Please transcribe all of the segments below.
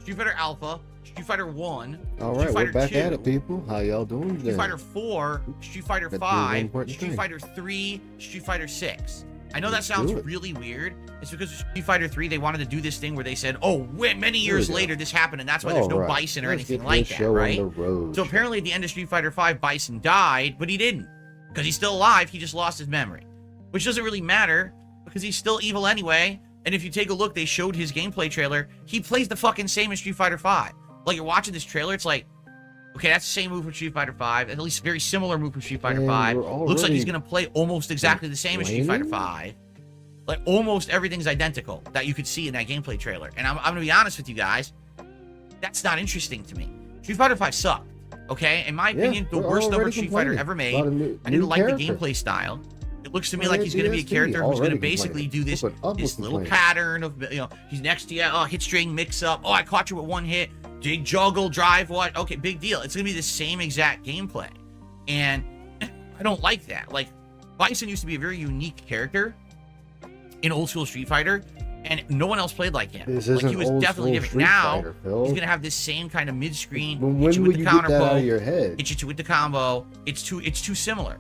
Street Fighter Alpha, Street Fighter 1, All Street right, Fighter we're back 2, at it, people. How y'all doing Street today? Fighter 4, Street Fighter That's 5, important Street thing. Fighter 3, Street Fighter 6. I know that Let's sounds do it. really weird. It's because of Street Fighter 3, they wanted to do this thing where they said, oh, many years later this happened, and that's why there's no All right. Bison or Let's anything get like this that, show right? on the road. So apparently at the end of Street Fighter 5, Bison died, but he didn't. Because he's still alive, he just lost his memory. Which doesn't really matter, because he's still evil anyway. And if you take a look, they showed his gameplay trailer. He plays the fucking same as Street Fighter 5. Like, you're watching this trailer, it's like, okay, that's the same move from Street Fighter 5, at least very similar move from Street Fighter And 5. we're Looks like he's already gonna play almost exactly the same as Street Fighter 5. Like, almost everything's identical that you could see in that gameplay trailer. And I'm gonna be honest with you guys, that's not interesting to me. Street Fighter 5 sucked, okay? In my opinion, the we're worst number already Street Fighter complaining. ever A made. lot of I didn't like the character. gameplay style. It looks to me Well, like he's going to be a DSD character who's going to already basically do this, complaining. Look what this Up was little complaining. pattern of, you know, he's next to you, oh, hit string, mix up, oh, I caught you with one hit, dig, juggle, drive, what, okay, big deal. It's going to be the same exact gameplay. And I don't like that. Like, Bison used to be a very unique character in old school Street Fighter, and no one else played like him. This Like, isn't he was old definitely school different. Street Now, Fighter, Phil. he's going to have this same kind of mid-screen, When hit you would with you the get counter that out of poke, your head? hit you with the combo. It's too similar.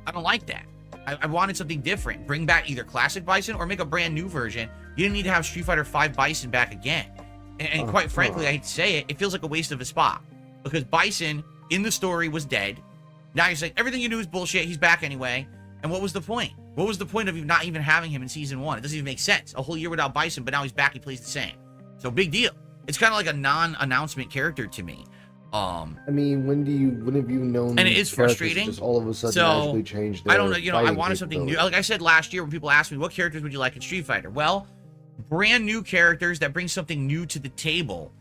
I don't like that. I wanted something different. Bring back either classic Bison or make a brand new version. You didn't need to have Street Fighter 5 Bison back again. And quite frankly, I hate to say it, it feels like a waste of a spot. Because Bison, in the story, was dead. Now you're saying everything you do is bullshit. He's back anyway. And what was the point? What was the point of you not even having him in Season 1? It doesn't even make sense. A whole year without Bison, but now he's back. He plays the same. So big deal. It's kind of like a non-announcement character to me. I mean, when have you known? And it is frustrating. Just all of a sudden So, magically change their I don't know, you know, I fighting wanted something new. capability? Like I said last year when people asked me, what characters would you like in Street Fighter? Well, brand new characters that bring something new to the table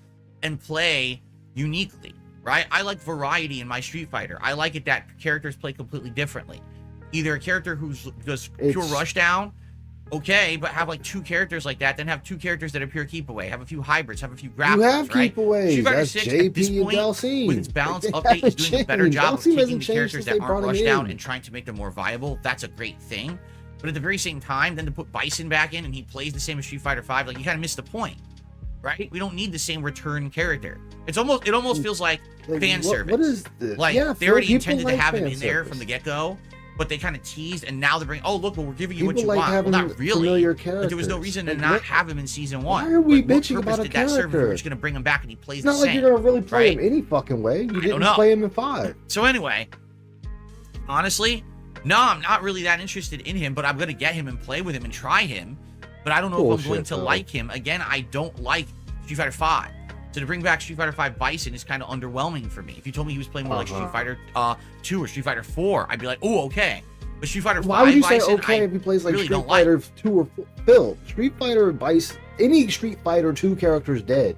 and play uniquely, right? I like variety in my Street Fighter. I like it that characters play completely differently. Either a character who's just pure rushdown, okay, but have like two characters like that, then have two characters that are pure keep away, have a few hybrids, have a few grapplers, You have right? keep aways. Street Fighter That's 6 at this JP and point, Dalcine. with its balance They update, is doing a haven't better changed. job of Dalcine taking hasn't the changed characters since that they aren't brought him rushed down in. and trying to make them more viable. That's a great thing. But at the very same time, then to put Bison back in and he plays the same as Street Fighter 5, like you kind of missed the point, right? We don't need the same return character. It almost feels like fan service. What is this? Like Yeah, they already people intended to like have him fan in there service. from the get-go, but they kind of teased, and now they're bringing, oh look, well, we're giving you what People you like want. Well, having not really. familiar But there was no characters. reason to Like, not what- have him in Season 1. Why are we Like, what bitching purpose about a did that serve? If We're character? just going to bring him back and he plays It's the not like same. you're gonna really play right? him any fucking way. You didn't know. play him in 5. So anyway, honestly, no, I'm not really that interested in him, but I'm going to get him and play with him and try him. But I don't know if I'm Bullshit, going to though. like him. Again, I don't like Street Fighter 5. So to bring back Street Fighter 5 Bison is kind of underwhelming for me. If you told me he was playing more like Street Fighter 2 or Street Fighter 4, I'd be like, oh, okay. But Street Fighter 5 Why would you say Bison, okay I if he plays like really Street don't like. Fighter 2 or 4? Phil, Street Fighter Bison, any Street Fighter 2 character's dead.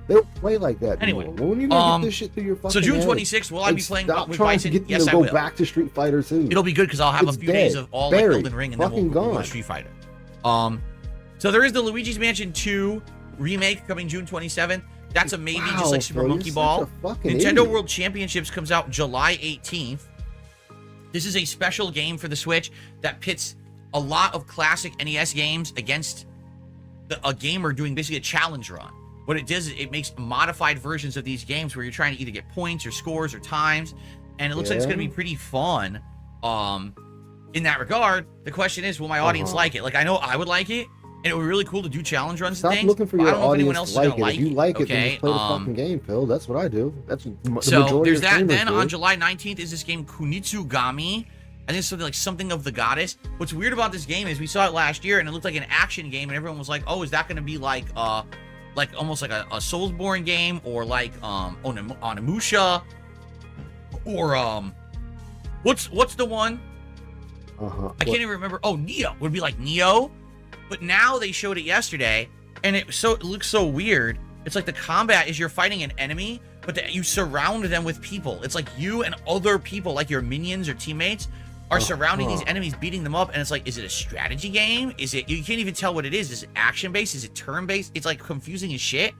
They don't play like that Anyway, anymore. When are you gonna get this shit through your fucking So June head? 26th, will I be Like, playing stop with trying Bison? to get them Yes, to I go will. back to Street Fighter 2. It'll be good because I'll have It's a few days dead. of all like Buried. Elden Ring, and then Fucking we'll go gone. Street Fighter. So there is the Luigi's Mansion 2 remake coming June 27th. That's a maybe, just like Super Phil, Monkey you're Ball. such a fucking Nintendo idiot. World Championships comes out July 18th. This is a special game for the Switch that pits a lot of classic NES games against a gamer doing basically a challenge run. What it does is it makes modified versions of these games where you're trying to either get points or scores or times, and it looks like it's going to be pretty fun in that regard. The question is, will my audience like it? Like, I know I would like it, and it would be really cool to do challenge runs Stop and things. looking for but your I don't know if anyone audience else to is like going it. to like If you like it, then okay? just play the fucking game, Phil. That's what I do. That's the So majority there's of that. streamers Then do. on July 19th is this game Kunitsugami. I think it's something like Something of the Goddess. What's weird about this game is we saw it last year and it looked like an action game, and everyone was like, "Oh, is that going to be like almost like a Soulsborne game, or like Onimusha, or what's the one? I can't even remember. Oh, Neo would be like Neo." But now they showed it yesterday, and it looks so weird. It's like the combat is you're fighting an enemy, but you surround them with people. It's like you and other people, like your minions or teammates, are surrounding these enemies, beating them up. And it's like, is it a strategy game? Is it? You can't even tell what it is. Is it action based? Is it turn based? It's like confusing as shit.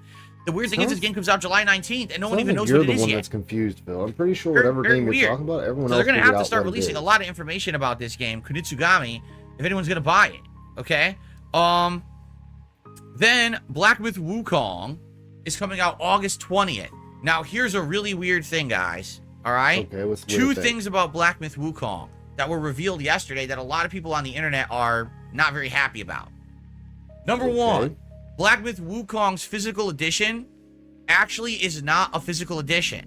The weird thing is, this game comes out July 19th, and no one even knows what it is You're the one yet. that's confused, Phil. I'm pretty sure whatever Very game you're weird. talking about, everyone So else they're gonna figured have to out start what it releasing is. a lot of information about this game, Kunitsugami, if anyone's gonna buy it. Okay. Then Black Myth Wukong is coming out August 20th. Now, here's a really weird thing, guys. All right? Okay, what's the Two weird thing? things about Black Myth Wukong that were revealed yesterday that a lot of people on the internet are not very happy about. Number one, Black Myth Wukong's physical edition actually is not a physical edition.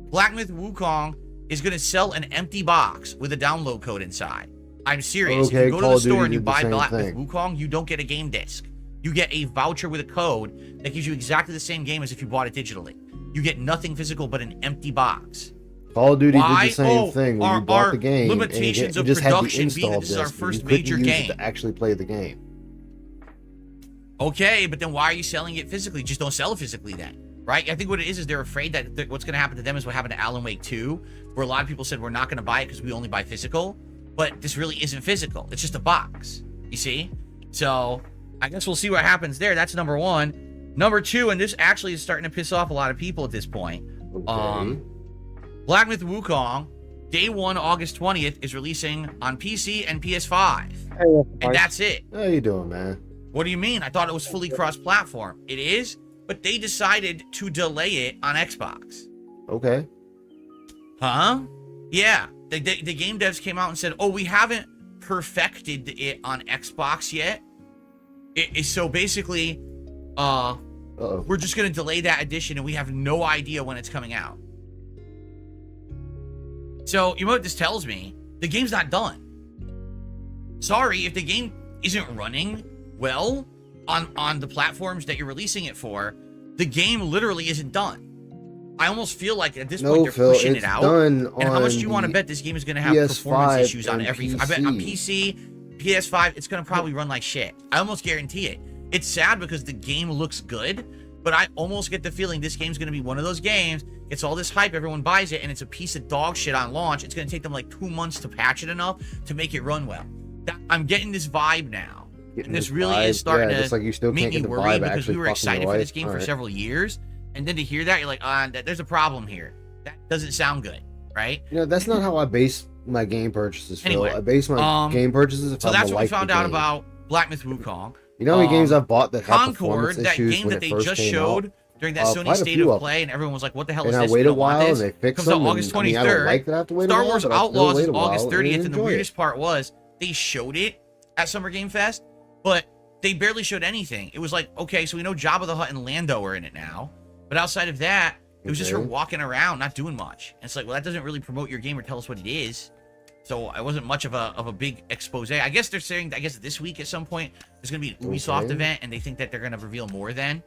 Black Myth Wukong is going to sell an empty box with a download code inside. I'm serious. Okay, if you go to Call the of Duty store and you did the buy same Black Myth thing. Wukong, you don't get a game disc. You get a voucher with a code that gives you exactly the same game as if you bought it digitally. You get nothing physical but an empty box. Call of Duty Why? did the same thing when you bought the game. Limitations and of you just had the production being that install this is our disc, first you couldn't major use it game. to actually play the game. Okay, but then why are you selling it physically? Just don't sell it physically then, right? I think what it is they're afraid that what's going to happen to them is what happened to Alan Wake 2, where a lot of people said we're not going to buy it because we only buy physical, but this really isn't physical. It's just a box, you see? So I guess we'll see what happens there. That's number one. Number two, and this actually is starting to piss off a lot of people at this point. Okay. Black Myth Wukong, day one, August 20th, is releasing on PC and PS5. And that's it. How you doing, man? What do you mean? I thought it was fully cross-platform. It is, but they decided to delay it on Xbox. Okay. Huh? Yeah. The game devs came out and said, oh, we haven't perfected it on Xbox yet. So basically, Uh-oh. we're just going to delay that edition, and we have no idea when it's coming out. So, you know what this tells me? The game's not done. Sorry, if the game isn't running well on the platforms that you're releasing it for, the game literally isn't done. I almost feel like at this point they're Phil, pushing it it's out. done And how much on do you want to the bet this game is going to have PS5 performance issues on and every... I bet on PC, PS5, it's going to probably run like shit. I almost guarantee it. It's sad because the game looks good, but I almost get the feeling this game's going to be one of those games. It's all this hype, everyone buys it, and it's a piece of dog shit on launch. It's going to take them like 2 months to patch it enough to make it run well. I'm getting this vibe now. And this really is starting to just like you still make can't me get the worried vibe because we were actually excited fucking for right. this game for several years. And then to hear that, you're like, there's a problem here. That doesn't sound good, right? You know, that's not how I base my game purchases, Phil. Anyway, I base my game purchases if so I'm that's what we like found the out game. about Black Myth Wukong. You know how many games I've bought that had Concord, performance that issues game when that it they first just came showed out? during that Sony quite a State few of of Play, and everyone was like, what the hell And is I this? wait We a don't want while and this. they fix Comes out them. August I mean, I don't 23rd. like that I have to wait a Star while, Wars but I'll still Outlaws wait is a while August and 30th, and the enjoy it. weirdest part was they showed it at Summer Game Fest, but they barely showed anything. It was like, okay, so we know Jabba the Hutt and Lando are in it now, but outside of that, it was just her walking around, not doing much. And it's like, well, that doesn't really promote your game or tell us what it is. So it wasn't much of a big expose. I guess they're saying, I guess this week at some point, there's going to be an Ubisoft event, and they think that they're going to reveal more then.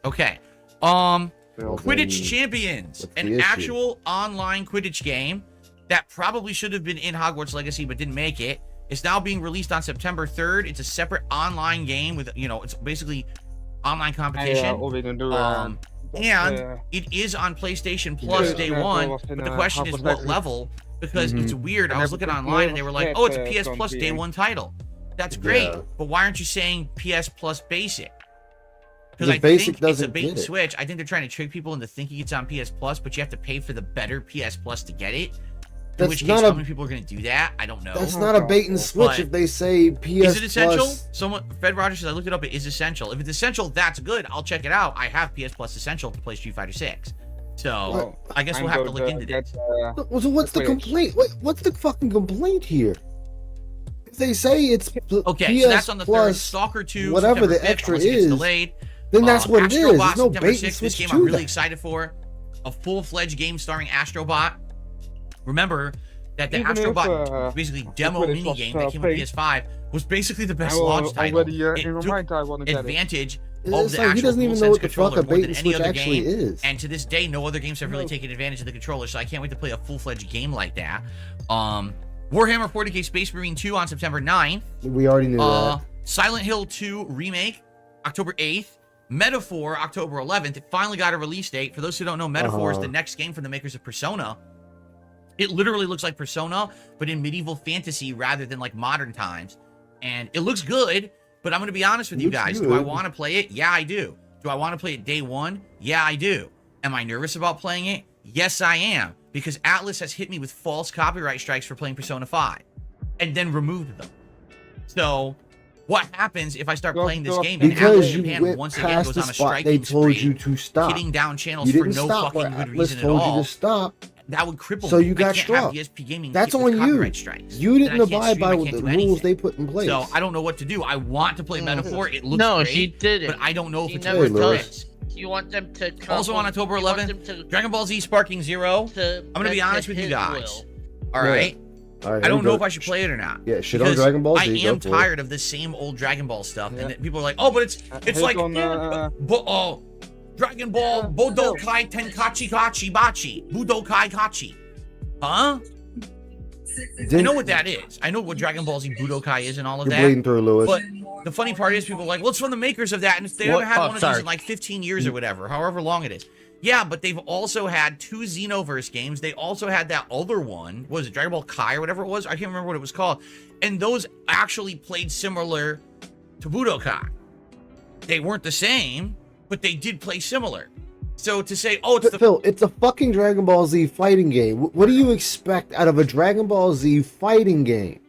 Okay. Quidditch Champions, an actual online Quidditch game that probably should have been in Hogwarts Legacy but didn't make it. It's now being released on September 3rd. It's a separate online game with, you know, it's basically online competition. And it is on PlayStation Plus day one. But the question is what level? Because it's weird. I was looking online and they were like, oh, it's a PS Plus day one title. That's great. But why aren't you saying PS Plus Basic? Because I think it's a bait and switch. I think they're trying to trick people into thinking it's on PS Plus, but you have to pay for the better PS Plus to get it. In which case, how many people are going to do that? I don't know. That's not a bait and switch if they say PS Is it essential? Plus. Someone, Fed Rogers says, I looked it up. It is essential. If it's essential, that's good. I'll check it out. I have PS Plus Essential to play Street Fighter 6. So I guess we'll have to look into this. So what's the complaint? What's the fucking complaint here? If they say it's okay, PS so that's on the Plus 3rd. Stalker 2, whatever September the 5th, extra unless it gets is, delayed. then that's what it is. Astrobot, There's no September bait and 6th. switch This game to I'm really that. excited for. A full-fledged game starring Astrobot. Remember that the Astrobot, basically demo mini game that came with PS5, was basically the best launch title. It took advantage of the actual he doesn't even know what the fuck a bait and switch actually is. And to this day, no other games have really taken advantage of the controller, so I can't wait to play a full-fledged game like that. Warhammer 40k Space Marine 2 on September 9th. We already knew that. Silent Hill 2 Remake, October 8th. Metaphor, October 11th. It finally got a release date. For those who don't know, Metaphor is the next game from the makers of Persona. It literally looks like Persona, but in medieval fantasy rather than like modern times. And it looks good, but I'm going to be honest with you guys. Do I want to play it? Yeah, I do. Do I want to play it day one? Yeah, I do. Am I nervous about playing it? Yes, I am. Because Atlas has hit me with false copyright strikes for playing Persona 5 and then removed them. So What happens if I start playing this game and because Apple you Japan went once again past goes the on a spot they striking told spree, you to stop. hitting down channels You for didn't no stop fucking where good Atlas reason at told you all? to stop. That would cripple So me. you got I can't struck. have ESP Gaming That's hit on with you. copyright strikes. You Then didn't I can't abide stream, by I the can't do rules anything. they put in place. So I don't know what to do. I want to play Metaphor. It looks No, great, she didn't. but I don't know if She it's never worth the Lewis. risk. You want them to come Also on October you want 11th, them to- Dragon Ball Z Sparking Zero. to I'm gonna be bend honest to with you his guys. will. All right. All right, I don't here we know go. if I should play it or not. Yeah, shit on because Dragon Ball Z. I am go for it. tired of the same old Dragon Ball stuff, Yeah. and then people are like, "Oh, but it's like Dragon Ball Budokai Tenkachi Kachi Bachi Budokai Kachi." Huh? I know what that is. I know what Dragon Ball Z Budokai is and all of You're that. bleeding through, Lewis. But the funny part is, people are like, "Well, it's from the makers of that," and they What? haven't had Oh, one of sorry. these in like 15 years or whatever, however long it is. Yeah, but they've also had 2 Xenoverse games. They also had that other one. What was it, Dragon Ball Kai or whatever it was? I can't remember what it was called. And those actually played similar to Budokai. They weren't the same, but they did play similar. So to say, "Oh, it's But the..." Phil, it's a fucking Dragon Ball Z fighting game. What do you expect out of a Dragon Ball Z fighting game?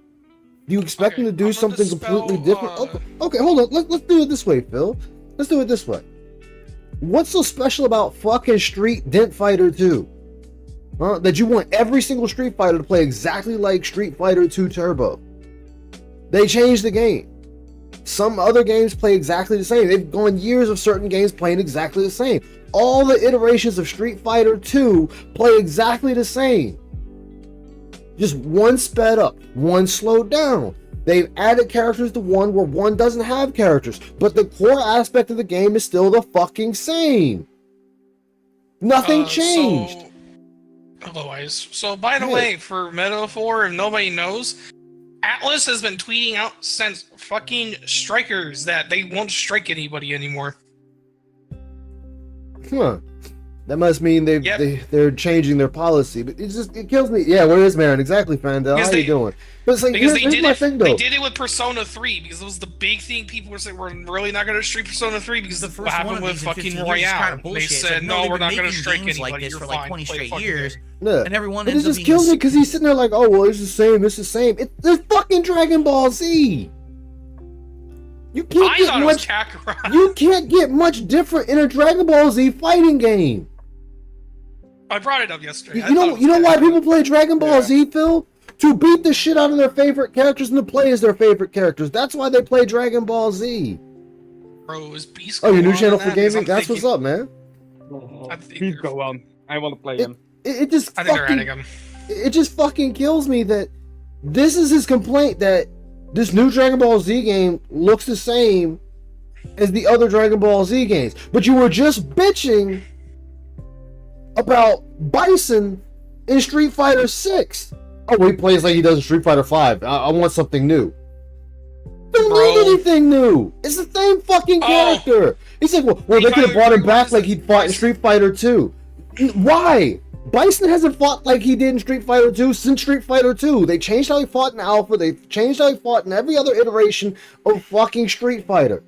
Do you expect them to do I'm gonna something dispel, completely different? Okay, hold on. Let's do it this way, Phil. Let's do it this way. What's so special about fucking Street Dent Fighter 2? Huh? That you want every single Street Fighter to play exactly like Street Fighter 2 Turbo. They changed the game. Some other games play exactly the same. They've gone years of certain games playing exactly the same. All the iterations of Street Fighter 2 play exactly the same. Just one sped up, one slowed down. They've added characters to one where one doesn't have characters, but the core aspect of the game is still the fucking same. Nothing changed. Otherwise, so by the Yeah. way, for Metaphor, if nobody knows, Atlas has been tweeting out since fucking Strikers that they won't strike anybody anymore. Huh. That must mean they're changing their policy. But it kills me. Yeah, where is Marin? Exactly, Fandel. Because How you doing? But it's like, Because here's my thing, though. they did it with Persona 3 because it was the big thing. People were saying we're really not going to strike Persona 3 because The of first what one happened of with these in 15 fucking years is kind Royale. of They bullshit. It's said, like, no, they've we're been not going to making strike games anybody. like this You're for like fine. 20 Play straight fucking years. game. Yeah. And everyone But it ends up just being kills me because he's sitting there like, oh, well, it's the same. It's the same. It's fucking Dragon Ball Z. You can't I get thought it was much. Kakarot. You can't get much different in a Dragon Ball Z fighting game. I brought it up yesterday. You know why people play Dragon Ball Z, Phil? To beat the shit out of their favorite characters and to play as their favorite characters. That's why they play Dragon Ball Z. Bro, is Beast Oh, your going new on channel in for that? Because gaming? I'm That's what's thinking- up, man. I think Please they're- go on. I want to play It, him. it just I think they're fucking, adding him. it just fucking kills me that this is his complaint, that this new Dragon Ball Z game looks the same as the other Dragon Ball Z games. But you were just bitching about Bison in Street Fighter 6. Oh, well, he plays like he does in Street Fighter 5. I want something new. Don't Bro. need anything new. It's the same fucking Oh. character. He's like, well, they could have brought him back like he fought in Street Fighter 2. Why? Bison hasn't fought like he did in Street Fighter 2 since Street Fighter 2. They changed how he fought in Alpha. They changed how he fought in every other iteration of fucking Street Fighter.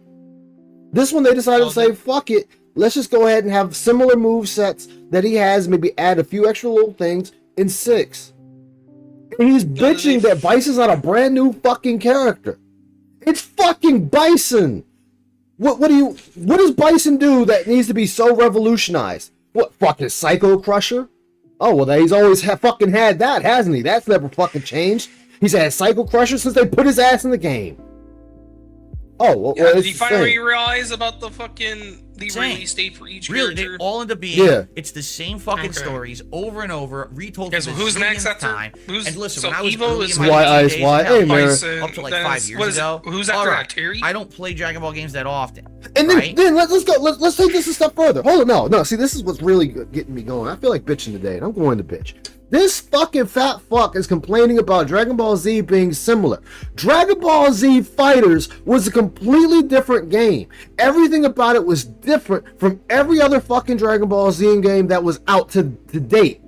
This one, they decided to say, fuck it. Let's just go ahead and have similar move sets that he has, maybe add a few extra little things in 6. And he's bitching that Bison's not a brand new fucking character. It's fucking Bison. What does Bison do that needs to be so revolutionized? What, fucking Psycho Crusher? Oh, well, he's always fucking had that, hasn't he? That's never fucking changed. He's had Psycho Crusher since they put his ass in the game. Oh, well, Yeah, well, did it's you the finally same. realize about the fucking Same. release date for each Really, they character? all end up being, Yeah. it's the same fucking Okay. stories over and over, retold Okay, for so the who's next zillionth after? time. Who's, And listen, so when I was Evo early is in my Why teen Ice days, Why? hell, Hey, man. Bison, up to like then 5 it's- years what is it? ago. Who's after Alright, that, Terry? I don't play Dragon Ball games that often. And then, right? then let's go. Let's take this a step further. Hold on, no. See, this is what's really getting me going. I feel like bitching today, and I'm going to bitch. This fucking fat fuck is complaining about Dragon Ball Z being similar. Dragon Ball Z Fighters was a completely different game. Everything about it was different from every other fucking Dragon Ball Z game that was out to date.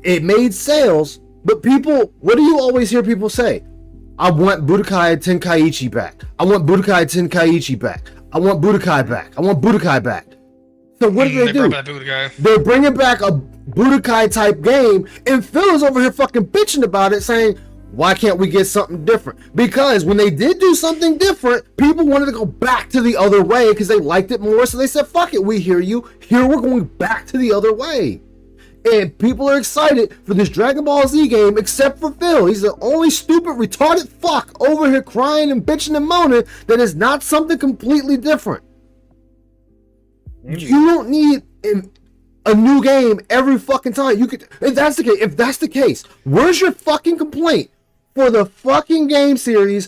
It made sales, but people, what do you always hear people say? I want Budokai Tenkaichi back. I want Budokai Tenkaichi back. I want Budokai back. I want Budokai back. So what do they do? brought back Budokai. They're bringing back a Budokai type game, and Phil is over here fucking bitching about it, saying, Why can't we get something different? Because when they did do something different, people wanted to go back to the other way because they liked it more. So they said, fuck it, we hear you. Here we're going back to the other way. And people are excited for this Dragon Ball Z game, except for Phil. He's the only stupid, retarded fuck over here crying and bitching and moaning that is not something completely different. You don't need a new game every fucking time. You could, if that's the case, where's your fucking complaint for the fucking game series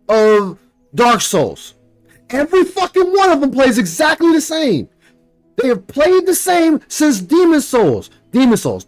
of Dark Souls? Every fucking one of them plays exactly the same. They have played the same since Demon Souls,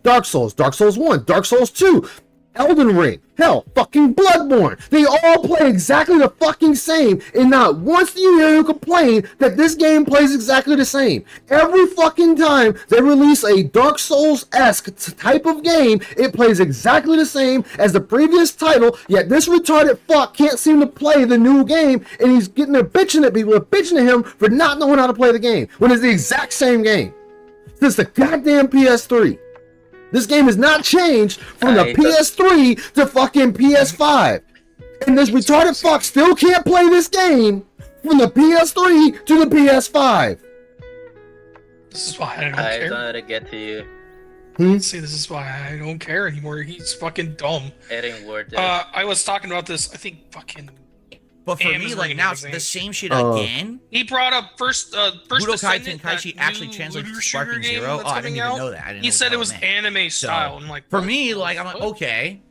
Dark Souls, Dark Souls 1, Dark Souls 2, Elden Ring, hell, fucking Bloodborne. They all play exactly the fucking same, and not once do you hear you complain that this game plays exactly the same. Every fucking time they release a Dark Souls-esque type of game, it plays exactly the same as the previous title, yet this retarded fuck can't seem to play the new game, and he's getting there bitching at people, bitching at him for not knowing how to play the game, when it's the exact same game. Since the goddamn PS3. This game has not changed from the PS3 to fucking PS5. And this retarded fuck still can't play this game from the PS3 to the PS5. This is why I don't care. I don't know to get to you. See, this is why I don't care anymore. He's fucking dumb. It ain't worth it. I was talking about this, I think fucking... But for me, like, now it's the same shit again. He brought up first Budokai Tenkaichi actually translates to Sparking Zero. Oh, I didn't even know that. He said it was anime style. And like, for me, like, I'm like, okay,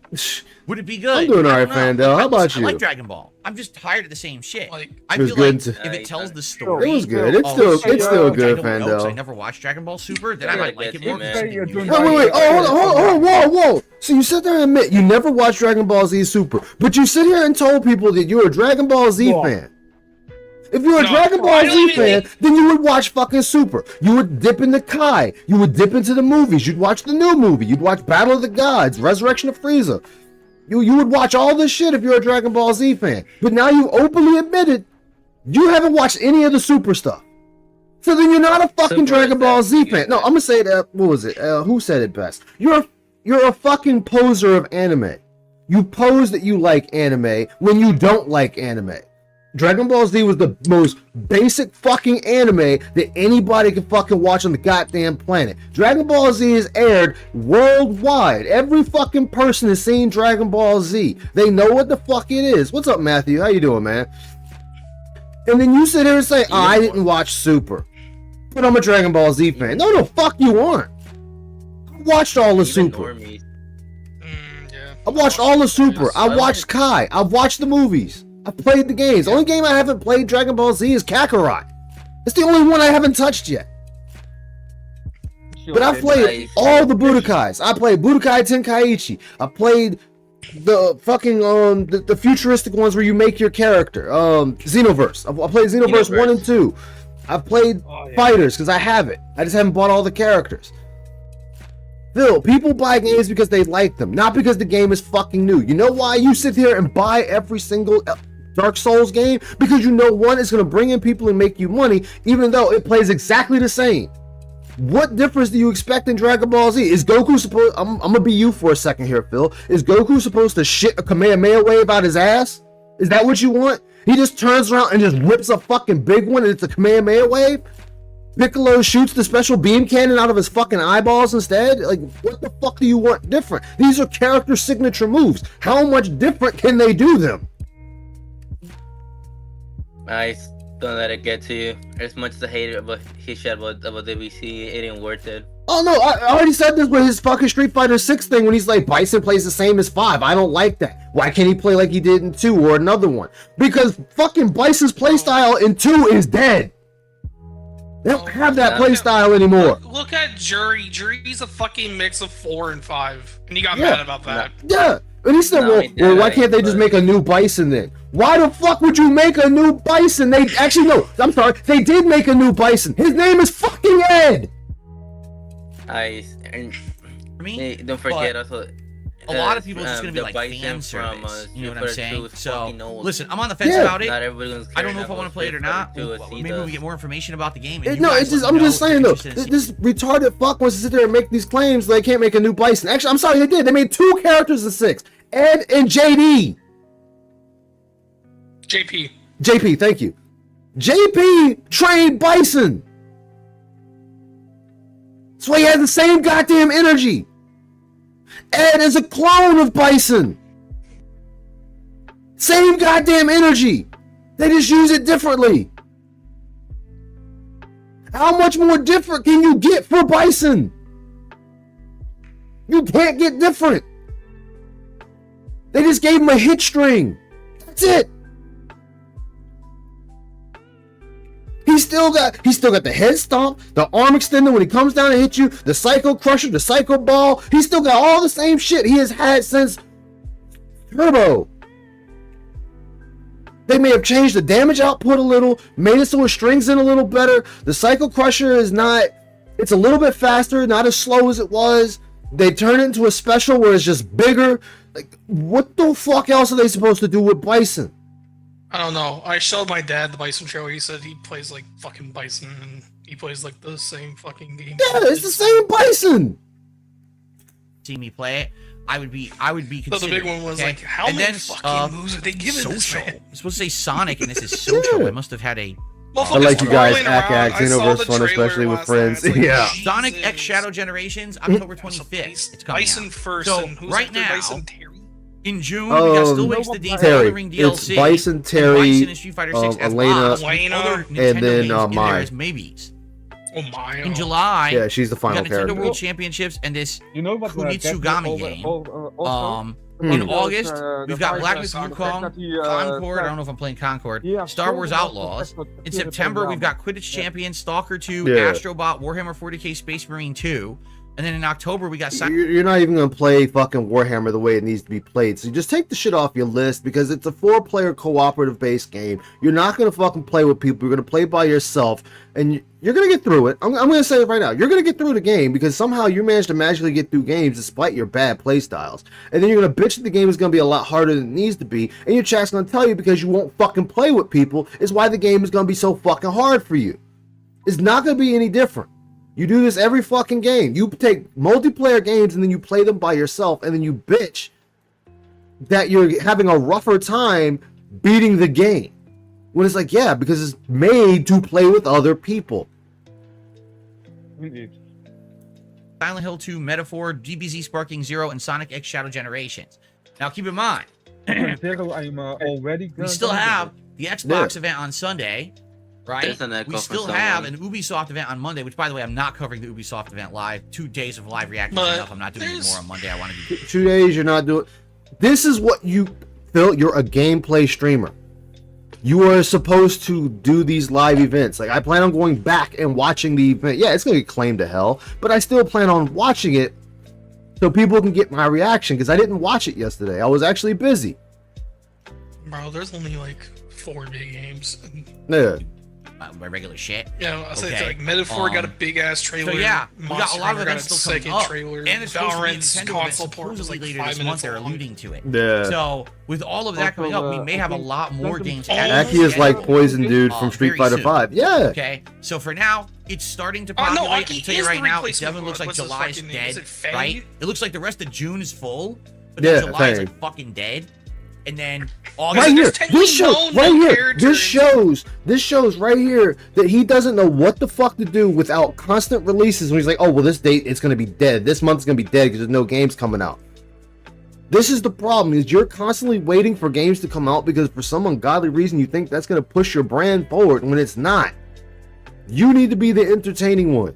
would it be good? I'm doing alright, Fandel. How about you? I like Dragon Ball. I'm just tired of the same shit. Like, I It was feel good like to- if it tells the story, It was good. It's still which good, I don't know, 'cause I Fandel. never watched Dragon Ball Super. Then I Yeah, might like it more. man. because You're it's doing new. Wait. Oh, hold on. Whoa. So you sit there and admit you never watched Dragon Ball Z Super, but you sit here and told people that you're a Dragon Ball Z Whoa. fan. If you're a No, Dragon Ball I don't Z even fan, think- then you would watch fucking Super. You would dip into Kai. You would dip into the movies. You'd watch the new movie. You'd watch Battle of the Gods, Resurrection of Frieza. You would watch all this shit if you're a Dragon Ball Z fan. But now you openly admitted you haven't watched any of the Super stuff. So then you're not a fucking Super Dragon is Ball that Z good. fan. No, I'm gonna say that. What was it? Who said it best? You're a fucking poser of anime. You pose that you like anime when you don't like anime. Dragon Ball Z was the most basic fucking anime that anybody can fucking watch on the goddamn planet. Dragon Ball Z is aired worldwide. Every fucking person has seen Dragon Ball Z. They know what the fuck it is. What's up, Matthew? How you doing, man? And then you sit here and say, I didn't watch Super, but I'm a Dragon Ball Z fan. No, fuck you aren't. I watched all the Even Super. normies. yeah. I watched all the Super. I watched Kai. I've watched the movies. I've played the games. The only game I haven't played Dragon Ball Z is Kakarot. It's the only one I haven't touched yet. But I've played all the Budokais. I played Budokai Tenkaichi. I played the fucking the futuristic ones where you make your character. Xenoverse. I played Xenoverse 1 and 2. I've played Fighters because I have it. I just haven't bought all the characters. Phil, people buy games because they like them, not because the game is fucking new. You know why you sit here and buy every single Dark Souls game? Because you know, one, is going to bring in people and make you money, even though it plays exactly the same. What difference do you expect in Dragon Ball Z? Is Goku supposed... I'm going to be you for a second here, Phil. Is Goku supposed to shit a Kamehameha wave out his ass? Is that what you want? He just turns around and just rips a fucking big one and it's a Kamehameha wave? Piccolo shoots the special beam cannon out of his fucking eyeballs instead? Like, what the fuck do you want different? These are character signature moves. How much different can they do them? I don't let it get to you. As much as I hate it about he said about WC, it ain't worth it. Oh no, I already said this with his fucking Street Fighter 6 thing when he's like, Bison plays the same as 5. I don't like that. Why can't he play like he did in 2 or another one? Because fucking Bison's playstyle in 2 is dead. They don't have that playstyle anymore. Look at Jury. Jury's a fucking mix of 4 and 5. And you got Yeah. mad about that. Yeah. And he said, No, well, he did, why can't they just but- make a new Bison then? Why the fuck would you make a new Bison? They actually, no, I'm sorry. They did make a new Bison. His name is fucking Ed. And For me, don't forget also. a lot of people are just gonna be the like Bison fan from, service. You know what Super I'm 2 saying? is So fucking old. listen, I'm on the fence Yeah. about it. Not everyone's I don't know if I want to play it or not. Maybe we get more information about the game. And you No, guys it's just, let I'm me know just if saying you're though, interested in this retarded fuck wants to sit there and make these claims they can't make a new Bison. Actually, I'm sorry, they did. They made 2 characters of 6. Ed and JD. JP, thank you. JP trained Bison. That's why he has the same goddamn energy. Ed is a clone of Bison. Same goddamn energy. They just use it differently. How much more different can you get for Bison? You can't get different. They just gave him a hit string. That's it. He's still got the head stomp, the arm extender when he comes down and hits you, the psycho crusher, the psycho ball. He's still got all the same shit he has had since Turbo. They may have changed the damage output a little, made it so it strings in a little better. The psycho crusher is not, it's a little bit faster, not as slow as it was. They turn it into a special where it's just bigger. Like, what the fuck else are they supposed to do with Bison? I don't know. I showed my dad the Bison trailer. He said he plays like fucking Bison, and he plays like the same fucking game. Yeah, it's the same Bison. See me play it, I would be considered. So the big one was okay? like, how and many then, fucking moves are they giving this social. man? I'm supposed to say Sonic, and this is social. Yeah. I must have had a. I like you guys Rolling act around. I saw Xenoverse the fun, trailer especially with last night. friends. It's like, Yeah. Sonic Jesus. X Shadow Generations, October So 25th. It's coming Bison out. first, So, and who's right after now, Bison? Terry? In June, we got still wakes the Demon Terry. Ring DLC. It's Bison, Terry, Bison and Street Fighter 6 as Elena, mods, with Elena, other and Nintendo then, games in Mai. there as maybes. Oh my! In July, Yeah, she's the we final got Nintendo character. World Championships and this You know what? Kunitsugami game. In August, we've got Black Myth Wukong, Concord. I don't know if I'm playing Concord. Star Wars Outlaws. In September, we've got Quidditch Champion, Stalker 2, Yeah. Astrobot, Warhammer 40k Space Marine 2. And then in October, we got... You're not even going to play fucking Warhammer the way it needs to be played. So just take the shit off your list because it's a 4-player cooperative-based game. You're not going to fucking play with people. You're going to play by yourself. And you're going to get through it. I'm going to say it right now. You're going to get through the game because somehow you managed to magically get through games despite your bad play styles. And then you're going to bitch that the game is going to be a lot harder than it needs to be. And your chat's going to tell you because you won't fucking play with people is why the game is going to be so fucking hard for you. It's not going to be any different. You do this every fucking game. You take multiplayer games and then you play them by yourself and then you bitch that you're having a rougher time beating the game. When it's like, yeah, because it's made to play with other people. Indeed. Silent Hill 2, Metaphor, DBZ Sparking Zero, and Sonic X Shadow Generations. Now, keep in mind, I'm already. we still have the Xbox event on Sunday, right? There's an echo We still from have someone. an Ubisoft event on Monday, which, by the way, I'm not covering the Ubisoft event live. 2 days of live reactions But enough. I'm not doing it more on Monday. I want to do 2 days, you're not doing. This is what you feel. You're a gameplay streamer. You are supposed to do these live events. Like, I plan on going back and watching the event. Yeah, it's going to get claimed to hell, but I still plan on watching it so people can get my reaction because I didn't watch it yesterday. I was actually busy. Bro, there's only like 4 big games. Yeah. my regular shit. Yeah, I said Okay. like Metaphor got a big ass trailer. So yeah, we got Monster a lot of Hunter got events its still coming second up, trailer. and it's supposed to be a Valorant's Nintendo event console port was supposedly like later 5 this month. minutes They're long. alluding to it. Yeah. So with all of that coming up, we may have a lot more games. added to Aki the is like schedule, Poison Dude from Street very Fighter soon. 5. Yeah. Okay, so for now, it's starting to No, populate. Aki I'll tell you is right the now, it replacement definitely looks for- like what's his July's fucking name? Is dead, it Fang? right? It looks like the rest of June is full, but Yeah, then July is Fang. like fucking dead. And then August. Right here, There's technically this shows no right new here. This shows right here that he doesn't know what the fuck to do without constant releases. When he's like, oh well, this date it's gonna be dead. This month's gonna be dead because there's no games coming out. This is the problem: is you're constantly waiting for games to come out because for some ungodly reason you think that's gonna push your brand forward when it's not. You need to be the entertaining one.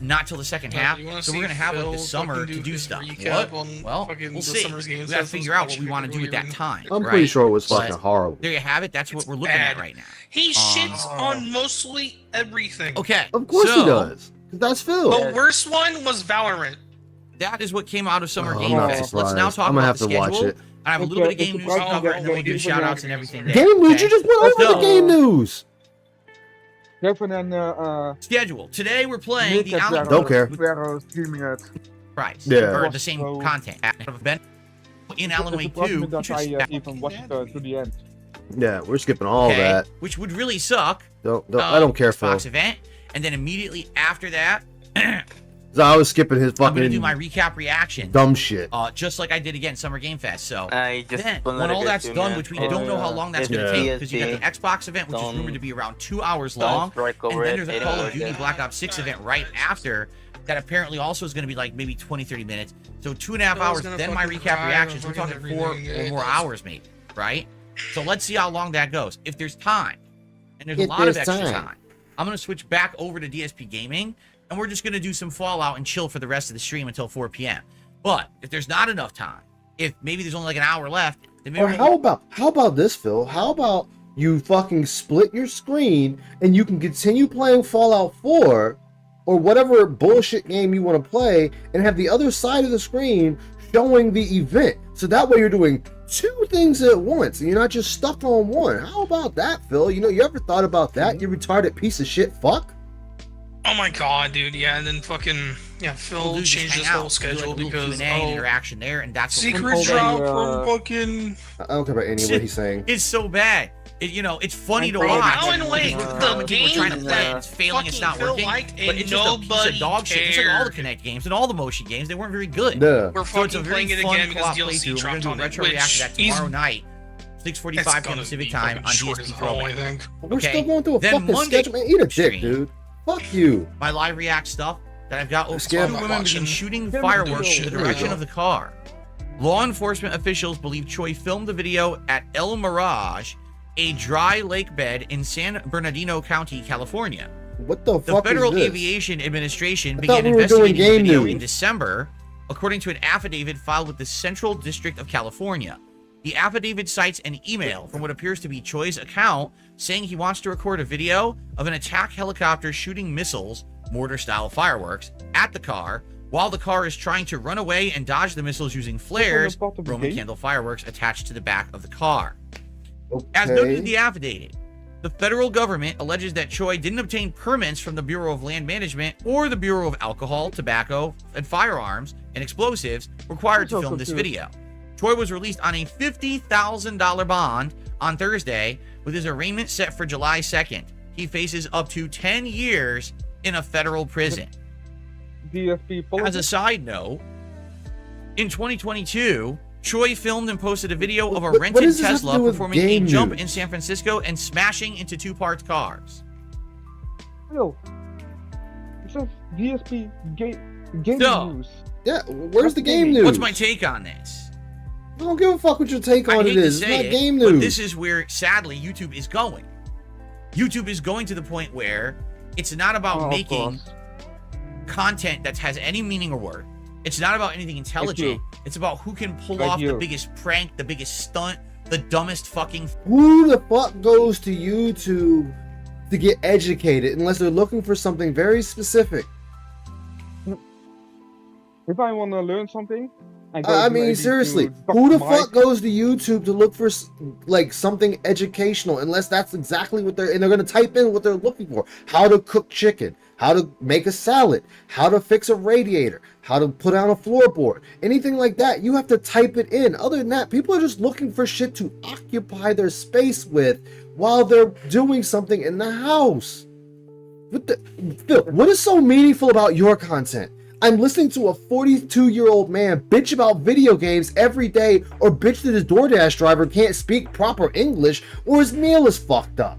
Not till the second Yeah, half, you wanna so see we're gonna have like Phil the summer fucking to do do his stuff. recap What? on Well, fucking we'll the see. summer's games. We gotta That's figure out what what's we want to do at that really- time. I'm right? pretty sure it was But fucking horrible. there you have it. That's what It's we're looking at bad. right now. He shits on mostly everything. Okay. Of course so, he does. That's Phil. The worst one was Valorant. That is what came out of Summer Oh, Game I'm not Fest. Let's now surprised. talk I'm gonna about have the to watch schedule. it. I have a little bit of game news to It's cover, and then we'll do surprising shout that outs and everything. there, Game news? okay? You just went over the game news. Kevin and Schedule. Today we're playing the Nick Alen Don't care. were streaming it. price Yeah. for the same So- content. Ben in Alan It Wake surprised 2, me that which I is- even watched to the end. Yeah, we're skipping all okay, that. which would really suck. I don't care, Phil. Xbox event, and then immediately after that, So I was skipping his I'm gonna fucking do my recap reaction. dumb shit. Just like I did again Summer Game Fest. So I just then, don't when let it all get that's to, done, man. which we don't know how long that's It's gonna Yeah. take, because you got the PSP. Xbox event, which is Don't- rumored to be around 2 hours don't long, strike and over then it. there's a It Call ain't of worth Duty it. Black Ops 6 event right after that apparently also is gonna be like maybe 20-30 minutes. So 2.5 Bill's hours, gonna then my fucking recap cry reactions. over We're talking fucking 4 everything. or Yeah, more it does. hours, maybe, right? So let's see how long that goes. If there's time, and there's a If lot of there's extra time. time, I'm gonna switch back over to DSP Gaming, and we're just gonna do some Fallout and chill for the rest of the stream until 4 p.m. But if there's not enough time, if maybe there's only like an hour left, then maybe Or how about this, Phil? How about you fucking split your screen and you can continue playing Fallout 4 or whatever bullshit game you want to play, and have the other side of the screen showing the event. So that way you're doing 2 things at once and you're not just stuck on one. How about that, Phil? You know, you ever thought about that, you retarded piece of shit fuck? Oh my god, dude. Yeah, and then fucking we'll Phil do just changed hang his out, whole do, schedule like, a little because Q&A and interaction there, and that's what we're secret doing. drop uh, from fucking. I don't care about any of what he's saying. It's so bad. It, it's funny to Bro, watch. Alan Wake, We're the trying to game play it, that it's failing, it's not fucking Phil working. liked But and it's just a piece nobody of dog shit. Just like all the cared. Connect games and all the Moshi games, they weren't very good. Yeah. We're So it's a fucking very playing it fun again because co-op DLC playthrough. We're gonna dropped do a on it, retro which reaction to that is tomorrow night, it's 6:45 p.m. gonna Pacific be time fucking on short DSP as hell, I Throwback. think. We're Okay. still going through a Then fucking Monday schedule, man. Eat a dick, stream. dude. Fuck you. My live react stuff that I've got over Scared 2 my women watching. begin shooting Scared fireworks my in the shit direction right of the car. Law enforcement officials believe Choi filmed the video at El Mirage, a dry lake bed in San Bernardino County, California. What the The fuck Federal is this? Aviation Administration I began thought we were doing investigating the game video news. in December, according to an affidavit filed with the Central District of California. The affidavit cites an email from what appears to be Choi's account saying he wants to record a video of an attack helicopter shooting missiles, mortar-style fireworks, at the car, while the car is trying to run away and dodge the missiles using flares, part of the Roman game? candle fireworks attached to the back of the car. As noted in Okay. the affidavit, the federal government alleges that Choi didn't obtain permits from the Bureau of Land Management or the Bureau of Alcohol, Tobacco, and Firearms and Explosives required to I'm so film this confused. video. Choi was released on a $50,000 bond on Thursday, with his arraignment set for July 2nd. He faces up to 10 years in a federal prison. DSP As a politics? side note, in 2022, Choi filmed and posted a video of a What rented does this have to Tesla do with performing a game jump news? in San Francisco and smashing into 2 parked cars. Yo, it says DSP game So, news. Yeah, where's the game news? What's my take on this? I don't give a fuck what your take I on hate it to is. It's say not it, game but news. this is where, sadly, YouTube is going. YouTube is going to the point where it's not about Oh, of making course. content that has any meaning or worth. It's not about anything intelligent. It's about who can pull Like off the you. biggest prank, the biggest stunt, the dumbest fucking. Who the fuck goes to YouTube to get educated unless they're looking for something very specific? If I want to learn something, I mean, seriously, who the fuck goes to YouTube to look for like something educational unless that's exactly what they're gonna type in what they're looking for? How to cook chicken, how to make a salad, how to fix a radiator, how to put on a floorboard, anything like that. You have to type it in. Other than that, people are just looking for shit to occupy their space with while they're doing something in the house. Phil, what is so meaningful about your content? I'm listening to a 42-year-old man bitch about video games every day, or bitch that his DoorDash driver can't speak proper English, or his meal is fucked up.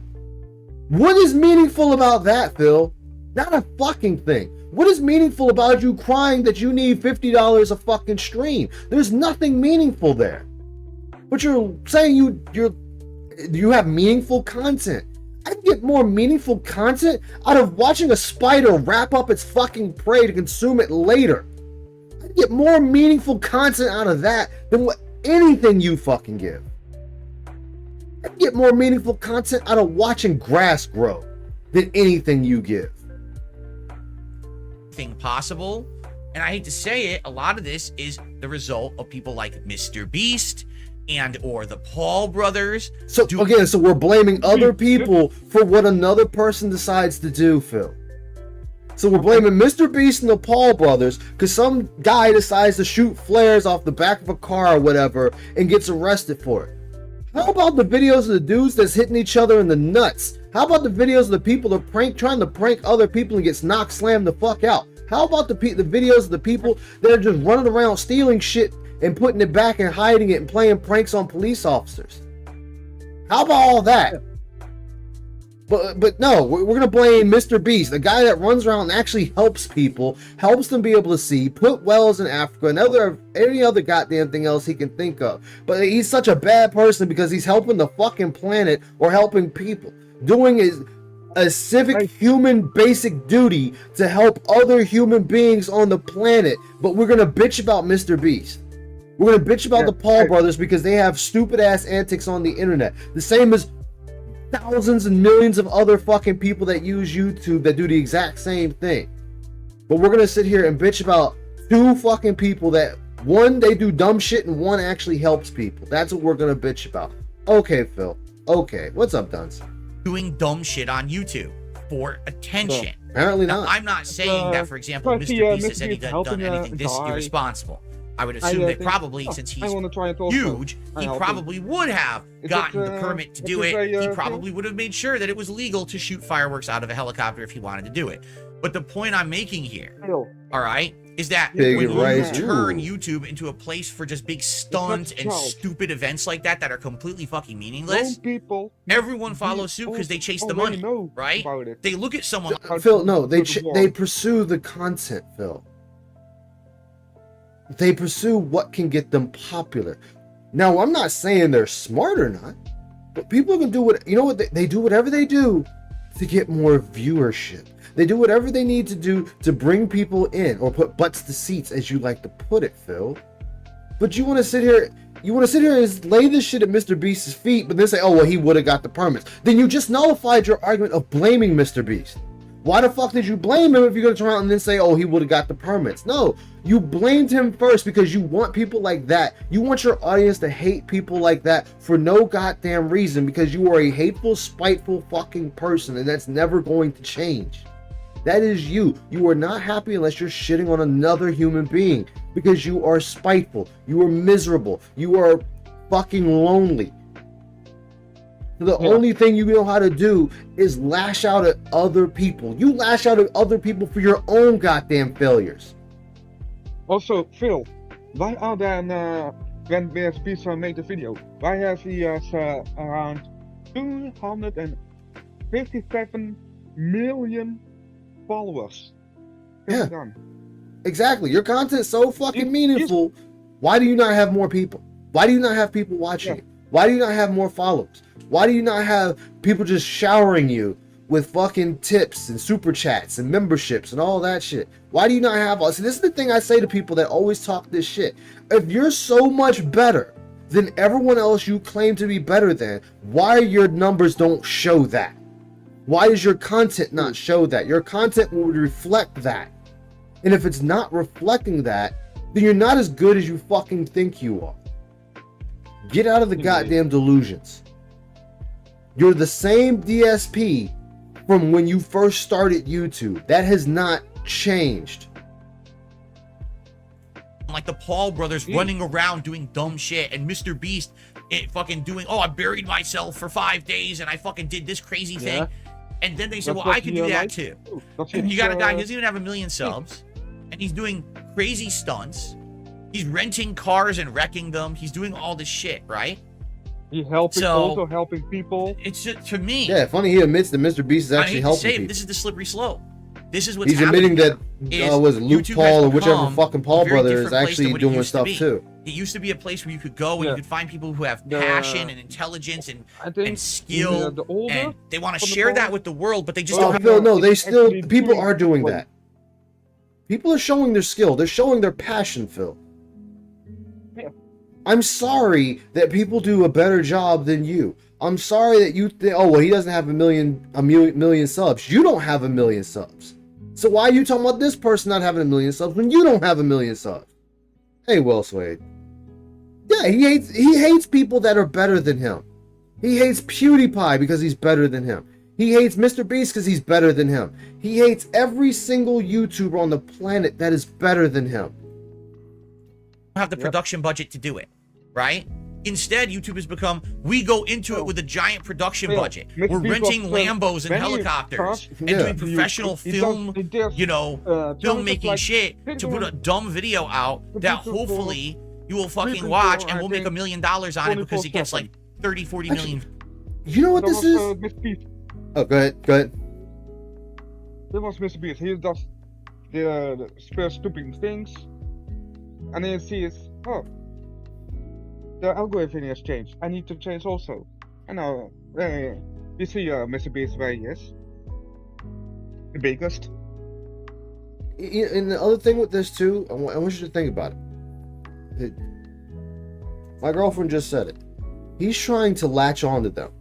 What is meaningful about that, Phil? Not a fucking thing. What is meaningful about you crying that you need $50 a fucking stream? There's nothing meaningful there. But you're saying you have meaningful content. I can get more meaningful content out of watching a spider wrap up its fucking prey to consume it later. I can get more meaningful content out of that than what anything you fucking give. I can get more meaningful content out of watching grass grow than anything you give. Thing possible, and I hate to say it, a lot of this is the result of people like Mr. Beast and or the Paul brothers. So again, so we're blaming other people for what another person decides to do, Phil. So we're blaming Mr. Beast and the Paul brothers because some guy decides to shoot flares off the back of a car or whatever and gets arrested for it. How about the videos of the dudes that's hitting each other in the nuts? How about the videos of the people that trying to prank other people and gets knocked slammed the fuck out? How about the videos of the people that are just running around stealing shit and putting it back and hiding it and playing pranks on police officers? How about all that? But no, we're gonna blame Mr. Beast, the guy that runs around and actually helps people, helps them be able to see, put wells in Africa, and any other goddamn thing else he can think of. But he's such a bad person because he's helping the fucking planet or helping people, doing a civic human basic duty to help other human beings on the planet. But we're gonna bitch about Mr. Beast. We're gonna bitch about the Paul brothers because they have stupid ass antics on the internet. The same as thousands and millions of other fucking people that use YouTube that do the exact same thing. But we're gonna sit here and bitch about two fucking people that one, they do dumb shit, and one actually helps people. That's what we're gonna bitch about. Okay, Phil. Okay, what's up, Duns? Doing dumb shit on YouTube for attention. Well, apparently now, not. I'm not saying that, for example, Mr. Beast has done anything this irresponsible. I would assume that probably, since he's huge, he probably would have gotten the permit to do it. He probably would have made sure that it was legal to shoot fireworks out of a helicopter if he wanted to do it. But the point I'm making here, all right, is that when you turn YouTube into a place for just big stunts and stupid events like that that are completely fucking meaningless, everyone follows suit because they chase the money, right? They look at someone. Phil, no, they pursue the content, Phil. They pursue what can get them popular. Now, I'm not saying they're smart or not, but people can do what, you know what, they do whatever they do to get more viewership. They do whatever they need to do to bring people in, or put butts to seats, as you like to put it, Phil. But you want to sit here and lay this shit at Mr. Beast's feet, but then say, oh, well, he would have got the permits. Then you just nullified your argument of blaming Mr. Beast. Why the fuck did you blame him if you're going to turn around and then say, oh, he would have got the permits? No, you blamed him first because you want people like that. You want your audience to hate people like that for no goddamn reason, because you are a hateful, spiteful fucking person, and that's never going to change. That is you. You are not happy unless you're shitting on another human being, because you are spiteful. You are miserable. You are fucking lonely. The only thing you know how to do is lash out at other people. You lash out at other people for your own goddamn failures. Also, Phil, why are then when BSP made the video, why has he around 257 million followers? Yeah, exactly. Your content's so fucking meaningful. Why do you not have more people? Why do you not have people watching it? Why do you not have more followers? Why do you not have people just showering you with fucking tips and super chats and memberships and all that shit? Why do you not have all? See, this is the thing I say to people that always talk this shit. If you're so much better than everyone else you claim to be better than, why your numbers don't show that? Why does your content not show that? Your content will reflect that. And if it's not reflecting that, then you're not as good as you fucking think you are. Get out of the goddamn delusions. You're the same DSP from when you first started YouTube. That has not changed. Like the Paul brothers running around doing dumb shit, and Mr. Beast fucking doing, oh, I buried myself for 5 days and I fucking did this crazy thing. And then they said, well, I can do that too. You got a guy who doesn't even have 1 million subs, and he's doing crazy stunts. He's renting cars and wrecking them. He's doing all this shit, right? He's also helping people. It's just, to me. Yeah, funny he admits that Mr. Beast is actually helping people. This is the slippery slope. This is what's He's happening. He's admitting that was Luke Paul or whichever fucking Paul brother is actually doing stuff too. It used to be a place where you could go and you could find people who have passion and intelligence and skill, and they want to share that with the world, but they just don't have. No, people are doing that. People are showing their skill. They're showing their passion, Phil. I'm sorry that people do a better job than you. I'm sorry that you think, oh, well, he doesn't have a million subs. You don't have 1 million subs. So why are you talking about this person not having 1 million subs when you don't have 1 million subs? Hey, Will Swade. Yeah, he hates people that are better than him. He hates PewDiePie because he's better than him. He hates Mr. Beast because he's better than him. He hates every single YouTuber on the planet that is better than him. Have the production budget to do it, right? Instead, YouTube has become, we go into it with a giant production budget. We're renting Lambos and helicopters and doing professional film, filmmaking shit to put a dumb video out that hopefully you will fucking watch and we'll make $1 million on it because it gets like 30, 40 million. You know what this is? Oh, go ahead. Dit was Mr. Beast. He does the stupid things. And then he sees, oh, the algorithm has changed. I need to change also. And now, you see Mr. Beast where he is. The biggest. And the other thing with this too, I want you to think about it. My girlfriend just said it. He's trying to latch onto them.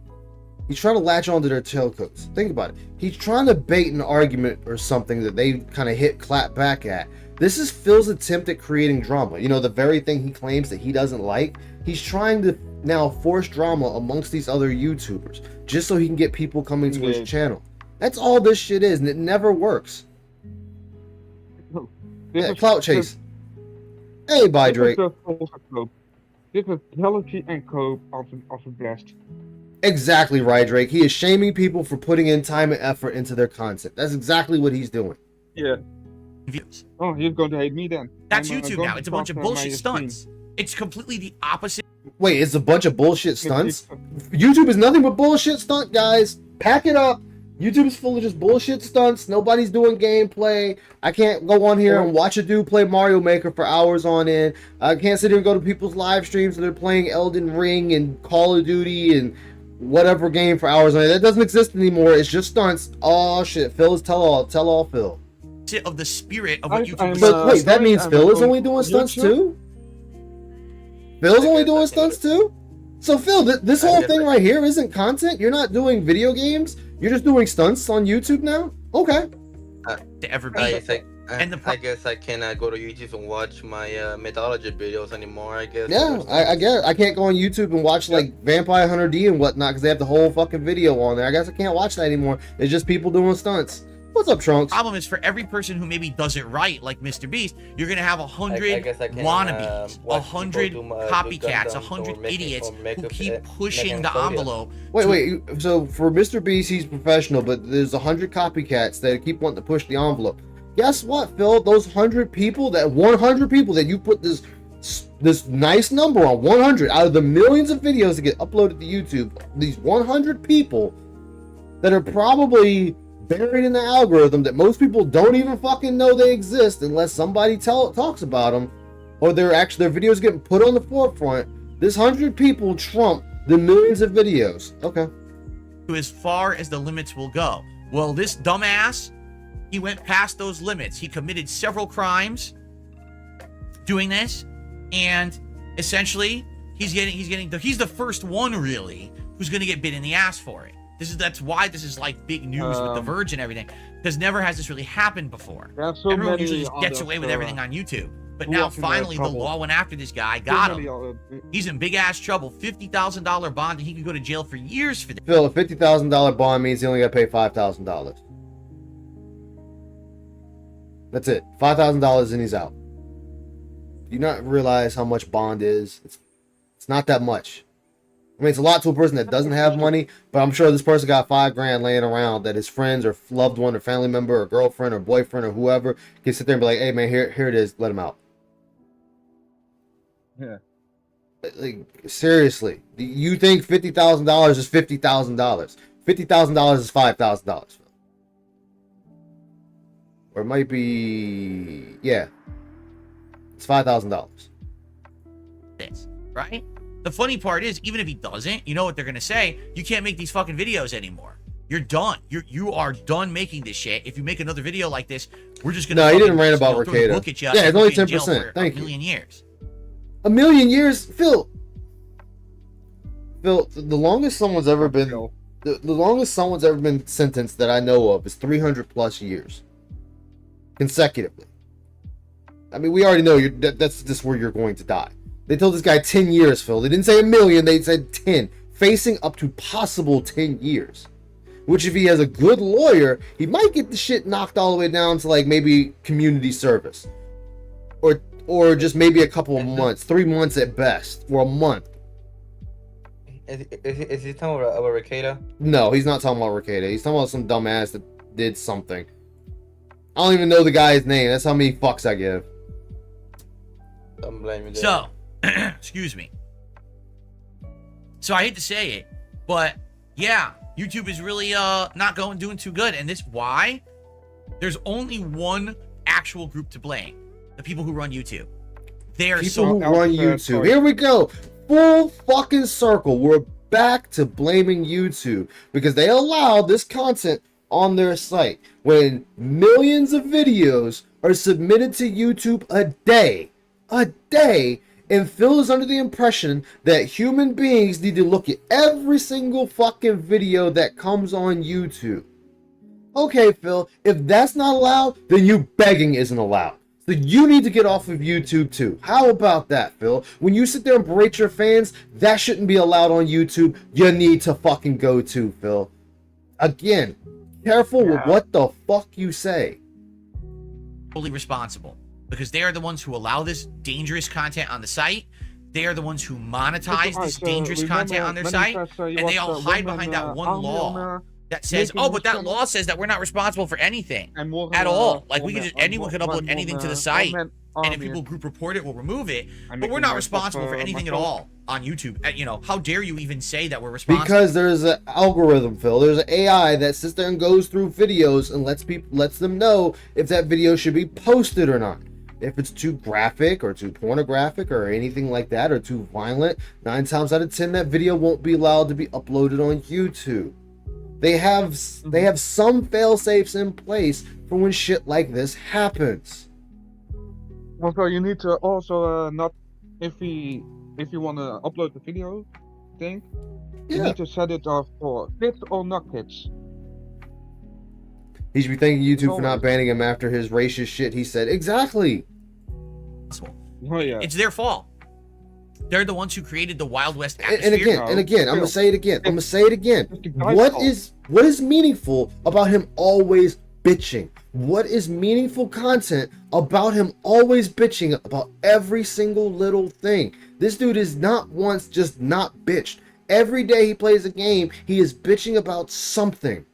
He's trying to latch onto their tailcoats. Think about it. He's trying to bait an argument or something that they kind of clap back at. This is Phil's attempt at creating drama. You know, the very thing he claims that he doesn't like. He's trying to now force drama amongst these other YouTubers just so he can get people coming to his channel. That's all this shit is, and it never works. Clout chase. Hey, bye, Drake. This is jealousy and cope of the blessed. Exactly right, Drake. He is shaming people for putting in time and effort into their content. That's exactly what he's doing. Yeah. Views. Oh, he's going to hate me then. That's YouTube now. It's a bunch of bullshit stunts. It's completely the opposite. Wait, it's a bunch of bullshit stunts? YouTube is nothing but bullshit stunt, guys. Pack it up. YouTube is full of just bullshit stunts. Nobody's doing gameplay. I can't go on here and watch a dude play Mario Maker for hours on end. I can't sit here and go to people's live streams and they're playing Elden Ring and Call of Duty and whatever game for hours on end. That doesn't exist anymore. It's just stunts. Oh shit, Phil is tell all Phil. Of the spirit of what YouTube. But wait, that means Phil is only doing stunts too? Phil's only doing stunts too? So Phil, this whole thing right here isn't content? You're not doing video games? You're just doing stunts on YouTube now? Okay. To ever be. I guess I cannot go to YouTube and watch my mythology videos anymore, I guess. Yeah, I guess. I can't go on YouTube and watch like Vampire Hunter D and whatnot because they have the whole fucking video on there. I guess I can't watch that anymore. It's just people doing stunts. What's up, Trunks? The problem is for every person who maybe does it right, like Mr. Beast, you're going to have 100 wannabes, 100 copycats, 100 idiots who keep pushing the envelope. Wait. So for Mr. Beast, he's professional, but there's 100 copycats that keep wanting to push the envelope. Guess what, Phil? Those 100 people, that 100 people that you put this nice number on, 100 out of the millions of videos that get uploaded to YouTube, these 100 people that are probably buried in the algorithm that most people don't even fucking know they exist unless somebody talks about them, or their videos getting put on the forefront. This 100 people trump the millions of videos. Okay. As far as the limits will go. Well, this dumbass, he went past those limits. He committed several crimes doing this, and essentially he's the first one really who's going to get bit in the ass for it. That's why this is like big news with The Verge and everything, because never has this really happened before. Everyone usually just gets away with everything on YouTube, but now finally the law went after this guy, got him. He's in big ass trouble. $50,000 bond, and he could go to jail for years for this. Phil, a $50,000 bond means he only got to pay $5,000. That's it. $5,000 and he's out. Do you not realize how much bond is? It's not that much. I mean, it's a lot to a person that doesn't have money, but I'm sure this person got $5,000 laying around that his friends or loved one or family member or girlfriend or boyfriend or whoever can sit there and be like, hey man, here it is, let him out. Yeah. Like, seriously, do you think $50,000 is $50,000? $50,000 is $5,000. Or it might be, yeah, it's $5,000. This, right? The funny part is, even if he doesn't, you know what they're gonna say? You can't make these fucking videos anymore. You're done. You are done making this shit. If you make another video like this, we're just gonna. No, he didn't rant about Ricada. Yeah, it's only 10%. Thank you. A million years. A million years, Phil. Phil, the longest someone's ever been, the longest someone's ever been sentenced that I know of is 300 plus years, consecutively. I mean, we already know that's just where you're going to die. They told this guy 10 years, Phil. They didn't say a million, they said 10. Facing up to possible 10 years. Which, if he has a good lawyer, he might get the shit knocked all the way down to like maybe community service. Or just maybe a couple of months, 3 months at best, or a month. Is he talking about Ricada? No, he's not talking about Ricada. He's talking about some dumbass that did something. I don't even know the guy's name. That's how many fucks I give. Don't blame me. So, excuse me. So I hate to say it, but yeah, YouTube is really not doing too good, and this why? There's only one actual group to blame: the people who run YouTube. They are People who so run YouTube. Here we go. Full fucking circle. We're back to blaming YouTube because they allowed this content on their site when millions of videos are submitted to YouTube a day, and Phil is under the impression that human beings need to look at every single fucking video that comes on YouTube. Okay, Phil, if that's not allowed, then you begging isn't allowed. So you need to get off of YouTube too. How about that, Phil? When you sit there and berate your fans, that shouldn't be allowed on YouTube. You need to fucking go to, Phil. Again, careful with what the fuck you say. fully responsible because they are the ones who allow this dangerous content on the site. They are the ones who monetize this dangerous content on their site, and they all hide behind that one law that says, "Oh, but that law says that we're not responsible for anything at all. Like we can just anyone can upload anything to the site, and if people group report it, we'll remove it. But we're not responsible for anything at all on YouTube. You know, how dare you even say that we're responsible? Because there's an algorithm, Phil. There's an AI that sits there and goes through videos and lets them know if that video should be posted or not. If it's too graphic or too pornographic or anything like that, or too violent, 9 times out of 10 that video won't be allowed to be uploaded on YouTube. They have some fail safes in place for when shit like this happens. Also, you need to also not if you want to upload the video thing, you need to set it off for kids or not kids. He should be thanking YouTube for not banning him after his racist shit he said. Exactly. Oh yeah. It's their fault. They're the ones who created the Wild West atmosphere. And again, I'm gonna say it again. What is meaningful about him always bitching? What is meaningful content about him always bitching about every single little thing? This dude is not once just not bitched. Every day he plays a game, he is bitching about something.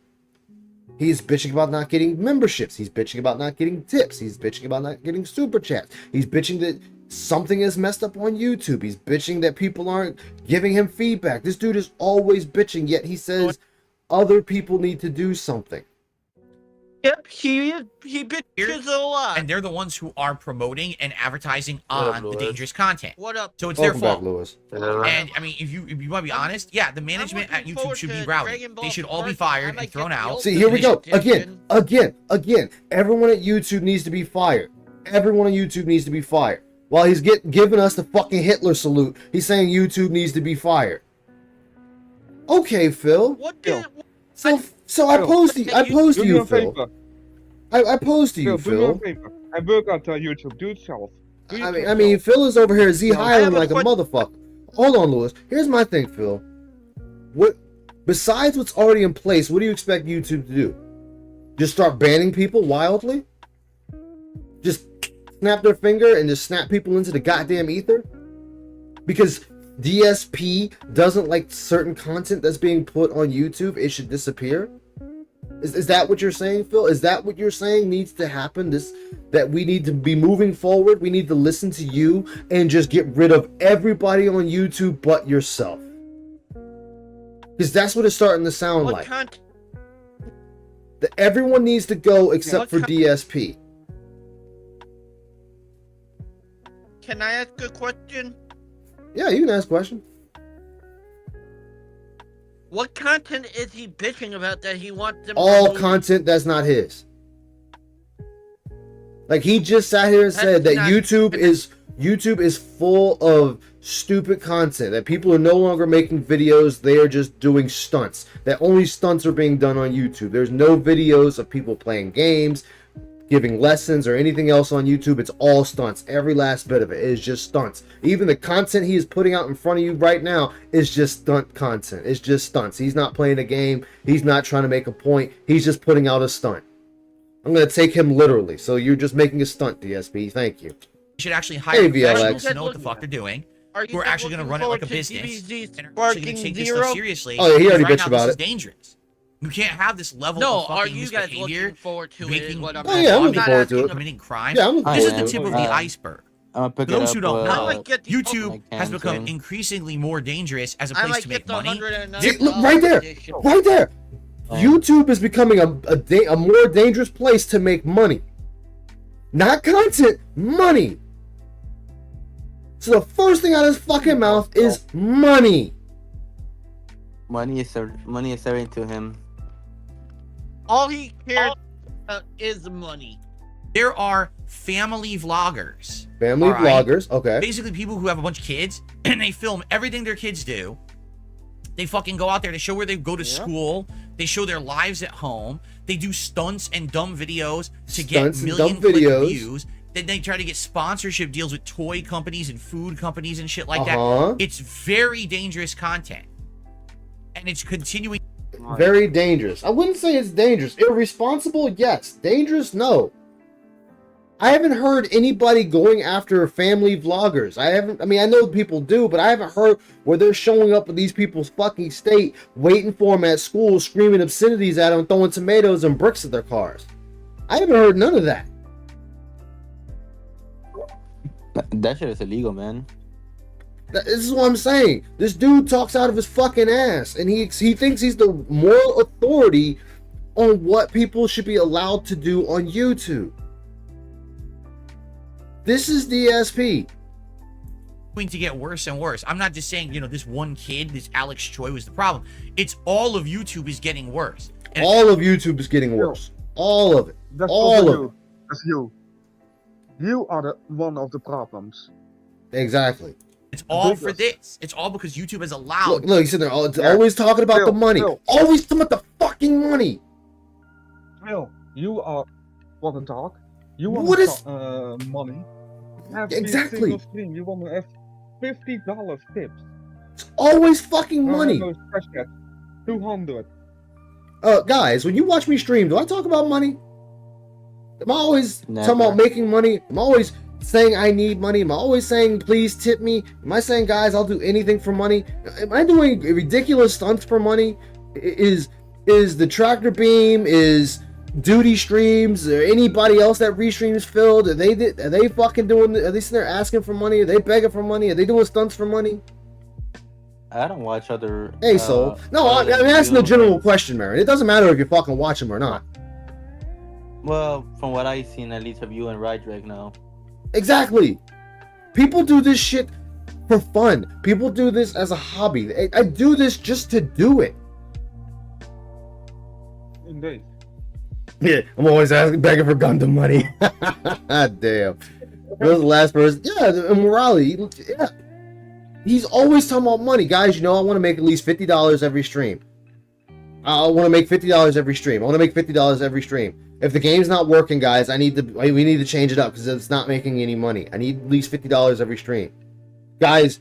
He's bitching about not getting memberships. He's bitching about not getting tips. He's bitching about not getting super chats. He's bitching that something is messed up on YouTube. He's bitching that people aren't giving him feedback. This dude is always bitching, yet he says other people need to do something. Yep, he bitches a lot. And they're the ones who are promoting and advertising on the dangerous content. What up? So it's their Welcome fault. back, Lewis. And I mean, if you want to be honest, yeah, the management at YouTube should be routed. They should all be fired and thrown out. See, here we go. Again. Everyone at YouTube needs to be fired. Everyone on YouTube needs to be fired. While he's giving us the fucking Hitler salute, he's saying YouTube needs to be fired. Okay, Phil. What did? So I posed to you, Phil. I posed to you, Do me a Phil. favor and work out YouTube. Do it self. I mean, Phil is over here Highland like a motherfucker. Hold on, Lewis. Here's my thing, Phil. Besides what's already in place, what do you expect YouTube to do? Just start banning people wildly? Just snap their finger and just snap people into the goddamn ether? Because DSP doesn't like certain content that's being put on YouTube, it should disappear? Is that what you're saying, Phil? Is that what you're saying needs to happen? That we need to be moving forward, we need to listen to you and just get rid of everybody on YouTube but yourself? Because that's what it's starting to sound like. That everyone needs to go except for DSP. Can I ask a question? Yeah, you can ask a question. What content is he bitching about that he wants them? All content that's not his. Like he just sat here and said that YouTube is full of stupid content, that people are no longer making videos, they are just doing stunts, that only stunts are being done on YouTube. There's no videos of people playing games, giving lessons, or anything else on YouTube. It's all stunts. Every last bit of it is just stunts. Even the content he is putting out in front of you right now is just stunt content. It's just stunts. He's not playing a game. He's not trying to make a point. He's just putting out a stunt. I'm going to take him literally. So you're just making a stunt, DSP. Thank you. You should actually hire Hey, professionals to know what the fuck they're doing. who are actually going to run it like a business and are actually going to take this stuff seriously. Oh, yeah, he already because bitched now about this it. is dangerous. You can't have this level No, of are fucking you guys misbehavior looking forward to making it? What I'm Oh, yeah, I'm looking not forward to asking it. committing crime. Yeah, I'm looking This is forward the to it. tip of the iceberg. I'm gonna pick For those it who up. don't I know, might get the YouTube like has become Amazon. increasingly more dangerous as a I place might to get make the money. $109 See, look, right there. edition. Right there. Oh. YouTube is becoming a more dangerous place to make money. Not content, money. So the first thing out of his fucking mouth is money. Money is everything to him. All he cares about is money. There are family vloggers. Family All right. vloggers, okay. Basically people who have a bunch of kids and they film everything their kids do. They fucking go out there to show where they go to school. They show their lives at home. They do stunts and dumb videos to get Stunts and million dumb click videos. views. Then they try to get sponsorship deals with toy companies and food companies and shit like Uh-huh. that. It's very dangerous content. And it's continuing. Very dangerous. I wouldn't say it's dangerous. Irresponsible, yes. Dangerous, no. I haven't heard anybody going after family vloggers. I know people do, but I haven't heard where they're showing up in these people's fucking state, waiting for them at school, screaming obscenities at them, throwing tomatoes and bricks at their cars. I haven't heard none of that. That shit is illegal, man. This is what I'm saying. This dude talks out of his fucking ass, and he thinks he's the moral authority on what people should be allowed to do on YouTube. This is DSP. going to get worse and worse. I'm not just saying, this one kid, this Alex Choi was the problem. It's all of YouTube is getting worse. And All of YouTube is getting worse. All of it. That's All for of you. That's you. You are the one of the problems. Exactly. it's all for biggest. this. It's all because YouTube has allowed. Look, he's sitting there Yeah. always talking about the Phil, money. Phil. Always talking about the fucking money. Phil, you want to talk? You want What to is- money? Every Exactly. single stream, you want to have $50 tips. It's always fucking No, money. no, scratch that. 200. Guys, when you watch me stream, do I talk about money? Am I always Never. talking about making money? Am I always saying I need money? Am I always saying please tip me? Am I saying guys I'll do anything for money? Am I doing ridiculous stunts for money? Is the tractor beam? Is duty streams or anybody else that ReeStreams filled? Are they fucking doing? Are they sitting there asking for money? Are they begging for money? Are they doing stunts for money? I don't watch other. Hey, so no, other I'm asking a videos. general question, man. It doesn't matter if you fucking watch them or not. Well, from what I've seen, at least of you and Rydrick now. Exactly. People do this shit for fun. People do this as a hobby. I do this just to do it. Indeed. Yeah, I'm always begging for Gundam money. Damn. That was the last person. Yeah, the immorality. Yeah. He's always talking about money. Guys, I want to make at least $50 every stream. I want to make $50 every stream. I want to make $50 every stream. If the game's not working, guys, we need to change it up because it's not making any money. I need at least $50 every stream. Guys,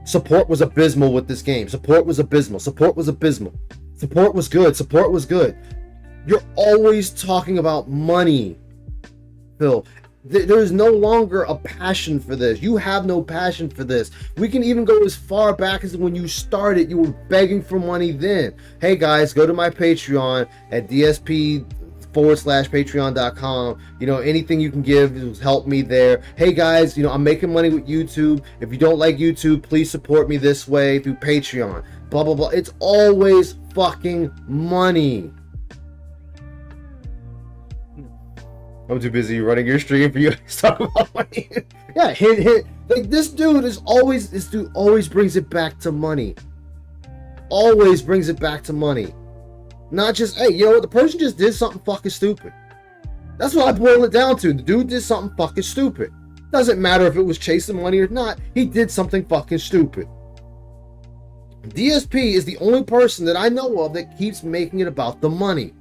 support was abysmal with this game. Support was abysmal. Support was abysmal. Support was good. Support was good. You're always talking about money, Phil. There's no longer a passion for this. You have no passion for this. We can even go as far back as when you started. You were begging for money then. Hey guys, go to my Patreon at dsp/patreon.com. Anything you can give will help me there. Hey guys, I'm making money with YouTube. If you don't like YouTube, please support me this way through Patreon. Blah, blah, blah. It's always fucking money. I'm too busy running your stream for you to talk about money. Yeah, hit. Like this dude always brings it back to money. Always brings it back to money. Not just, hey, the person just did something fucking stupid. That's what I boil it down to. The dude did something fucking stupid. Doesn't matter if it was chasing money or not. He did something fucking stupid. DSP is the only person that I know of that keeps making it about the money.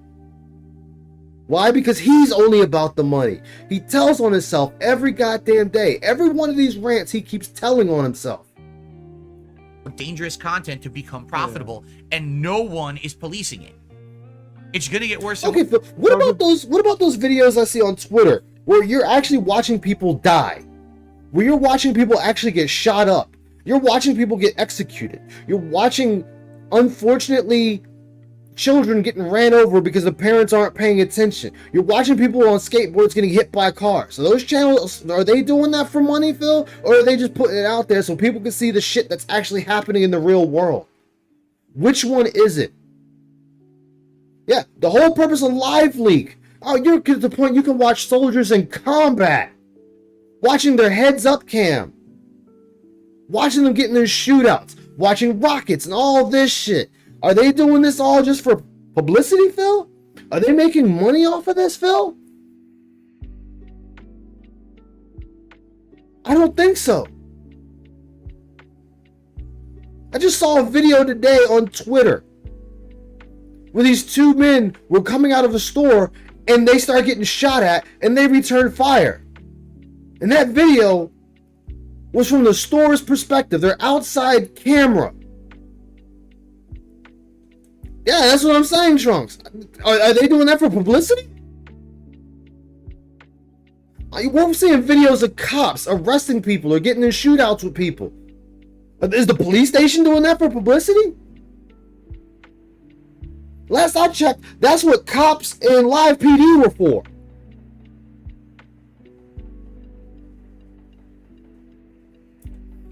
Why? Because he's only about the money. He tells on himself every goddamn day. Every one of these rants he keeps telling on himself. Dangerous content to become profitable, and no one is policing it. It's gonna get worse. Okay, Phil, what about those videos I see on Twitter where you're actually watching people die? Where you're watching people actually get shot up? You're watching people get executed. You're watching, unfortunately, children getting ran over because the parents aren't paying attention. You're watching people on skateboards getting hit by cars. So those channels, are they doing that for money, Phil? Or are they just putting it out there so people can see the shit that's actually happening in the real world? Which one is it? Yeah, the whole purpose of Live Leak. Oh, you're to the point you can watch soldiers in combat. Watching their heads up cam. Watching them get in their shootouts. Watching rockets and all this shit. Are they doing this all just for publicity, Phil? Are they making money off of this, Phil? I don't think so. I just saw a video today on Twitter where these two men were coming out of a store and they start getting shot at and they return fire. And that video was from the store's perspective, their outside camera. Yeah, that's what I'm saying, Trunks. Are they doing that for publicity? We're seeing videos of cops arresting people or getting in shootouts with people. Is the police station doing that for publicity? Last I checked, that's what cops and Live PD were for.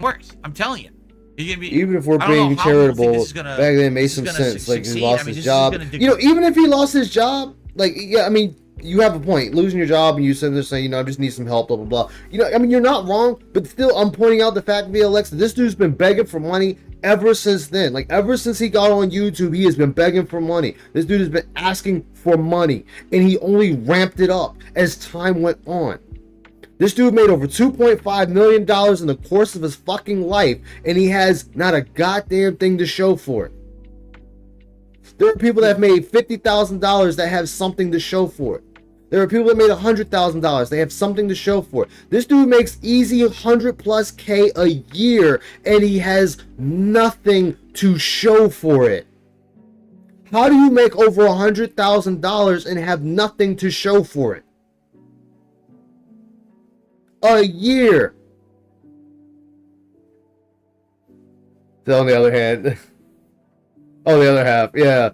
Works. I'm telling you. Even if we're being charitable, back then it made some sense. Like he lost his job. You know, even if he lost his job, like, yeah, I mean, you have a point. Losing your job and you sitting there saying, you know, I just need some help, blah, blah, blah. You know, I mean, you're not wrong, but still, I'm pointing out the fact, VLX, that this dude's been begging for money ever since then. Like, ever since he got on YouTube, he has been begging for money. This dude has been asking for money, and he only ramped it up as time went on. This dude made over $2.5 million in the course of his fucking life, and he has not a goddamn thing to show for it. There are people that have made $50,000 that have something to show for it. There are people that made $100,000. They have something to show for it. This dude makes easy 100 plus K a year, and he has nothing to show for it. How do you make over $100,000 and have nothing to show for it? A year. So on the other hand, oh, the other half, yeah.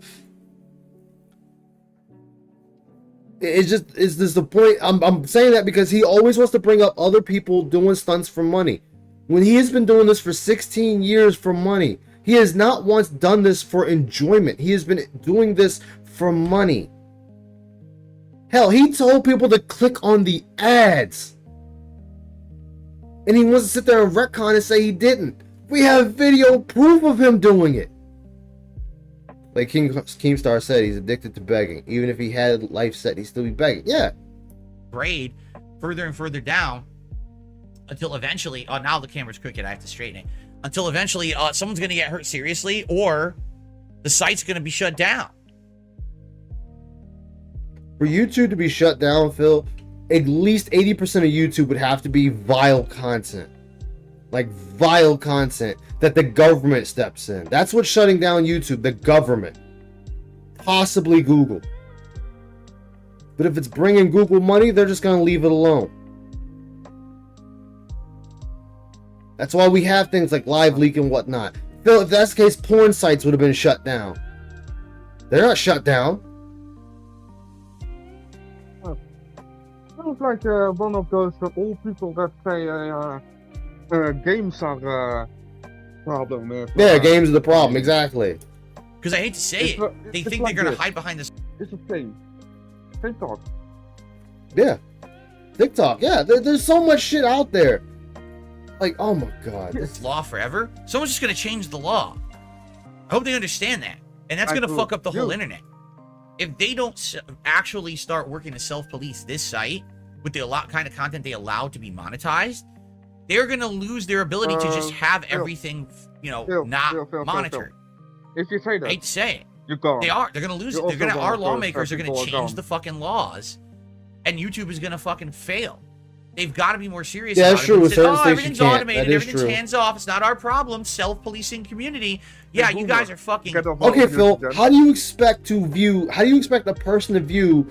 It's just the point. I'm saying that because he always wants to bring up other people doing stunts for money. When he has been doing this for 16 years for money, he has not once done this for enjoyment. He has been doing this for money. Hell, he told people to click on the ads. And he wants to sit there and retcon and say he didn't. We have video proof of him doing it. Like Keemstar said, he's addicted to begging. Even if he had life set, he'd still be begging. Yeah. Grade further and further down until eventually, oh, now the camera's crooked, I have to straighten it. Until eventually someone's going to get hurt seriously or the site's going to be shut down. For YouTube to be shut down, Phil, at least 80% of YouTube would have to be vile content. Like vile content that the government steps in. That's what's shutting down YouTube, the government. Possibly Google. But if it's bringing Google money, they're just going to leave it alone. That's why we have things like Live Leak and whatnot. Phil, if that's the case, porn sites would have been shut down. They're not shut down. Sounds like one of those old people that say games are problem. Yeah, games are the problem, exactly. Because I hate to say it, they think they're going to hide behind this. It's the same. TikTok. Yeah. TikTok, yeah. There's so much shit out there. Like, oh my god. This law forever? Someone's just going to change the law. I hope they understand that. And that's going to fuck up the whole internet. If they don't actually start working to self-police this site with the kind of content they allow to be monetized, they're going to lose their ability to just have everything, you know, not monitored. If you say that, I hate to say it. You're gone. They are. They're going to lose it. Our lawmakers are going to change the fucking laws, and YouTube is going to fucking fail. They've got to be more serious about it. Yeah, that's true. With certain states everything's you can't. automated. Everything's hands off. It's not our problem. Self-policing community. Yeah, you guys are fucking... Okay, Phil, how do you expect a person to view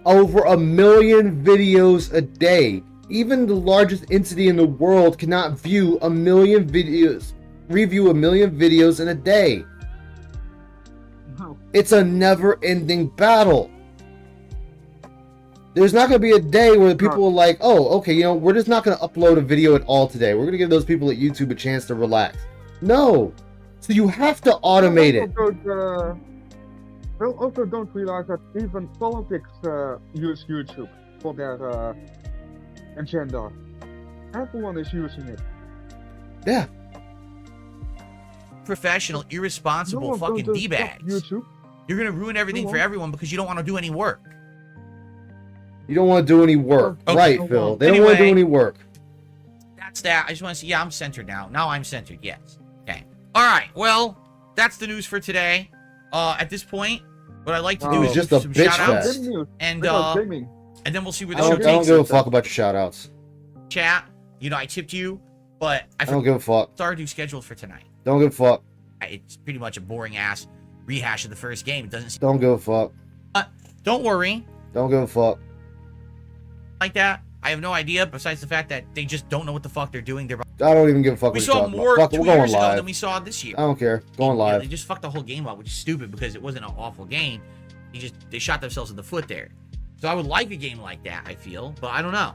over 1 million videos a day Even the largest entity in the world cannot review a million videos in a day. No. It's a never-ending battle. There's not going to be a day where people are like, oh, okay, you know, we're just not going to upload a video at all today. We're going to give those people at YouTube a chance to relax. No. So you have to automate it. Well, also don't realize that even politics use YouTube for their agenda. Everyone is using it. Yeah. Professional, irresponsible fucking goes to D-bags. YouTube. You're gonna ruin everything No for one. everyone because you don't want to do any work. You don't want to do any work. Okay. Right, No Phil. one. They don't want to do Anyway. any work. That's that. I just want to see. Yeah, I'm centered now. Now I'm centered. Yes. Okay. All right. Well, that's the news for today. At this point, what I'd like to do Oh. is It's just do a some bitch shout outs, fest. Good news. and Because gaming. then we'll see where I the show don't takes give a us. fuck about your shout-outs. Chat. You know, I tipped you, but I I don't give a fuck. Stardew scheduled for tonight. Don't give a fuck. It's pretty much a boring ass rehash of the first game. It doesn't seem. Don't give a fuck. Don't worry. Don't give a fuck. Like that. I have no idea. Besides the fact that they just don't know what the fuck they're doing. They're. I don't even give a fuck We what you're saw talking more about. Fuck it, 2 we're going years ago than live. we saw this year. I don't care. Going Yeah, live. they just fucked the whole game up, which is stupid because it wasn't an awful game. They shot themselves in the foot there. So I would like a game like that, I feel, but I don't know.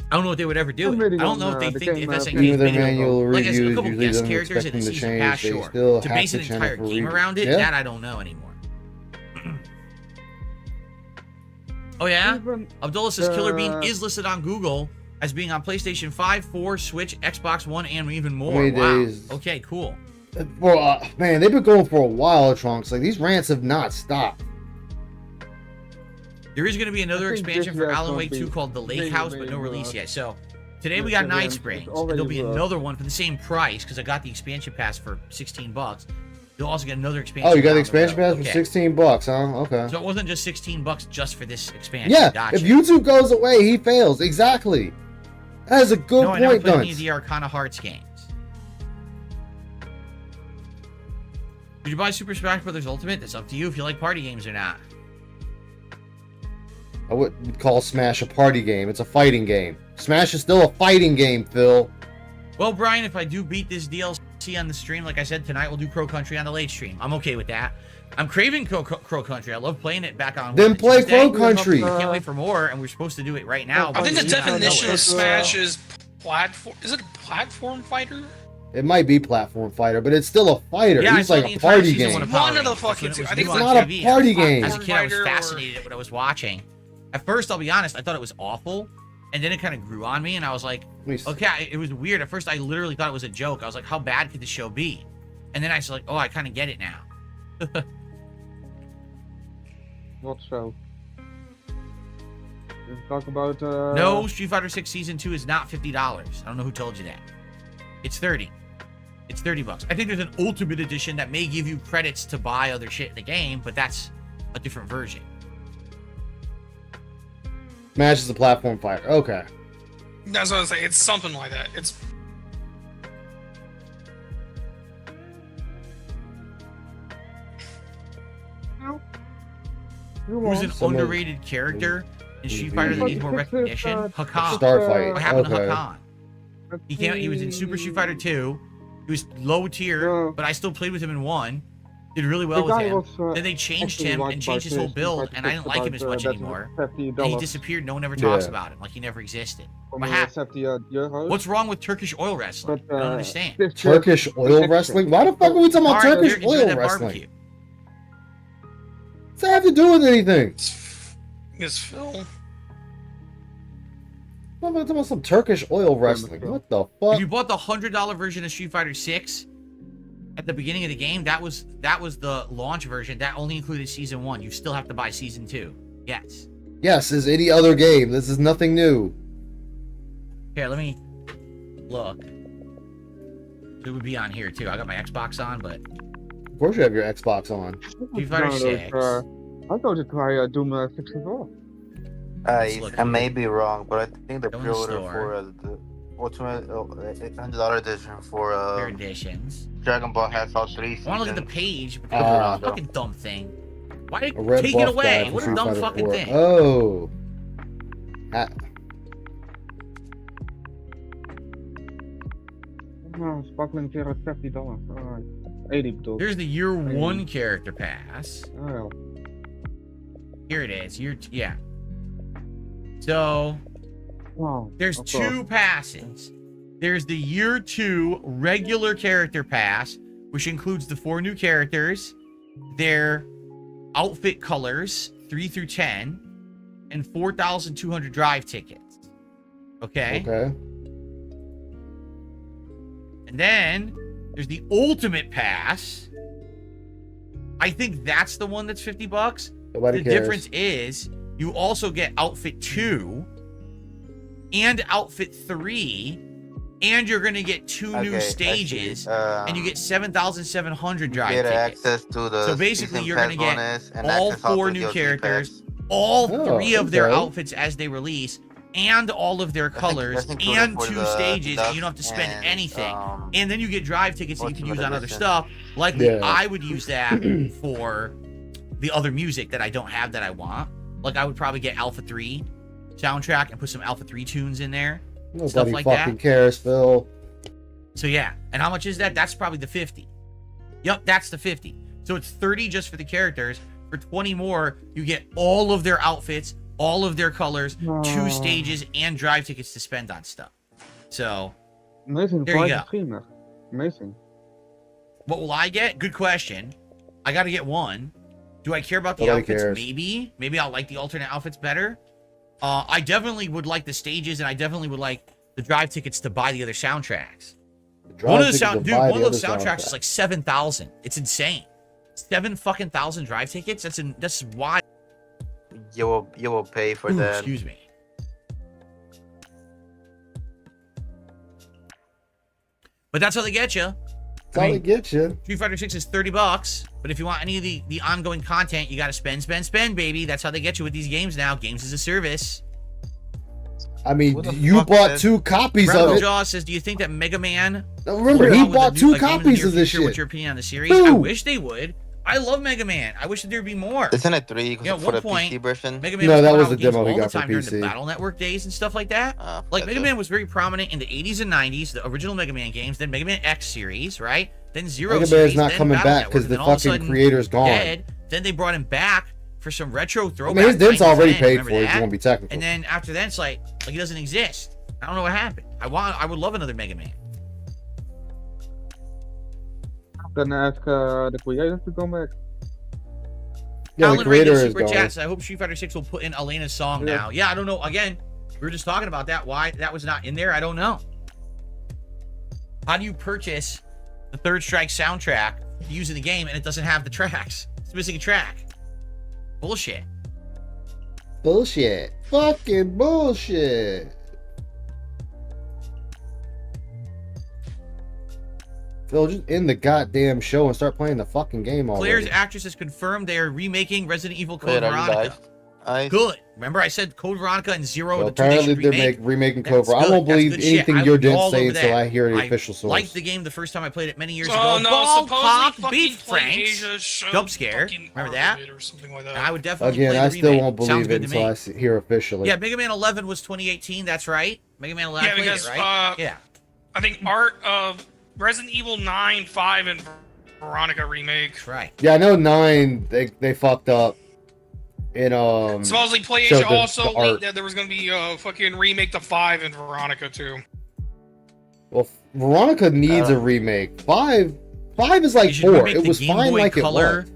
I don't know what they would ever do. I'm it. I reading don't on, know if they the think game, if SNK Even is with big their enough. manual Like I said, a reviews, couple usually guest doesn't characters expect in the them to season change. pass, They sure. still To have base to an channel entire for game review. around it, Yeah. that I don't know anymore. Oh yeah? Even Abdullah says Killer Bean Uh, is listed on Google as being on PlayStation 5, 4, Switch, Xbox One, and even more. many Wow. days? Okay, cool. Well, man, they've been going for a while, Trunks. Like, these rants have not stopped. There is going to be another I think expansion this for year Alan it's Wake gonna 2 be called The Lake really, House, but really no release rough. yet. So today we Yeah, got yeah, Night it's Springs, and already there'll be rough. another one for the same price because I got the expansion pass for $16. You'll also get another expansion. Oh, you got down the expansion road. pass for Okay. $16, huh? Okay. So it wasn't just $16 just for this expansion. Yeah, Gotcha. if YouTube goes away, he fails. Exactly. That is a good No, I never point, played any of Dunce. the Arcana Hearts games. Did you buy Super Smash Bros. Ultimate? That's up to you if you like party games or not. I wouldn't call Smash a party game. It's a fighting game. Smash is still a fighting game, Phil. Well, Brian, if I do beat this DLC on the stream, like I said, tonight we'll do Crow Country on the late stream. I'm okay with that. I'm craving Crow Country. I love playing it back on. Then what, play Tuesday? Crow Country. I can't wait for more, and we're supposed to do it right now. I think the but we don't know definition it. of Smash is platform. Is it a platform fighter? It might be platform fighter, but it's still a fighter. Yeah, I He's saw like the a entire party season game. of Power One of the Rangers. That's fucking when it was I think new it's on not a TV. party game. As a kid, I was Fighter or- fascinated at what I was watching. At first, I'll be honest, I thought it was awful, and then it kind of grew on me, and I was like, Let me see. okay, it was weird. At first, I literally thought it was a joke. I was like, how bad could the show be? And then I was like, oh, I kind of get it now. What so? Let's talk about No, Street Fighter 6 Season 2 is not $50. I don't know who told you that. It's 30. It's $30. I think there's an Ultimate Edition that may give you credits to buy other shit in the game, but that's a different version. Smash is a platform fighter. Okay. That's what I was saying. It's something like that. It's Who's an Someone- underrated character in Street Fighter that needs more This is, recognition? Hakan. Star fight. What happened Okay. to Hakan? He was in Super Street Fighter 2. He was low tier, Yeah. but I still played with him in 1. Did really well The with guy him. was, Then they changed actually him liked and by changed his whole Street build, Fighter and I didn't like him as about, much that anymore. $50. And he disappeared. No one ever talks Yeah. about him. Like he never existed. From What happened? 70 euros. What's wrong with Turkish oil wrestling? But, I don't understand. this just Turkish oil extra. wrestling? Why the fuck are we talking about Alright, Turkish enjoy oil that wrestling? barbecue. What's that have to do with anything? it's Phil. I'm talking about some Turkish oil wrestling. What the If fuck? you bought the $100 version of Street Fighter 6 at the beginning of the game, that was the launch version. That only included Season 1. You still have to buy Season 2. Yes. Yes, as any other game. This is nothing new. Here, let me look. It would be on here too. I got my Xbox on, but Of course you have your Xbox on. Street Fighter 6. I thought it try Doom 64. Let's look I may be wrong, but I think the Go in the pre-order store. for the Ultimate $100 edition for Their editions. Dragon Ball has all three. I want to look at the seasons. page. But Ah. fucking dumb thing. Why did A red take buff it away? guy What a from dumb Street Fighter fucking 4. thing. Oh. No, sparkling here at $50. Alright. 80 bedoel. There's the year 1 character pass. Oh, Here it is. Yeah. So wow. there's of 2 passes. There's the year 2 regular character pass, which includes the 4 new characters, their outfit colors 3 through 10, and 4,200 drive tickets. Okay. Okay. And then there's the ultimate pass. I think that's the one that's $50. Nobody The cares. difference is you also get outfit 2 and outfit 3, and you're gonna get 2 new Okay, I see. stages, and you get 7,700 drive get tickets. access to the So basically, season you're pass gonna get bonus and all access also 4 to new DLC characters, packs. all Oh, 3 of their okay. outfits as they release, and all of their That's colors, included and for 2 the stages, and you deluxe don't have to spend and, anything. And then you get drive tickets that you can use ultimate on other edition. stuff. Likely, Yeah. I would use that for the other music that I don't have that I want. Like, I would probably get Alpha 3 soundtrack and put some Alpha 3 tunes in there. Nobody like fucking that. cares, Phil. So, yeah. And how much is that? That's probably the 50. Yep, that's the 50. So, it's 30 just for the characters. For 20 more, you get all of their outfits, all of their colors, 2 Oh. stages, and drive tickets to spend on stuff. So, Amazing. There you Private go. streamer. Amazing. what will I get? Good question. I got to get 1. Do I care about the Nobody outfits? cares. Maybe I'll like the alternate outfits better. I definitely would like the stages, and I definitely would like the drive tickets to buy the other soundtracks. One of the one of those soundtracks is like 7,000. It's insane. 7,000 drive tickets. That's why. You will pay for Ooh, that. excuse me. But that's how they get you. That's how they get you. Street Fighter 6 is $30, but if you want any of the ongoing content, you got to spend, baby. That's how they get you with these games now. Games as a service. I mean, Who the you fuck bought says- 2 copies of Rebel it. Jaw says, do you think that Mega Man... Now, remember, will he come with a bought new- 2 a game in the copies near of this future? What's shit. your opinion on the series? I Boom. wish they would. I love Mega Man. I wish that there'd be more. Isn't it 3 Yeah, at for one the point, PC version? Mega Man No, that coming was out the with games demo we all the got for time during the PC. Battle Network days and stuff like that. Like, Mega gotcha. Man was very prominent in the 80s and 90s, the original Mega Man games, then Mega Man X series, right? Then Zero Mega series, Man's not then coming Battle back Network, because and the then all of a fucking sudden creator's gone. dead. Then they brought him back for some retro I throwback. mean, his dent's 90s already event, paid remember for it. that? You won't be technical. And then after that, it's like he doesn't exist. I don't know what happened. I would love another Mega Man. Then ask the creator to come back. Yeah, the Alan Ray creator gives is super gone. chats. I hope Street Fighter 6 will put in Elena's song Yeah. now. Yeah, I don't know. Again, we were just talking about that. Why that was not in there, I don't know. How do you purchase the Third Strike soundtrack to use in the game and it doesn't have the tracks? It's missing a track. Bullshit. Bullshit. Fucking bullshit. Phil, just end the goddamn show and start playing the fucking game already. Players Actress has confirmed they are remaking Resident Evil Code Wait, are you Veronica. live? I Good. Remember I said Code Veronica and Zero, Well, the two they apparently should they're remake? remaking That's Cobra. I good. won't That's believe good shit. anything I you would be didn't all say over until that. I hear the I official source. liked the game the first time I played it many years ago. Oh no, Ball supposedly cock fucking beef Play franks. Asia showed Jump scare. fucking Remember part of that? it or something like that. I would definitely Again, play I the still remake. won't Sounds believe it good to until me. I hear officially. Yeah, Mega Man 11 was 2018. That's right. Mega Man 11 Yeah, played because it, right? Yeah. I think art of Resident Evil 9, 5, and Veronica remake. That's right. Yeah, I know 9, they fucked up. In, Supposedly Play showed Asia also the art. leaked that there was going to be a fucking remake to 5 and Veronica too. Well, Veronica needs a remake. 5 is like You should 4. remake It the was Game fine Boy like Color it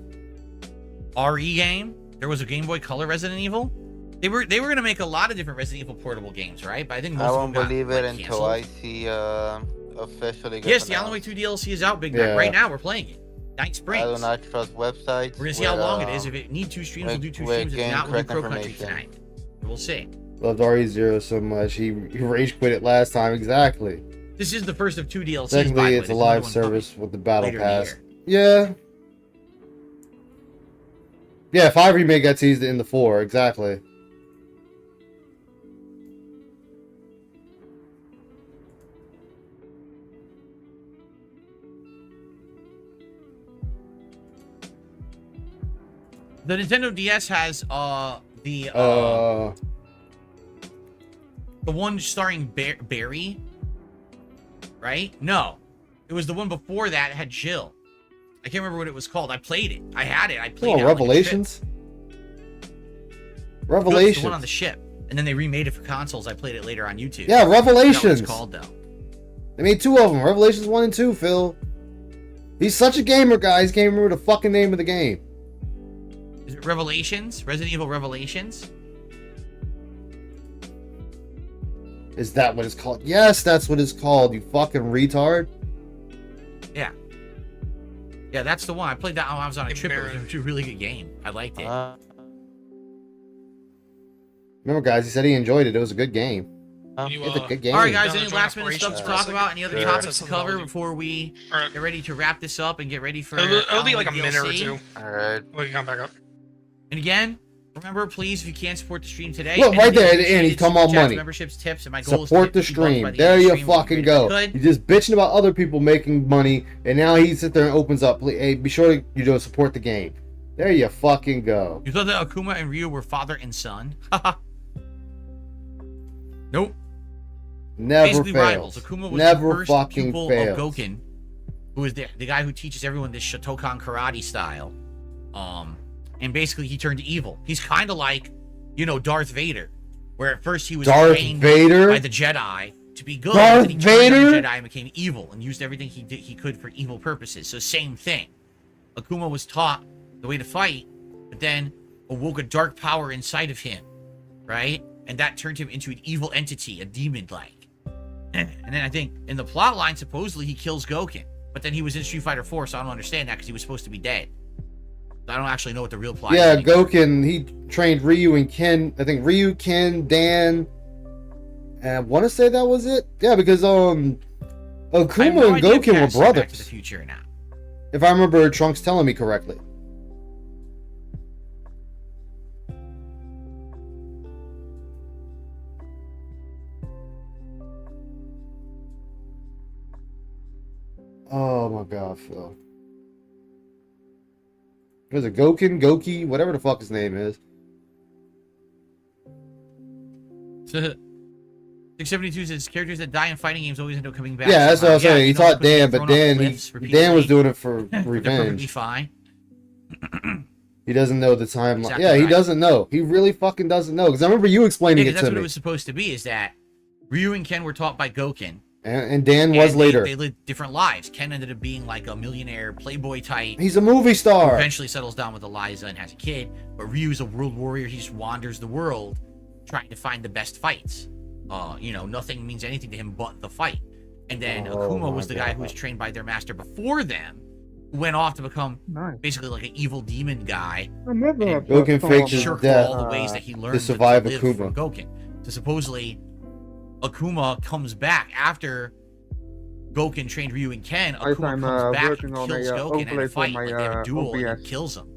was. RE game. There was a Game Boy Color Resident Evil. They were gonna make a lot of different Resident Evil portable games, right? But I think most I of won't them got, believe it like, until canceled. I see officially. Yes, gets the Alan Wake announced. 2 DLC is out, Big Yeah. Mac. Right now, we're playing it. Night I do Springs. not trust websites. We're gonna see how long it is. If it need 2 streams, we'll do 2 with streams. If game not, we'll do correct Pro Country information. tonight. We'll see. Loved RE0 so much. He rage quit it last time. Exactly. This is the first of 2 DLCs. by Secondly, the way. it's a There's live another one coming service with the battle later in the pass. year. Yeah. Yeah, 5 remake got teased in the 4. Exactly. The Nintendo DS has the one starring Barry, right? No, It was the one before that had Jill. I can't remember what it was called. I played it. I had it. I played Oh, it. Revelations. It's Revelations. the one on the ship, and then they remade it for consoles. I played it later on YouTube. Yeah, I forgot what Revelations. it's called though. They made 2 of them. Revelations 1 and 2. Phil. He's such a gamer, guys. Can't remember the fucking name of the game. Is it Revelations? Resident Evil Revelations? Is that what it's called? Yes, that's what it's called. You fucking retard. Yeah. Yeah, that's the one. I played that when I was on a trip. It was a really good game. I liked it. Remember, guys, he said he enjoyed it. It was a good game. You, It's a good game. All right, guys. Down Any the joint last minute stuff to operations talk about? Any other Yeah. topics to Something cover about- before we Alright. get ready to wrap this up and get ready for? It'll be like a Alan minute or DLC? two. Alright. We can come back up. And again, remember, please, if you can support the stream today, Look, right there at the anything end, he's talking about super chats, money. Memberships, tips, and my goal Support is the to get 50 bucks by stream. the end There of the you stream. We'll fucking be go. ready to You're just bitching about other people making money, and now he sits there and opens up. Hey, be sure to support the game. There you fucking go. You thought that Akuma and Ryu were father and son? Nope. Never Basically fails. rivals. Akuma was Never the first fucking pupil fails. of Goken, who is the guy who teaches everyone this Shotokan karate style. And basically he turned evil. He's kind of like, Darth Vader, where at first he was Darth trained Vader? by the Jedi to be good. Darth and he turned on the Vader? Jedi and became evil and used everything he could for evil purposes. So same thing. Akuma was taught the way to fight, but then awoke a dark power inside of him, right? And that turned him into an evil entity, a demon-like. And then I think in the plot line, supposedly he kills Goken, but then he was in Street Fighter 4, so I don't understand that because he was supposed to be dead. I don't actually know what the real plot Yeah, is. anymore. Goken, he trained Ryu and Ken. I think Ryu, Ken, Dan. And I want to say that was it. Yeah, because I have Akuma no and idea if Goken were Back to the brothers. Future or not. If I remember Trunks telling me correctly. Oh my god, Phil. Was it Goken, Goki, whatever the fuck his name is? 672 says characters that die in fighting games always end up coming back. Yeah, that's what I was somehow. saying. He you know, taught because they Dan, get but thrown off Dan, cliffs Dan repeatedly. was doing it for They're perfectly revenge. fine. He doesn't know the timeline. Exactly Yeah, he right. doesn't know. He really fucking doesn't know. Because I remember you explaining Yeah, it 'cause to that's what me. it was supposed to be, is that Ryu and Ken were taught by Goken. And Dan was and later. They lived different lives. Ken ended up being like a millionaire playboy type. He's a movie Who star. eventually settles down with Eliza and has a kid. But Ryu's a world warrior. He just wanders the world trying to find the best fights. Nothing means anything to him but the fight. And then Oh Akuma my was the guy who was God. trained by their master before them, who went off to become Nice. basically like an evil demon guy. I never And had Goken thought faked his of Shirked death, all the ways that he learned survive live Akuma. from Goken. So supposedly, Akuma comes back after Goken trained Ryu and Ken. I- Akuma I'm, comes back and working on kills a, Goken in overlay a for fight. my, Like they have a duel and OBS. he kills him.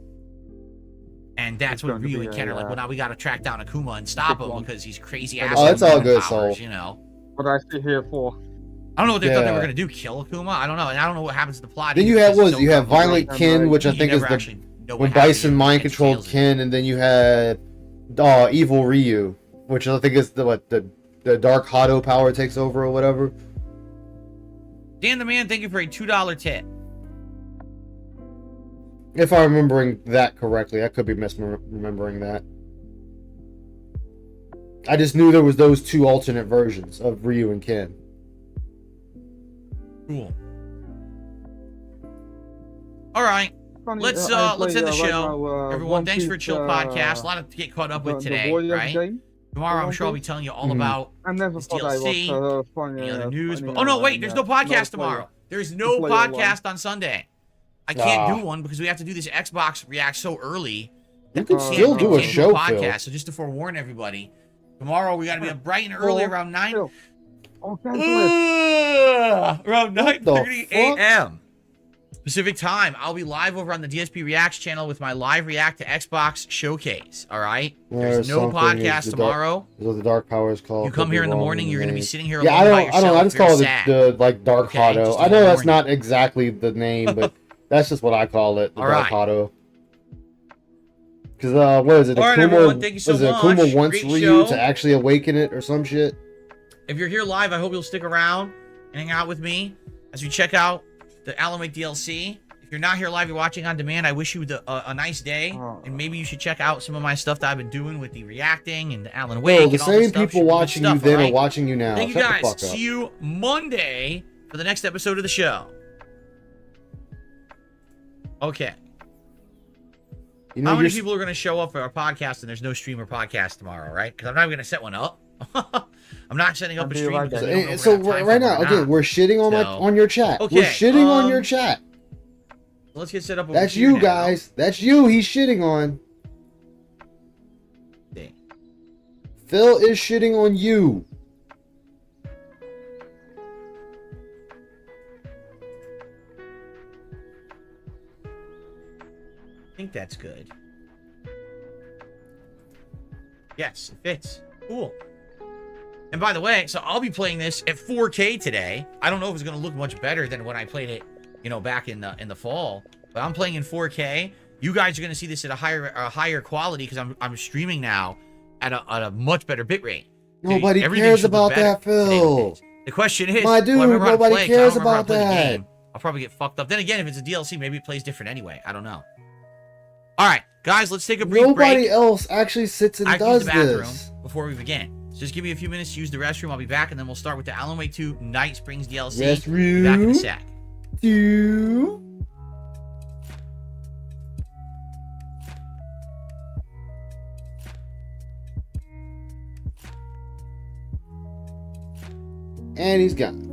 And that's It's when going to Ryu be and Ken a, are like, well, now we got to track down Akuma and stop him because he's crazy ass. Oh, it's all good, powers, Soul. What I sit here for. I don't know what they thought they Yeah. were gonna do. Kill Akuma? I don't know, and I don't know what happens to the plot. Then either, you had because it's you so have Violent complicated. Ken, which I You think is never the actually know when what happens Bison in mind Ken's controlled tales. Ken, and then you had Evil Ryu, which I think is the Dark Hado power takes over or whatever. Dan the Man, thank you for a $2 tip. If I'm remembering that correctly, I could be misremembering that. I just knew there was those two alternate versions of Ryu and Ken. Cool. All right, Funny, let's I let's play, end the right show. now, Everyone, One thanks for a Piece, chill podcast. A lot to get caught up with the today, Warriors right? game. Tomorrow, I'm One sure I'll be Piece. telling you all Mhm. about I never this thought I DLC, was funny. any other news. funny, But, oh no, wait, there's no podcast player. tomorrow. There's no player podcast on Sunday. I can't Ah. do one because we have to do this Xbox React so early. You could Oh, still yeah. do a Can't show, podcast. Phil. So just to forewarn everybody, tomorrow we got to be up bright and early Oh, around 9. Phil. Oh, cancel it. Around What the 9:30 fuck? a.m. Pacific time. I'll be live over on the DSP Reacts channel with my live React to Xbox showcase. All right. There's no something is podcast the tomorrow. Is what the Dark Power is called. You come Could be here in the wrong morning. You're going to be name. sitting here Yeah, alone by I yourself. don't. I just Very call it sad. the like Dark Okay, Hado. just I in know the that's morning. not exactly the name, but that's just what I call it. The All Dark right. Hado. Because what is it? All right, Akuma, everyone, thank you so was it much. Akuma wants Great Ryu show. to actually awaken it or some shit. If you're here live, I hope you'll stick around and hang out with me as we check out the Alan Wake DLC. If you're not here live, you're watching on demand, I wish you a nice day. And maybe you should check out some of my stuff that I've been doing with the reacting and the Alan Wake. Bro, the and all this same stuff. people Should be good watching stuff, you then alright? are watching you now. Thank you Shut the guys. fuck up. See you Monday for the next episode of the show. Okay. You know, How many you're- people are going to show up for our podcast and there's no stream or podcast tomorrow, right? Because I'm not even going to set one up. I'm not setting up a stream because I don't know if we're So gonna have time right for it now, or okay, not. we're shitting on So, on your chat. okay, We're shitting on your chat. Let's get set up over That's here you now. guys. That's you. He's shitting on. Okay. Phil is shitting on you. I think that's good. Yes, it fits. Cool. And by the way, so I'll be playing this at 4K today. I don't know if it's going to look much better than when I played it, you know, back in the fall. But I'm playing in 4K. You guys are going to see this at a higher quality because I'm streaming now at a much better bitrate. Nobody Everything cares should look about better that, Phil. The question is, My dude, will I remember how to nobody play? 'Cause I don't cares remember how to about play the that. game. I'll probably get fucked up. Then again, if it's a DLC, maybe it plays different anyway. I don't know. All right, guys, let's take a brief Nobody break. else actually sits and I have to use does the bathroom this. before we begin. So just give me a few minutes to use the restroom. I'll be back, and then we'll start with the Alan Wake 2 Night Springs DLC. Restroom. Be back in a sec. You. And he's gone.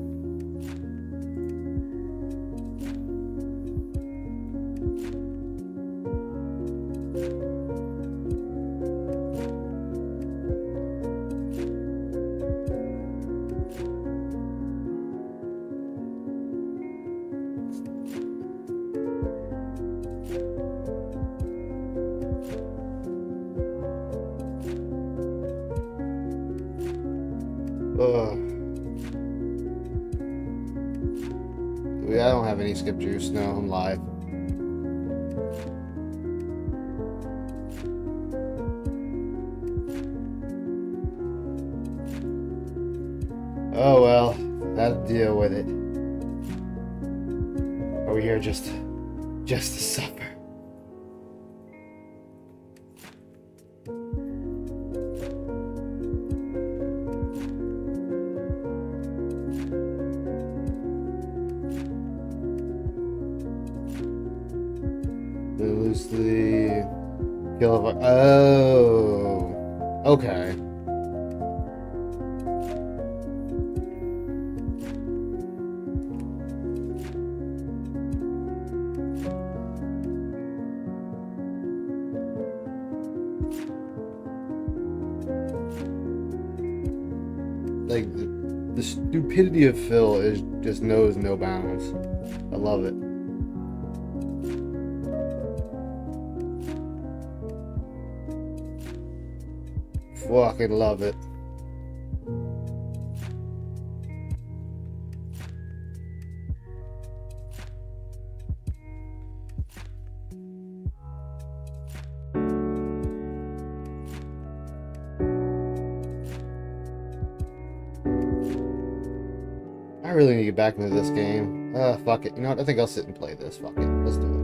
I don't have any skip juice. No, I'm live. Oh well, I'll deal with it. Are we here just to suffer? Loosely kill of. Oh, okay. Like the stupidity of Phil is just knows no bounds. I love it. Fucking love it. I really need to get back into this game. Fuck it. You know what? I think I'll sit and play this. Fuck it. Let's do it.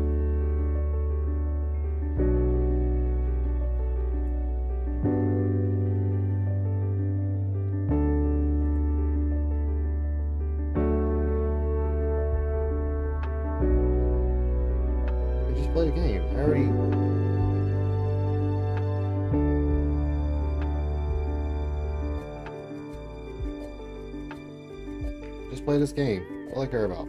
Just play the game. I already. Just play this game. All I care about.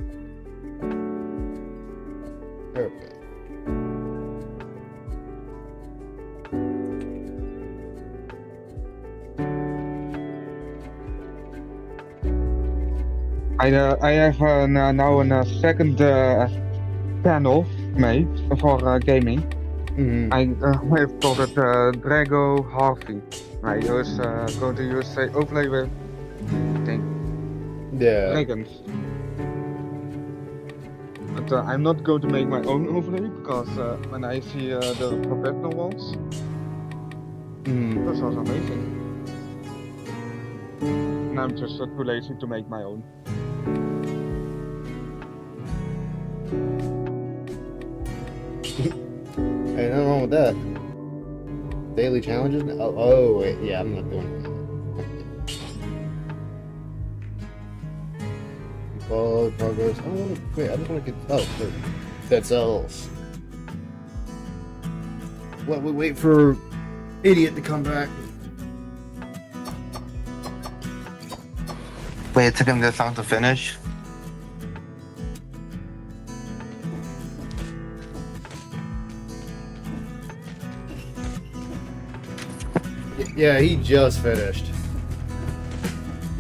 There we go. I have now a second channel made for gaming. Mhm. I have called it Drago Harvey. I was going to use overlay with Yeah. dragons. But I'm not going to make my own overlay because when I see the professional ones, Mhm. that was amazing. And I'm just too lazy to make my own. Ain't nothing wrong with that. Daily challenges? Oh, wait, yeah, I'm not doing that. Follow progress. I don't want to quit. I just want to get. Oh, there. Dead cells. Well, we wait for idiot to come back. Wait, it took him this long to finish? Yeah, he just finished.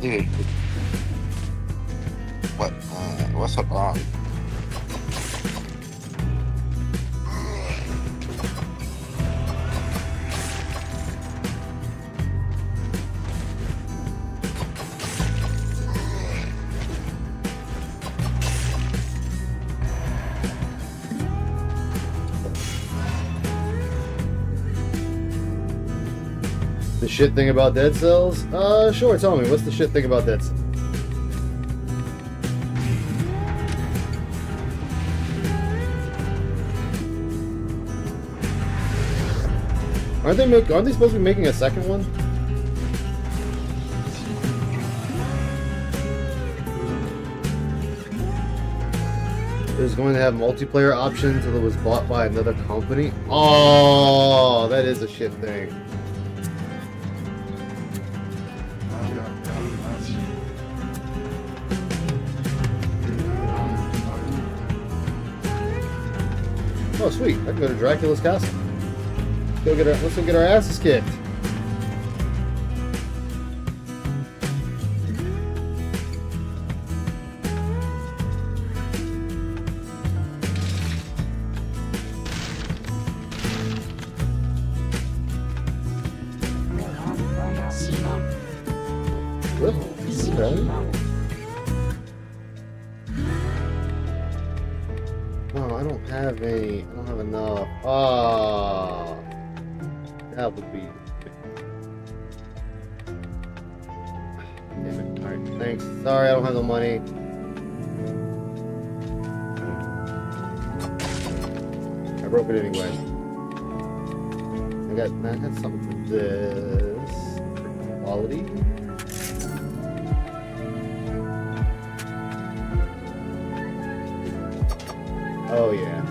Dude. What's up wrong? The shit thing about Dead Cells? Sure, tell me. What's the shit thing about Dead Cells? Aren't they supposed to be making a second one? It was going to have multiplayer options until it was bought by another company. Oh, that is a shit thing. Oh, sweet. I can go to Dracula's castle. Let's go get our asses kicked. Okay. Oh, I don't have any. I don't have enough. Ah, that would be. Damn it. Alright, thanks. Sorry, I don't have the money. I broke it anyway. I got something for this. Quality. Oh yeah.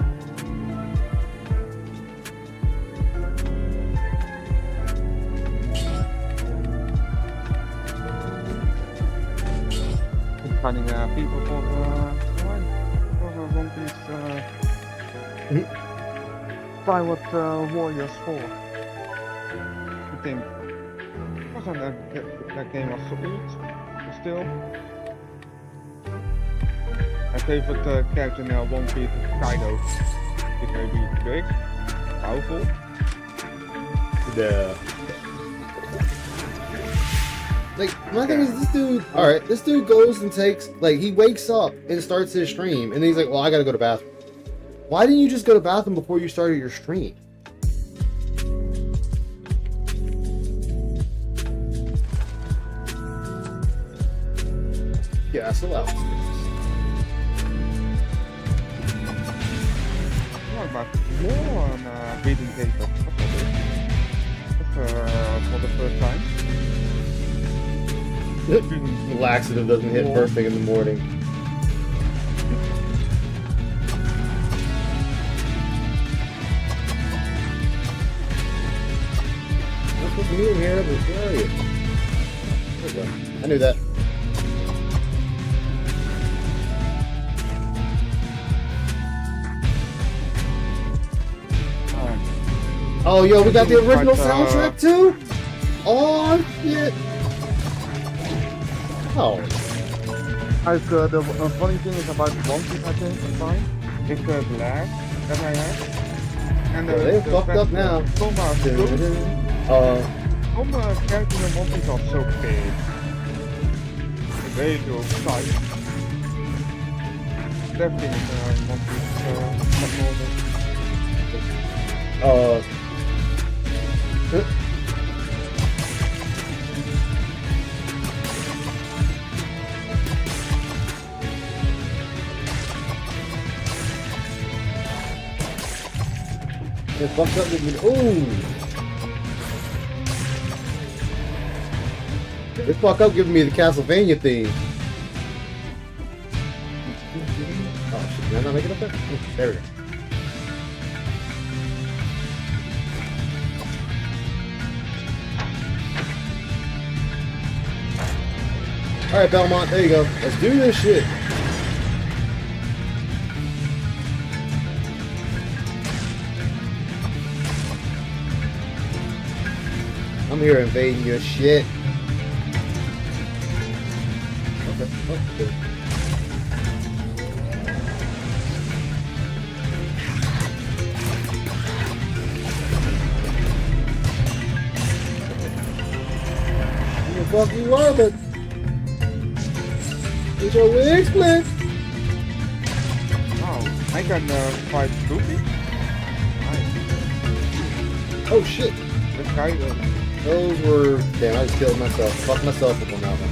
Finding people for One Piece Private Warriors 4. I think wasn't that game was so old, but still. My favorite character in One Piece is Kaido. He's maybe big, powerful. Yeah. Like, my thing is, this dude, alright, this dude goes and takes, like, he wakes up and starts his stream, and he's like, well, I gotta go to bathroom. Why didn't you just go to bathroom before you started your stream? Yeah, so that was What about more on reading paper? For the first time. The laxative doesn't hit first thing in the morning. What's new here? Where are you? There we go. I knew that. Oh, yo, we got the original soundtrack too? Oh, shit. Oh. The funny thing is about One Piece, I think, sometimes, is the lag that I have. And They're fucked up now. Some characters in One Piece are so big. They go size. Everything in One Piece abnormal. It fucked up with me. Ooh. It fucked up giving me the Castlevania theme. Oh shit, did I not make it up there? Oh, there we go. Alright, Belmont, there you go. Let's do this shit. I'm here invading your shit. Okay. Oh, good. Who the fuck you are, but it's your wig split. Oh, I can fight Luffy? Nice. Oh shit. This guy, Those were... Damn, I just killed myself. Fucked myself up on that one.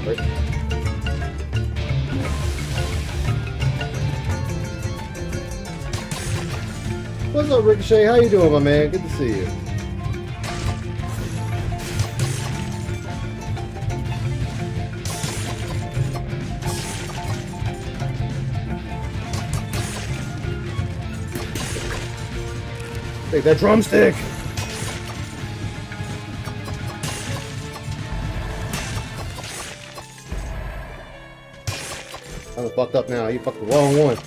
Right. What's up, Ricochet? How you doing, my man? Good to see you. Take that drumstick! I'm fucked up now. You fucked the wrong one.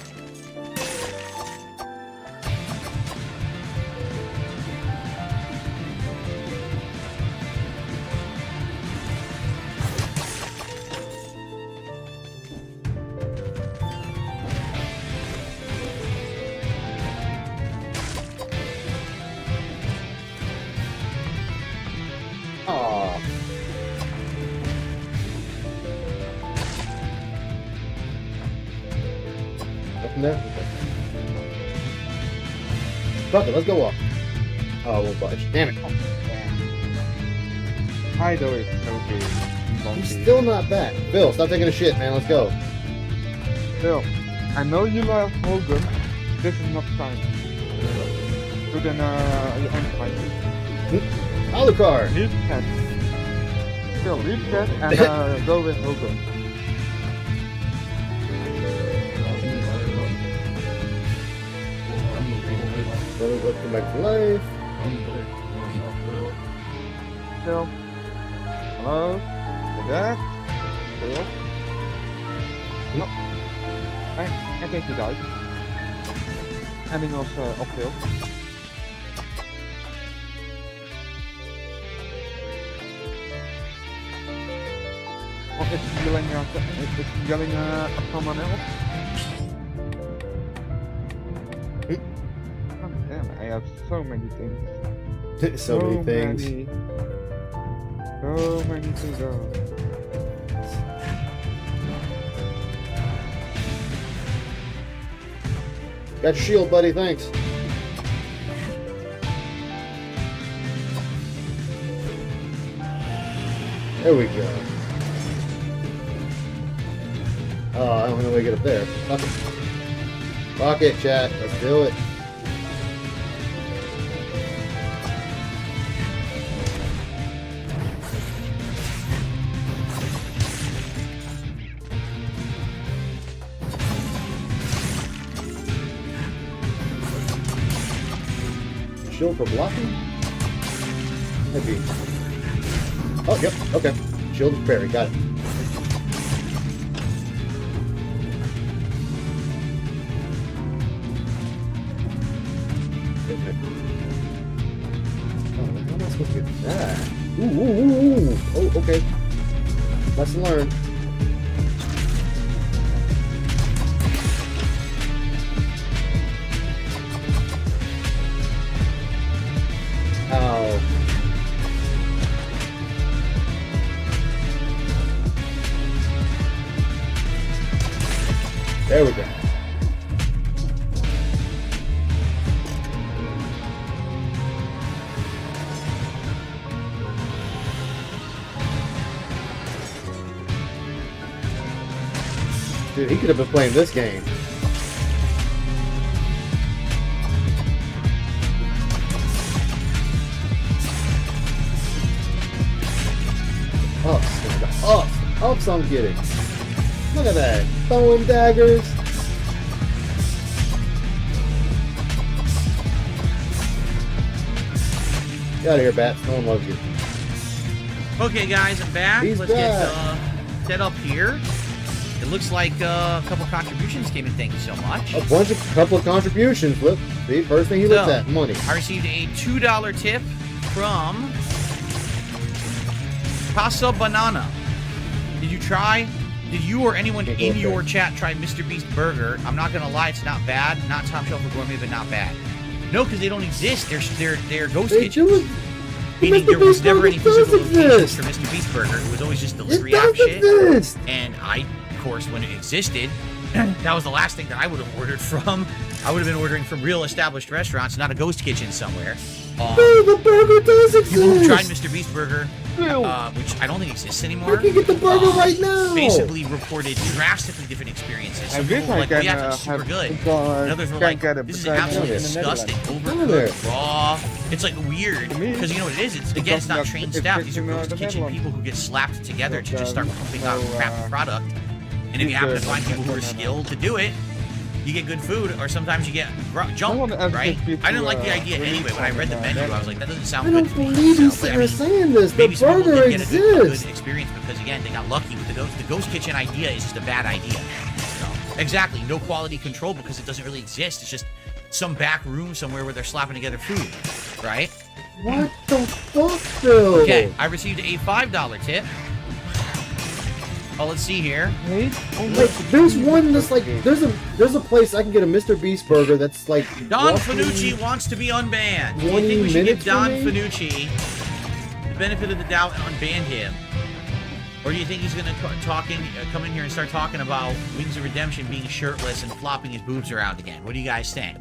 Aw. Nothing there? Okay. Fuck it, let's go up. Oh, we'll budge. Damn it. Kaido is so good. He's still not back. Phil, stop taking a shit, man. Let's go. Still, I know you love Hogan. This is not time. So then, you end fighting. Alucard! Leave that. Still, leave that and go with Hogan. Welcome back to life. Still. Hello? You there? Still? No. I think he died. Ending was uphill. Or is he yelling at someone else? Oh, damn, I have so many things. So many things. So many to go. Got your shield, buddy. Thanks. There we go. Oh, I don't know how to get up there. Fuck it. Fuck it, chat. Let's do it. Shield for blocking? Maybe. Oh, yep. Okay. Shield for parry. Got it. How am I supposed to get that? Ooh. Oh, okay. Lesson learned. Ow. There we go. Dude, he could have been playing this game. Ups I'm getting. Look at that. Throwing daggers. Get out of here, Bats. No one loves you. Okay, guys, I'm back. He's Let's back. get set up here. It looks like a couple contributions came in. Thank you so much. A couple of contributions. Look, the first thing he looked So, at, money. I received a $2 tip from Casa Banana. Did you try? Did you or anyone in your chat try Mr. Beast Burger? I'm not gonna lie, it's not bad. Not top shelf or gourmet, but not bad. No, because they don't exist. They're ghost They kitchens. do. Meaning Mr. there was Beast never Burger any physical does locations exist. for Mr. Beast Burger. It was always just It delivery app does shit. exist. And I, of course, when it existed, that was the last thing that I would have ordered from. I would have been ordering from real established restaurants, not a ghost kitchen somewhere. No, the burger does exist. People who tried Mr. Beast Burger, which I don't think exists anymore. You can get the burger right now. Basically reported drastically different experiences. Some people were like, oh yeah, it's super good. And others were like, this is absolutely disgusting, overcooked, raw. It's like weird, because you know what it is? It's not trained staff. These are ghost kitchen people who get slapped together to just start pumping out crap product. And if you happen to find people who are skilled to do it, you get good food, or sometimes you get junk, right? I didn't like the idea anyway. When I read the menu, I was like, that doesn't sound I good don't to me. believe you So, I are mean, saying this. The maybe some people burger did get a good exists. experience because, again, they got lucky with the ghost kitchen idea is just a bad idea. So, exactly, no quality control because it doesn't really exist. It's just some back room somewhere where they're slapping together food, right? What the fuck, Phil? Okay, I received a $5 tip. Oh, let's see here. Like, there's one that's like, there's a place I can get a Mr. Beast burger that's like. Don roughly- Fanucci wants to be unbanned. Do you 20 think we should give minutes Don for me? Fanucci the benefit of the doubt and unban him? Or do you think he's going to come in here and start talking about Wings of Redemption being shirtless and flopping his boobs around again? What do you guys think?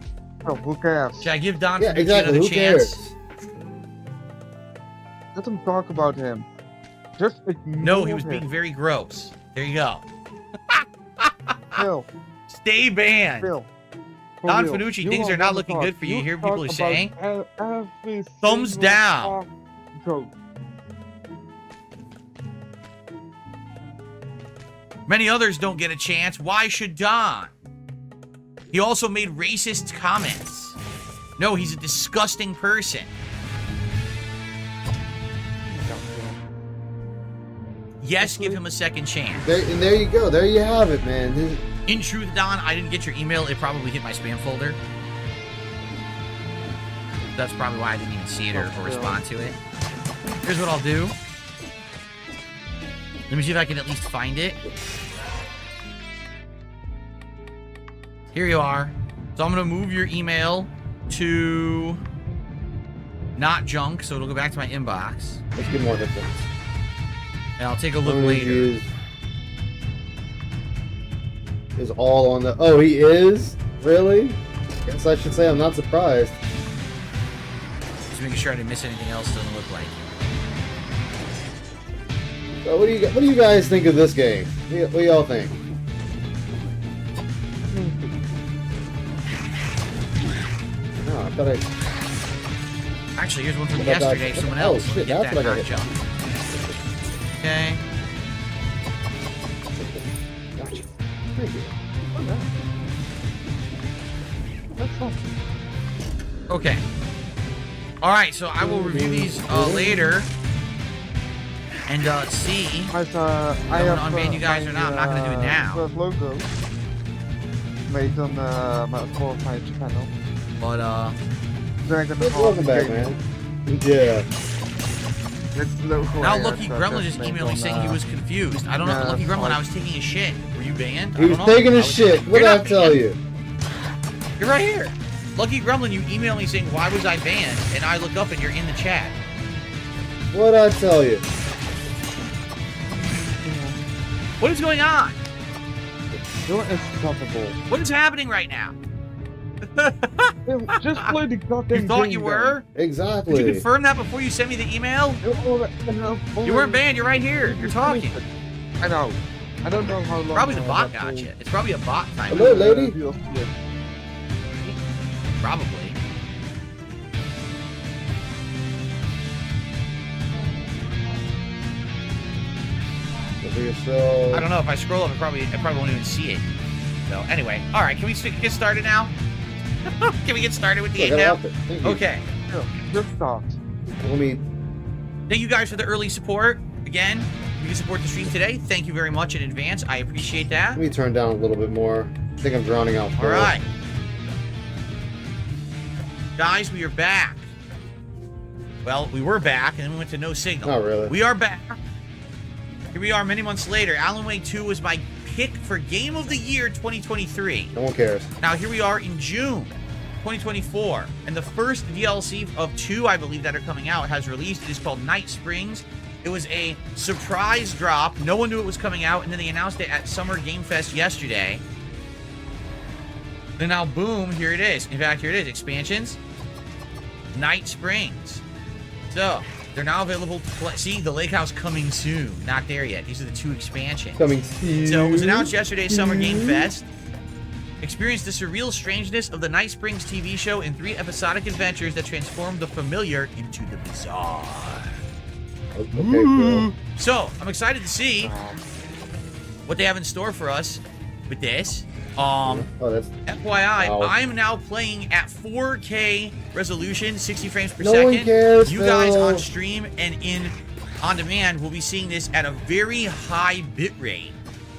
Oh, who cares? Should I give Don Yeah, Fanucci exactly. another Who chance? cares? Let them talk about him. Just ignore No, he was him. being very gross. There you go. Phil, Stay banned. Phil. For Don real, Fanucci, you things are want not to looking talk. good for you. You hear what talk people are about saying? Every Thumbs single down. Go. Many others don't get a chance. Why should Don? He also made racist comments. No, he's a disgusting person. Yes, give him a second chance. There you go. There you have it, man. In truth, Don, I didn't get your email. It probably hit my spam folder. That's probably why I didn't even see it or respond to it. Here's what I'll do. Let me see if I can at least find it. Here you are. So I'm going to move your email to not junk, so it'll go back to my inbox. Let's get more headphones. And I'll take a look I'm gonna later. use- Is all on the. Oh, he is? Really? Guess I should say I'm not surprised. Just making sure I didn't miss anything else. Doesn't look like. So what do you guys think of this game? What do y'all think? No, I thought I. Actually, here's one from What about yesterday. that? Someone Oh, else. shit, Get that's that what I got knock hit. jump. Okay. Gotcha. Thank you. Okay. All right. So I will review these later. And let's see. I I'm gonna unban you guys or not. I'm not gonna do it now. First logo made on my core my channel. But Dragon Welcome back, man. Yeah. It's logo. now Lucky Gremlin just emailed me saying he was confused. I don't know. Lucky Gremlin, I was taking a shit. Were you banned? He I was don't know. taking I a was- shit. What You're did I not tell banned. you? You're right here. Lucky Gremlin, you emailed me saying why was I banned, and I look up and you're in the chat. What did I tell you? What is going on? You're insufferable. What is happening right now? Just play the goddamn You thought game you then. were? Exactly. Did you confirm that before you sent me the email? You weren't banned. You're right here. You're talking. I know. I don't know how long. Probably the bot that got will- you. It's probably a bot time. Hello, lady. Probably. For yourself. I don't know. If I scroll up, I probably won't even see it. So anyway, all right. Can we get started now? Can we get started with the Look, game I now? love it. Thank you. Okay. Just start. Let me. Thank you guys for the early support. Again, you can support the stream today. Thank you very much in advance. I appreciate that. Let me turn down a little bit more. I think I'm drowning out. All right. Guys, we are back. Well, we were back, and then we went to no signal. Not really. We are back. Here we are many months later. Alan Wake 2 was my pick for Game of the Year 2023. No one cares. Now, here we are in June 2024, and the first DLC of 2, I believe, that are coming out has released. It is called Night Springs. It was a surprise drop. No one knew it was coming out, and then they announced it at Summer Game Fest yesterday. And now, boom, here it is. In fact, here it is. Expansions. Night Springs. So, they're now available to play. See, the Lake House coming soon. Not there yet. These are the 2 expansions. Coming soon. So, it was announced yesterday, Summer Game Fest. Experience the surreal strangeness of the Night Springs TV show in 3 episodic adventures that transform the familiar into the bizarre. Okay, Phil. So, I'm excited to see what they have in store for us with this. Oh, that's FYI, Wow. I'm now playing at 4K resolution, 60 frames per No second. one cares, You guys Phil. on stream and on demand will be seeing this at a very high bit rate.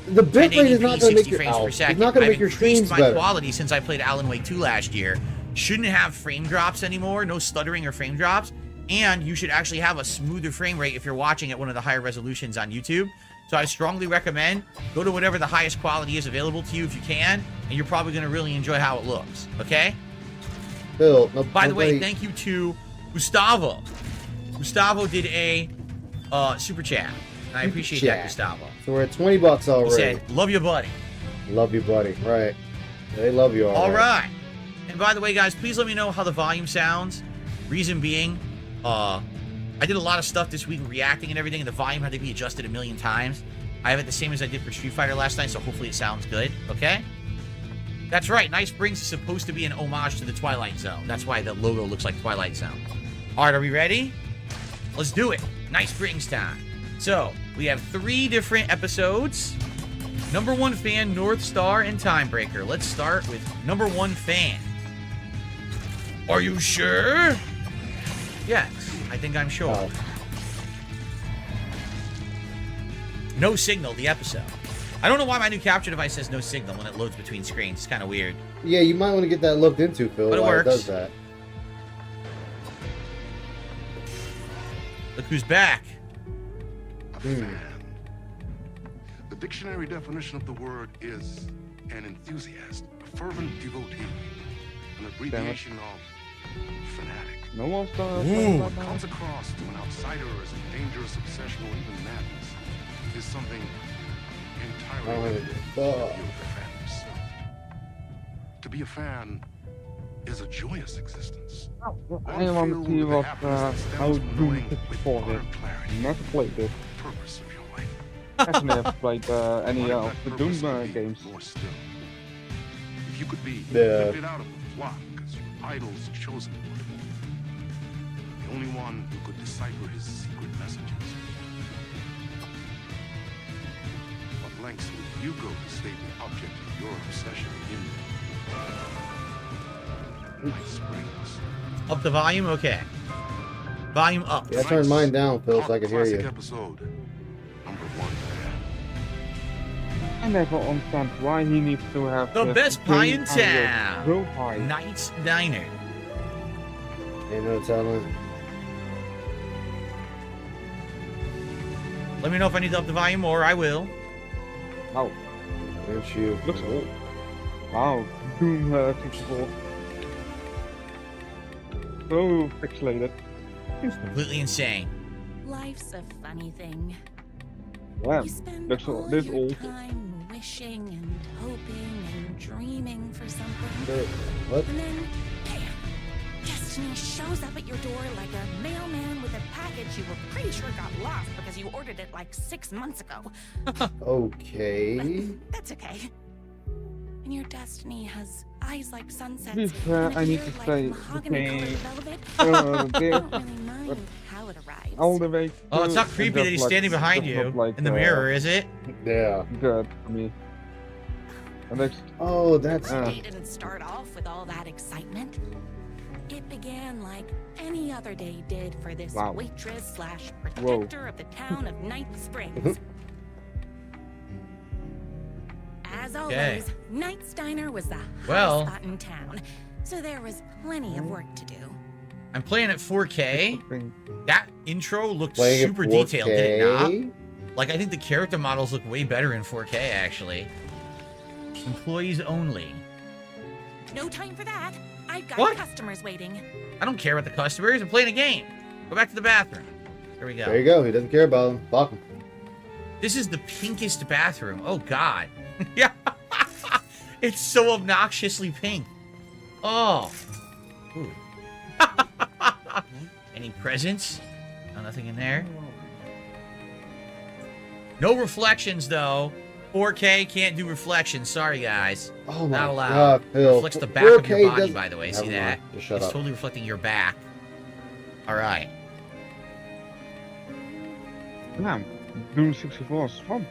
the bit rate is not going to make 60 your frames per It's second. not going to I've make your increased streams my better. quality since I played Alan Wake 2 last year. Shouldn't have frame drops anymore, no stuttering or frame drops, and you should actually have a smoother frame rate if you're watching at one of the higher resolutions on YouTube. So I strongly recommend go to whatever the highest quality is available to you if you can, and you're probably going to really enjoy how it looks, okay? Phil, no, By the way, nobody- thank you to Gustavo. Gustavo did a super chat. And I Super appreciate chat. that, Gustavo. So we're at $20 He already. said, love you, buddy. Love you, buddy. Right. They love you All already. right. And by the way, guys, please let me know how the volume sounds. Reason being, I did a lot of stuff this week reacting and everything, and the volume had to be adjusted a million times. I have it the same as I did for Street Fighter last night, so hopefully it sounds good, okay? That's right. Night Springs is supposed to be an homage to the Twilight Zone. That's why the logo looks like Twilight Zone. All right, are we ready? Let's do it. Night Springs time. So, we have 3 different episodes. Number 1 fan, North Star, and Timebreaker. Let's start with number 1 fan. Are you sure? Yes, I think I'm sure. Oh. No signal, the episode. I don't know why my new capture device says no signal when it loads between screens. It's kind of weird. Yeah, you might want to get that looked into, Phil. But it why works. does that? Look who's back. A fan. The dictionary definition of the word is an enthusiast, a fervent devotee, an abbreviation of fanatic. No one's gonna Ooh. What comes across to an outsider as a dangerous obsession or even madness is something entirely Oh, different fuck. from your fans. To be a fan is a joyous existence. I One want to filled see with the what happiness that how stems from Doom knowing is with for utter it. clarity Never played it. the purpose of your life. Actually, never played any Might of that the purpose Doom be games. more still? If you could be Yeah. lifted out of the flock as your idol's chosen one, the only one who could decipher his secret messages, what lengths would you go to state the object of your obsession in Night Springs? Up the volume? Okay. Volume up. Yeah, I turned mine down, Phil, so I Cult could hear classic you. episode number 1. I never understand why he needs to have The this best pie in thing under town. real high. Knight's Diner. Ain't no telling. Let me know if I need to up the volume more. I will. Oh, Aren't you? looks old. Wow, Doom 64. So pixelated. Completely insane. Life's a funny thing. Damn, You spend looks all this your old. time wishing and hoping and dreaming for something. What? And then, bam! Destiny shows up at your door like a mailman with a package you were pretty sure got lost because you ordered it like 6 months ago. Okay. But that's okay. And your destiny has eyes like sunsets. To be fair, and I need hair to like say, mahogany-colored velvet. there, I don't really mind how it arrives. all the way. Oh, it's not through, creepy it that he's just, standing like, behind just you look like, in the mirror, is it? Yeah. Good for me. And next, Oh, that's. The day didn't start off with all that excitement. It began like any other day did for this Wow. waitress slash protector of the town of Night Springs. As always, Knight's Diner was the hottest Well. spot in town, so there was plenty of work to do. I'm playing at 4K. That intro looked Playing at super detailed, did it not? 4K? Like, I think the character models look way better in 4K, actually. Employees only. No time for that. I've got What? customers waiting. I don't care about the customers. I'm playing a game. Go back to the bathroom. There we go. There you go. He doesn't care about him. Fuck him. This is the pinkest bathroom. Oh, God. Yeah. It's so obnoxiously pink. Oh. Ooh. Any presents? No, nothing in there. No reflections, though. 4K can't do reflections. Sorry, guys. Oh my Not allowed. god, Phil. Reflects the back of 4K your body, doesn't- by the way. Never See mind. that? Just shut It's up. totally reflecting your back. All right. yeah, Doom 64 is fun.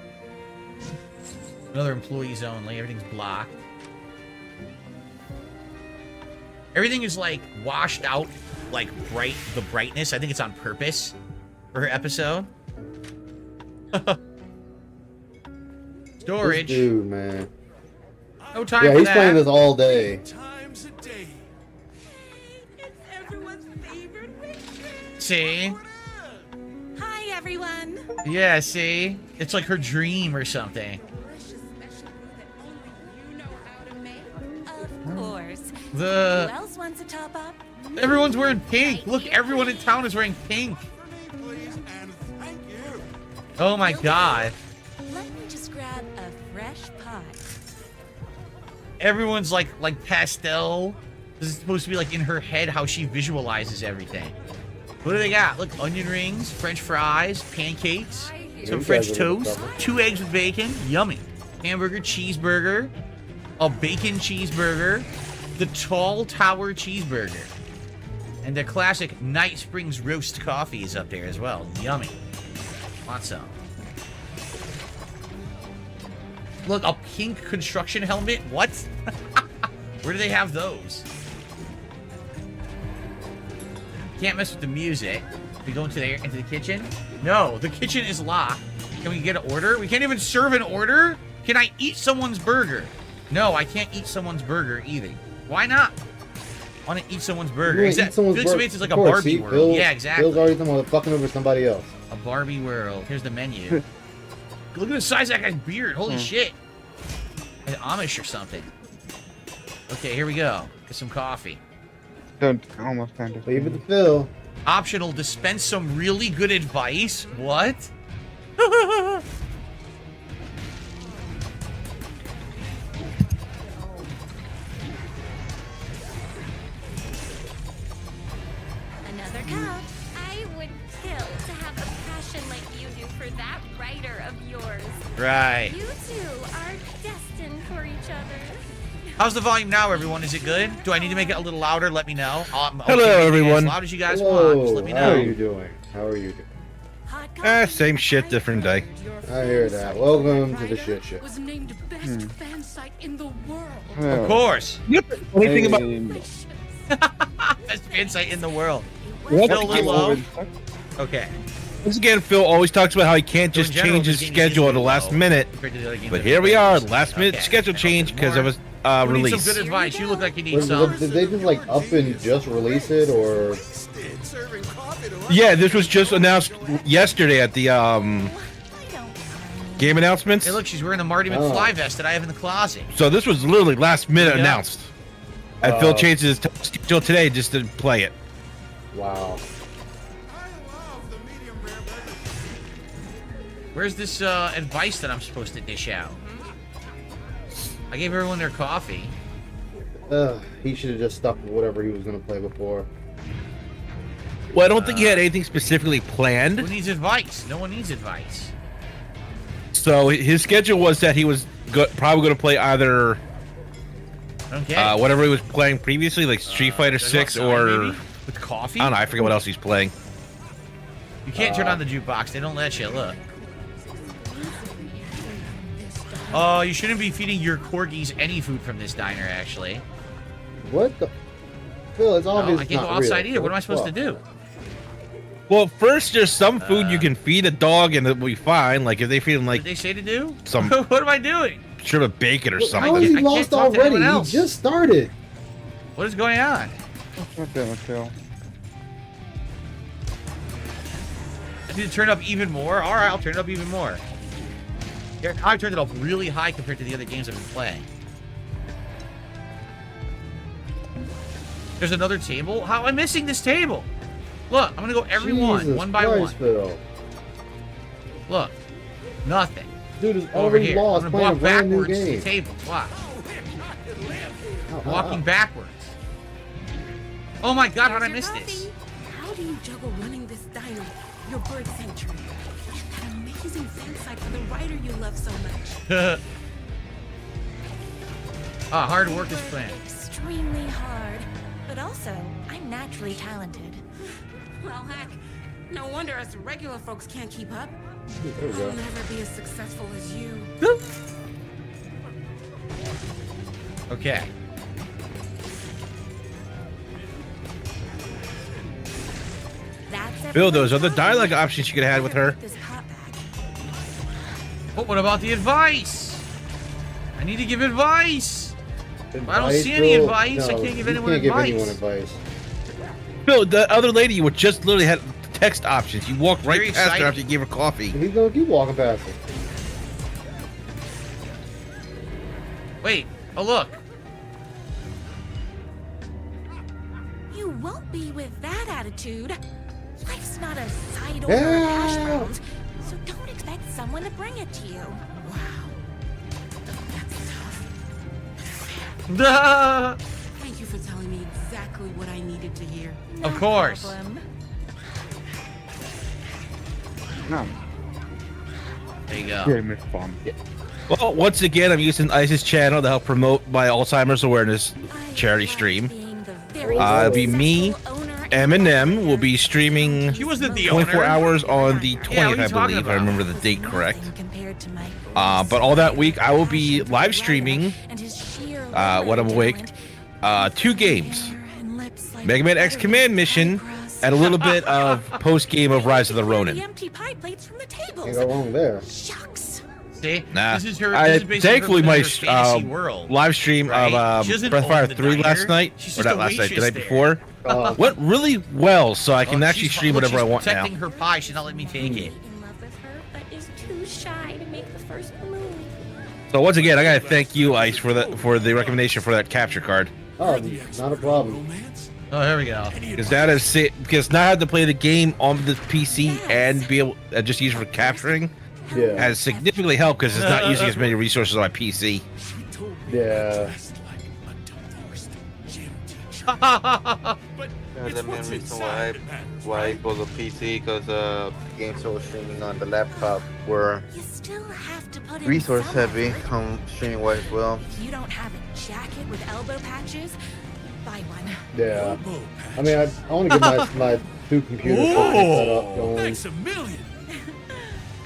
Another employees only. Everything's blocked. Everything is like washed out, like the brightness. I think it's on purpose for her episode. Storage. This dude, man. No time Yeah, for he's that. playing this all day. See? Hi, everyone. Yeah, see? It's like her dream or something. Of course. Who The else wants a top up? everyone's wearing pink. Look, everyone in town is wearing pink. Oh my god. Let me just grab a fresh pie. Everyone's like pastel. This is supposed to be like in her head how she visualizes everything. What do they got? Look, onion rings, French fries, pancakes, some You French guys are looking toast, something. 2 eggs with bacon, yummy. Hamburger, cheeseburger, a bacon cheeseburger, the Tall Tower cheeseburger, and the classic Night Springs roast coffee is up there as well. Yummy. Want some? Look, a pink construction helmet? What? Where do they have those? Can't mess with the music. We go into the kitchen? No, the kitchen is locked. Can we get an order? We can't even serve an order? Can I eat someone's burger? No, I can't eat someone's burger either. Why not? I want to eat someone's burger. You Is wanna that eat someone's Felix burger? Mates is like Of a course, Barbie see, world? Phil- Yeah, exactly. Phil's already talking about fucking over somebody else. A Barbie world. Here's the menu. Look at the size of that guy's beard. Holy shit. Like Amish or something. Okay, here we go. Get some coffee. Don't almost kind of. Leave it to Phil. Optional, dispense some really good advice. What? Another cup. I would kill to have a passion like you do for that writer of yours. Right. You two are destined for each other. How's the volume now, everyone? Is it good? Do I need to make it a little louder? Let me know. I'm okay Hello, making it everyone. As loud as you guys want. Just let me How are know. you doing? How are you doing? Hot coffee. Same shit, different day. I hear that. Welcome to the shit show. Was named best fan site in the world. Of course. Anything about Best fan site in the world. What? Phil, a little low. Okay. Once again, Phil always talks about how he can't So in just general, change this his game is schedule at the low last minute. compared to the other games But that here we we are, played. last minute Okay. schedule change because of a Who needs release. some good advice? You look like you need Did some. they just like up and just release it, or Yeah, this was just announced yesterday at the game announcements. Hey, look, she's wearing the Marty Oh. McFly vest that I have in the closet. So this was literally last minute Yeah. announced. And Phil changed his schedule today just to play it. wow? Where's this advice that I'm supposed to dish out? I gave everyone their coffee. He should have just stuck with whatever he was gonna play before. Well, I don't think he had anything specifically planned. Who needs advice? No one needs advice. So his schedule was that he was probably going to play either whatever he was playing previously, like Street Fighter 6 or maybe? With coffee. I don't know. I forget what else he's playing. You can't turn on the jukebox. They don't let you. Look. Oh, you shouldn't be feeding your corgis any food from this diner, actually. What the? Phil, it's obvious. No, I can't go outside either. What am I supposed to do? Well, first, there's some food you can feed a dog and it'll be fine. Like if they feed him like what did they say to do? Some what am I doing? Strip of bacon or something. How is he lost already? He just started. What is going on? God damn it, Phil. I need to turn it up even more? Alright, I'll turn it up even more. Here, I've turned it up really high compared to the other games I've been playing. There's another table? How am I missing this table? Look, I'm gonna go every one by one. Phil. Look, nothing. Dude is Over already here. lost I'm playing gonna a walk brand new backwards to the game. table. Watch. Ow, Walking backwards. Oh my god, how did I miss this? How do you juggle running this diner, your bird sanctuary, and that amazing fan site for the writer you love so much? Hard work is planned. Extremely hard, but also I'm naturally talented. Well, heck, no wonder us regular folks can't keep up. There we go. I'll never be as successful as you. Okay. That's Bill, those other dialogue options you could have had with her. But what about the advice? I need to give advice. I don't Advice, see any Phil? advice. I No, can't give you anyone can't give advice. anyone advice. Bill, the other lady you just literally had text options. You walked right Very past her exciting. after you gave her coffee. He's gonna keep walking past it. Wait. Oh, look. You won't be with that attitude. Life's not a side order of hash browns, so don't expect someone to bring it to you. Wow. That's tough. Thank you for telling me exactly what I needed to hear. Of course. Problem. No. There you go. Game is fun. Well, once again, I'm using Ice's channel to help promote my Alzheimer's awareness charity stream. It'll be me, Eminem will be streaming She wasn't the 24 owner. hours on the 20th, Yeah, what are you I talking believe, if I about? remember the date correct. But all that week, I will be live streaming, when I'm awake, 2 games. Mega Man X Command Mission, and a little bit of post-game of Rise of the Ronin. Empty pie plates from the tables. Can't go wrong there. Shucks. See? Nah, This is her. I This is basically thankfully her my fantasy world. live stream right? of She doesn't Breath of Fire own the 3 last diner. night, She's or just not a last night, the waitress night there. before, went really well. So I can actually She's- stream look, whatever I she's want now. protecting her pie. She's not letting me take it. In love with her, but is too shy to make the first move. So once again, I gotta thank you, Ice, for the recommendation for that capture card. Oh, not a problem. Oh, here we go. Because that is because now I have to play the game on the PC and be able to just use it for capturing Yeah. has significantly helped because it's not using as many resources on my PC. Yeah. That's the main reason why I bought a PC, because games I was streaming on the laptop were You still have to put in resource some heavy, effort. streaming wise as well. If you don't have a jacket with elbow patches, buy one. Yeah. I mean, I want to get my 2 computers set up going.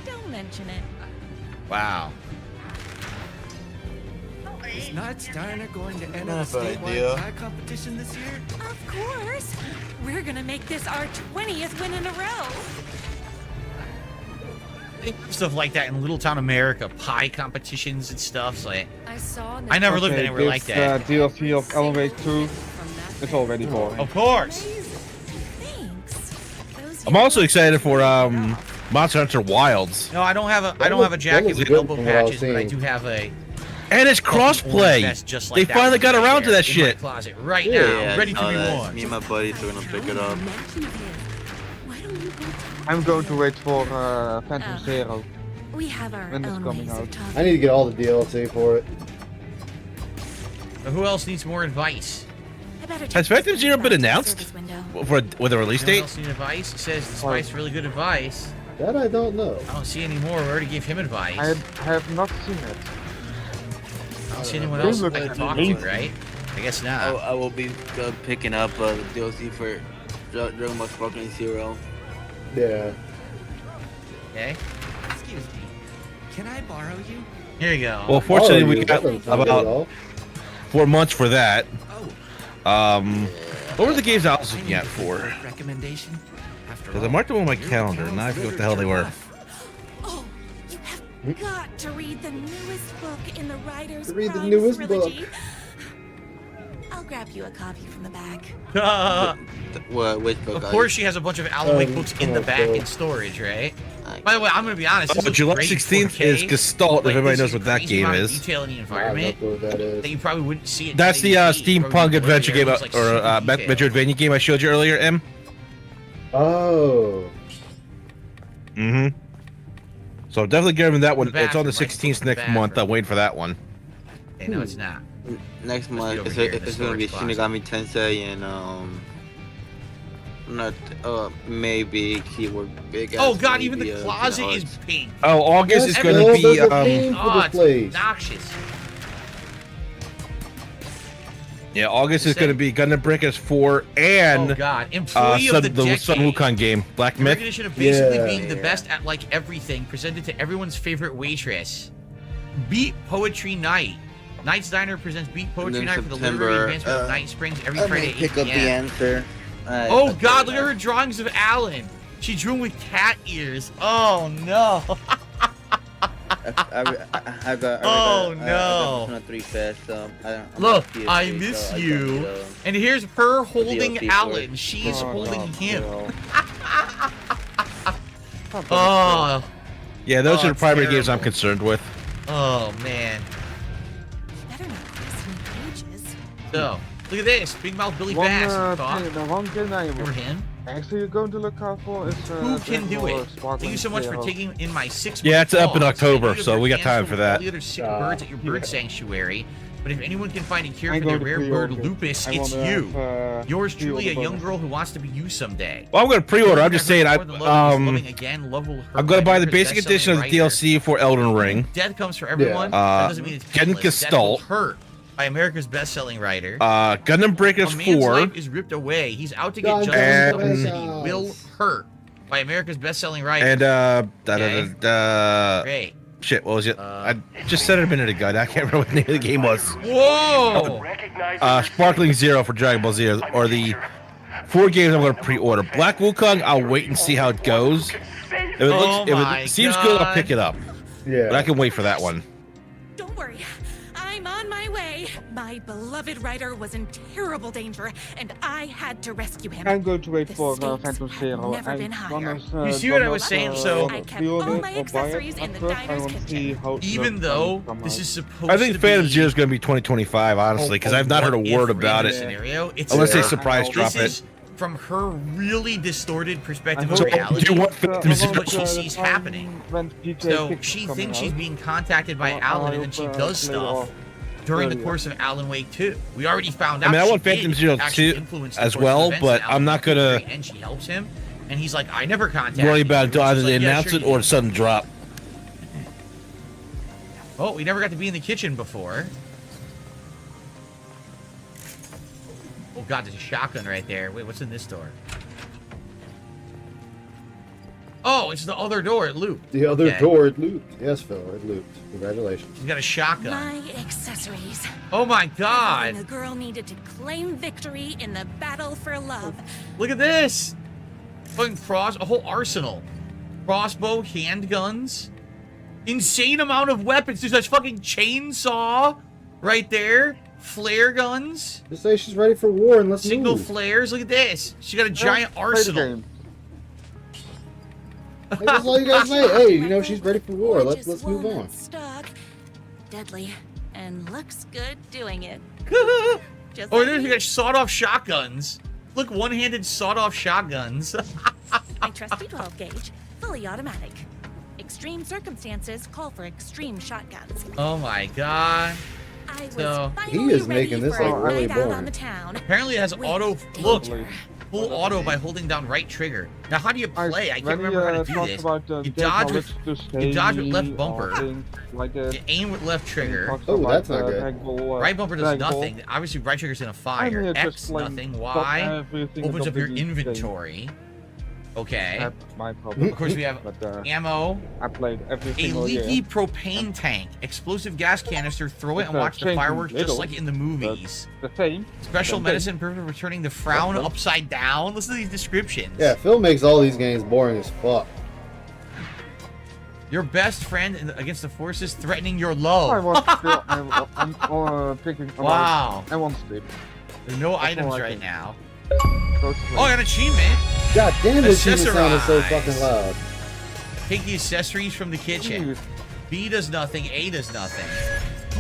Don't mention it. Wow. Is Knight's Diner going to enter the Not a bad statewide idea. pie competition this year? Of course. We're gonna make this our 20th win in a row. Stuff like that in Little Town America, pie competitions and stuff. So I saw. I never lived anywhere like that. DLC of Alen Wake 2 is already boring. Of course. I'm also excited for Monster Hunter Wilds. No, I don't have a jacket looks with good elbow from what I was patches, but I seeing. do have a. And it's crossplay. Vest just like They that finally one got right around to there that in my shit. closet right Yeah, now, ready to I be know that. worn. Me and my buddies are gonna pick it up. I'm going to wait for Phantom Oh. Zero We have our when it's own coming ways of out. talking. I need to get all the DLC for it. Who else needs more advice? Has Phantom Zero been announced with a release Anyone date? else need advice? He says the Spice really good advice. That I don't know. I don't see any more. We already gave him advice. I have not seen it. I don't see anyone else I can talk to, right? I guess not. I will be picking up the DLC for Dragon Ball Sparkling Zero. Yeah. Okay. Excuse me. Can I borrow you? Here you go. Well, fortunately, we you got doesn't sound good at about all. 4 months for that. Oh, What were the games I was looking at for? recommendation. After Because I all, marked them on my your calendar, and town's now I forget what the hell they were. literature Oh, you have got to read the newest book in the Writer's To read the Prime newest trilogy. I'll grab you a copy from the back. Which book? Of course, she has a bunch of Alan Wake books in the back in storage, right? By the way, I'm gonna be honest. This looks July great 16th 4K. is Gestalt, Like, if everybody this knows is what that crazy game amount of is. detail in the I environment don't know what that is. that you probably wouldn't see it. That's the steampunk adventure game, or Metroidvania Metroidvania game I showed you earlier, M. Oh. Mm-hmm. So definitely give him that one. The It's on the bathroom, right? 16th next Bathroom. month. I'm waiting for that one. Okay, no, it's not. Next Must be month over it's, here in the it's gonna be storage closet. Shinigami Tensei and not maybe keyword big. Oh ass god, even the maybe, closet Kingdom is Hearts. pink. Oh, August is Yes, going to Bill, be there's a theme for Oh, this it's place. obnoxious. yeah, August is going to be Gundam Breakers 4 and Oh god, employee of the decade. Sun Wukong game, Black The Myth. recognition of basically Yeah. being the best at like everything, presented to everyone's favorite waitress. Beat Poetry Night. Knight's Diner presents Beat Poetry then Night for the September, literary advancement of Night Springs every Let Friday me at 8 pick up the p.m. answer. Oh god, look at her drawings of Alan. She drew him with cat ears. Oh no. I got. Oh, I no. got Persona 3 Fest, so I'm Look, on PS3, I miss so I you. don't need a- And here's her holding DLC for Alan. it. She's Oh, holding no, him. no. Oh, Yeah, those Oh, are the primary terrible. games I'm concerned with. oh man. Better not cross any pages. So, look at this. Big Mouth Billy One, Bass. Thought? the one game I Remember him? actually going to look out for is Who can do it? Thank you so much for Zero. taking in my 6 Yeah, it's up in pause. October, I know you so have we got your time hands for full with that. all the other sick birds at your bird sanctuary, but if anyone can find a cure I'm for their going to rare bird pre-order. lupus, I it's wanna you. have, Yours truly, a pre-order young bonus. girl who wants to be you someday. Well, I'm going to pre-order. I'm just saying, More than love is loving again, love will hurt I'm going to by buy the America's basic edition of the best-selling DLC for Elden Ring. Death comes for everyone. Yeah. That doesn't mean it's Gen painless. Death will Gestalt. hurt by America's best-selling writer. Gundam Breakers A man's 4. life is ripped away. He's out to get Gundam justice in the Breakers. city. Will hurt by America's best-selling writer. And, Okay. Great. shit, what was it? I just said it a minute ago. I can't remember what the name of the game was. Whoa! Sparkling Zero for Dragon Ball Z, or the 4 games I'm going to pre-order. Black Wukong, I'll wait and see how it goes. If it, looks, my if it seems good, I'll God. pick it up. Yeah. But I can wait for that one. Don't worry, I'm on my way. My beloved writer was in terrible danger, and I had to rescue him. I'm going to wait The for stakes Phantom have Zero. never been higher. You see what I was saying? So- I kept all my accessories in the diner's kitchen. Even though this is supposed I think to Phantom be Zero is going to be 2025, honestly, because I've not heard a word about it. Scenario, it's Unless they not. surprise drop This it. is from her really distorted perspective So, of reality. do you want Phantom This is Zero? what she sees happening. So she thinks she's being contacted by Alan, and then she does stuff during the course of Alan Wake 2. We already found out. I mean, I she want Phantom did Zero actually 2 influence the as course of well, events but in I'm Alan not Wake gonna 3, and she helps him, and he's like, I never contacted worry you. about it until And either she's they like, yeah, announce sure it you or did. sudden drop. Oh, we never got to be in the kitchen before. Oh god, there's a shotgun right there. Wait, what's in this door? Oh, it's the other door. It looped. The other Okay. door, it looped. Yes, Phil, it looped. Congratulations. She's got a shotgun. My accessories. Oh my Everything god. a girl needed to claim victory in the battle for love. Look at this. Fucking a whole arsenal. Crossbow, handguns. Insane amount of weapons. There's a fucking chainsaw right there. Flare guns. Just say she's ready for war and let's Single move. flares. Look at this. She got a giant arsenal. Hey, that's all you guys say. Hey, you know she's ready for war. Let's move on. Stock, deadly, and looks good doing it. Just Oh, like there's me. you got sawed-off shotguns. Look, one-handed sawed-off shotguns. My trusty 12 gauge, fully automatic. Extreme circumstances call for extreme shotguns. Oh my god. I was So- He finally is making ready this for a like really night out on boring. the town. Apparently it has With auto look. danger. Full auto by holding down right trigger. Now how do you play? I can't when remember how to do talked this. About, You get dodge knowledge with to you dodge with left stay bumper. or things like that. You aim with left trigger. Oh, that's not good. Right bumper does drag nothing. ball. Obviously right trigger's gonna I'm fire. here X just playing nothing. stop Y everything opens up your WD thing. inventory. Okay. That's my problem. Of course we have But ammo. I played every A single leaky year. propane tank. Explosive gas canister. Throw it and watch the changing fireworks just little, like in the movies. The same. Special Same medicine perfect for turning the frown That's upside down. Listen to these descriptions. Yeah, Phil makes all these games boring as fuck. Your best friend against the forces threatening your I love. want to. I'm thinking about. Wow. I want sleep. There's no That's items all I right think. now. Go to sleep. Oh, I got an achievement. God damn, this TV sound is so Accessorize. fucking loud. Take the accessories from the kitchen. Dude, B does nothing. A does nothing.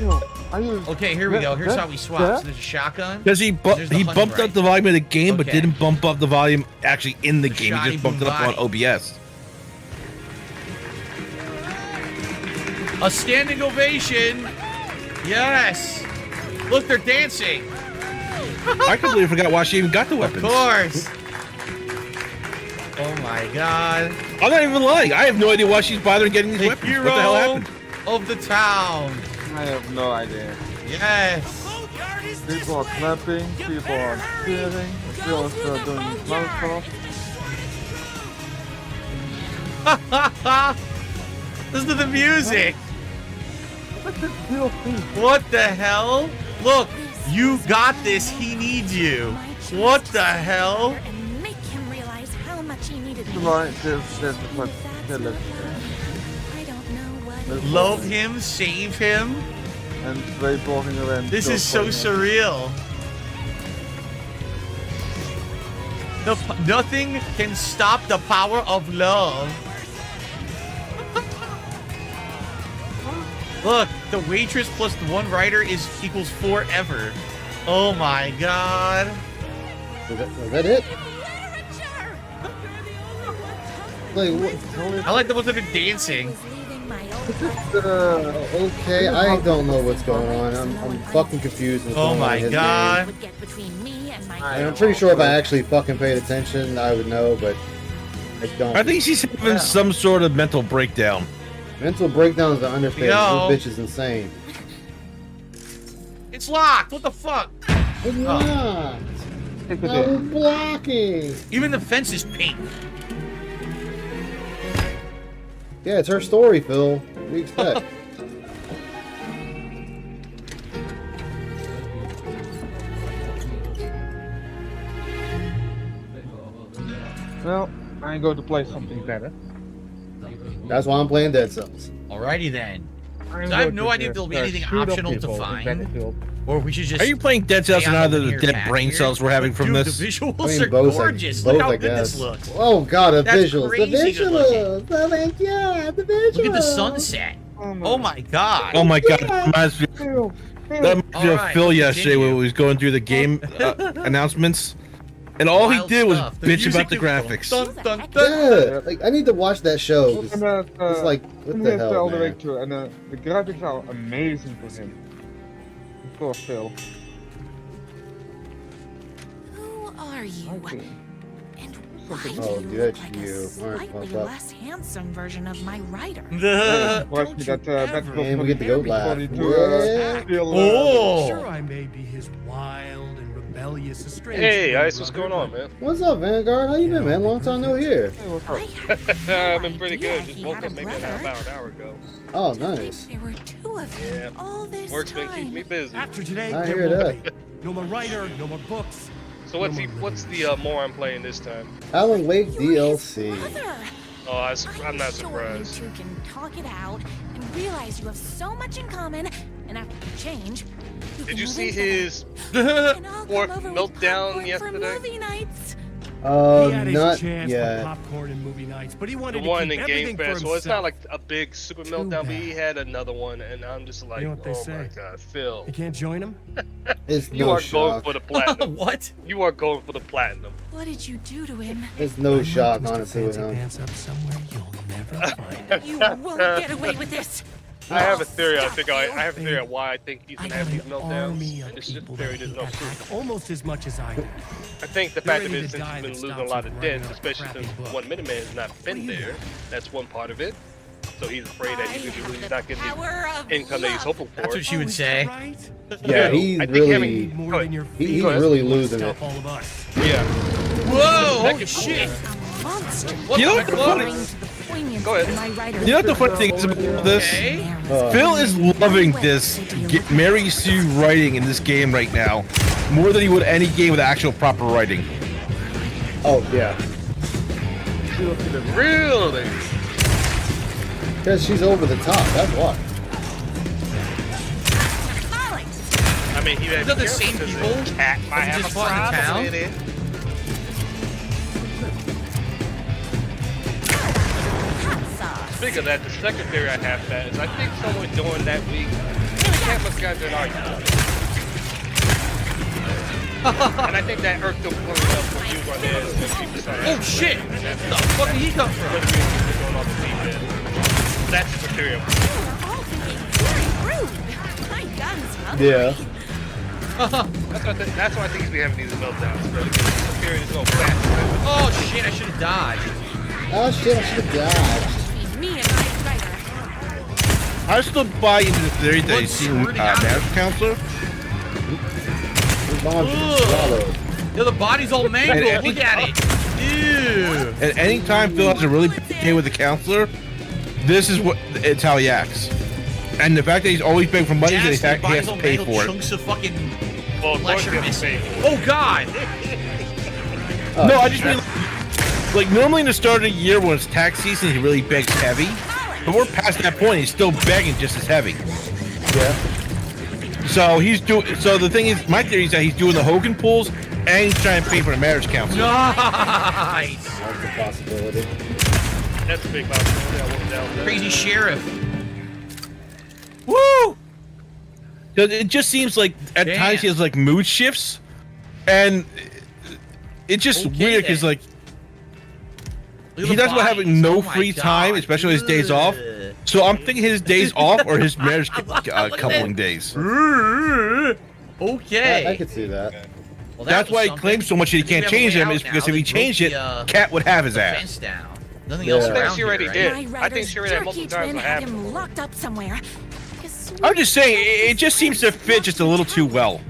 yo, I use. Okay, here we go. Here's how we swap. So there's a shotgun. Because he There's the bumped hunting up the volume of the game, but Okay. didn't bump up the volume actually in the The game. He shoddy just bumped it up on boom OBS. A standing ovation. Yes. Look, they're dancing. I completely forgot why she even got the Of weapons. course. Oh my god. I'm not even lying. I have no idea why she's bothering getting these The weapons. hero What the hell happened? of the town. I have no idea. Yes. People are clapping. People are cheering. People are doing mouth Listen to the music. What the hell? Look, you got this. He needs you. What the hell? And make him realize how much he needed me. Right, that's what they look I don't know what it Love him, save him. and they walking around. This is so surreal. Nothing can stop the power of love. Look, the waitress plus the one writer equals forever. Oh my god. Was that it? Like, what? I like the ones that are dancing. Okay, I don't know what's going on. I'm fucking confused. with Oh what's going on my in his god. game. would get between me and my And I'm pretty sure if I actually fucking paid attention, I would know, but I don't. I think she's having some sort of mental breakdown. Mental breakdown is an understatement. Yo. This bitch is insane. It's locked. What the fuck? It's not. No blocking. Even the fence is pink. Yeah, it's her story, Phil. What do you expect? Well, I'm going to play something better. That's why I'm playing Dead Cells. Alrighty then. I'm So I have going no to idea if just, there'll be uh, anything shoot up optional to people in find. Battlefield. Or we should just. Are you playing Dead Cells stay and on either the the dead path brain here? cells we're having But from dude, this? The visuals I mean, are both, gorgeous. both, Look how I good this guess. looks. Oh god, the That's visuals. The crazy good looking. visuals. Oh my god, the visuals. Look at the sunset. Oh my god. Oh my god, that reminds me, Phil, that reminds me of Alright, Phil yesterday when continue. he was going through the game announcements. And all he Wild did was stuff. The bitch about music the is graphics. dun, dun, dun. Yeah, like I need to watch that show. 'cause and, It's like, what and the here's hell, all the way man? to, and the graphics are amazing for him. Of course, Phil. Who are you? Okay. And Oh, why do you good, look like you. a Alright, slightly fuck up. less handsome version of my writer? Watch me that Battlefield And we get the goat laugh. 2042, Phil, Oh. Sure, I may be his wild and rebellious estranged. Hey, Ice, what's brother, going on, but man? What's up, Vanguard? How you been, man? Long time no here. Hey, what's up? I had I've been pretty idea good. Just he woke had a up maybe brother. about an hour ago. Oh, To think nice. there were two of them Yeah. all this Work's time. been keeping me busy. After today, I there hear won't that. be. No more writer, no more books. So what's the more I'm playing this time? Alan Wake You're his DLC. brother. Oh, I'm not sure surprised. you two can talk it out and realize you have so much in common, and after you change, you Did can you move see in together. his And I'll fourth come over with meltdown popcorn yesterday? For movie nights. He had his Not chance yet. for popcorn and movie nights, but he The wanted to one keep in everything Game for Fest. Well, it's not himself. like a big super meltdown, but he had another one, and I'm just like, You know what they oh say. my god, Phil, You can't join him? It's you no are going shock. for the platinum. What? You are going for the platinum. What did you do to him? It's no I shock, looked Mr. honestly, with Fancy him. Pants up somewhere you'll never find. You won't get away with this. I have a theory. I have a theory on why I think he's gonna have these meltdowns. It's just a theory. There's no proof. Almost as much as I do. I think the fact that ready to since die he's been that losing a stops lot you of writing dents, a especially crappy since book. 1 Minute Man has not been there, that's one part of it. So he's afraid that he's not getting the income that he's hoping for. That's what she would say. Yeah, he's I think really, More than your he's really losing it. stop all of us. Yeah. Whoa! Holy shit! You know what the funny? Go ahead. You know what the funny thing is about this? Okay. Phil is loving this Mary Sue writing in this game right now more than he would any game with actual proper writing. Oh yeah, Really? because she's over the top. That's why. I mean, he had Is that the same people? Cat might He have just a fought in the problem town? with it. Speaking of that, the second theory I have that is I think someone during that week, Cat must have gotten an argument. And I think that irked them pulling up for views on theirs. Oh shit! Where the fuck did he come from? That's the theory. Yeah. That's why I think he's been having these meltdowns. But the theory is so fast. Oh shit! I should have dodged. Oh shit! I should have dodged. I still buy into the theory that he's seen marriage counselor. His mom's just swallowed. Yo, the body's all mangled. Look at it. Ew. And anytime Phil has a really bad day with the counselor, this is what it's how he acts. And the fact that he's always begging for money, that he has to pay for it. Chunks of fucking Well, flesh are Morgan missing. paid Oh god! No, I just mean, like normally in the start of the year when it's tax season, he really begs heavy. But we're past that point. He's still begging just as heavy. Yeah. So he's doing. So the thing is, my theory is that he's doing the Hogan pulls and he's trying to pay for the marriage counselor. Nice. That's a possibility. That's a big possibility. I won't doubt that. Crazy sheriff. Woo! Because it just seems like at Damn. times he has like mood shifts, and it's just Okay, weird because then. like Look at he the does about bodies. having no Oh my free time, God. especially his days off. Ugh. So I'm thinking his days off or his marriage coupling days. Okay. I could see that. Well, that That's was why he something. claims so much that he I think can't we have a change way him out is because now. if he They changed broke it, the, Cat would have his the ass. fence down. Nothing Yeah. else I think around she already here, did. right? My I think she already had writer's multiple times jerky what twin had happened. him locked up somewhere. I'm just saying, it just seems to fit just a little too well.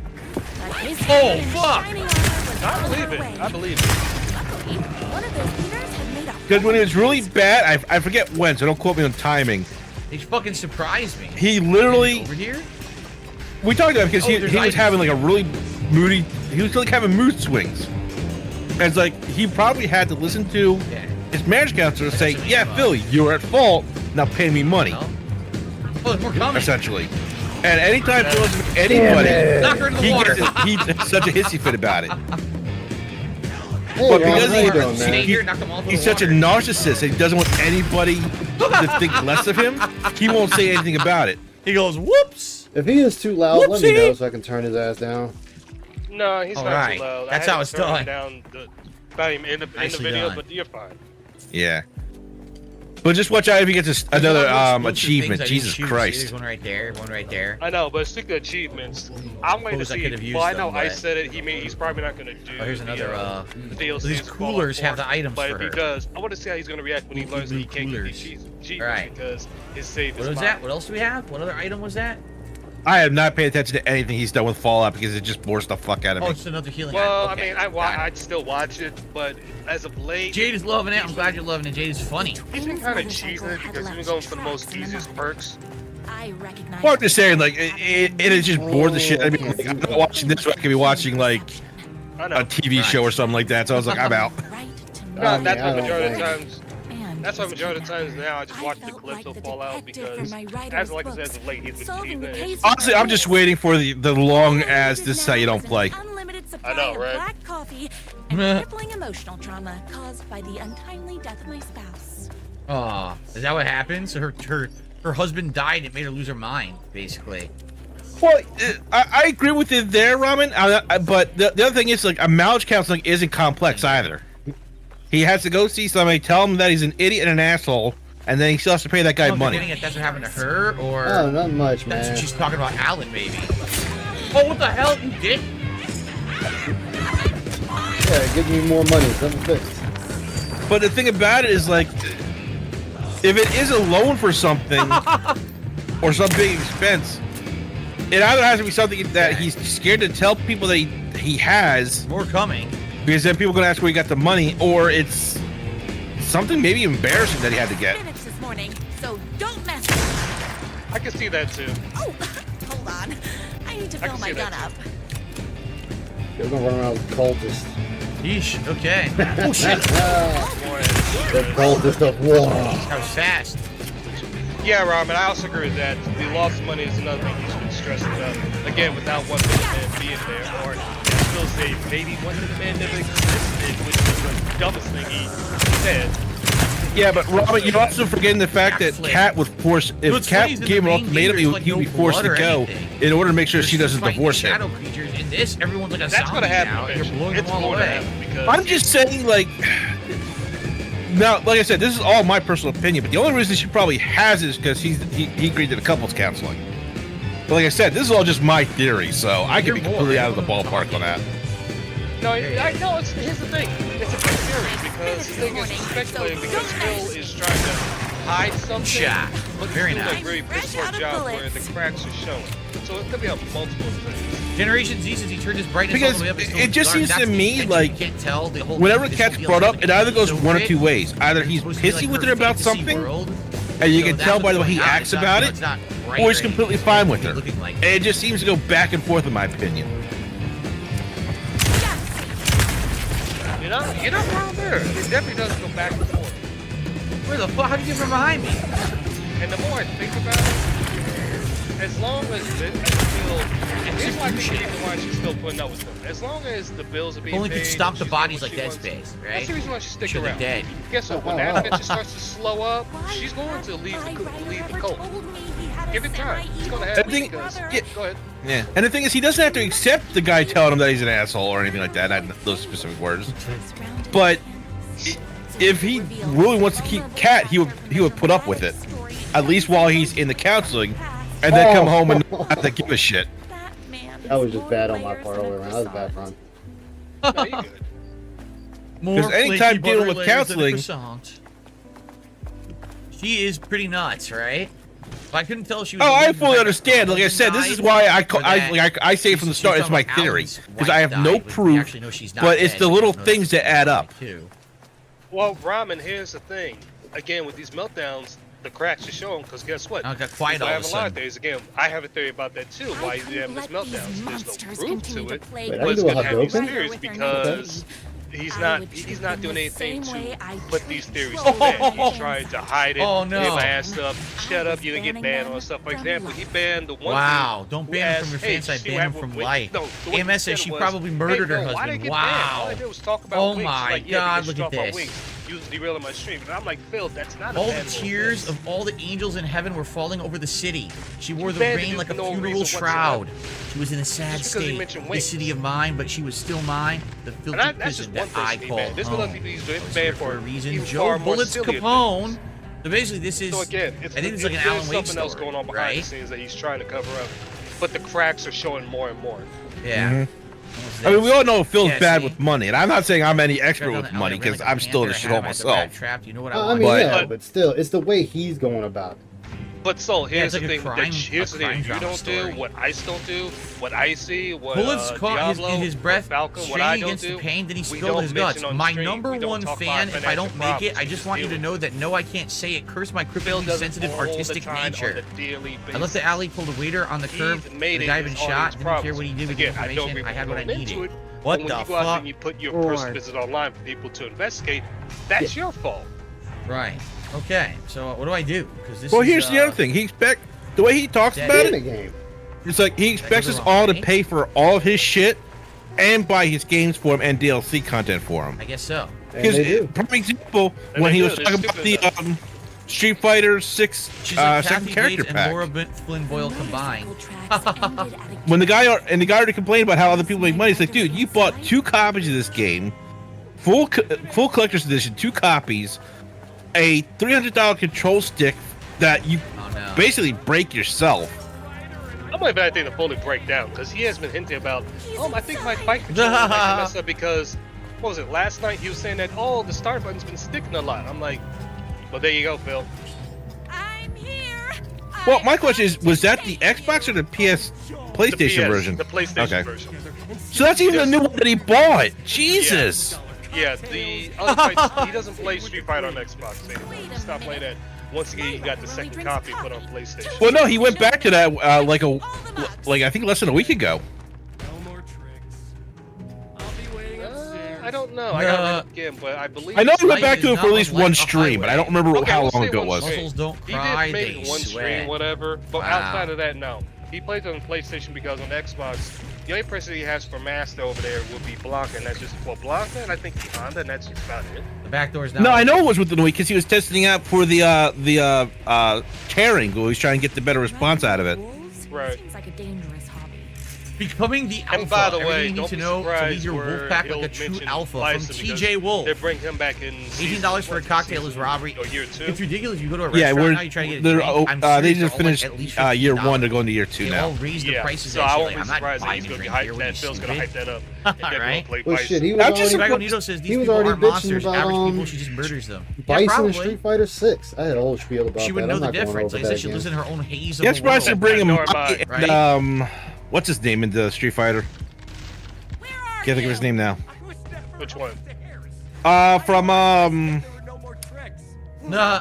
Oh, fuck. I believe it. I believe it. One of those leaders had made a Because when it was really bad, I forget when, so don't quote me on timing. He fucking surprised me. He literally, Over here? we talked about it because Oh, there's he was items. having like a really moody, he was like having mood swings. And it's like, he probably had to listen to Yeah. his marriage counselor say, That's what yeah, he Phil, you were at fault, now pay me money, No? Oh, there's more coming. essentially. And anytime Phil listens to anybody, Knock her in the he water. he's such a hissy fit about it. Hey, But Ron, because how you doing, Stay man? here, knock them all over he's the such a water. narcissist and he doesn't want anybody to think less of him, he won't say anything about it. He goes, whoops. If he is too loud, let me Whoopsie. know so I can turn his ass down. No, he's not Alright. too loud. That's I had how to it's turn him done. Down not even in the Nicely video, done. but you're fine. Yeah. But just watch out if he gets There's another explosive achievement. things I Jesus didn't shoot. See, Christ. There's one right there. One right there. I know, but speaking of achievements, I'm waiting to Suppose I see. could have used Well, I know them, I but- said it. He's probably not gonna do. Oh, here's another. the DLC These coolers have the items but for if he her. does, I want to see how he's gonna react when he learns that he can't get Coolers. these achievements Right. because his save What is was mine. that? What else do we have? What other item was that? I have not paid attention to anything he's done with Fallout because it just bores the fuck out of Oh, me. it's another healing Well, item. Okay. I mean, got it. I'd still watch it, but as of late, Jade is loving it. I'm glad you're loving it. Jade is funny. he's been kind of cheesing it because he's been going for the most easiest perks. I recognize. Well, I'm just saying, like, it is just bored the shit. I mean, like, I'm not watching this, so I could be watching, like, I know. a TV show or something like that. So I was like, I'm out. No, Oh, that's yeah, I why don't majority of think- times. That's why majority of times now I just watch the clips of Fallout because, as like I said, as of late he's been cheesing it. Honestly, I'm just waiting for the long as this is how you don't play. Unlimited supply I know, of right? black coffee and crippling emotional trauma caused by the untimely death of my spouse. Oh, is that what happened? So her husband died. It made her lose her mind, basically. Well, I agree with you there, Ramen. But the other thing is, like, a marriage counseling isn't complex either. He has to go see somebody, tell him that he's an idiot and an asshole, and then he still has to pay that guy Oh, money. Getting it, that's what happened to her, or Oh, not much, that's man. what she's talking about. Alen, maybe. Oh, what the hell? You did? Yeah, give me more money. Something fixed. But the thing about it is, like, if it is a loan for something or some big expense, it either has to be something that he's scared to tell people that he has. More coming. Because then people are going to ask where he got the money, or it's something maybe embarrassing that he had to get. Minutes this morning, so don't mess with me. I can see that too. Oh, hold on. I need to fill my gun up. They're gonna run around with cultists. Yeesh. Okay. Oh shit. The cultist of war. That was fast. Yeah, Ramen, I also agree with that. The loss of money is another thing he should be stressing about. Again, without one man being there, or I still say maybe one man never existed, which was the dumbest thing he said. Yeah, but Robert, you're also forgetting the fact that Kat would force, if Kat gave him an ultimatum, he would be forced to go in order to make sure she doesn't divorce him. Shadow creatures in this, everyone's like a That's zombie gonna happen now. You're eventually. blowing It's them all going to away. happen because I'm just saying, like, now, like I said, this is all my personal opinion, but the only reason she probably has it is because he agreed to the couples counseling. But like I said, this is all just my theory, so I could be completely out of the ballpark on that. No, I know. Here's the thing. It's a good theory because the thing is speculating because Phil is trying to hide something. Shot. But Very he's doing nice. a very piss poor job where the cracks are showing. So it could be on multiple things. Generation Z says he turned his brightness Because all the way up. It's it just dark. seems to That's the me intention. like You can't tell the whole whenever thing. This Kat's feels brought like up, it either goes so one or rich. two ways. Either he's Supposed to be pissy like with her her about fantasy something, world. and you So can that's tell what's by the way going he on. acts It's not- about it's it, not bright or he's red. completely fine with her. Looking like And it just seems to go back and forth, in my opinion. You're not wrong there. It definitely does go back and forth. Where the fuck? How did you get from behind me? And the more I think about it, as long as it, I feel, and here's why I think the reason why she's still putting up with them. As long as the bills are being Only paid, could stop the she's bodies doing like what she Dead wants. Space, right? That's the reason why she sticks Should around. dead. Guess what? When that adventure starts to slow up, she's going to leave the cult. Give it time. It's going to happen. I think- Because, yeah. Go ahead. Yeah, and the thing is, he doesn't have to accept the guy telling him that he's an asshole or anything like that. Not those specific words. But if he really wants to keep Kat, he would put up with it, at least while he's in the counseling, and then come home and not have to give a shit. That was just bad on my part all the way around. That was a bad run. No, you're good. Because anytime flaky dealing with butter layers than a counseling- croissant. She is pretty nuts, right? I couldn't tell if she was. Oh, I believing fully that understand. Like I said, this is why I say from the she's start it's my talking about theory Alan's because I have wife no died, but we proof, actually know she's not but it's dead. the We little don't know things that add up. too. Well, Ramen, here's the thing. Again, with these meltdowns, the cracks are showing because guess what? I got quiet People all have of a a lot of sudden. theories. Again, I have a theory about that too. Why you have these meltdowns? There's no proof to it. Wait, I But it's can do a gonna have these Hadouken? theories because he's not doing anything to put these theories to Oh. bed. He's trying to hide it. Oh, no. Get my ass up. Shut up. You didn't get banned on stuff. For example, he banned the one. Wow, dude don't who ban him from asked, your fan "Hey, site, she ban him had- from wait, life." no, the way he AMS said says she was, probably "Hey, murdered her bro, why husband. did I get banned? All Wow. I did was talk about Oh wigs." my Like, yeah, God, because look you at talk about this. wigs. You was derailing my stream. And I'm like, Phil, that's not a All the bannable tears thing. of all the angels in heaven were falling over the city. She wore the banned rain it like a for no funeral reason shroud. She was in a sad Just because he state. mentioned The wings. city of mine, but she was still mine. The filthy that's prison just one that I person he called banned. There's other home. people he's doing I was banned here for a reason. even Joe far more Bullets sillier Capone. So basically, this is. So again, I think it's like an there's Alan Wake something else story, going on behind right? the scenes that he's trying to cover up, but the cracks are showing more and more. Yeah. I mean, we all know Phil's Yeah, bad see? with money, and I'm not saying I'm any expert Check on with the money Ellen, because like a I'm still in the panther, shithole I had the rat myself. trapped. You know what I I want? mean, But- yeah, but still, it's the way he's going about it. But so here's it's like the a thing. crime- Here's a the thing. crime You drama don't story. do what ICE don't do, what I see, what Bullets caught his, Diablo, in his breath, what Falcon, what straining I don't against do. the pain, then he We spilled don't his guts. mention on the My stream. number We don't one talk fan, about if I don't financial make it, I problems. just want you to know that no, I can't say it. Curse my Phil crippling does it sensitive all the artistic time on nature. a daily I left the basis. alley, pulled a waiter on the curb. He's The made it guy been his shot. audience Didn't care problems. what he did with the Again, I don't information. I had what I recommend needed. to it, What but when the you go out there fuck? and you put your person visit online for people to investigate, that's your fault. Right. Okay. So what do I do? Because this. Well, is, here's the other thing. He expect the way he talks Dead. about In the it. game. It's like he expects give us him all to money? pay for all of his shit and buy his games for him and DLC content for him. I guess so. And Because, they do. for example, And when they he do, was they're talking about the stupid Street Fighter 6 She's like second Kathy character Bates and pack, Laura Flynn Boyle combined. when the guy already complained about how other people make money, it's like, dude, you bought 2 copies of this game, full collector's edition, 2 copies, a $300 control stick that you no. basically break yourself. I'm waiting for that thing to fully break down because he has been hinting about, I think my bike controller might mess up because, what was it, last night he was saying that, the start button's been sticking a lot. I'm like, well, there you go, Phil. I'm here. Well, my question is, was that the Xbox or the PlayStation version? The PlayStation version. So that's even the new one that he bought. Jesus. Yeah, the other fights, he doesn't play Street Fighter on Xbox anymore. He stopped playing that once again he got the second copy put on PlayStation. Well, no, he went back to that like I think less than a week ago. I don't know. I gotta read it again, but I believe. I know he went back to it for at least one stream, but I don't remember how long ago it was. Muscles don't cry, he did maybe they one sweat. stream, whatever. But Wow. outside of that, no. He plays on PlayStation because on Xbox, the only person he has for Master over there would be Blanca, and that's just Blanca, and I think Honda, and that's just about it. The back door's down. No, I know it was with the Nui because he was testing out for the caring. He was trying to get the better response out of it. Right. Seems like a dangerous hobby. Becoming the alpha. And by the Everything way, you need don't to be know to lead surprised your where wolf pack like he'll a true mention alpha from Bison TJ because Wolf. They bring him back in. $18 for a cocktail is robbery. Or year 2. It's ridiculous. You go to a Yeah, restaurant now, you try to get a they're, drink. I'm they serious, just they're all, like, finished at least year $15. 1. They're going to year 2 They now. all raise the prices. So I won't be I'm not surprised that buying he's a gonna be drink here hyped. when That you Phil's gonna hype stupid. that up. And they're Right? gonna play Well, Bison. shit, he was already Dragonito says these he was people already aren't bitching monsters. about Average people, she just murders them. Bison yeah, and Street Fighter 6. I had a whole spiel about She would that. know I'm the not going difference. over Like I said, that she again. lives in her own haze of Yes, the Bryce to world. bring him Nor am I. and, what's his name in the Street Fighter? Can't think of his name now. Which one? From Nah.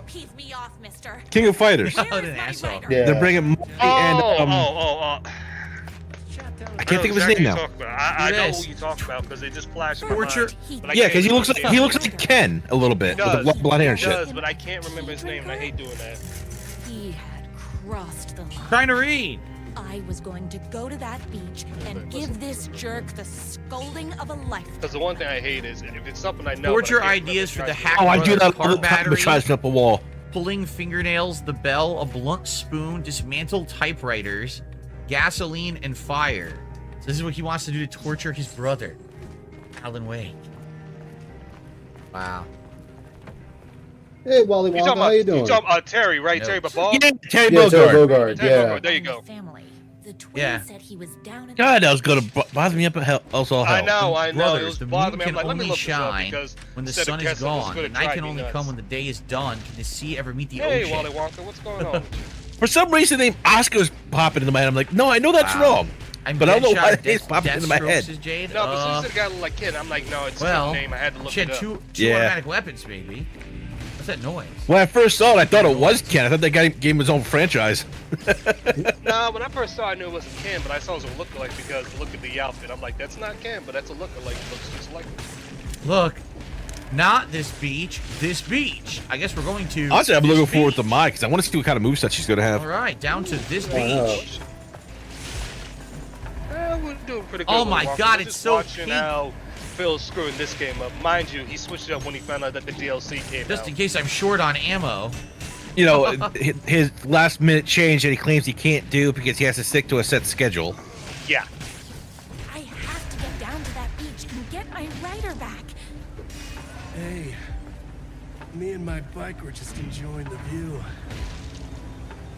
Piece me off, mister. King of Fighters. What an asshole. Yeah. They're bringing Monkey and I can't think of his name now. I know who you talk about because they just flash in my Torture. mind, but I Yeah, can't because remember he his looks name. like Ken a little bit He with the does. blonde hair and He shit. does, but I can't remember his name, and I hate doing that. He had crossed the line. Trying to read. I was going to go to that beach and give this jerk the scolding of a lifetime. Because the one thing I hate is if it's something I know. Torture but I can't ideas for remember the trying hack. Oh, I do that all car the time. battery. Besides up a wall. Pulling fingernails, the bell, a blunt spoon, dismantle typewriters, gasoline, and fire. So this is what he wants to do to torture his brother, Alan Wake. Wow. Hey, Wally You Wonka, talking how you about, doing? you talking about Terry, right? No. Terry Babal? Yeah, Terry Yeah, Terry Bogard. Bogard, Terry yeah. Bogard, there you go. Family. The twins Yeah. said he was down in God, that was gonna bother me up at hell. Also, I hell. know, I know. It Brothers, was the bothering moon me. I'm can like, let me only look this up shine because when the instead sun of is guessing, I'm just gone. gonna The night try can me only nuts. come when the day is done. Can the sea ever meet the Hey, ocean? Wally Wonka, what's going on? For some reason, the name Oscar was popping into my head. I'm like, no, I know that's Wow. wrong. I'm But I don't know Deadshot, why the name's popping into my Deathstroke head. says Jade. No, but since it got like kid, I'm like, no, it's well, a name. I had to look she it had up. two Yeah. automatic weapons, baby. What's that noise? When I first saw it, I thought it was Ken. I thought that guy gave him his own franchise. No, when I first saw it, I knew it wasn't Ken, but I saw it was a lookalike because look at the outfit. I'm like, that's not Ken, but that's a lookalike. It looks just like him. Look, not this beach. This beach. I guess we're going to. Honestly, I'm this looking forward to beach. Mike because I want to see what kind of moveset she's going to have. All right, down to this Oh. beach. We're doing pretty good. Oh with my Walker. God, We're it's just so watching pink. how Phil's screwing this game up. Mind you, he switched it up when he found out that the DLC came Just out. in case I'm short on ammo. You know, his last minute change that he claims he can't do because he has to stick to a set schedule. Yeah. I have to get down to that beach and get my rider back. Hey, me and my bike were just enjoying the view.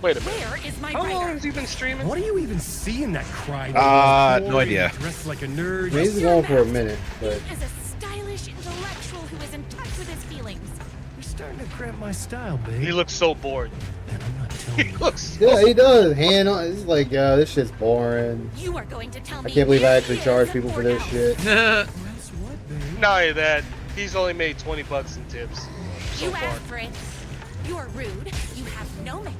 Wait a minute. Where is my How long rider? has he been streaming? What do you even see in that cry? No idea. Dressed like a nerd. He's been going for a minute, but He is a stylish intellectual who is in touch with his feelings. You're starting to cramp my style, babe. He looks so bored. And I'm not He telling you. looks. yeah, he does. Hand on. It's like, this shit's boring. You are going to tell I me. can't believe I he actually is charge people for this out. shit. Guess what, babe? Not only that, he's only made $20 in tips so You far. asked for it. You are rude. You have no manners.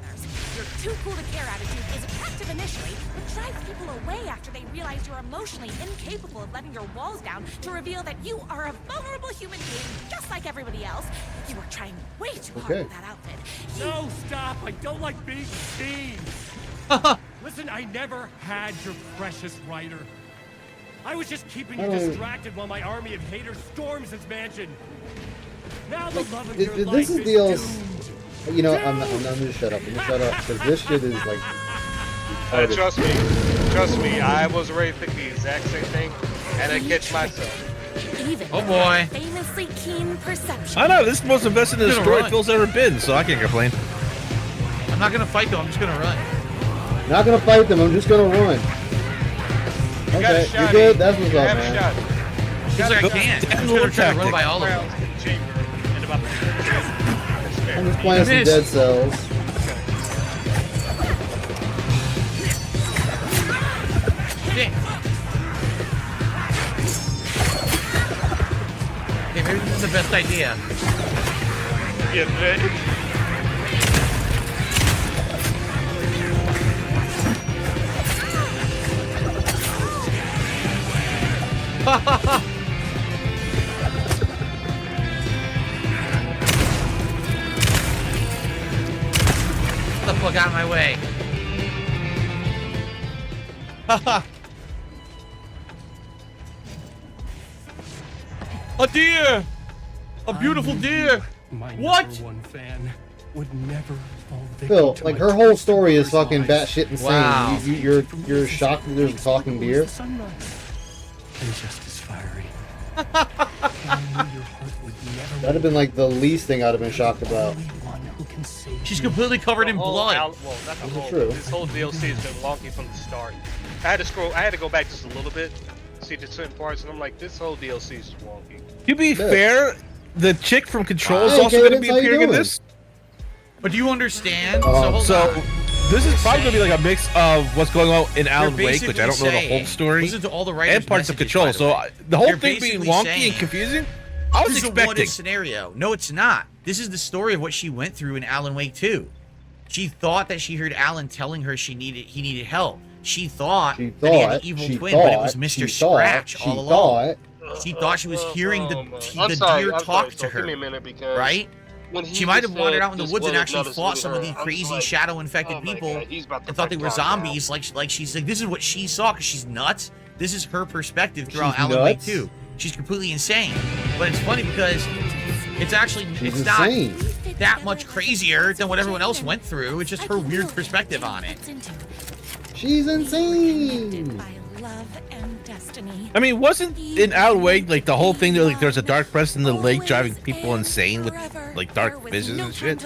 Your too cool to care attitude is attractive initially, but drives people away after they realize you're emotionally incapable of letting your walls down to reveal that you are a vulnerable human being just like everybody else. You are trying way too hard Okay. with that outfit. No, stop! I don't like being seen! Listen, I never had your precious writer. I was just keeping you distracted while my army of haters storms his mansion. Now the love of your life This is is DLC. doomed. You know, I'm gonna shut up. I'm gonna shut up because this shit is like. retarded. Trust me, I was ready to pick the exact same thing, and I catch myself. Even Oh boy. famously keen perception. I know, this is the most invested in the Gonna story run. Phil's ever been, so I can't complain. I'm not gonna fight though. I'm just gonna run. Not gonna fight them. I'm just gonna run. got a Okay, shot, you good? Aiden. That's what's You up, have a man. shot. He's like, I can't. I'm just gonna try to run by all of them. Rounds in the chamber and about the I'm just playing some Missed. Dead Cells. Shit. Okay, maybe this is the best idea. Yeah, Get the fuck out of my way. A deer! A beautiful deer! My What? #1 fan would never fall victim Phil, to like my her whole story is personal fucking lies. batshit insane. Wow. You're shocked that there's a talking deer. The sunrise and just as fiery. I knew your heart would never That'd have been like the least thing I'd have been shocked about. only one who can save She's you. completely covered in The whole blood. well, not the This is whole. true. This whole DLC has been wonky from the start. I had to scroll. I had to go back just a little bit, see the certain parts, and I'm like, this whole DLC is wonky. To be fair, the chick from Control is Hey, also going to Cadence, be how you appearing in doing? this. But do you understand? Oh, hold So on. this is probably going to be like a mix of what's going on in Alan They're Wake, which I don't know the basically whole story, Listen to all the writers' and parts of messages, Control. by the So way. the whole They're thing being basically wonky saying, and confusing, I was this is a expecting. what-if scenario. No, it's not. This is the story of what she went through in Alan Wake 2. She thought that she heard Alan telling her he needed help. She thought that he had an evil twin, but it was Mr. Scratch all along. She thought she was hearing the deer talk to So her, give me a minute because right? when he She might have just wandered said out in the this woods and was actually not as fought good some of as these her, I'm crazy just like, shadow-infected oh my people God, he's about to and thought they break were down now. zombies. Like she's like, this is what she saw because she's nuts. This is her perspective throughout She's Alan Wake nuts? 2. She's completely insane. But it's funny because it's actually She's it's not insane. that much crazier than what everyone else went through. It's just her weird perspective on it. She's insane. By love and destiny. I mean, wasn't in Alan Wake like the whole thing? There, like, there's a dark presence in the lake driving people insane with like dark visions and shit.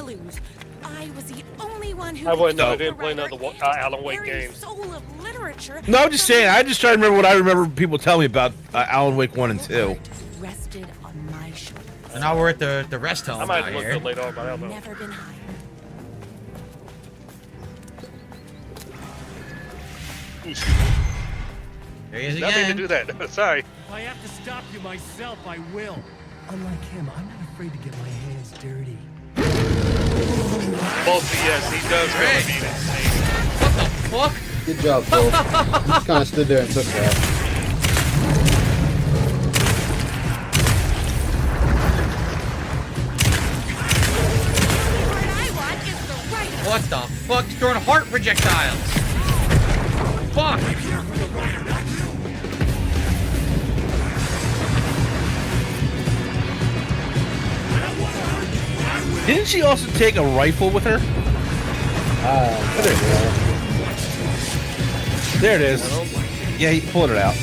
I was the only one who I wouldn't know. I could didn't play none of the Alan Wake very games. soul of literature. No, I'm just saying. I just try to remember what I remember people telling me about Alan Wake 1 and 2. Rested on my shoulders. And now we're at the rest home I might out have looked here. it later on, but I don't know. Never been higher. There he is Nothing to again. do that. Sorry. If I have to stop you myself, I will. Unlike him, I'm not afraid to get my hands dirty. Both yes, he does really mean it. What the fuck? Good job, Phil. You just kind of stood there and took that. What the fuck? He's throwing heart projectiles. Fuck. Didn't she also take a rifle with her? There it is. Yeah, he pulled it out.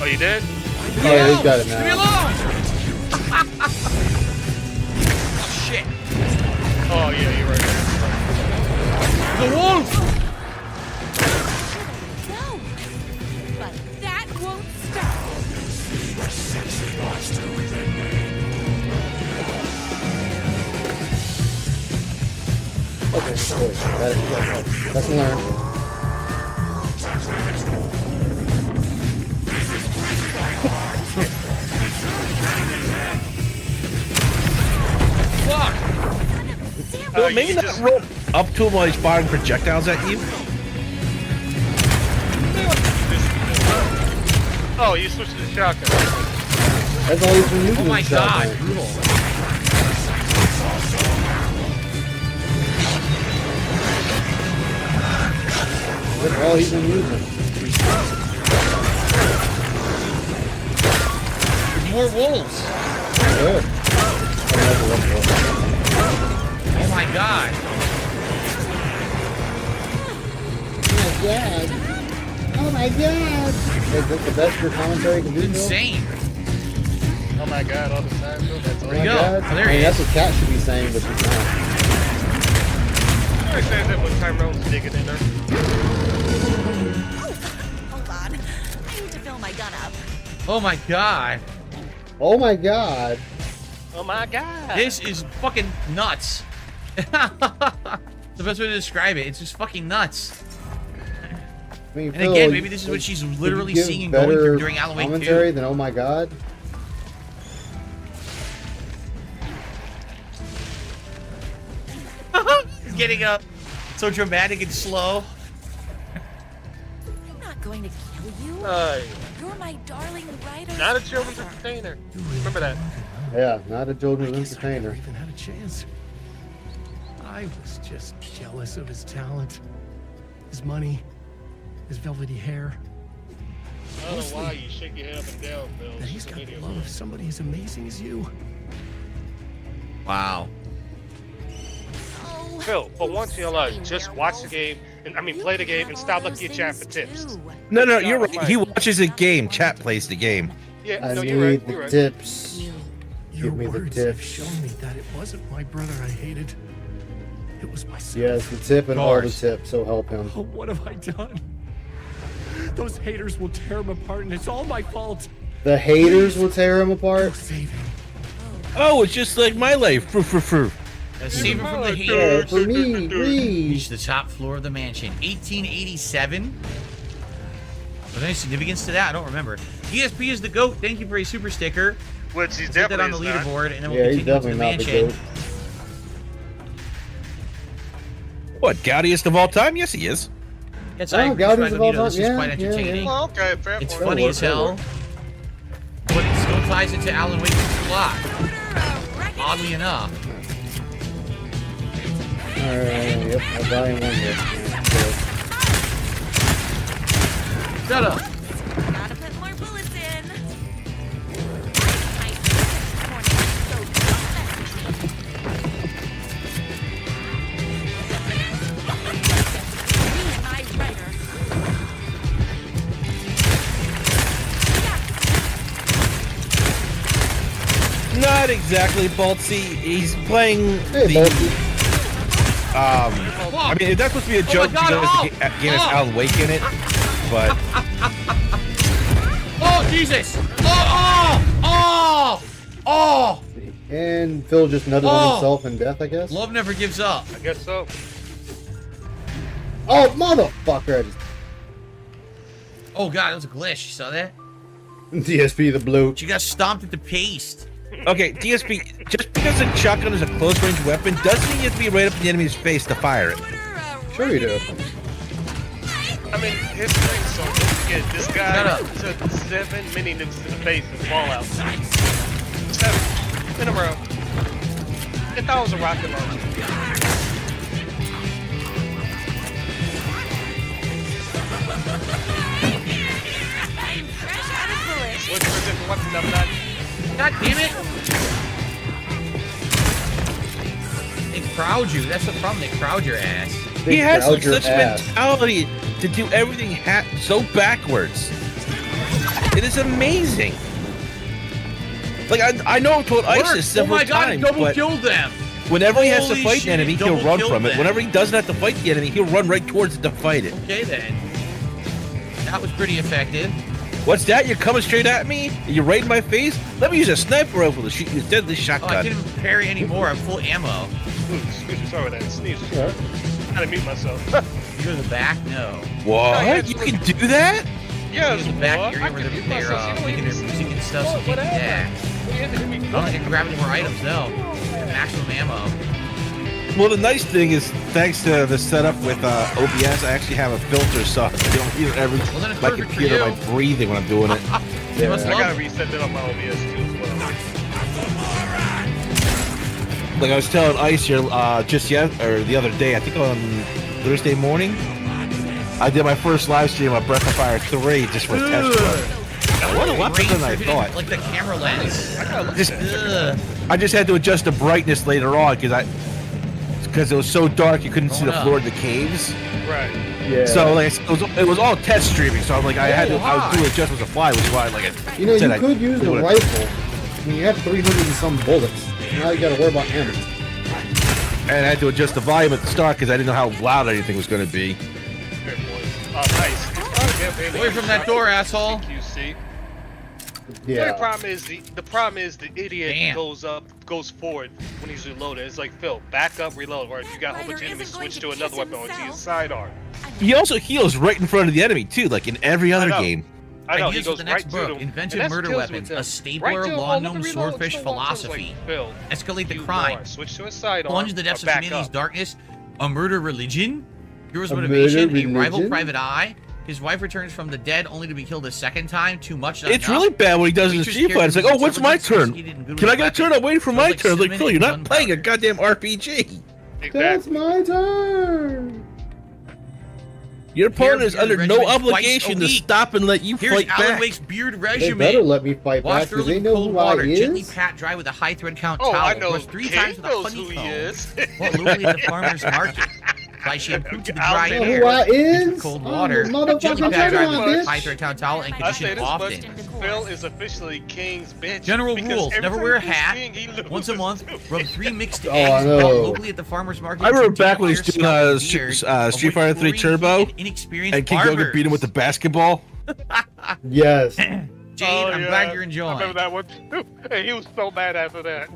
Oh, you did? Oh, yeah, he's got it Leave me now. alone. Shit. Oh, yeah, you're right. The wolf. No, but that won't stop. Okay, cool. Lesson learned. Fuck. Well, maybe not roll up to him while he's firing projectiles at you. Oh, you switched to the shotgun. That's all he's been using. Oh my is god. shotgun. Brutal. That's all he's been using. More wolves. Good. Oh my god. Oh my god. That's the best your commentary can do. Phil? Insane. Oh my god, all the time. Though, that's all. There you go. God. Oh, there I he mean, is. that's what Cat should be saying, but she's not. I said that when Tyrone's digging in her. Hold on. I need to fill my gun up. Oh my god. Oh my god. Oh my god. This is fucking nuts. The best way to describe it. It's just fucking nuts. I mean, And Phil, again, maybe this is what she's could you literally give seeing and going better through during Alan Wake 2. commentary than oh my god. He's getting up so dramatic and slow. I'm not going to kill you. You're my darling writer. Not a children's entertainer. Remember that. Yeah, not a children's entertainer. Even had a chance. I was just jealous of his talent, his money, his velvety hair. I don't know why you shake your head up and down, Bill. That he's got the love of somebody as amazing as you. Wow. Phil, for once in your life, just watch the game, and I mean play the game, and stop looking at chat for tips. No, you're right. He watches a game. Chat plays the game. Yeah, I no, need you're right. the You're right. tips. Your Give me the words have tips. shown me that it wasn't my brother I hated. It was myself. Yes, the tip and all the tips, so help him. Oh, what have I done? Those haters will tear him apart, and it's all my fault. The haters will tear him apart. Oh, it's just like my life. Save him from the Yeah, haters. for me, Reach the top floor of the mansion. 1887. Was there any significance to that? I don't remember. ESP is the GOAT. Thank you for a super sticker. Which he's Let's get that on the definitely is not. leaderboard, and then we'll Yeah, he's continue to the definitely not the mansion. GOAT. What, gaudiest of all time? Yes, he is. Yes, Oh, I agree, Gaudiest of all Magneto. This time. is Yeah, quite yeah, entertaining. Oh, okay, fair It's point. funny as hell, but it still ties into Alan Wake's plot. Oddly enough. Alright, yep, I'm buying one here. Yeah, Shut up. Gotta put more bullets in. Not exactly Boltsy. He's playing the. I mean, that's supposed to be a joke God, because the game has Alan Wake in it, but. Oh, Jesus! Oh! And Phil just nutted on himself in death, I guess. Love never gives up. I guess so. Oh, motherfucker! I just... Oh, God, that was a glitch. You saw that? DSP the blue. She got stomped at the paste. Okay, DSP, just because a shotgun is a close range weapon doesn't mean you have to be right up in the enemy's face to fire it. Sure you do. I mean, here's the thing, so don't forget, this guy took 7 mini nukes to the face in Fallout. 7 in a row. If that was a rocket launcher. What's for a different weapon I'm not? God damn it! They crowd you. That's the problem. They crowd your ass. He has like such mentality to do everything so backwards. It is amazing. Like I know I've told ISIS several times, double but killed them. whenever he has to Holy fight shit, an enemy, he'll double run killed from it. them. Whenever he doesn't have to fight the enemy, he'll run right towards it to fight it. Okay then. That was pretty effective. What's that? You're coming straight at me? You're right in my face? Let me use a sniper rifle to shoot you dead with this Oh, I shotgun. can't even parry anymore. I'm full ammo. Ooh, excuse me, sorry with that sneeze. I had to mute myself. You go to the back? No. What? You can do that? Yeah, You go to the back area where they're making their music and stuff. So you can yeah. I don't think I can grab any more items. No. Maximum ammo. Well, the nice thing is, thanks to the setup with OBS, I actually have a filter, so I don't hear my computer, my breathing when I'm doing it. I gotta reset that on my OBS too as well. Like I was telling Ice here just the other day, I think on Thursday morning, I did my first live stream of Breath of Fire 3 just for a test run. What a lot better than I thought. Like the camera lens. I just had to adjust the brightness later on because it was so dark you couldn't see the floor of the caves. Right. Yeah. So like it was all test streaming. So I'm like I was doing adjustments to fly, which is why like You know, you could use the rifle. I mean, you have 300 and some bullets. Now you gotta worry about ammo. And I had to adjust the volume at the start because I didn't know how loud anything was going to be. Nice. Away from that door, asshole. QC. The Yeah. only problem is the idiot Damn. goes forward when he's reloading. It's like, Phil, back up, reload, or if you got a whole bunch of enemies, switch to another weapon or to your sidearm. He also heals right in front of the enemy too, like in every other game. I know, Ideas he for goes the next right book. to them. Invented and that's murder kills weapons. with A them. stapler, Right to him, lawn let gnome, me reload, swordfish it's no longer, it's like, philosophy. Phil, Escalate the you crime. are. Switch to a sidearm. Plunge the depths or of back humanity's up. darkness. A murder religion. Hero's A motivation. murder A rival religion? private eye. His wife returns from the dead only to be killed a second time. Too much. Not It's enough. really bad when he does it in the Features Street Fighter. It's like, oh, when's my characters' turn? intelligence, sophisticated and good Can I with get a turn? I'm waiting for weapons. my Smells turn. Like, cinnamon Phil, you're and not playing a gunpowder. goddamn RPG. That's my turn. Your opponent is Beard under no regimen twice a obligation to week. stop and let you Here's fight Alan back. Wake's beard They regimen. better let me fight Wash back because thoroughly they with know cold who I water. Gently is. pat dry with a high thread count Oh, towel. I know. Brush 3 Kate times with a knows who he honeycomb. is. Well, locally at the farmer's market. Apply shampoo to the dry You know hair. who I Rinse is? with cold I'm water. the motherfucking Gently pat dry Pokemon, with bitch. a high thread count towel and I say condition this often. much, Phil is officially King's bitch. General because rules: every never time wear a he plays hat. King, he loses. Once a month, rub 3 mixed Oh, I eggs know. bought locally at the farmer's market. I remember into back when he deep was hair, doing scalp, and beard. Street Avoid Fighter 3 chlorine, Turbo, heat, and inexperienced and King Yoga barbers. beat him with the basketball. Yes. Jade, I'm glad you're enjoying. I remember that one too. And he was so mad after that.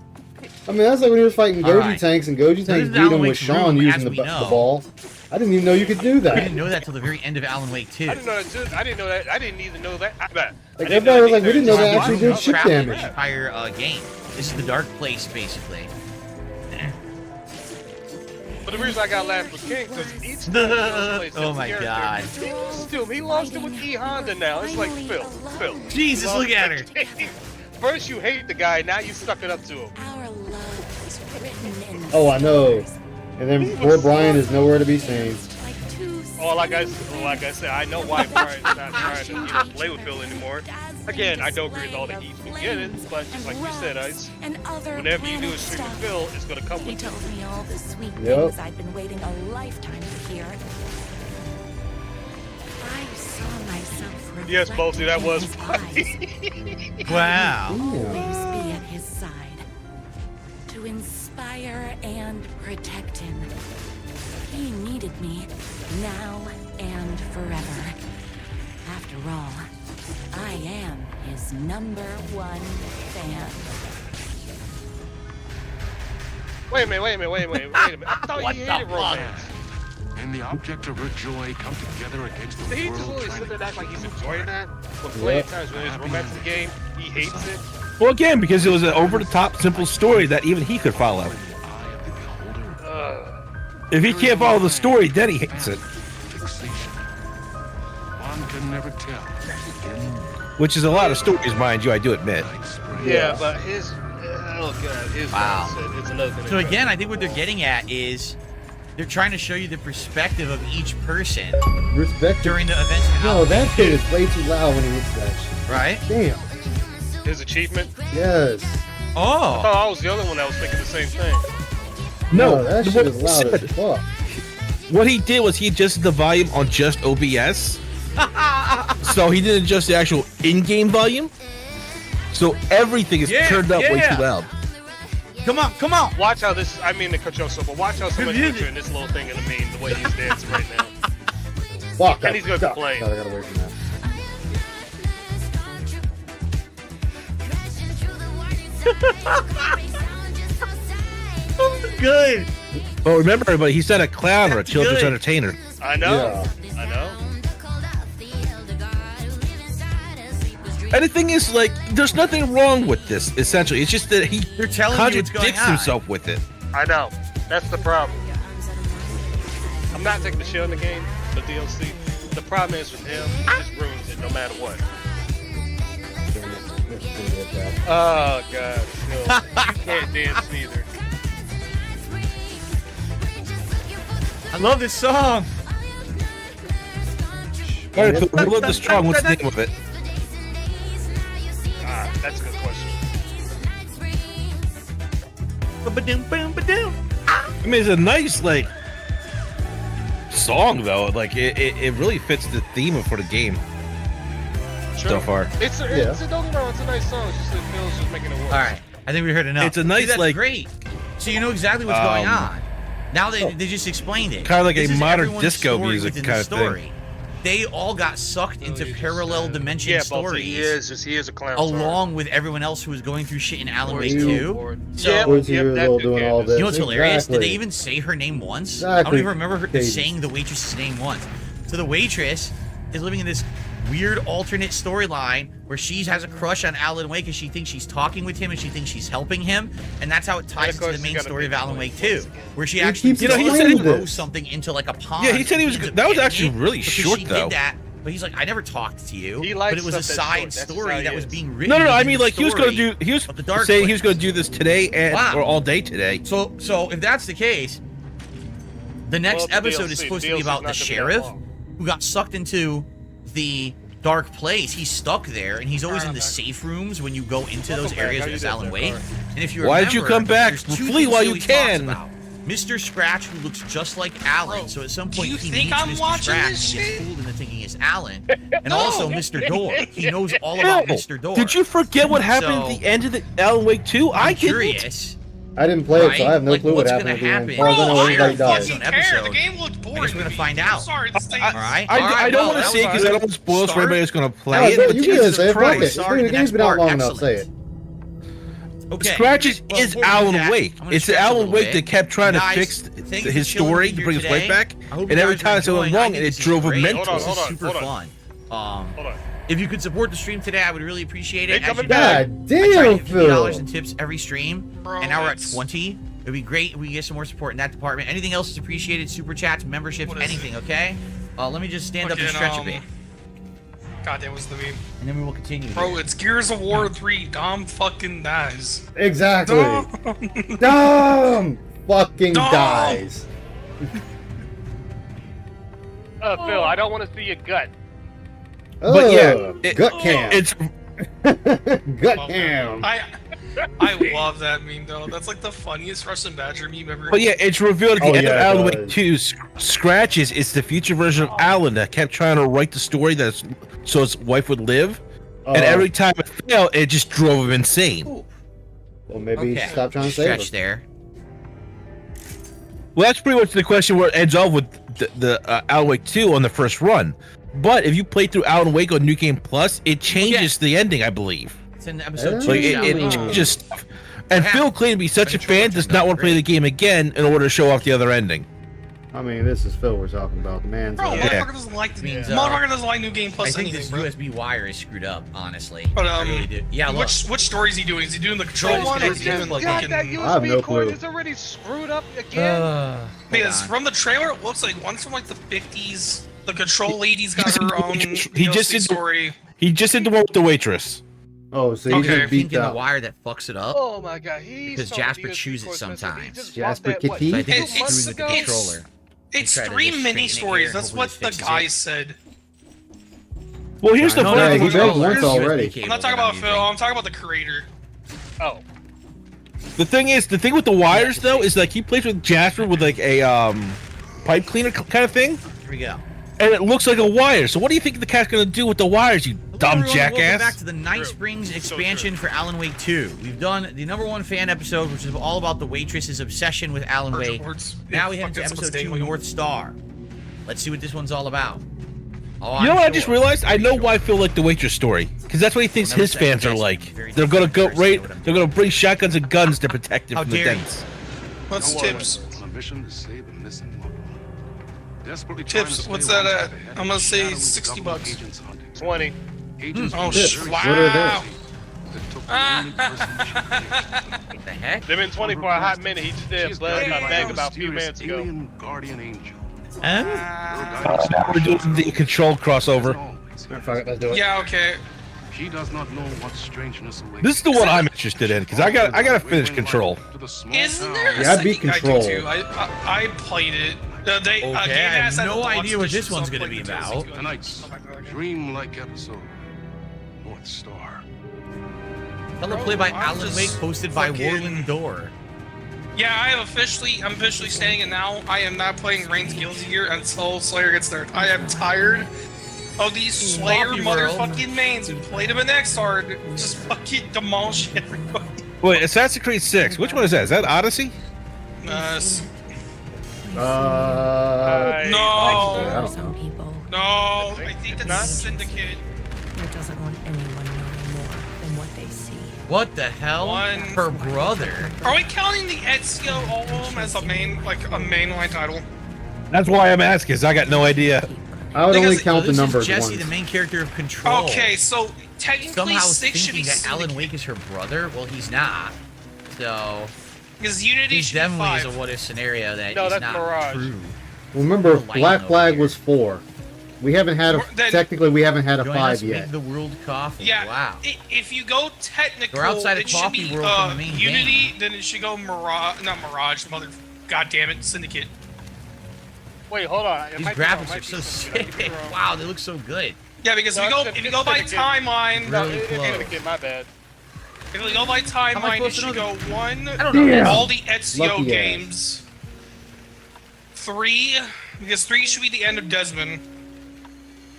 I mean, that's like when he was fighting All Goji right. Tanks, and Goji this Tanks is beat Alan him with Wake's Sean room, using as the we the know. ball. I didn't even know you could do We that. didn't know that till the very end of Alan Wake 2. I didn't know that. I didn't know that. I didn't even know that. Like, everybody was like, we didn't know they actually did chip Crafted damage. The entire game. This is the dark place, basically. But the reason I got laughed with King because each time he plays Oh my God. he lost him. He lost him with E Honda now. It's like Phil. Jesus, look at her. First you hate the guy, now you suck it up to him. Our love is written in the Oh, I know. And then poor Brian is nowhere to be seen. like two Oh, like I said, I know why Brian's not trying to play with Phil anymore. Again, I don't agree with all the heat we get it, but just like you said, Ice, and other whenever you do a planet stream with stuff. Phil, it's gonna come He with you. told me all the sweet Yep. things I'd been waiting a lifetime to hear. I saw myself reflected Yes, Bolsey, that in was his funny. eyes. Wow. Always be at his side to inspire and protect him. He needed me now and forever. After all, I am his #1 fan. Wait a minute. I thought What you the hated fuck? romance. And the object of her joy come together against the Did he just world really trying sit there to and act like he's enjoying that? But Yep. plenty of times when there's romance in the game, he hates it. Well, again, because it was an over-the-top, simple story that even he could follow. the eye of the beholder. If he can't follow the story, then he hates it. Fixation. One can never tell. Which is a lot of stories, mind you, I do admit. Yeah, but his Wow. mindset, it's another thing. So again, I think what they're getting at is they're trying to show you the perspective of each person Respect. during the events. of No, Alan that Wake kid 2, is way too loud when he hits that shit. right? Damn. his achievement. Yes. I thought Oh, I was the other one that was thinking the same thing. No, that shit what is he loud as said- fuck. What he did was he adjusted the volume on just OBS. So he didn't adjust the actual in-game volume. So everything is Yeah, turned up way yeah. too loud. come on. Watch how this. I mean to cut you off, so but watch how somebody Good picture in this little thing in the meme, the way he's dancing right now. Fuck. And he's gonna God, complain. God, I gotta wait for that. Good. But remember, everybody, he's not a clown or a That's children's good. entertainer. I know. Yeah. I know. And the thing is, like, there's nothing wrong with this, essentially. It's just that he They're telling you what's going contradicts on. himself with it. I know. That's the problem. I'm not taking the shit on the game, the DLC. The problem is with him, he just ruins it no matter what. Oh god, no. You can't dance neither. I love this song. All right, so Reload the Strong, what's the name of it? Ah, that's a good question. Ba-ba-doom. I mean, it's a nice, like, song, though. Like, it really fits the theme for the game. so far. It's don't get me wrong, it's a nice song. It's just it feels just making it worse. All right, I think we heard enough. It's a nice, See, that's like- great. So you know exactly what's going on. Now they just explained it. Kind of like This a is modern everyone's disco story music within kind the of story. thing. They all got sucked into parallel dimension Yeah, stories. Balti, he is a clown. along with everyone else who was going through shit in Alan Wake 2. Yeah, 14 years old doing all this. You know what's hilarious? Did they Exactly. even say her name once? I don't Exactly. even remember her Cadence. saying the waitress's name once. So the waitress is living in this weird alternate storyline where she has a crush on Alan Wake and she thinks she's talking with him and she thinks she's helping him, and that's how it ties into the main story of Alan Wake 2, where she actually keeps explaining throws this. something into like a pond. Yeah, he said he was. ends up That was getting actually it really because short she though. Did that, but he's like, I never talked to you. He But likes it was a stuff that's side short. That's just story how he that was is. being written. No, I within mean the like he was gonna story do. He was of the dark saying he place. was gonna do this today and Wow. or all day today. So if that's the case, the next Well, it's episode is DLC. supposed to be DLC 's about not the gonna be that sheriff long. who got sucked into the dark place. He's stuck there, and he's always in the safe rooms when you go into those areas as Alan Wake. And if you Why did you remember, come back? there's two Flee things while that you he talks can. about. Mr. Scratch, who looks just like Alan, so at some point you he think meets I'm Mr. watching Scratch this and gets shit? fooled into thinking it's Alan. And also Mr. Door. He knows all about Mr. Door. Did you forget what happened So, at the end of the Alan Wake 2? I I'm didn't. curious. I didn't play it, so Right? I have no Like, clue what what's happened at the gonna end. As happen? far as I know, Bro, I everybody don't died. fucking An care. episode. The game looked I boring. guess we're gonna to me. find I'm out. sorry, this thing. All right. I don't want to say it because I don't want to spoil it for everybody that's going to play it. Yeah, But you Jesus can say it. Fuck Christ. it. Sorry, The the game's next been out part, long enough. Say excellent. it. Okay. Scratches Well, is before we do Alan that, Wake. I'm gonna It's the stretch a Alan little Wake bit. that kept trying to Guys, fix thank you his for chilling story with to me bring his today. wife back, I hope and you every guys time are someone enjoying. I wrong, think it this is drove him great. mental. Hold on, This hold is on, super hold fun. Hold on. If you could support the stream today, I would really appreciate it. Hey, As you coming know, back. God I try to damn, get $50 Phil. in tips every stream, Bro, and now we're at it's- 20. It'd be great if we get some more support in that department. Anything else is appreciated. Super chats, memberships, What is anything. Okay. Let me just stand up and Fucking, stretch a bit, God, that was the meme. and then we will continue. Bro, here. it's Gears of War 3. Dom fucking dies. Exactly. Dom! Dumb fucking Dumb. dies. Phil, I don't want to see your gut. But yeah, gut cam. It's Gut cam. I love that meme though. That's like the funniest Russian Badger meme ever. But yeah, it's revealed at the Oh, end yeah, of it Alan Wake does. 2, Scratches is the future version of Alan that kept trying to write the story so his wife would live, and every time it failed, it just drove him insane. Well, maybe Okay. stop trying to save Stretch us. there. Well, that's pretty much the question where it ends off with the Alan Wake 2 on the first run. But if you play through Alan Wake on New Game Plus, it changes the ending, I believe. It's in episode So 2. it Shall we- just. And Phil claimed to be such a fan does not want to play the game again in order to show off the other ending. I mean, this is Phil we're talking about. The man's. Bro, Yeah. motherfucker doesn't like the Means, motherfucker doesn't like New Game I Plus think anything, this bro. USB wire is screwed up, honestly. But I really do. Yeah, look. which story is he doing? Is he doing the control Bro, one or it's is he just doing like God, that fucking? I have no USB cord clue. is already screwed up again. Because from the trailer, it looks like one's from like the 50s. The control lady's got her own He DLC just did story. He just did the one with the waitress. Oh, so he Okay. just Kink beat in the that. wire that fucks it up. Oh my God, he's Because Jasper chews it sometimes. Jasper So Kitty? I think It's- it's screwing with the it's- controller. It's Try to 3 just mini straighten it here stories. and That's hopefully what this the fixes guy it. said. Well, here's the No, funny no, thing. he begged controller. once It's already. USB I'm not cable talking that about I'm Phil. using. I'm talking about the creator. Oh, The thing with the wires though is like he plays with Jasper with like a pipe cleaner kind of thing, Here we go. and it looks like a wire. So what do you think the cat's gonna do with the wires? You dumb Hello, everyone. Welcome back jackass! to the Night Springs expansion for Alan Wake 2. We've done the #1 fan episode, which is all about the waitress's obsession with Alan Wake. Now we head into episode 2, North Star. Let's see what this one's all about. Oh, You know I'm what I sure. just realized? I know why Phil liked the waitress story because that's what he thinks Well, his never fans said are this. like. Very They're gonna go different right. person, what I'm They're gonna bring shotguns and guns to protect him How from the dare you. dents. What's No tips? one on a mission to save a missing loved one. Desperately Tips, trying to stay what's one that step at? ahead I'm gonna of say shadowy 60 government bucks. agents hunting. 20. Agents Oh, with sh- very wow. What are that took the only person she could What the heck? They've been 20 for a hot minute. He just did blood in my bag about a few minutes ago. alien guardian angel. We're doing the controlled crossover. Fuck it, let's do it. Yeah, okay. She does not know what strangeness awaits. This is the one I'm interested in because I gotta finish Control. Isn't there a Yeah, I beat second guy Control. too? I played it. Okay, I have no idea what this one's gonna be about. Tonight's dreamlike episode, North Star. Teleplay by I'm Alan just Wake, hosted by fucking- Warling Door. Yeah, I'm officially standing it now. I am not playing Reigns Guilty Gear until Slayer gets there. I am tired of these Slayer Floppy World. motherfucking mains who played him in Xrd just fucking demolish everybody. Wait, Assassin's Creed 6. Which one is that? Is that Odyssey? No. I don't know. people. No, I think that's Syndicate. It doesn't want anyone knowing more than what they see. What the hell? Her brother. Are we counting the Ezio Olm as a main, like a mainline title? That's why I'm asking, 'cause I got no idea. I would only Because- count the This numbers is Jesse, once. the main character of Control. Okay, so technically Somehow 6 should thinking be that Alan Syndicate. Wake is her brother. Well, he's not. So Because Unity he's should be definitely 5. is a what if scenario that No, is that's not Mirage. true. Remember, Light Black over Flag here. was 4. We haven't had a Then- technically we haven't had a Join 5 us, yet. Make the world coffee. Yeah, Wow. If you go technical, We're outside of it should Coffee be World from the main Unity, then it should go Mirage, not Mirage, God damn it, Syndicate. Wait, hold on. These graphics are so sick. Wow, they look so good. Yeah, because if you go by timeline, No, Really it's close. Syndicate, my bad. if we go by timeline, it supposed to should know go 1, I don't know. Damn. all the Ezio Lucky ass. games. 3, because 3 should be the end of Desmond.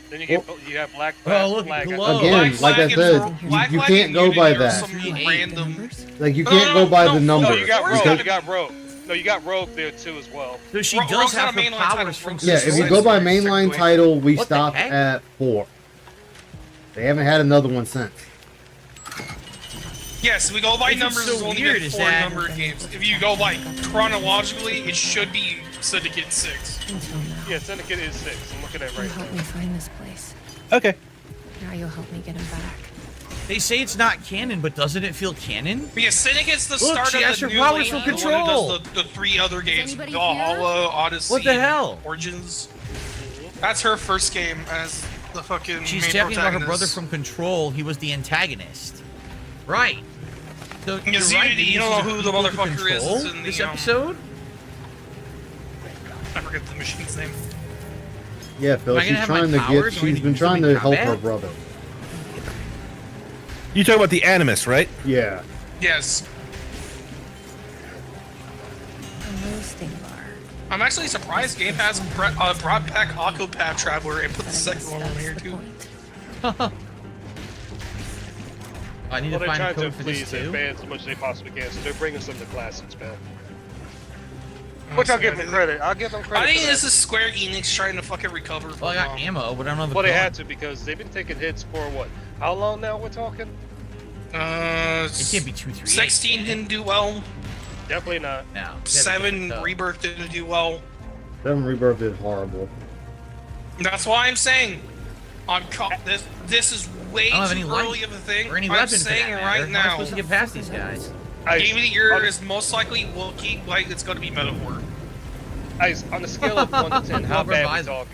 Then you have Black Oh, Flag. look, Flag. glow. Again, Black like I Flag said, and Black you Flag can't and go Unity by are that. some random. Like you No, can't no, go by no, the no, numbers. You got Rogue's Rogue. got You got Rogue. No, you got Rogue there too as well. So she Rogue's does not have a her mainline powers title. from Rogue's Yeah, just if you a go by Syndicate. mainline title, we What the stopped heck? at 4. They haven't had another one since. Yes, if we go by It's numbers, so it's only weird been is 4 that- numbered games. If you go by chronologically, it should be Syndicate 6. Until now. Yeah, Syndicate is 6. I'm looking at it You right helped now. me find this place. Okay. Now you'll help me get him back. They say it's not canon, but doesn't it feel canon? Because Syndicate's the Look, start she of has the her new powers lane, from the one Control. that does the 3 other games. anybody Valhalla, Odyssey, What the hell? Origins. That's her first game as the fucking She's main talking about her protagonist. brother from Control. He was the antagonist. Right. So Because you're right, Unity, they you don't used know to who the equal to motherfucker is Control in the, this episode? I forget the machine's name. Yeah, Phil, Am I gonna she's have my trying to powers? get. Do I need She's to been use them trying in to help her combat? brother. You talking about the Animus, right? Yeah. Yes. A roasting bar. I'm actually surprised Game Pass brought back Octopath Traveler and put the second one on here That's the too. point. I need Well, to they're find a trying to code for this please the too. fans as much as they possibly can, so they're bringing some of the classics back. Which I'll give them credit. I'll give them credit. I think for that. this is Square Enix trying to fucking recover. Well, I got ammo, but I don't have a Well, they gun. had to because they've been taking hits for what? How long now? We're talking? It can't be 238. 16 didn't do well. Definitely not. No. 7 Rebirth didn't do well. 7 Rebirth is horrible. That's why I'm saying, this is way I don't have too any light early of a thing. or any I'm weapon for saying that it matter. right How am I now. supposed to get past these guys? Game of the year is most likely Wookiee, like it's going to be Metaphor. Ice, on a scale of 1 to 10, how Whoever bad buys we them.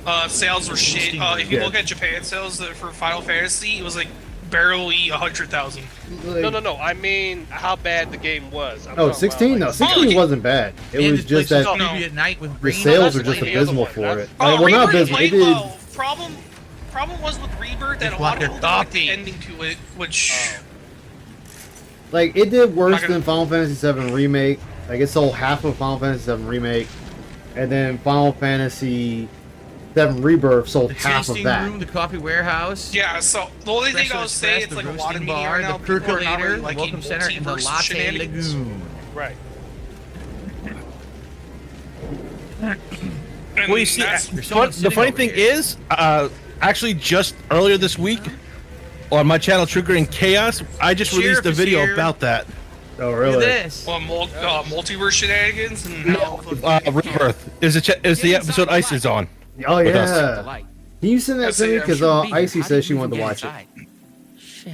talking? Sales were shit. If you Yeah. look at Japan sales for Final Fantasy, it was like barely 100,000. No. I mean, how bad the game was. I'm Oh, talking 16? about, No, like, 16 wasn't bad. It And was this just place that is creepy at night with the green sales lights. are just the other abysmal one, for that's- it. Oh, Well, not Rebirth abysmal. It played did. well. Problem was with Rebirth that They a lot want of their people didn't like the copy. ending to it, which Like, it did worse Not gonna- than Final Fantasy VII Remake. Like, it sold half of Final Fantasy VII Remake. And then Final Fantasy VII Rebirth sold The half of tasting that. room, the coffee warehouse. yeah. So the only thing Espresso I would say Express, it's the like a lot of roasting media bar, right now. the People are not percolator, really the liking welcome center, and the multiverse latte shenanigans. lagoon. Right. And Well, you see, that's- There's someone the sitting funny over thing here. is, actually, just earlier this week on my channel, Triggering Chaos, I just Sheriff released a is video here. about that. Oh, Look at really? this. well, multiverse shenanigans and how Rebirth is the episode Ice is on. Oh, With us. yeah. Can you send that to me? Because Icy says she wanted to watch it. Shit.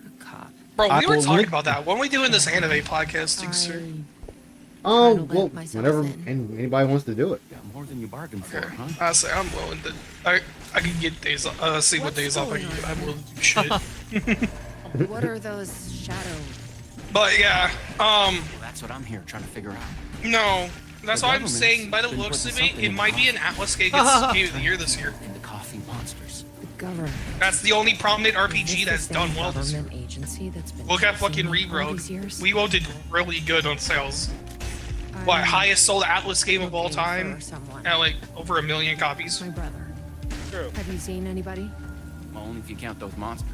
A cop. Bro, I we were will talking look- about that. When are we doing this anime podcasting, sir? Oh, Trying to well, let myself whenever in. anybody wants to do it. More than you bargained for, huh? I say I'm willing to. I can get days. See what days off I can get. I'm willing to do shit. What are those shadows? But yeah, Well, that's what I'm here trying to figure out. no. That's The why I'm government's saying, by the been looks of putting it, something it in might the be an Atlas game gets Game of the Year this year. And the coffee monsters. The government. That's the only prominent RPG Is this that's the done same well this year. government agency that's been Look at chasing fucking me all Reroad. these years? WeWo did really good on sales. I'm What, highest sold Atlas game of all looking time? for someone. At like over 1 million copies. My brother. True. Have you seen anybody? Well, only if you count those monsters.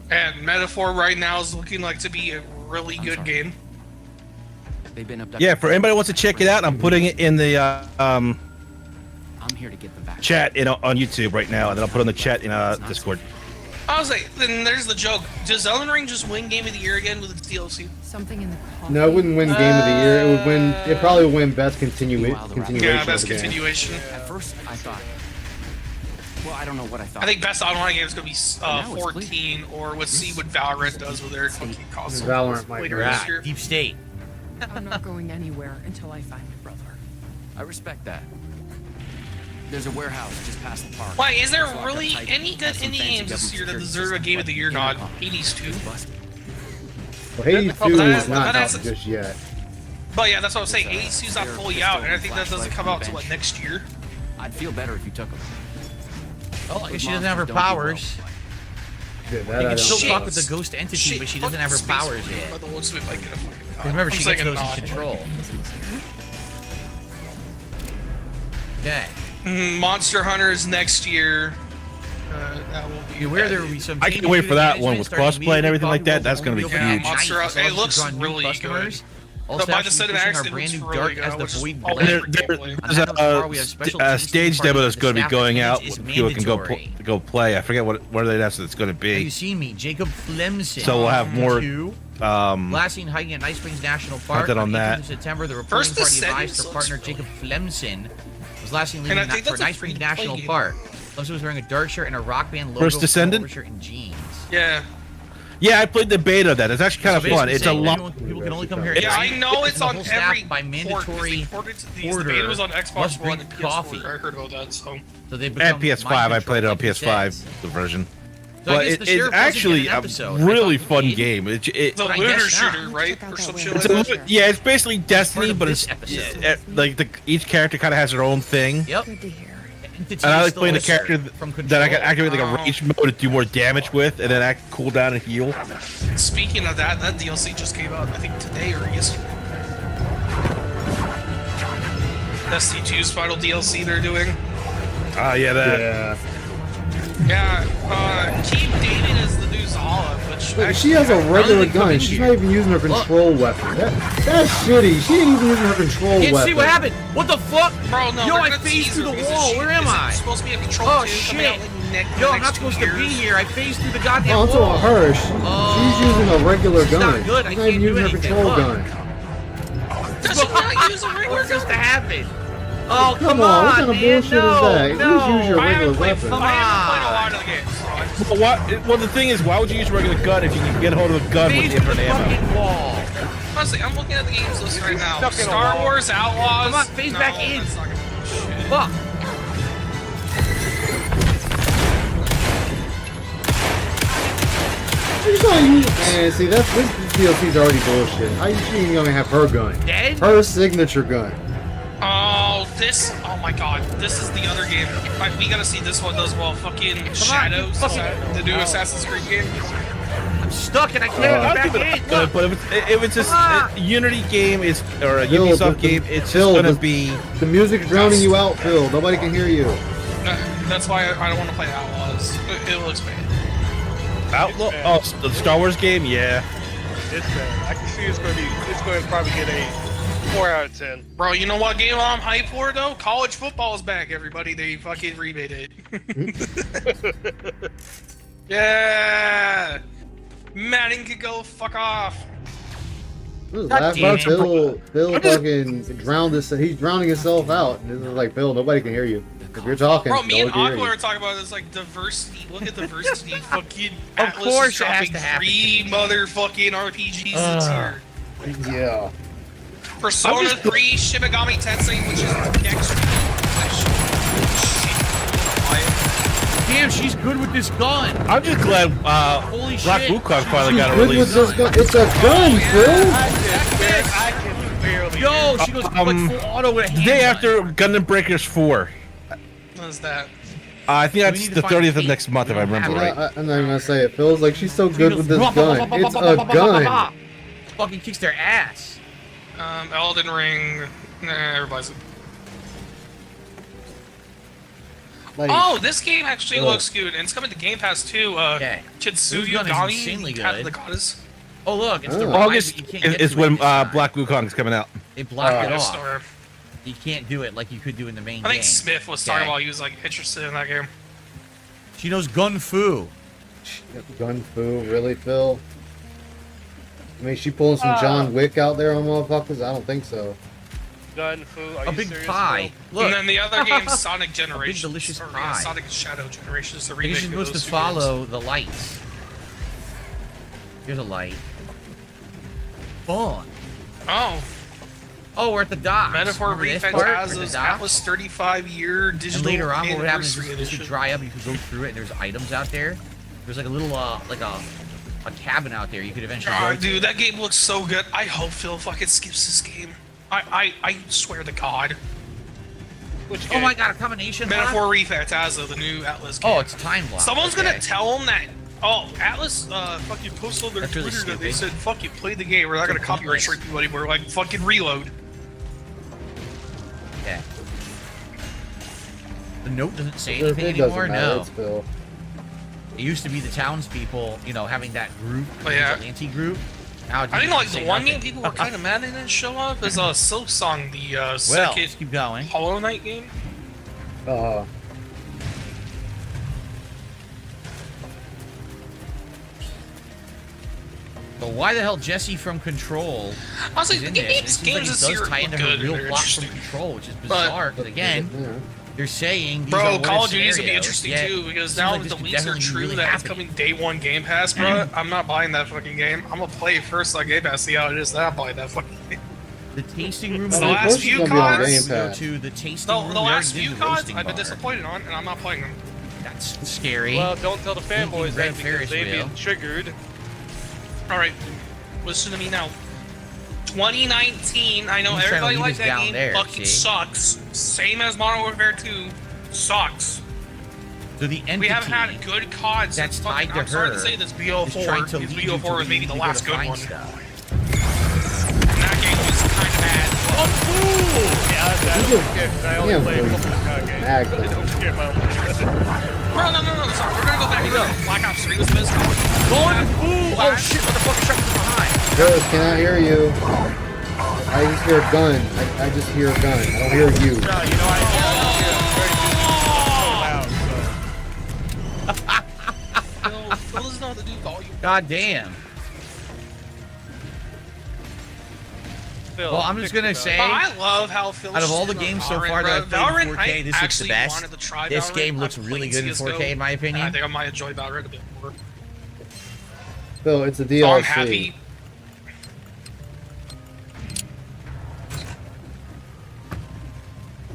And Metaphor right now is looking like to be a really good game. They've been abducted. Yeah, for anybody who wants to check it out, I'm putting it in the I'm here to get them back. chat on YouTube right now, and then I'll put it in the chat in Discord. I was like, then there's the joke. Does Elden Ring just win Game of the Year again with its DLC? Something in the coffee. No, it wouldn't win Game of the Year. It would win. It probably would win Best continuation. Yeah, best of the game. continuation. At first, I thought. Well, I don't know what I thought. I think best online game is going to be 14, or let's see what Valorant does with their fucking console. Valorant might later be this right. year. Deep State. I'm not going anywhere until I find my brother. I respect that. There's a warehouse just past the park. Why, is there So I really could type any good some indie fancy games this government year that security deserve a system, Game of the like Year nod? intercom. Hades 2. Well, Hades 2 is not out just yet. But yeah, that's what I'm saying. Hades 2's not fully out, and I think that doesn't come out until, what, next year? I'd feel better if you took them. Oh, I guess she doesn't have her powers. Yeah, You that I can don't still know. talk with the ghost entity, but she doesn't have her powers yet. By the looks of it, might get a fucking nod. Remember, I'm she saying gets a those in nod. control. Okay. Monster Hunters next year. That will be. Be aware there will be some. I can't wait for that one with cosplay and everything like that. That's going to be Yeah, huge. Monster Hunter. It looks really good. Also, By the actually cinematics, pushing our it brand looks new really Dark good. as the which is Void all Blade. There's a stage demo that's going to be going out. People can go play. I forget where that's going to Have be. you seen me, Jacob Flemson? So we'll have more. Last seen hiking at Nice Springs National Park. Content on that. In September, the reporting First party advised Descendants her partner looks Jacob Flemson was last seen And leaving I think for that's a Nice Springs free-to-play National game. Park. Flemson was wearing a dark shirt and a rock band logo. First Descendant? Shirt and jeans. Yeah. Yeah, I played the beta of that. It's actually kind of fun. It's a lot. People can only come here. Yeah, I know it's on the whole staff every by mandatory The beta was on Xbox must One drink and PS4. coffee. I heard about that, so. So they And become PS5. mind I played it on controlled, like he PS5, the version. So I But guess it's the sheriff wasn't actually in an a episode. really I thought fun he did. game. The I looter guess not. shooter, right? Or some shit It's like a, that. yeah, it's basically Destiny, of but this it's episode. like each character kind of has their own thing. Yep. Good to hear. And I like playing the character that I can activate like a Oh. rage mode to do more damage with, and then act cool down and heal. Speaking of that, that DLC just came out, I think today or yesterday. Destiny 2's final DLC they're doing. Ah, yeah, that. Yeah, Keep David is the new Zavala, which Look, she has a regular gun. She's not even using her control weapon. That's shitty. She ain't even using her control Can't weapon. see what happened. What the fuck? Bro, no, Yo, we're I gonna phased tease through her the because wall. she- Where am is it I? supposed to be a control Oh 2 coming shit. out like Yo, I'm next not supposed 2 to be years? here. I phased through the goddamn Oh, I'm talking wall. about her. She's using a regular She's gun. not good. I She's not can't even do using her anything. control Look. gun. Does she not use a regular What's supposed to gun? happen? Oh, Come on, what kind of man. bullshit no, is that? At no. least use your I regular haven't played weapon. a lot of the games. So I just- Well, the thing is, why would you use a regular gun if you can get hold of a gun with Phased through different the ammo? fucking wall. Honestly, I'm looking at the games list right now. stuck in a Star wall. Wars Outlaws. Come on, phase no, back in. that's not gonna be shit. Fuck. She's not using. Man, see, this DLC's already bullshit. How she even gonna have her gun? Dead? Her signature gun. Oh my god, this is the other game. We gotta see this one does well. Fucking Shadows, the new Assassin's Creed game. I'm stuck and I can't I'll get give back it in. a, but if it's a Unity game, it's or a Phil, Ubisoft game, it's Phil, just gonna the- be. The music's drowning you out, Phil. Nobody can hear you. That's why I don't want to play Outlaws. It looks bad. Outlaw. Oh, the Star Wars game, yeah. It's bad. I can see it's going to probably get a 4 out of 10. Bro, you know what game I'm hyped for though? College football is back, everybody. They fucking remade it. Yeah! Madden could go fuck off. This is God last damn part, it. Phil fucking drowned this. He's drowning himself out. And this is like, Phil, nobody can hear you. If you're talking, Bro, me and nobody can Aqua hear are you. talking about this like diversity. Look at diversity. Fucking Of Atlas course is it has dropping to happen. 3 motherfucking RPGs this year. Yeah. Persona 3, Shimigami Tensei, which is next week. Damn, she's good with this gun. I'm just glad Holy Black shit. Wukong finally got a Good with release. this gun. It's a gun, Phil. I can barely. Yo, she goes like full auto with a The handgun. day after Gundam Breakers 4. What is that? I think We that's need to the find 30th of Kate. next month, if I remember You know, right. I'm not even gonna say it. Phil's like, she's so good with this gun. It's a gun. Fucking kicks their ass. Elden Ring. Nah, everybody's. Like, Oh, this game actually ugh. looks good, and it's coming to Game Pass too. Okay. Kitsuyu Gun is Gami, insanely Cat of good. the Goddess. Oh look, it's the Oh. ride, August but you can't get is to when it this time. Black Wukong's coming out. They blocked it off. Store. You can't do it like you could do in the main I think game. Smith was Okay. talking about he was like interested in that game. She knows Gun Fu. Gun Fu, really, Phil? I mean, she pulling some John Wick out there on motherfuckers? I don't think so. Gun Fu, are A you big serious, pie. Phil? Look. And then the other game's Sonic Generations. delicious or, pie. Sonic Shadow Generations. The I think remake you're of supposed to those two follow the lights. Here's a light. Fun. games. Oh, Oh, we're at the docks. Metaphor Remember this part? We're at the Rephantasm's docks? Atlas 35-year digital And later on, what happens anniversary is this edition. would dry up. You could go through it, and there's items out there. There's like a little, like a cabin out there. You could eventually go to. Dude, that game looks so good. I hope Phil fucking skips this game. I swear to God. Which Oh game? my god, a combination. Metaphor Rephantasm, the new Atlas game. Oh, it's a time block. Someone's okay. gonna tell him that. Oh, Atlas fucking posted on their That's really Twitter that they stupid. said, "Fuck you, play the game. We're not gonna copyright strike people anymore." Like fucking reload. Okay. The note doesn't say It anything doesn't anymore. matter, No. it's Phil. It used to be the townspeople, you know, having that group, Oh, yeah. vigilante group. Now it I think doesn't like say the one nothing. game people were kind of mad they didn't show up is Silk Song, the Well, second let's keep going. Hollow Knight game. So why the hell Jesse from Control I was like, is in the this? It game's seems like games it this does year tie look into her good and real they're plot from interesting. Control, which is But- bizarre. Because again, they're saying these are Bro, what Call if of Duty is gonna be scenarios, interesting yet too because seems now like that this the could leaks are definitely be true really that it's happening. coming day one Game Pass, bro. I'm not buying that fucking game. I'm gonna play first on Game Pass, see how it is. Then I'm buying that fucking game. The tasting room. The Well, of last course few it's gonna be on cards. Game Go Pass. to the tasting The room. last they already few did the cards roasting I've been bar. disappointed on, and I'm not playing them. That's scary. Well, don't tell the fanboys Red that because Ferris they've wheel. been triggered. All right, listen to me now. 2019. I know He's trying to everybody lead like us that down game. there, Fucking see? sucks. Same as Modern Warfare 2. Sucks. So the entity We haven't had good CODs. that's since fucking, tied to I'm sorry to her say this. is trying BO4. to Because lead you to BO4 was maybe the where you last go to good find one. stuff. And that game was kind of bad. Yeah, I don't care 'cause I only Yeah, play a please. couple of COD games. Mag I them. don't care if I only Bro, no. Sorry, we're gonna go back to Black Ops 3 was miserable. Oh shit! Motherfucker shot from behind. Phil, cannot hear you. I just hear a gun. I just hear a gun. I don't hear you. No, you know, I hear it very so loud, so. Phil doesn't know how to do volume. God damn. Phil, Well, I'm just fix gonna it, say, But I love how Phil. out of all the games so far that I've played in 4K, this looks the best. This game looks really good in 4K, in my I opinion. think I might enjoy Valorant a bit more. Phil, it's a So DLC. I'm happy.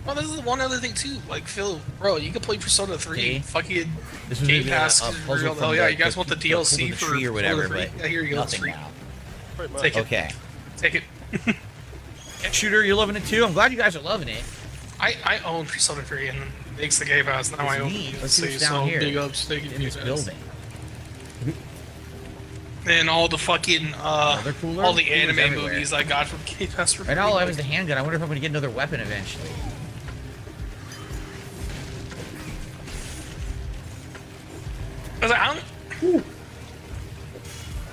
Well, this is one other thing too. Like Phil, bro, you can play Persona 3. See? Fucking This was Game maybe Pass. a is puzzle real. from Oh yeah, the- you guys the- want the the DLC pull of the for tree or whatever, for free? but Yeah, here you go. It's nothing free. now. Pretty much. Take it. Okay. Take it. Shooter, you're loving it too. I'm glad you guys are loving it. I own Persona 3 and it makes the Game Pass. Now I own neat. the Let's see DLC. what's down So here big ups, thank you, in this Game Pass. building. And all the fucking they're cooler. all the Coolers anime everywhere. movies I got from Game Pass for free. Right now, all I have is the handgun. I wonder if I'm going to get another weapon eventually.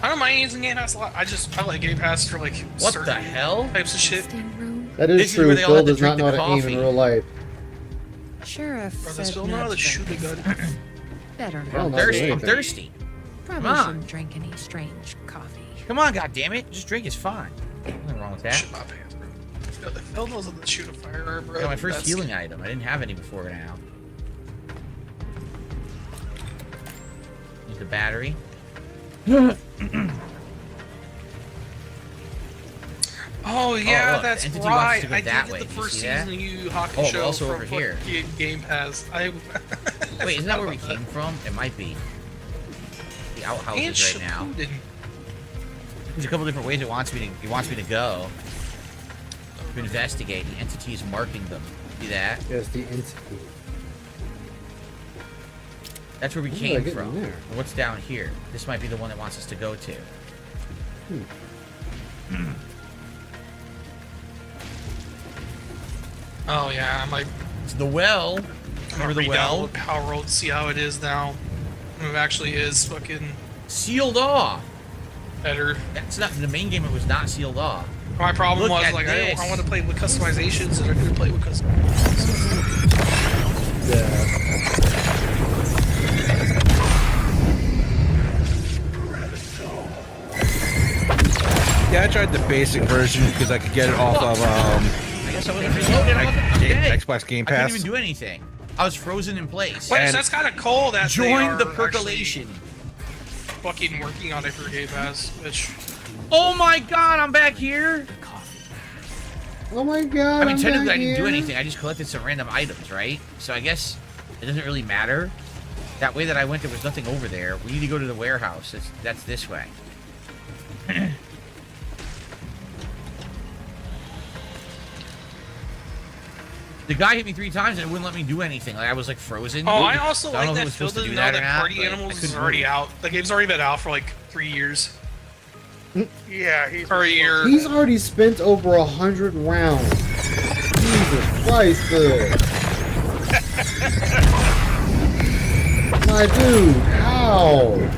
I don't mind using Game Pass a lot. I like Game Pass for like What certain the hell? types of shit. That This is is true. where they all Phil had to does not drink know the how to aim coffee. in real life. Sheriff Bro, does said Phil know how to nuts shoot a gun? better Well, not. not Thirsty. I'm anything. thirsty. Probably Come on. shouldn't drink any strange coffee. Come on, goddammit. Just drink is fine. Nothing wrong with that. Shit my pants, bro. Phil knows how to shoot a firearm, bro. Got my first That's- healing item. I didn't have any before now. Use the battery. Oh yeah, look, that's the entity wants right. to go I that did way. get the You first see that? season of Yu Yu Hakusho Oh, but also from over here. fucking Game Pass. Wait, isn't that where we came from? It might be. The And outhouses right now. Shippuden. There's a couple different ways it wants me to go. To investigate. The entity is marking them. See that? Yes, the entity. That's where we How did I came get in from. there? And what's down here? This might be the one that wants us to go to. Oh yeah, I'm like, It's the well. Remember the well? Power World, see how it is now. It actually is fucking sealed off. Better. That's not the main game. It was not sealed off. My problem Look was at like this. I want to play with customizations, and I couldn't play with customizations. Yeah, I tried the basic version because I could get it off of I guess I wasn't reloaded. Xbox Game I Pass. couldn't even do anything. I was frozen in place. But that's kind of cool that they join are the percolation. Fucking working on it for Game Pass, bitch. Oh my god, I'm back here. Oh my god. I mean, I'm technically, back I didn't do here. anything. I just collected some random items, right? So I guess it doesn't really matter. That way that I went, there was nothing over there. We need to go to the warehouse. That's this way. The guy hit me 3 times and it wouldn't let me do anything. Like I was like frozen. Oh, I also I don't like know if it that was Phil supposed to didn't do know that or that not, Party but I Animals is couldn't already move. out. The game's already been out for like 3 years. Yeah, he's or a year. He's already spent over 100 rounds. Jesus Christ, Phil. My dude, how? Get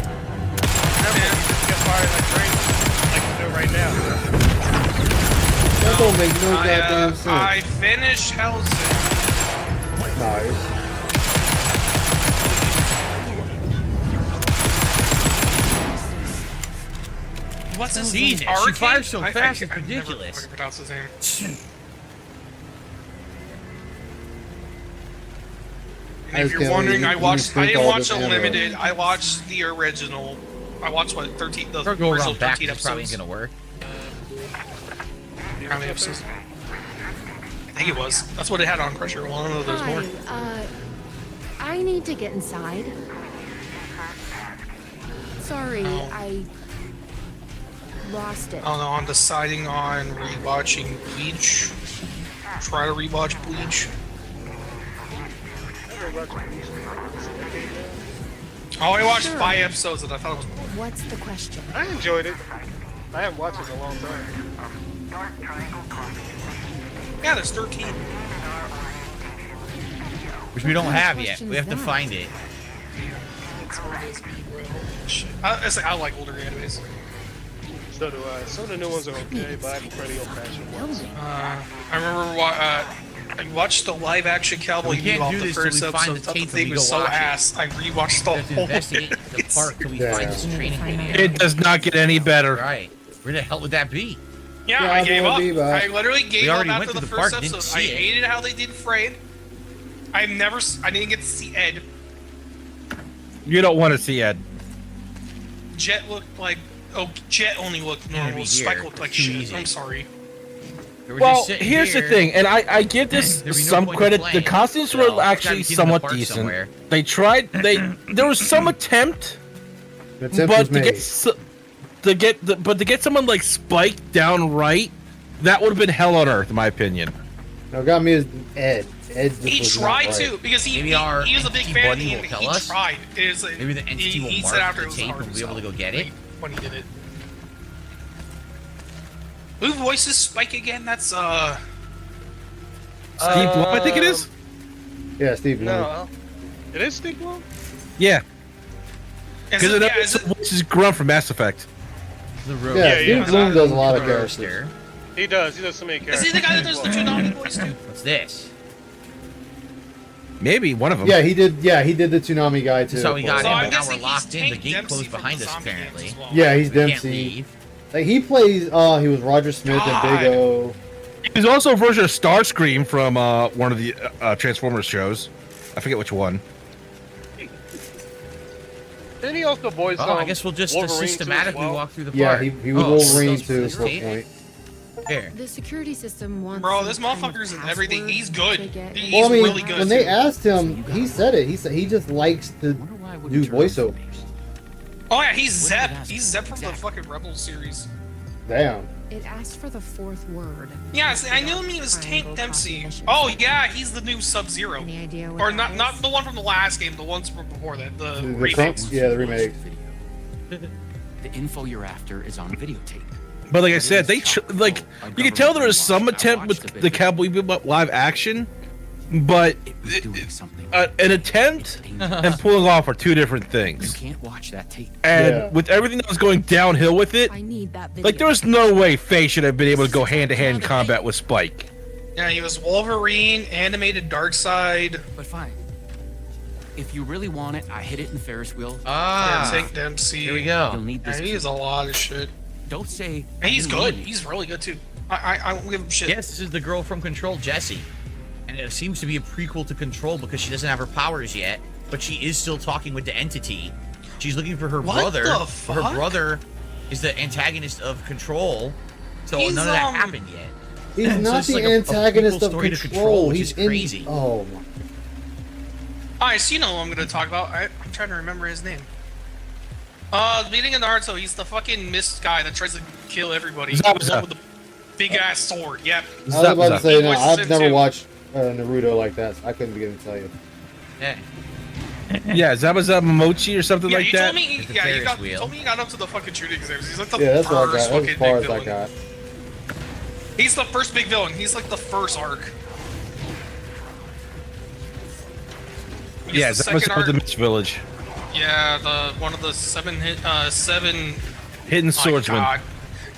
fired like crazy, like you do right now. That don't make no goddamn sense. I finished Hellsing. Nice. What's his Jesus, name? she fires so fast, it's ridiculous. Never pronounce his name. And if you're wondering, I didn't watch Unlimited. I watched the original. I watched what 13 the Or go original around back. 13 It's probably episodes. gonna work. How many episodes? I think it was. That's what it had on Crunchyroll. I don't know if there's more. I need to get inside. Sorry, I lost it. I don't know. I'm deciding on rewatching Bleach. Try to rewatch Bleach. I only watched 5 episodes and I thought it was. What's the question? I enjoyed it. I haven't watched it in a long time. Yeah, there's 13. Which we don't have yet. We have to find it. I like older animes. So do I. Some of the new ones are okay, but I'm pretty old-fashioned ones. I remember I watched the live-action Cowboy We can't Bebop do the this till first we find episode. the Thought the tape and thing we was go so watch it. ass. I rewatched the We have to whole investigate the park till we find this training video. It does not get any better. Right. Where the hell would that be? Yeah, I gave up. Bebop. I literally gave We up already went after to the the first park, didn't episode. I see it. hated how they did Frayed. I didn't get to see Ed. You don't want to see Ed. Jet looked like. Oh, Jet only looked Gonna normal. be Spike here. looked like Too shit. easy. I'm sorry. We were Well, just sitting here's the here. thing, and I give this There'd be no some point in credit. The playing, costumes so were gotta actually get in the somewhat park decent. somewhere. They tried. There was some attempt, The attempt but was to made. get someone like Spike downright, that would have been hell on earth, in my opinion. No, got me is Ed. Ed just He was not tried right. to because he Maybe our was a big entity fan of buddy the will game. tell He us. tried. It was like, Maybe the entity will he mark said after the it was tape hard and we'll be able to go get it. when he did it. Who voices Spike again? That's Steve Blum, I think it is. Yeah, Steve. No, it is Steve Blum? Yeah, Is because it- it yeah, is it- voices Grunt from Mass Effect. The road. Yeah, Yeah, Steve yeah. Bloom does a lot of The characters. roaster. He does. He does so many Is characters. he the guy that does the Toonami voice too? What's this? Maybe one of them. Yeah, he did. Yeah, he did the Toonami guy too. That's how we got So him, I'm but now guessing we're locked he's in. The Tank gate Dempsey closed from behind the us, zombie games apparently. as well. Yeah, he's We can't Dempsey. leave. Like he plays. He was Roger Smith and Big God. O. He's also a version of Starscream from one of the Transformers shows. I forget which one. Didn't he also voice Oh, I guess we'll just Wolverine too as systematically well? walk through the Yeah, park. he was Oh, Wolverine so too this for a tape? point. Here. The security system wants. Bro, some this kind of motherfucker's in everything. password He's good. to get He's Well, I mean, really good. when they too. asked him, he said it. He said he just likes to do voiceovers. Oh yeah, he's Zep. He's Zep from the fucking Rebels series. Damn. It asked for the fourth word. Yeah, see, I knew him. He was Tank Dempsey. Oh yeah, he's the new Sub-Zero. Any idea what Or that not is? the one from the last game. The ones from before that. The The remakes. Yeah, the remake. The info you're after is on videotape. But like I said, they you can tell there was some attempt with the Cowboy Bebop live action, but He's doing something. an attempt and pulling off are two different You things. can't watch that tape. And with everything that was going downhill with it, I need that video. like there was no way Faye should have been able to go hand-to-hand combat with Spike. Yeah, he was Wolverine, animated Darkseid. But fine. If you really want it, I hit it in the Ferris wheel. Yeah, Tank Dempsey. Here we go. You'll need this. Yeah, he is a lot of shit. Don't say. And he's I didn't good. mean it. He's really good too. I won't give him shit. Yes, this is the girl from Control, Jessie. And it seems to be a prequel to Control because she doesn't have her powers yet, but she is still talking with the entity. She's looking for her brother. The fuck? Her brother is the antagonist of Control, so He's, none of that happened yet. He's So not it's the like antagonist prequel of story Control. to which He's is in. crazy. Oh my. Alright, so you know who I'm gonna talk about. I'm trying to remember his name. The beginning of Naruto, he's the fucking mist guy that tries to kill everybody. The one with the big ass sword. Yep. I was about to say, no, He voices I've him never too. watched Naruto like that. So I couldn't begin to tell you. Yeah. Yeah, Zabuza Momochi or something Yeah, like you that. told me. It's a Yeah, you Ferris got. You wheel. told me you got up to the fucking shooting exams. He's like the Yeah, that's what I got. first That's fucking as far big as I villain. got. He's the first big villain. He's like the first arc. He's Yeah, the that was second the arc. Mist Village. Yeah, the one of the seven. Hidden My Swordsman. God.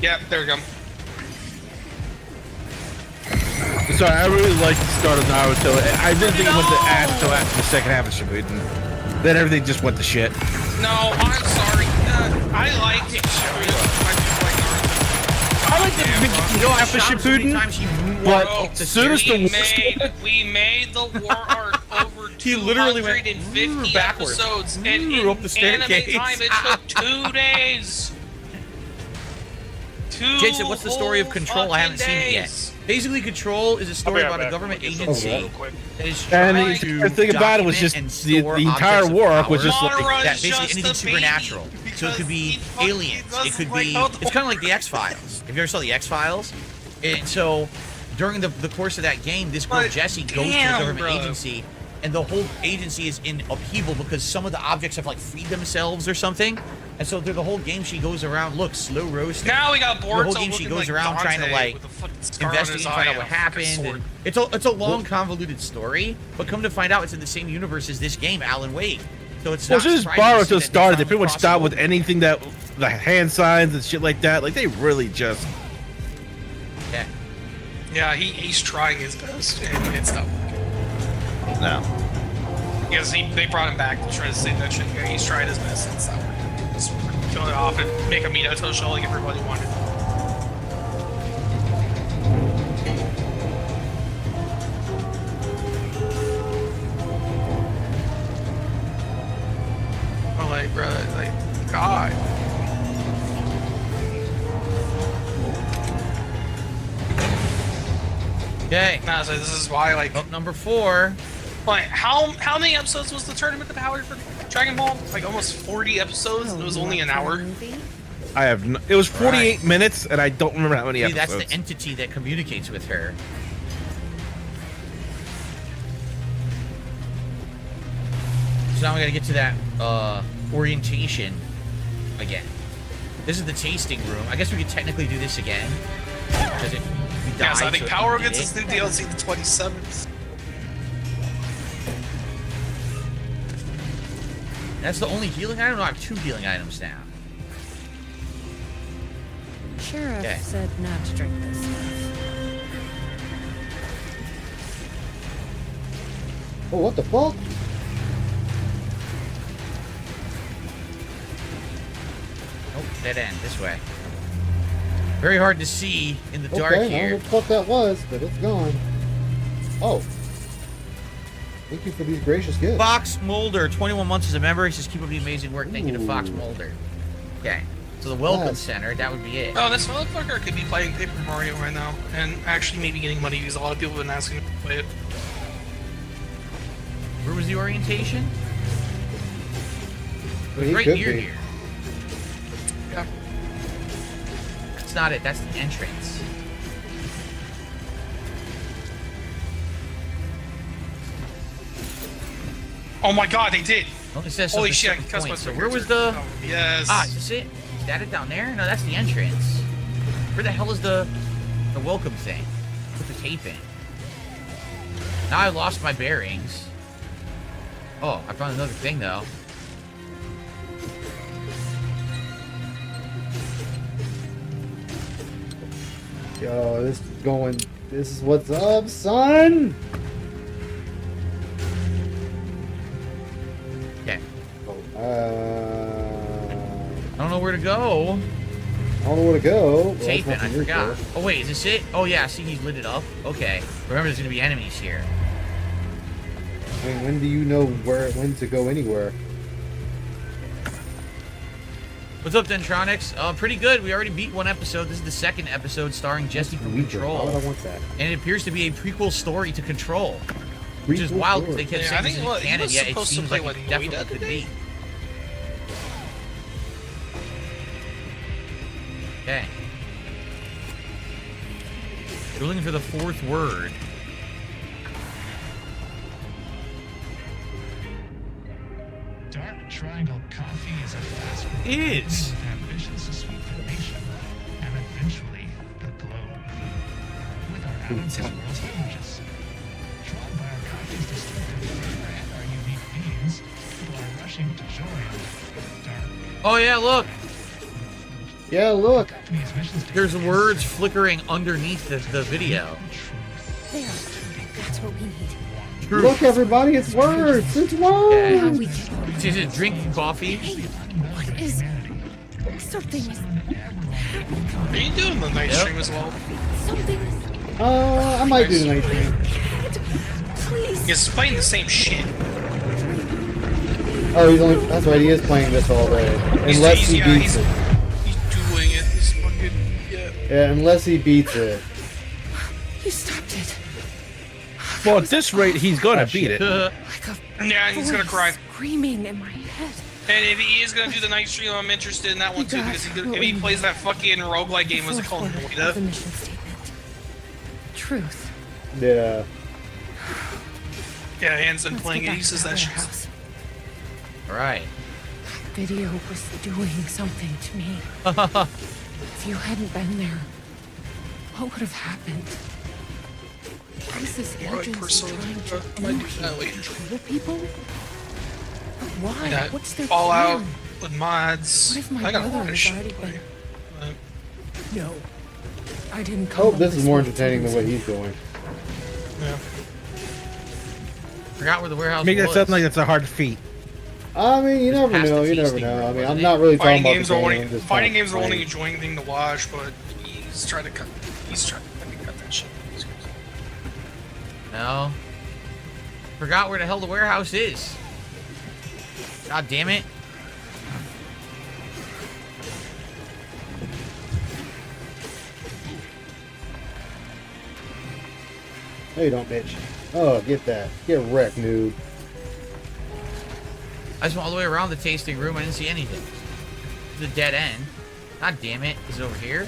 Yeah, there we go. Sorry, I really liked the start of Naruto. I didn't think it went to ass until after the second half of Shippuden. Then everything just went to shit. No, I'm sorry. I liked it. I like the beginning after Shippuden, but as soon as the war we made the war arc over He literally went 250 backwards. episodes, and in up the anime staircase. time it took 2 days. Jason, what's the story of Control? I haven't seen it yet. Basically, Control is a story right about a back. government I'll get agency some that is And trying the to thing about it was document just and the store entire objects of war arc was power. just like Mara's That basically just anything a supernatural. baby So it could be because he aliens. It doesn't could like be. how the- It's kind of like the X-Files. If you ever saw the X-Files, and so during the course of that game, this girl But Jessie goes to a damn, government bro. agency, and the whole agency is in upheaval because some of the objects have like freed themselves or something. And so through the whole game, she goes around. Look, slow roasting. Now we got The bored. whole so game, she looking goes like around trying to Dante like with a fucking scar on investigate his and find eye out what and a fucking happened. sword. And it's a long, convoluted story, but come to find out, it's in the same universe as this game, Alan Wake. So it's well, not since surprising to Naruto see that started, they finally pretty much crossed stopped over. with anything that the hand signs and shit like that. Like they really just Yeah. Yeah, he's trying his best, and it's not working. no. Because they brought him back to try to save that shit. Yeah, he's trying his best, and it's not working. Just kill it off and make a Minato show like everybody wanted. Oh, like, bro, like, God. Okay. Nah, so this is why, like, Up number 4. like how many episodes was the tournament of power for Dragon Ball? Like almost 40 episodes, and it was only an hour. I have no, it was 48 minutes, and I don't remember how many See, that's episodes. the entity that communicates with her. So now we gotta get to that orientation again. This is the tasting room. I guess we could technically do this again. Because if we Yeah, died, so I think so Power it did gets it. its new DLC the 27th. That's the only healing item? No, I have 2 healing items now. Sheriff Okay. said not to drink this stuff. Oh, what the fuck? Nope, dead end. This way. Very hard to see in the dark Okay, I don't know here. what the fuck that was, but it's gone. Oh. Thank you for these gracious gifts. Fox Mulder, 21 months as a member. He says, keep up the amazing work. Thank you to Fox Mulder. Okay. So the Welcome Yes. Center, that would be it. Oh, this motherfucker could be playing Paper Mario right now, and actually maybe getting money because a lot of people have been asking him to play it. Where was the orientation? It was He right could near be. here. Yeah. That's not it. That's the entrance. Oh my god, they did! Only says Holy something shit, I certain can cuss points. my So where was the... Oh, yes. Ah, is this it? Is that it down there? No, that's the entrance. Where the hell is the welcome thing? Put the tape in. Now I lost my bearings. Oh, I found another thing though. Yo, this is going. This is what's up, son. Okay. I don't know where to go. I don't know where to go. Well, Tape that's it, I nothing your forgot. fault. Oh wait, is this it? Oh yeah, see he's lit it up. Okay. Remember there's gonna be enemies here. I mean, when do you know when to go anywhere? What's up, Dentronics? Pretty good. We already beat one episode. This is the second episode starring Jesse from Control. Why would I want that? And it appears to be a prequel story to Control. Which is Prequel wild story. because they kept Yeah, saying I this think is canon, he was yet it supposed to seems play like what it definitely Noida could today. be. Okay. We're looking for the fourth word. Dark Triangle Coffee is a fast food Is. with ambitions to sweep the nation and eventually the globe. With our Alan's world's largest. Drawn by our coffee's distinctive flavor and our unique beans, people are rushing to join Dark. Oh yeah, look. Yeah, look. There's words flickering underneath the video. There. That's what we need. Truth. Look, everybody, it's words. It's words. Now we can. Is it drink coffee? What is something? Are you doing the night stream as well? Something. I might do the night stream. Please. He's playing the same shit. Oh, he's only. That's right. He is playing this all day, unless he beats it. He's doing it. He's fucking Yeah, unless he beats it. You stopped it. Well, at this rate, he's gonna beat it. Yeah, he's gonna cry. Screaming in my head. And if he is gonna do the night stream, I'm interested in that one too because if he plays that fucking roguelike game, what's it called? The Noida? mission statement. Truth. Yeah. Yeah, Anne's been Let's playing get it. back He to says that that shit. warehouse. All right. Video was doing something to me. If you hadn't been there, what would have happened? What is this agency trying to control people? But why? Got What's their Fallout plan? with mods. What if my I got a brother lot of has shit already to play. been? No. I didn't I come. hope on this is more one to entertaining do than what he's doing. Yeah. Forgot where the warehouse Make that was. sound like that's a hard feat. I mean, you never past know. the You never tasting know. room, I mean, wasn't I'm it? not really talking Fighting about games the are game. only I'm just fighting kinda games are only playing. enjoying thing to watch, but he's trying to cut. He's trying to fucking cut that shit. No. Forgot where the hell the warehouse is. God damn it. No, you don't, bitch. Oh, get that. Get wrecked, noob. I just went all the way around the tasting room. I didn't see anything. It's a dead end. God damn it. Is it over here?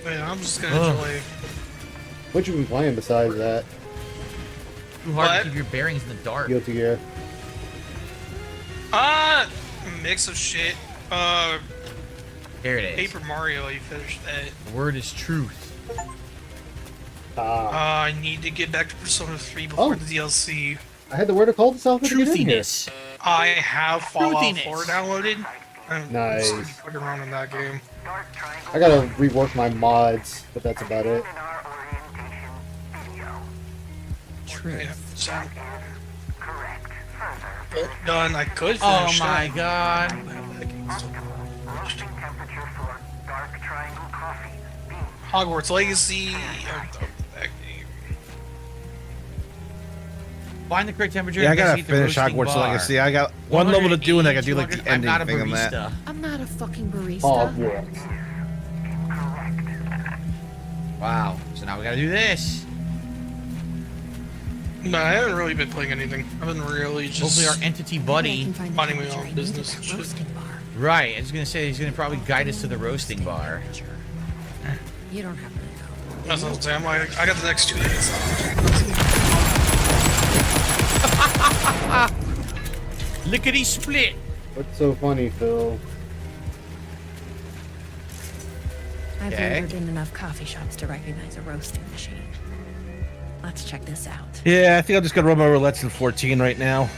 Yeah, I'm just gonna Ugh. enjoy. What you been playing besides that? Too hard What? to keep your bearings in the dark. Guilty Gear. Mix of shit. There it is. Paper Mario. You finished that. The word is truth. I need to get back to Persona 3 before Oh. the DLC. I had the word to call this outfit to get in here. Truthiness. I have Fallout Truthiness. 4 downloaded. I'm Nice. just fucking around in that game. I gotta rework my mods, but that's about it. Yeah, so. Done. I could Oh finish my that. god. Hogwarts Legacy. That game. Find the correct temperature. Yeah, I and gotta investigate the finish roasting Hogwarts bar. Legacy. I got one level to do, and I gotta do like 180, the ending 200. thing I'm on not a that. barista. I'm not a fucking barista. Hogwarts. Wow. So now we gotta do this. No, I haven't really been playing anything. I've been really just Hopefully our entity buddy. minding my own business and shit. Right. I was gonna say he's gonna probably guide us to the roasting bar. You don't have to know. That's what I'm saying. I'm like, I got the next 2 days. Lickety split. What's so funny, Phil? I've Okay. ordered in enough coffee shops to recognize a roasting machine. Let's check this out. Yeah, I think I'm just gonna run my roulettes in 14 right now.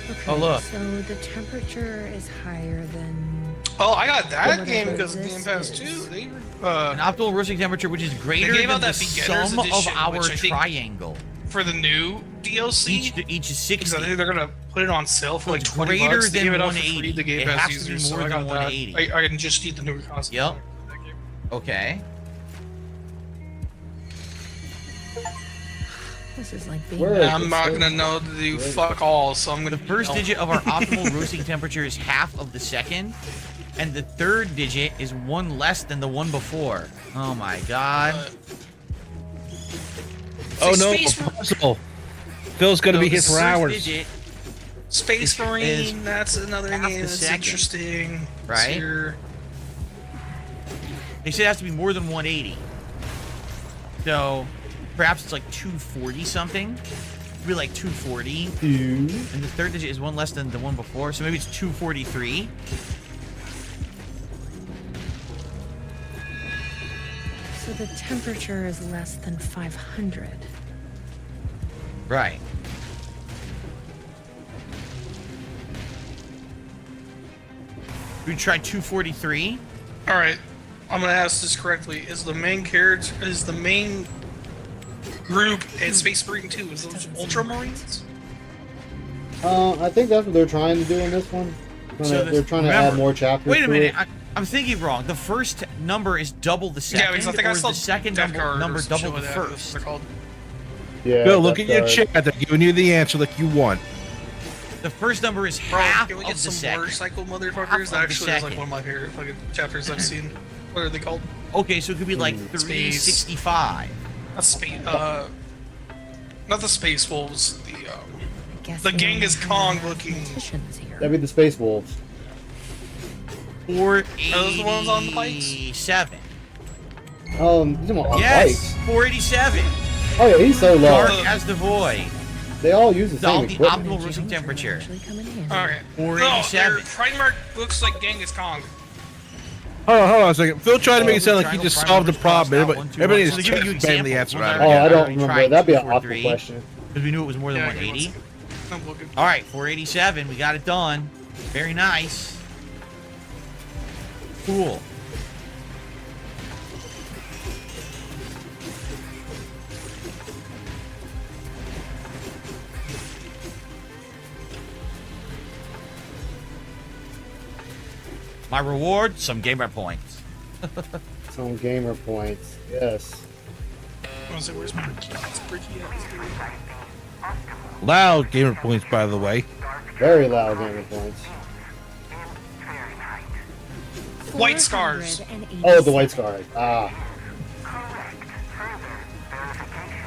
Okay, Oh, look. So the temperature is higher than. Oh, I got that Whatever game because of this Game Pass is. too. They An optimal roasting temperature which is greater gave than out the that beginner's sum of edition, our which I think- triangle. for the new DLC. Each is Because I 60. think they're gonna put it on sale for So like it's 20 greater bucks. They than give it out for 180. free to Game It Pass has to be users, more so I than got 180. that. I can just eat the newer console. Yep. Okay. This is like being. Where- I'm not gonna know to do fuck all, so I'm gonna. The first digit of our optimal roasting temperature is half of the second, and the third digit is one less than the one before. Oh my god. Oh no, Space- a puzzle. Phil's gonna be here for First hours. digit, Space is Marine. That's another half game the that's second, interesting. right? Here. they said it has to be more than 180. So perhaps it's like 240 something. It'd be like 240. And the third digit is one less than the one before, so maybe it's 243. So the temperature is less than 500. Right. We try 243. All right, I'm gonna ask this correctly. Is the main character? Is the main group in Space Marine 2? Is those Ultramarines? I think that's what they're trying to do in this one. They're trying to add remember- more chapters. Wait a to minute. it. I'm thinking wrong. The first number is double the second, Yeah, because I think I or saw the second Death Guard or number some double shit the like that, first? They're called. Yeah. Phil, look at that's your chat. They're giving you the answer like you want. The first number is Bro, half can we of get the some second. motorcycle Half motherfuckers? of That the actually is like second. one of my favorite fucking chapters I've seen. What are they called? Okay, so it could be like Space. 365. Not space. Not the Space Wolves. The Genghis Kong looking. That'd be the Space Wolves. 487. Are those the ones on the bikes? On Yes, bikes. 487. Oh yeah, he's so low. Dark as the void. They all use the same The equipment. optimal roasting temperature. Alright. 487. No, Primarch looks like Genghis Kong. Hold on a second. Phil tried to make it sound like he Triangle, just triangle, solved the which crossed problem. out, Everybody, 1, 2, everybody 1. is So they give you banging the examples. answer out. Ones Oh, I don't already remember. tried That'd be an 2, 4, awful 3. question. Because we knew it was more than Yeah, 180. I'm looking. All right, 487. We got it done. Very nice. Cool. My reward, some gamer points. Some gamer points. Yes. I was like, where's my key? It's Bricky at. Loud gamer points, by the way. Very loud gamer points. White Scars. Oh, the White Scars. Ah.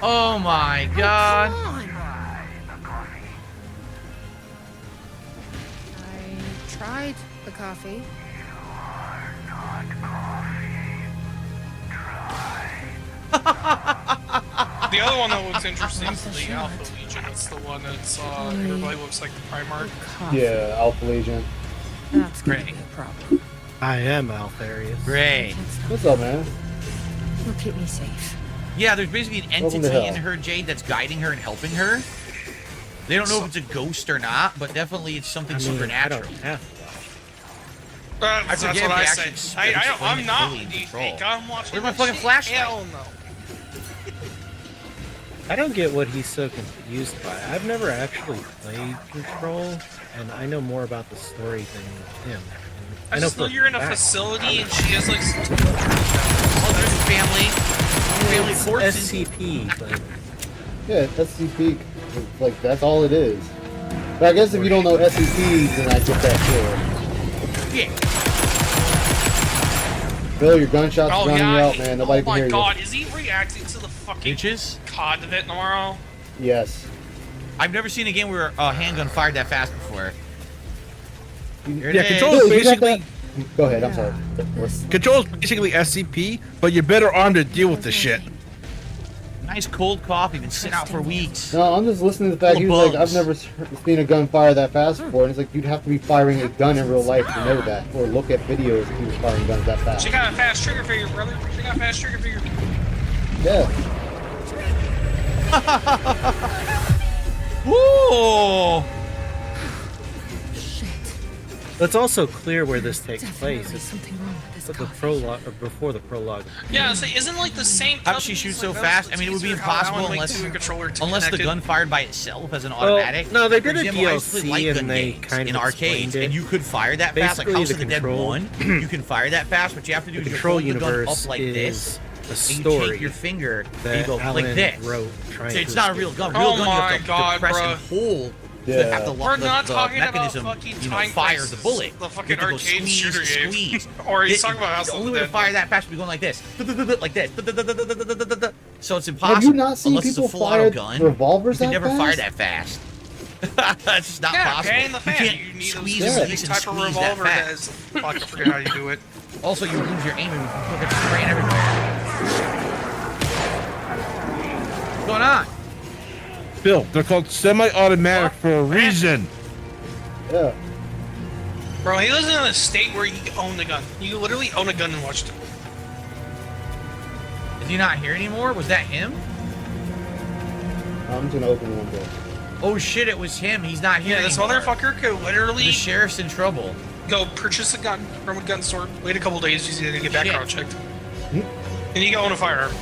Oh my god. I tried the coffee. The other one that looks interesting is the Alpha Legion. It's the one that's everybody looks like the Primarch. Yeah, Alpha Legion. That's Great. gonna be a problem. I am Altharius. Great. What's up, man? You'll keep me safe. Yeah, there's basically an Welcome to entity hell. in her, Jade, that's guiding her and helping her. They don't know if it's a ghost or not, but definitely it's something supernatural. That's forget what if I they say. actually I'm explain not. it fully in Do you Control. think I'm watching Where's my that fucking shit? flashlight? Hell no. I don't get what he's so confused by. I've never actually played Control, and I know more about the story than him. I just know for you're in a fact. facility and she has like some Oh, there's family. Family corpses. SCP, but Yeah, SCP. Like, that's all it is. But I guess if you don't know SCP, then I get that too. Yeah. Bill, your gunshots Oh running yeah. you out, man. Nobody Oh can my hear god, is he reacting to the fucking Inches? COD event tomorrow? you. Yes. I've never seen a game where a handgun fired that fast before. Here it Yeah, is. Control is Bill, you got basically that? Go ahead, I'm sorry. Control is basically SCP, but you're better armed to deal with the shit. Nice cold coffee, been sitting out for weeks. No, I'm just listening to the fact Full he of was like, bugs. I've never seen a gun fire that fast before. And it's like, you'd have to be firing a gun in real life to know that. Or look at videos if he was firing guns that fast. She got a fast trigger finger, brother. She got a fast trigger finger. Yeah. Ooh. It's also clear where this takes place. It's something wrong with this the prologue, or before the prologue. Yeah, so isn't like the same. How does she shoot so fast? I mean, it would be impossible unless the gun fired by itself as an automatic. No, they did For a example, I used to play light DLC gun and they games kind in of arcades, explained it. and you could fire that fast, like Basically, House of the Dead control- 1. You can fire that fast, but you have to do The is you control hold the gun universe up like this, is a and you story take your finger and that you go Alen like this. wrote trying So it's to not a escape real gun. from. Real Oh gun, you my have to God, press bruh. and hold Yeah. to have the, We're not talking about mechanism, fucking you know, time fire crisis, the bullet. the fucking You have to go arcade squeeze, shooter game. squeeze. Or he's The- talking about House the of only the way to Dead. fire that fast would be going like this, like this. So it's impossible. Have you not seen unless it's people a full fire auto gun. revolvers You can that never fire fast? that fast. That's just not Yeah, possible. okay, in the fan. You can't You need squeeze a and specific release and type of squeeze that revolver that fast. is. Fuck, I forget how you do it. Also, you lose your aim and fucking spraying everywhere. What's going on? Bill, they're called semi-automatic for a reason. Yeah. Bro, he lives in a state where you own the gun. You literally own a gun and watched it. Is he not here anymore? Was that him? I'm just gonna open one door. Oh shit, it was him. He's not here Yeah, this anymore. motherfucker could literally The sheriff's in trouble. go purchase a gun from a gun store, wait a couple days just to get background checked. Hmm? And you go own a firearm.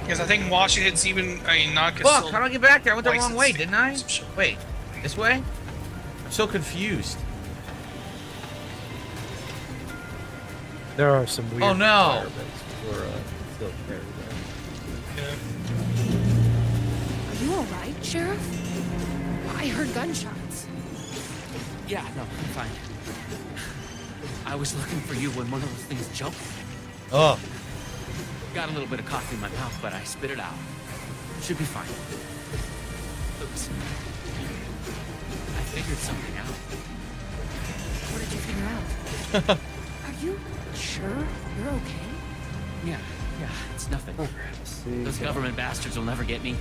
Because I think Washington's even, not Fuck, how do I get back there? I went the wrong licensed way, state. didn't I? Wait, this way? I'm so confused. There are some weird Oh, no. requirements for still carry that. Are you alright, Sheriff? I heard gunshots. Yeah, no, I'm fine. I was looking for you when one of those things jumped. Oh. Got a little bit of coffee in my mouth, but I spit it out. Should be fine. Oops. I figured something out. What did you figure out? Are you sure you're okay? Yeah, it's nothing. Those government bastards will never get me.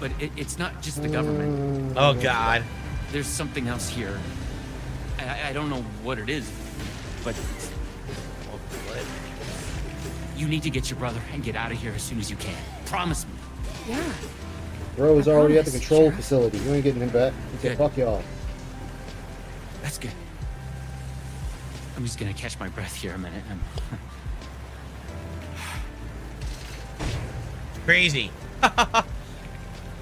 But it's not just the government. Oh god. There's something else here. I don't know what it is, but you need to get your brother and get out of here as soon as you can. Promise me. Yeah. Bro is already at the promise, control Sheriff. facility. You ain't getting him back. He said, Good. fuck y'all. That's good. I'm just gonna catch my breath here a minute. Crazy.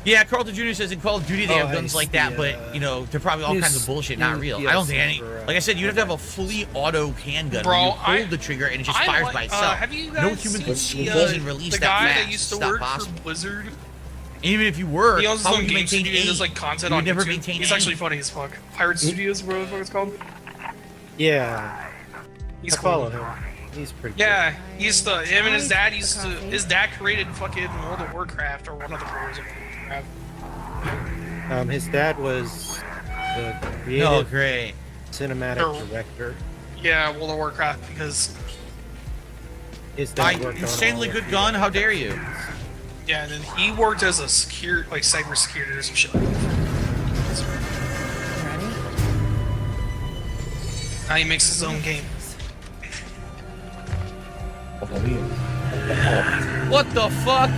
Yeah, Carlton Jr. says in Call of Duty they have guns it's like that, the, but you know they're probably all new kinds of bullshit, not new real. I don't think DLC any. for, Like I said, you have to have a fully auto handgun. Bro, where you hold I- the trigger and it just I fires like- by itself. have you No guys human could seen squeeze and release the that guy fast. that used It's to not work possible. for Blizzard? Even if you were, He owns his how own would you game maintain studio and aim? does like content You on would never YouTube. maintain He's aim. actually funny as fuck. Pirate Studios, bro, what it's called. Yeah. He's I follow cool. him. He's pretty Yeah, him and his dad his dad created fucking World of Warcraft, or one of the creators of Warcraft. cool. His dad was the creative Oh, great. cinematic Or- director. Yeah, World of Warcraft, because His dad worked on Insanely all good of gun. How dare you? yeah, and then he worked as a cyber security or some shit. Now he makes his own game. What the fuck?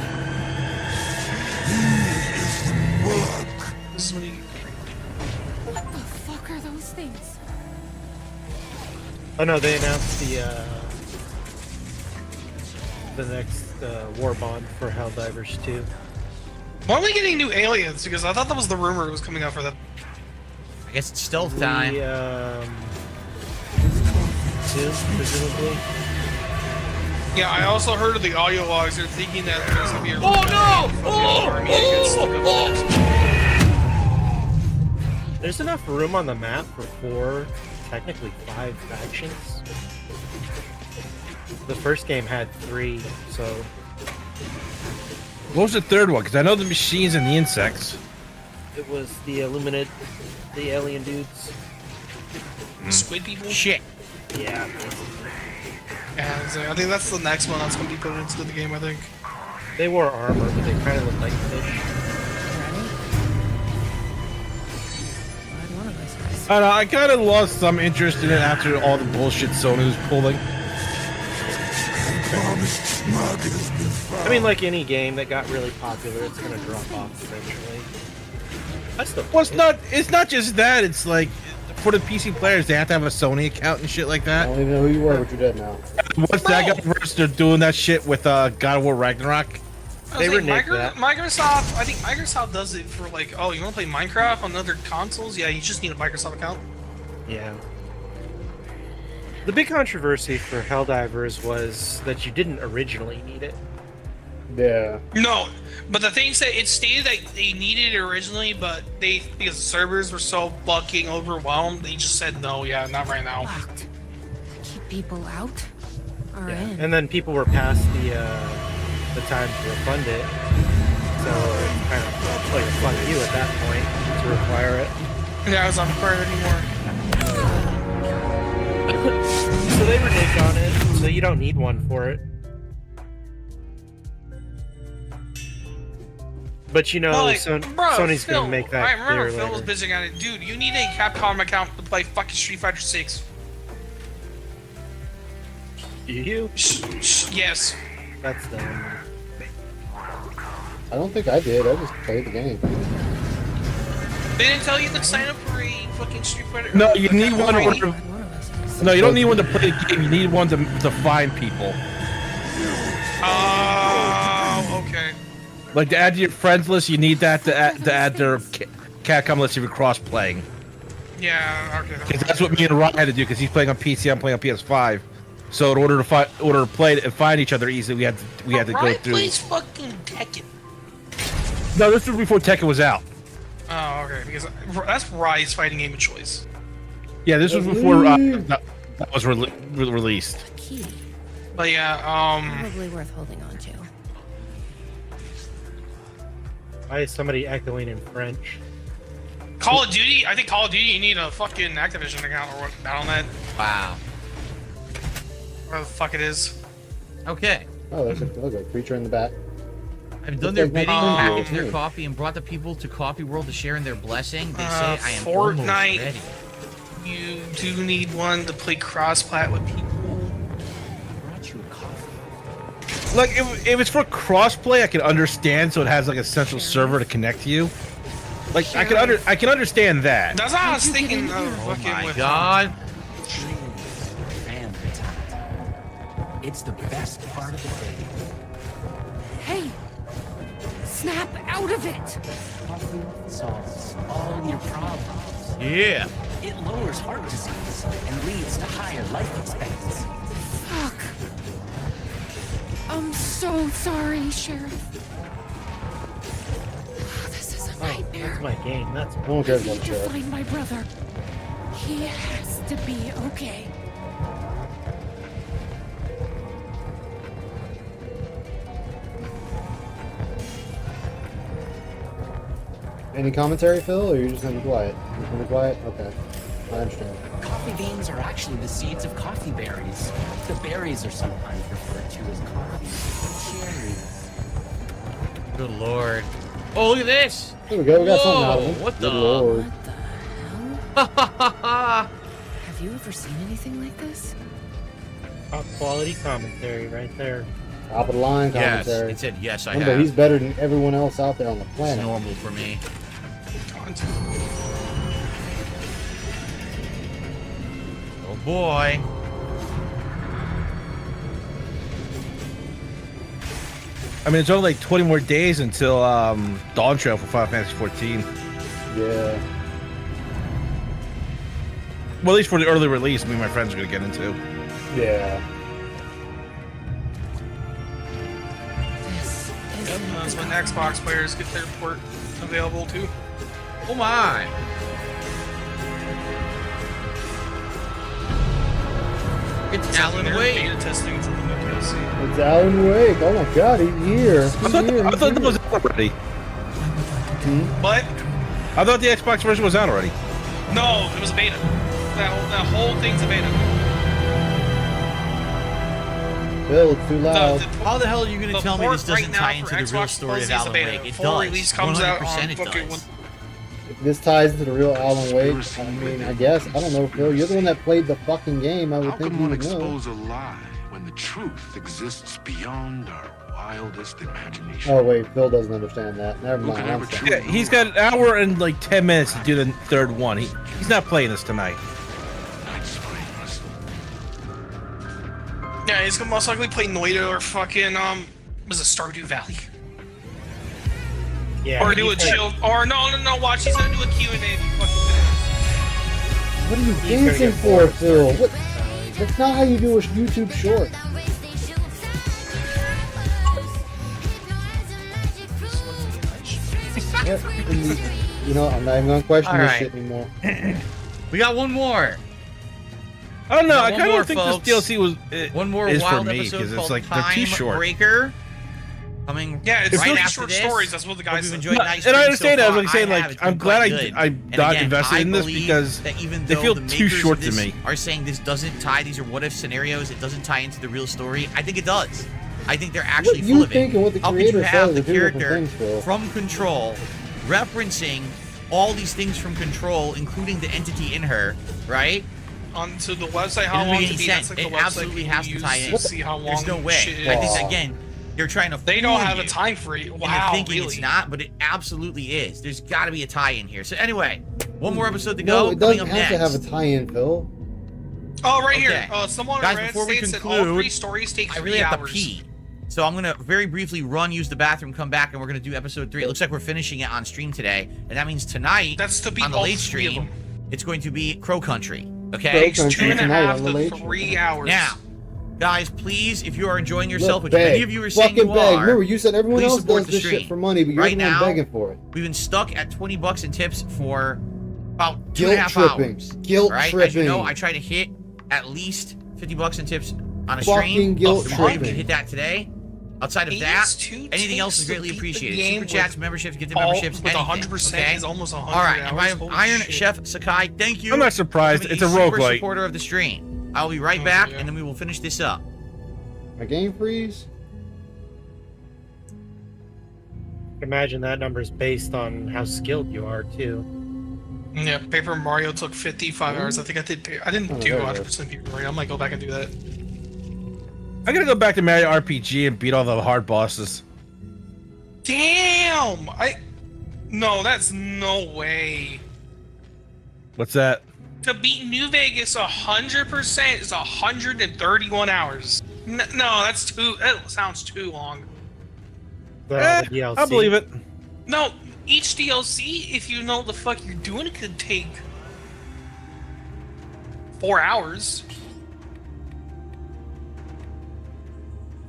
This is when he. What the fuck are those things? Oh no, they announced the next war bond for Helldivers 2. Why are we getting new aliens? Because I thought that was the rumor was coming out for that. I guess it's stealth time. Soon, presumably. Yeah, I also heard of the audio logs. They're thinking that there's gonna be a army against the government. There's enough room on the map for 4, technically 5 factions. The first game had 3, so What was the third one? Because I know the machines and the insects. it was the Illuminate, the alien dudes. Squid people? Shit. Yeah. Yeah, so I think that's the next one that's gonna be put into the game, I think. They wore armor, but they kind of look like fish. I don't know, I kind of lost some interest in it after all the bullshit Sony was pulling. I mean, like any game that got really popular, it's gonna drop off eventually. Well, it's not just that. It's like for the PC players, they have to have a Sony account and shit like I that. don't even know who you were, but you're dead now. Once that got reversed, they're doing that shit with God of War Ragnarok. They reneged that. Microsoft, I think Microsoft does it for like, oh, you want to play Minecraft on other consoles? Yeah, you just need a Microsoft account. Yeah. The big controversy for Helldivers was that you didn't originally need it. Yeah. No, but the thing said it stated that they needed it originally, but because the servers were so fucking overwhelmed, they just said no. Yeah, not right now. Locked. Keep people out or Yeah. in. And then people were past the time to refund it, so it's kind of like fuck you at that point to require it. Yeah, it's not required anymore. So they reneged on it, so you don't need one for it. But you know, Well, like, Sony's Phil, gonna make that I remember clear Phil was later. bitching at it. Dude, you need a Capcom account to play fucking Street Fighter 6. Do you? Yes. That's dumb. I don't think I did. I just played the game. They didn't tell you to sign up for a fucking Street Fighter. No, you need one. No, you don't need one to play the game. You need one to find people. Oh, okay. Like to add to your friends list, you need that to add their Capcom list if you're cross playing. Yeah, okay. Because that's what me and Ryan had to do. Because he's playing on PC, I'm playing on PS5. So in order to play and find each other easily, we had to go Ryan through. plays fucking Tekken. No, this was before Tekken was out. Oh, okay. Because that's Ryan's fighting game of choice. Yeah, this was before that was released. Key. But yeah, Probably worth holding on to. Why is somebody echoing in French? Call of Duty. I think Call of Duty. You need a fucking Activision account or what? Battle.net. Wow. Whatever the fuck it is. Okay. Oh, there's a logo. Creature in the back. I've done their bidding, packaged their coffee, and brought the people to Coffee World to share in their blessing. They say I am almost Fortnite. ready. You do need one to play cross-plat with people. Like if it's for crossplay, I can understand. So it has like a central server to connect to you. Like I can understand that. That's how I was thinking. Oh my god. It's the best part of the day. Hey! Snap out of it! Coffee solves all your problems. Yeah. It lowers heart disease and leads to higher life expectancy. Fuck. I'm so sorry, Sheriff. This is a nightmare. That's my game. That's I don't care I about need to Sheriff. find my brother. He has to be okay. Any commentary, Phil, or are you just gonna be quiet? You're gonna be quiet? Okay. I understand. Coffee beans are actually the seeds of coffee berries. The berries are sometimes referred to as coffee cherries. Good lord. Oh, look at this. There we go. We got something out of Whoa, it. what Good the? lord. What the hell? Have you ever seen anything like this? top quality commentary right there. Top of the line Yes, commentary. it said yes, I Remember, have. he's better than everyone else out there on the It's planet. normal for me. Oh boy. I mean, it's only like 20 more days until Dawn Trail for Final Fantasy 14. Yeah. Well, at least for the early release, me and my friends are gonna get into. Yeah. That's when Xbox players get their port available too. Oh my. It's Alan Wake. Beta testing for the new DLC. It's Alan Wake. Oh my god, he's here. He's here. I thought that was out already. What? I thought the Xbox version was out already. No, it was a beta. That whole thing's a beta. Bill, it's too loud. How the hell are you going to tell me this doesn't right now tie into for the real Xbox story of Plus is a Alan beta. Wake? It Full does. release comes out 100% on it fucking does. If this ties into the real Alan Wake, I mean, I guess. I don't know, Phil. You're the one that played the fucking game. I would How think can you one would know. expose a lie when the truth exists beyond our wildest imagination. Oh wait, Phil doesn't understand that. Never mind. I'm sorry. Yeah, he's got an hour and like 10 minutes to do the third one. He's not playing this tonight. Yeah, he's gonna most likely play Noida or fucking was it Stardew Valley? Yeah. Or do a chill. Or no. Watch, he's gonna do a Q&A. What are you dancing for, Phil? What? That's not how you do a YouTube short. Yep. You know, I'm not even gonna question this shit anymore. We got one more. I don't know. I One kind more, of think folks. this DLC was one more is wild for me episode because it's called like they're too Time short. Breaker. Coming Yeah, it's right really after short this. stories. That's what the guys Hope you've said. enjoyed No, Night and I Stream understand so that. I far. was like saying, I like, have. It's I'm been glad quite good. I'm And not again, invested I in this believe because that even they though feel the too makers short of to this me. are saying this doesn't tie, these are what if scenarios, it doesn't tie into the real story, I think it does. I think they're actually What full you of it. think and what the How could you creator have says the are two different character things, Phil. from Control referencing all these things from Control, including the entity in her, right? Onto the website, It how doesn't long make to any be? sense. That's like It the website absolutely people has to use tie in. to see how long There's no way. shit I is. think again, they're trying to. They don't fool have a you time frame. into Wow, thinking really? it's not, but it absolutely is. There's got to be a tie-in here. So anyway, one more episode to No, go. it Coming doesn't up have next. to have a tie-in, Phil. Oh, right Okay. here. Someone Guys, in Reddit before we states that all 3 conclude, stories take I 3 really have hours. to pee. So I'm going to very briefly use the bathroom, come back, and we're going to do episode 3. It looks like we're finishing it on stream today. And that means tonight, That's to beat on the all late 3 of stream, them. it's going to be Crow Country. Okay? Takes 2.5 to 3 hours. Now, guys, please, if you are enjoying yourself, Look, which many beg. of you are saying Fucking you beg. are, Remember, you said everyone please else support does the this stream. shit for money, but you're Right the one now, begging for it. we've been stuck at 20 bucks in tips for about Guilt 2.5 tripping. hours. Guilt right? As you know, tripping. I try to hit at least 50 bucks in tips on a Fucking stream. guilt I'm sure you tripping. can hit that today. Outside of It that, is 2 anything else is ticks to greatly beat the appreciated. game Super chats, with memberships, gifted all- memberships, with anything. 100% okay? is almost 100 All right, hours. and my Holy Iron shit. Chef Sakai, thank you. I'm not surprised. for being It's a super roguelike. supporter of the stream. I'll be right back, and then we will finish this up. My game freeze? Imagine that number's based on how skilled you are too. Yeah, Paper Mario took 55 hours. I think I did. I didn't Oh, do there it 100% Paper Mario. I might go back and do that. I gotta go back to Mario RPG and beat all the hard bosses. Damn! No, that's no way. What's that? To beat New Vegas 100% is 131 hours. No, that's too. That sounds too long. I believe it. No, each DLC, if you know what the fuck you're doing, it could take 4 hours.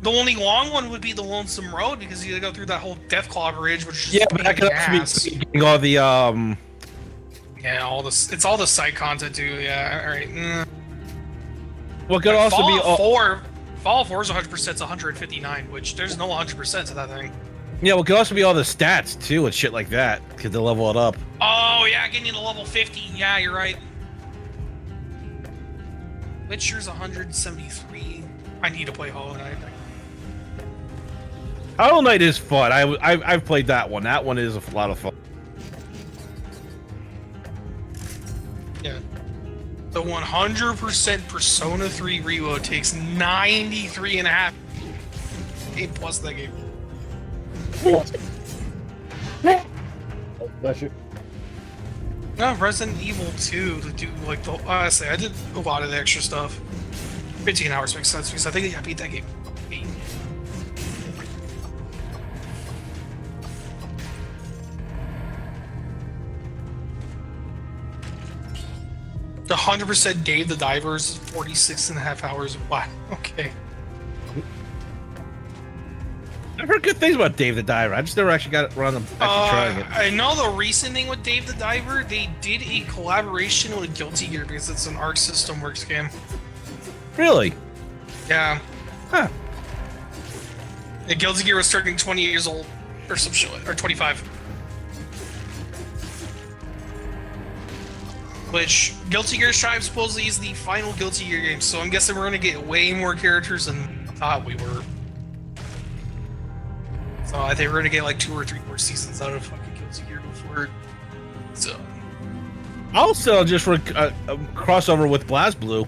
The only long one would be the Lonesome Road because you gotta go through that whole Deathclaw Bridge, which is Yeah, but I could also be getting all the Yeah, it's all the side content too. Yeah, all right. What could also be Fallout 4 is 100%. It's 159, which there's no 100% to that thing. Yeah, what could also be all the stats too and shit like that, because they level it up. Oh yeah, getting you to level 50. Yeah, you're right. Witcher's 173. I need to play Hollow Knight. Hollow Knight is fun. I've played that one. That one is a lot of fun. Yeah. The 100% Persona 3 reload takes 93.5 game plus that game. Bless you. No, Resident Evil 2 to do like the honestly, I did a lot of the extra stuff. 15 hours makes sense because I think I beat that game. The 100% Dave the Divers is 46.5 hours. Wow. Okay. I've heard good things about Dave the Diver. I just never actually got around to actually trying it. I know the recent thing with Dave the Diver, they did a collaboration with Guilty Gear because it's an Arc System Works game. Really? Yeah. Huh. The Guilty Gear was turning 20 years old or some shit, or 25. Which Guilty Gear Strive supposedly is the final Guilty Gear game, so I'm guessing we're gonna get way more characters than I thought we were. So I think we're gonna get like 2 or 3 more seasons out of fucking Guilty Gear before. So Also, just for crossover with BlazBlue.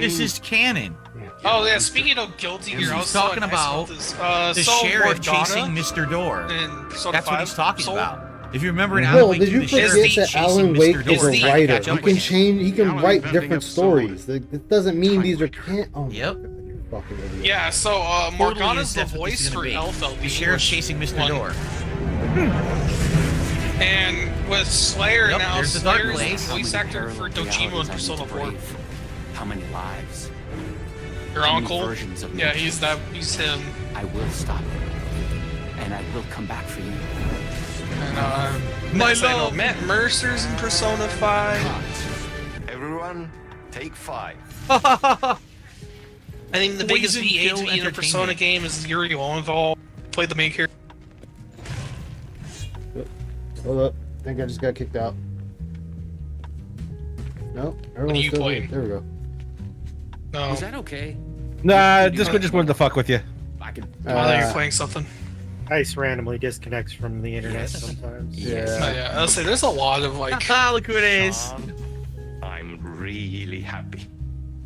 This is canon. Oh yeah, speaking of guilty gear, I was He's talking about this. the Soul sheriff Morgana chasing Mr. Door. in Persona That's what 5. he's talking Soul- about. If you remember in Alan Bill, Wake did 2, you the forget sheriff that chasing Alan Mr. Wake Door, is a trying to writer? catch He up can with him. change. He can Alan write inventing different episode. stories. That doesn't mean these are can't. Oh my Yep. God, you're a fucking idiot. Yeah, so Totally Morgana's is the that's what this voice is for gonna be. Elfeld. The sheriff chasing Mr. Door. And with Slayer Yep, now, there's the dark Slayer's place. the voice actor for Dojima in realities I need Persona to 4. brave? How many lives? Your How many uncle? versions of me? Yeah, he's him. I will stop it. And I will come back for you. And My next I know, love. Matt Mercer's in Persona 5. Everyone, take 5. I think the biggest Poison VA Kill to be in a Persona Entertainment. game is Yuri Lowenthal. Played the main character. Hold up. I think I just got kicked out. No, everyone's you still here. playing? There we go. No. Is that okay? Nah, Discord just wanted to fuck with you. I could. I thought you were playing something. Ice randomly disconnects from the internet sometimes. Yeah, I'll say there's a lot of like. Look who it is. I'm really happy.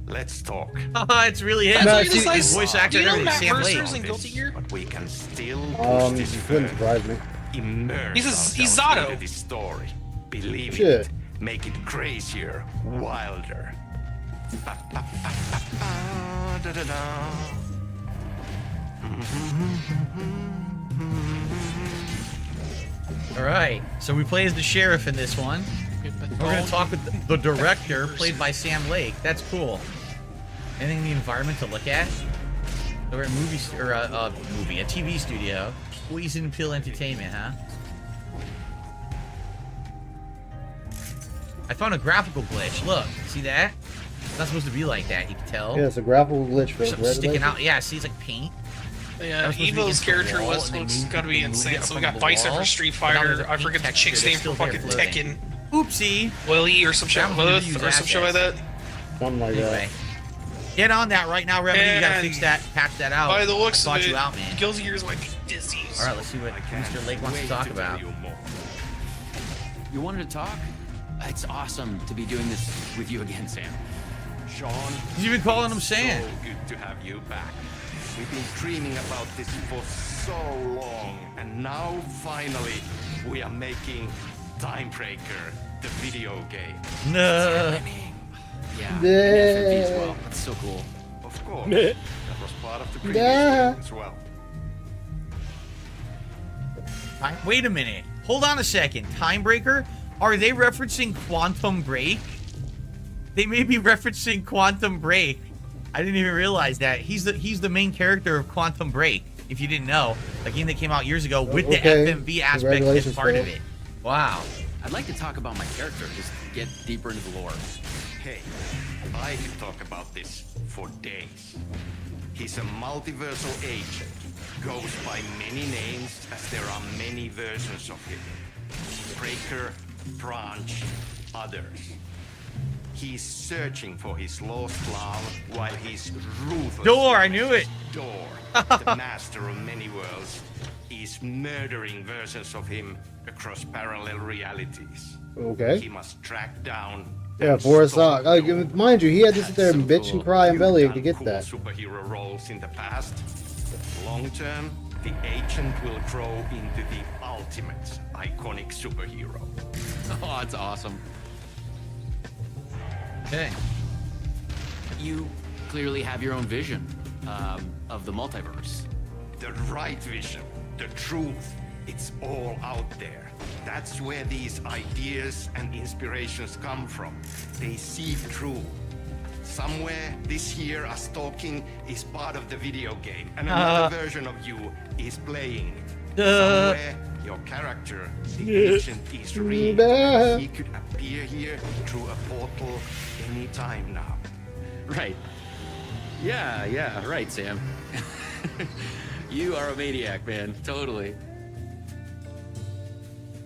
Let's talk. It's really him. That's His what he voice decides- actor Do you know and Matt everything, Sam Mercer's Lake. in Guilty Gear? But we can still push this You couldn't further. surprise me. Immerse He's ourselves Zato. into this story. Believe Shit. it. Make it crazier, wilder. All right, so we play as the sheriff in this one. We're gonna talk with the director, played by Sam Lake. That's cool. Anything in the environment to look at? We're at a a TV studio. Poison Pill Entertainment, huh? I found a graphical glitch. Look, see that? It's not supposed to be like that. You can tell. Yeah, it's a graphical glitch for There's something sticking out. Yeah, see, it's like paint. Yeah, That was supposed to be Evo's against the character wall, looks and they moved gotta it- be they moved insane. it So up we got on the Bison wall, for Street but now there's Fighter. a I forget the paint chick's texture name that's for still fucking there floating. Tekken. Oopsie. Lily or some shit. That was Lilith used or some shit like that. Something like Anyway, get on that right now, Remedy. You gotta And fix that, patch that out. By the looks I of thought it, you out, man. Guilty Gear is like disease. All right, let's see what Mr. Lake wants to talk about. You wanted to talk? It's awesome to be doing this with you again, Sam. Sean, He's even calling him Sam. so good to have you back. We've been dreaming about this for so long, and now finally we are making Timebreaker, the video game. No. Yeah, and FMV as well. That's so cool. Of course, that was part of the previous Yeah. game as well. Wait a minute. Hold on a second. Timebreaker? Are they referencing Quantum Break? They may be referencing Quantum Break. I didn't even realize that. He's the main character of Quantum Break. If you didn't know, a game that came out years ago with the Okay. FMV aspect as Congratulations, part of Phil. it. Wow. I'd like to talk about my character, just get deeper into the lore. Hey, I could talk about this for days. He's a multiversal agent. Goes by many names as there are many versions of him. Breaker, Branch, others. He's searching for his lost love while he's ruthless. Door, I knew it. Door, the master of many worlds, is murdering versions of him across parallel realities. Okay. He must track down. Yeah, for us, mind you, he had to sit there and bitch and cry and bellyache to get Cool that. superhero roles in the past. Long term, the agent will grow into the ultimate iconic superhero. Oh, that's awesome. Okay. You clearly have your own vision of the multiverse. The right vision, the truth, it's all out there. That's where these ideas and inspirations come from. They seep through. Somewhere this year, us talking is part of the video game, and another version of you is playing it. Somewhere, your character, the agent, is real. He could appear here through a portal any time now. Right. Yeah, right, Sam. You are a maniac, man. Totally.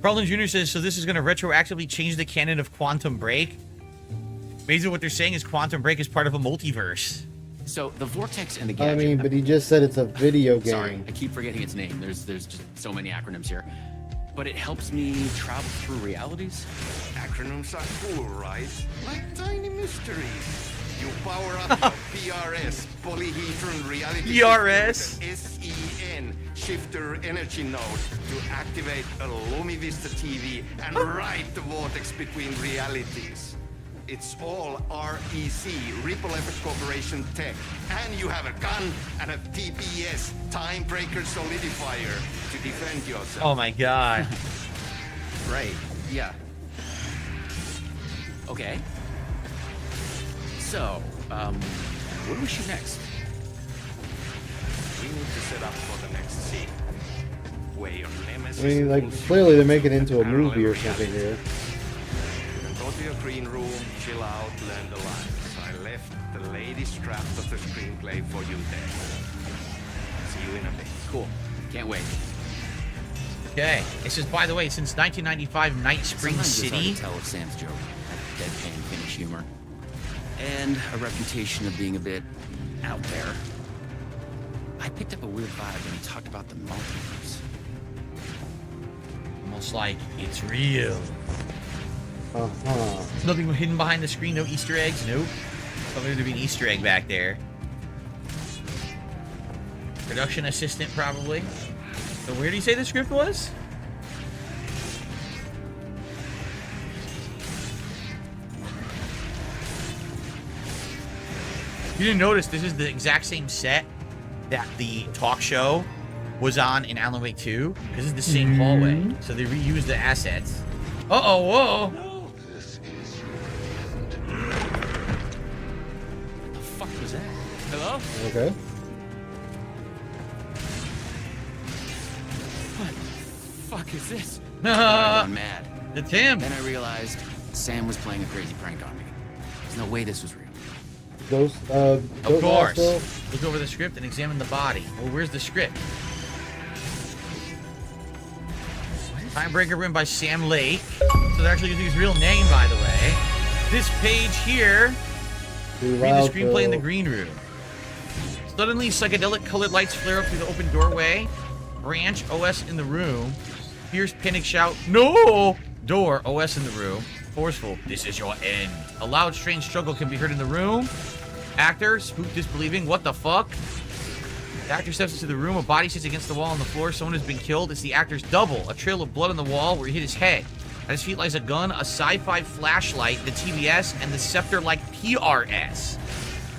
Carlton Jr. says, so this is going to retroactively change the canon of Quantum Break? Basically what they're saying is Quantum Break is part of a multiverse. So the Vortex and the I Gadget. mean, but he just said it's a video game. Sorry, I keep forgetting its name. There's just so many acronyms here. But it helps me travel through realities. Acronyms are cool, right? Like tiny mysteries. You power up your PRS, Polyhedron Reality PRS? SEN shifter energy node to activate a Lumivista TV and ride the vortex between realities. It's all REC, Ripple Effect Corporation tech. And you have a gun and a TPS, Time Breaker Solidifier, to defend yourself. Oh my god. Right. Yeah. Okay. So, what do we shoot next? We need to set up for the next scene. Where your nemesis... I mean, like, clearly they're making it into a movie or something here. Go to your green room, chill out, learn the lines. I left the latest draft of the screenplay for you there. See you in a bit. Cool. Can't wait. Okay. It says, by the way, since 1995 Night Spring Sometimes City. it's hard to tell if Sam's joke had deadpan finish humor and a reputation of being a bit out there. I picked up a weird vibe when he talked about the multiverse. Almost like it's real. Uh-huh. Nothing hidden behind the screen, no Easter eggs, nope. Thought there would be an Easter egg back there. Production assistant, probably. So where did he say the script was? You didn't notice this is the exact same set that the talk show was on in Alan Wake 2? Because it's the same hallway. So they reused the assets. Uh-oh, whoa! What the fuck was that? Hello? Okay. What the fuck is this? Ah, I got mad. It's him. Then I realized Sam was playing a crazy prank on me. There's no way this was real. Those, Of course. Look over the script and examine the body. Well, where's the script? Timebreaker written by Sam Lake. So they're actually using his real name, by the way. This page here. Read the screenplay in the green room. Suddenly, psychedelic colored lights flare up through the open doorway. Branch, OS in the room. Fierce panic shout, no! Door, OS in the room. Forceful, this is your end. A loud, strange struggle can be heard in the room. Actor, spooked, disbelieving, what the fuck? The actor steps into the room, a body sits against the wall on the floor, someone has been killed. It's the actor's double, a trail of blood on the wall where he hit his head. At his feet lies a gun, a sci-fi flashlight, the TBS, and the scepter-like PRS.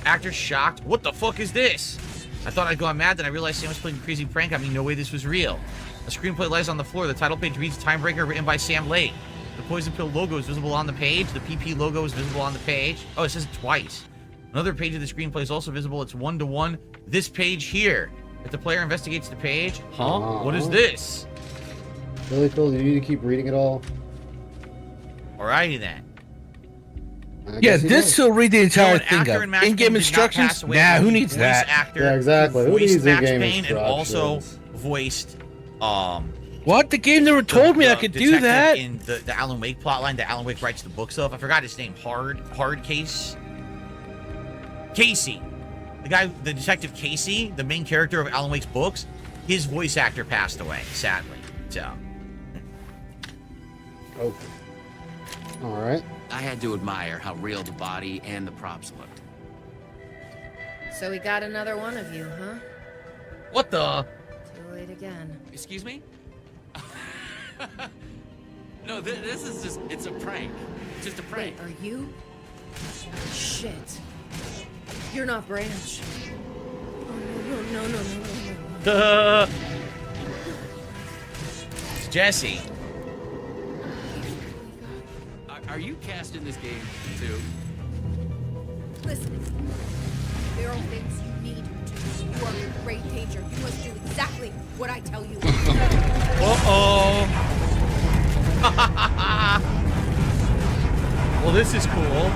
Actor's shocked, what the fuck is this? I thought I'd gone mad, then I realized Sam was playing a crazy prank on me, no way this was real. A screenplay lies on the floor, the title page reads Timebreaker written by Sam Lake. The Poison Pill logo is visible on the page, the PP logo is visible on the page. Oh, it says it twice. Another page of the screenplay is also visible, it's 1-to-1. This page here. If the player investigates the page, what is this? Really, Phil, do you need to keep reading it all? Alrighty then. Yeah, this will read the entire thing up. In-game instructions? Nah, who needs that? Actor Yeah, exactly. Who voiced needs Max in-game Payne and also instructions? voiced what? The game never told me I could do detective that. in the Alan Wake plotline that Alan Wake writes the books of. I forgot his name. Hard Case. Casey. The detective Casey, the main character of Alan Wake's books, his voice actor passed away, sadly. So. Oh. All right. I had to admire how real the body and the props looked. So we got another one of you, huh? What the? Too late again. Excuse me? No, this is just, it's a prank. It's just a prank. Wait, are you? Shit. You're not Branch. Oh, no. It's Jesse. Are you cast in this game, too? Listen, there are things you need to do. You are in great danger. You must do exactly what I tell you. Uh-oh. Well, this is cool.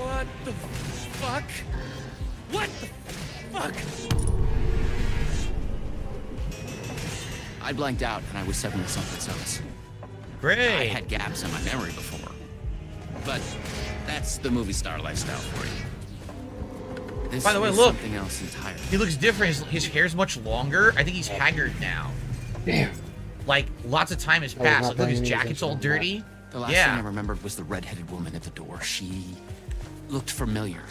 What the fuck? What the fuck? I blanked out and I was suddenly someplace else. Great. I had gaps in my memory before. But that's the movie star lifestyle for you. This By the way, is look. something else entirely. He looks different. His hair's much longer. I think he's haggard now. Damn. Like, lots of time has I was passed. not Like, look, his paying any jacket's all attention to dirty. The last thing I remembered was the red-headed woman at the door. She looked familiar.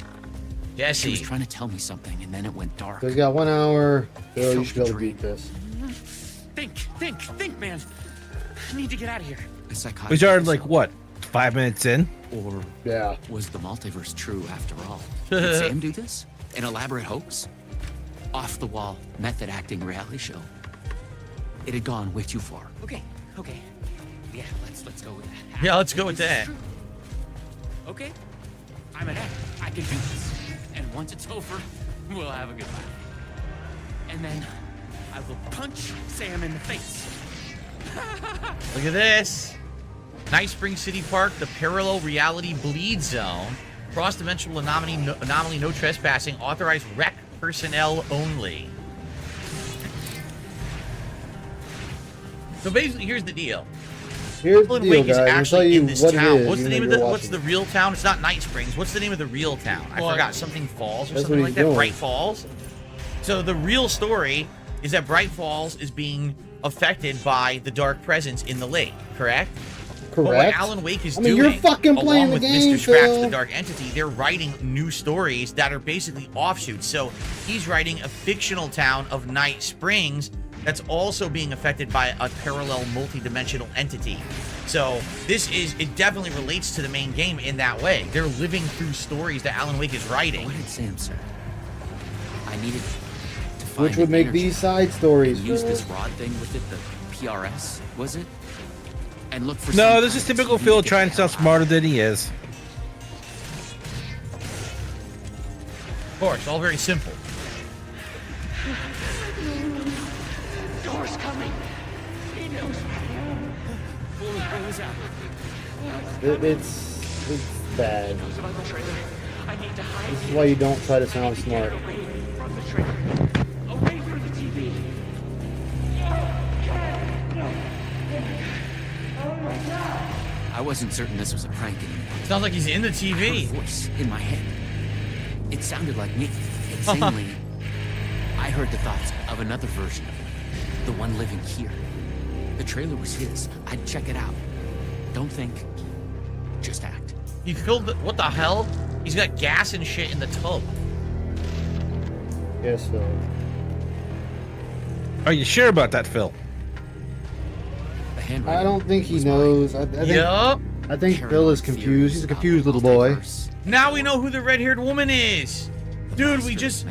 Jesse. She was trying to tell me something, and then it went dark. So he's got 1 hour. Phil, you should be able to beat this. Think, man. I need to get out of here. We started like what, 5 minutes in? Or was the multiverse true after all? Uh-huh. Did Sam do this? An elaborate hoax? Off-the-wall, method-acting reality show. It had gone way too far. Okay. Yeah, let's go with that. Yeah, let's go with that. Okay. I'm an actor. I can do this. And once it's over, we'll have a good laugh. And then I will punch Sam in the face. Look at this. Night Spring City Park, the parallel reality bleed zone. Cross-dimensional anomaly, no trespassing. Authorized rec personnel only. So basically, here's the deal. Here's the Alan deal, Wake is guys. I'll tell actually you in this what it town. is, What's the even name though of the you're what's the watching. real town? It's not Night Springs. What's the name of the real town? I forgot. Something Falls or That's something what like he's that. doing. Bright Falls. So the real story is that Bright Falls is being affected by the dark presence in the lake, correct? But what Correct. Alan Wake is I mean, doing, you're fucking playing along the with game, Mr. Scratch, Phil. the dark entity, they're writing new stories that are basically offshoots. So he's writing a fictional town of Night Springs that's also being affected by a parallel multi-dimensional entity. So it definitely relates to the main game in that way. They're living through stories that Alan Wake is writing. What did Sam say? I needed to find Which would make these side stories. use this rod thing with it, the PRS, was it? And look for No, some this is kind of typical TV Phil to trying to sound smarter than he is. Of course, all very simple. Door's coming. He knows. What was that? It's bad. About the trailer. I need to hide. This is why you don't try to sound smart. From the trailer. Away from the TV. I wasn't certain this was a prank anymore. Sounds like he's in the TV. I heard a voice in my head. It sounded like me. Insanely, I heard the thoughts of another version of him. The one living here. The trailer was his. I'd check it out. Don't think. Just act. He filled the, what the hell? He's got gas and shit in the tub. Yes, Phil. Are you sure about that, Phil? I don't think he knows. I think, Yup. I think Phil is confused. He's a confused little boy. Now we know who the red-haired woman is. Dude, we just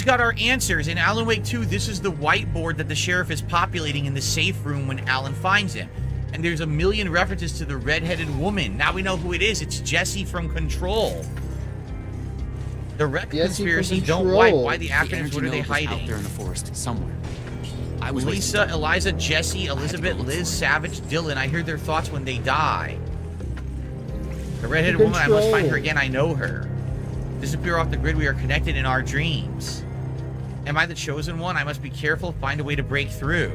got our answers. In Alan Wake 2, this is the whiteboard that the sheriff is populating in the safe room when Alan finds him. And there's a million references to the red-headed woman. Now we know who it is. It's Jesse from Control. The wreck conspiracy don't wipe. Why the acronyms? What are they hiding? Out there in the forest somewhere. I was Lisa, Eliza, Jesse, Elizabeth, Liz, Savage, Dylan. I hear their thoughts when they die. The redheaded woman, I must find her again. I know her. Disappear off the grid. We are connected in our dreams. Am I the chosen one? I must be careful. Find a way to break through.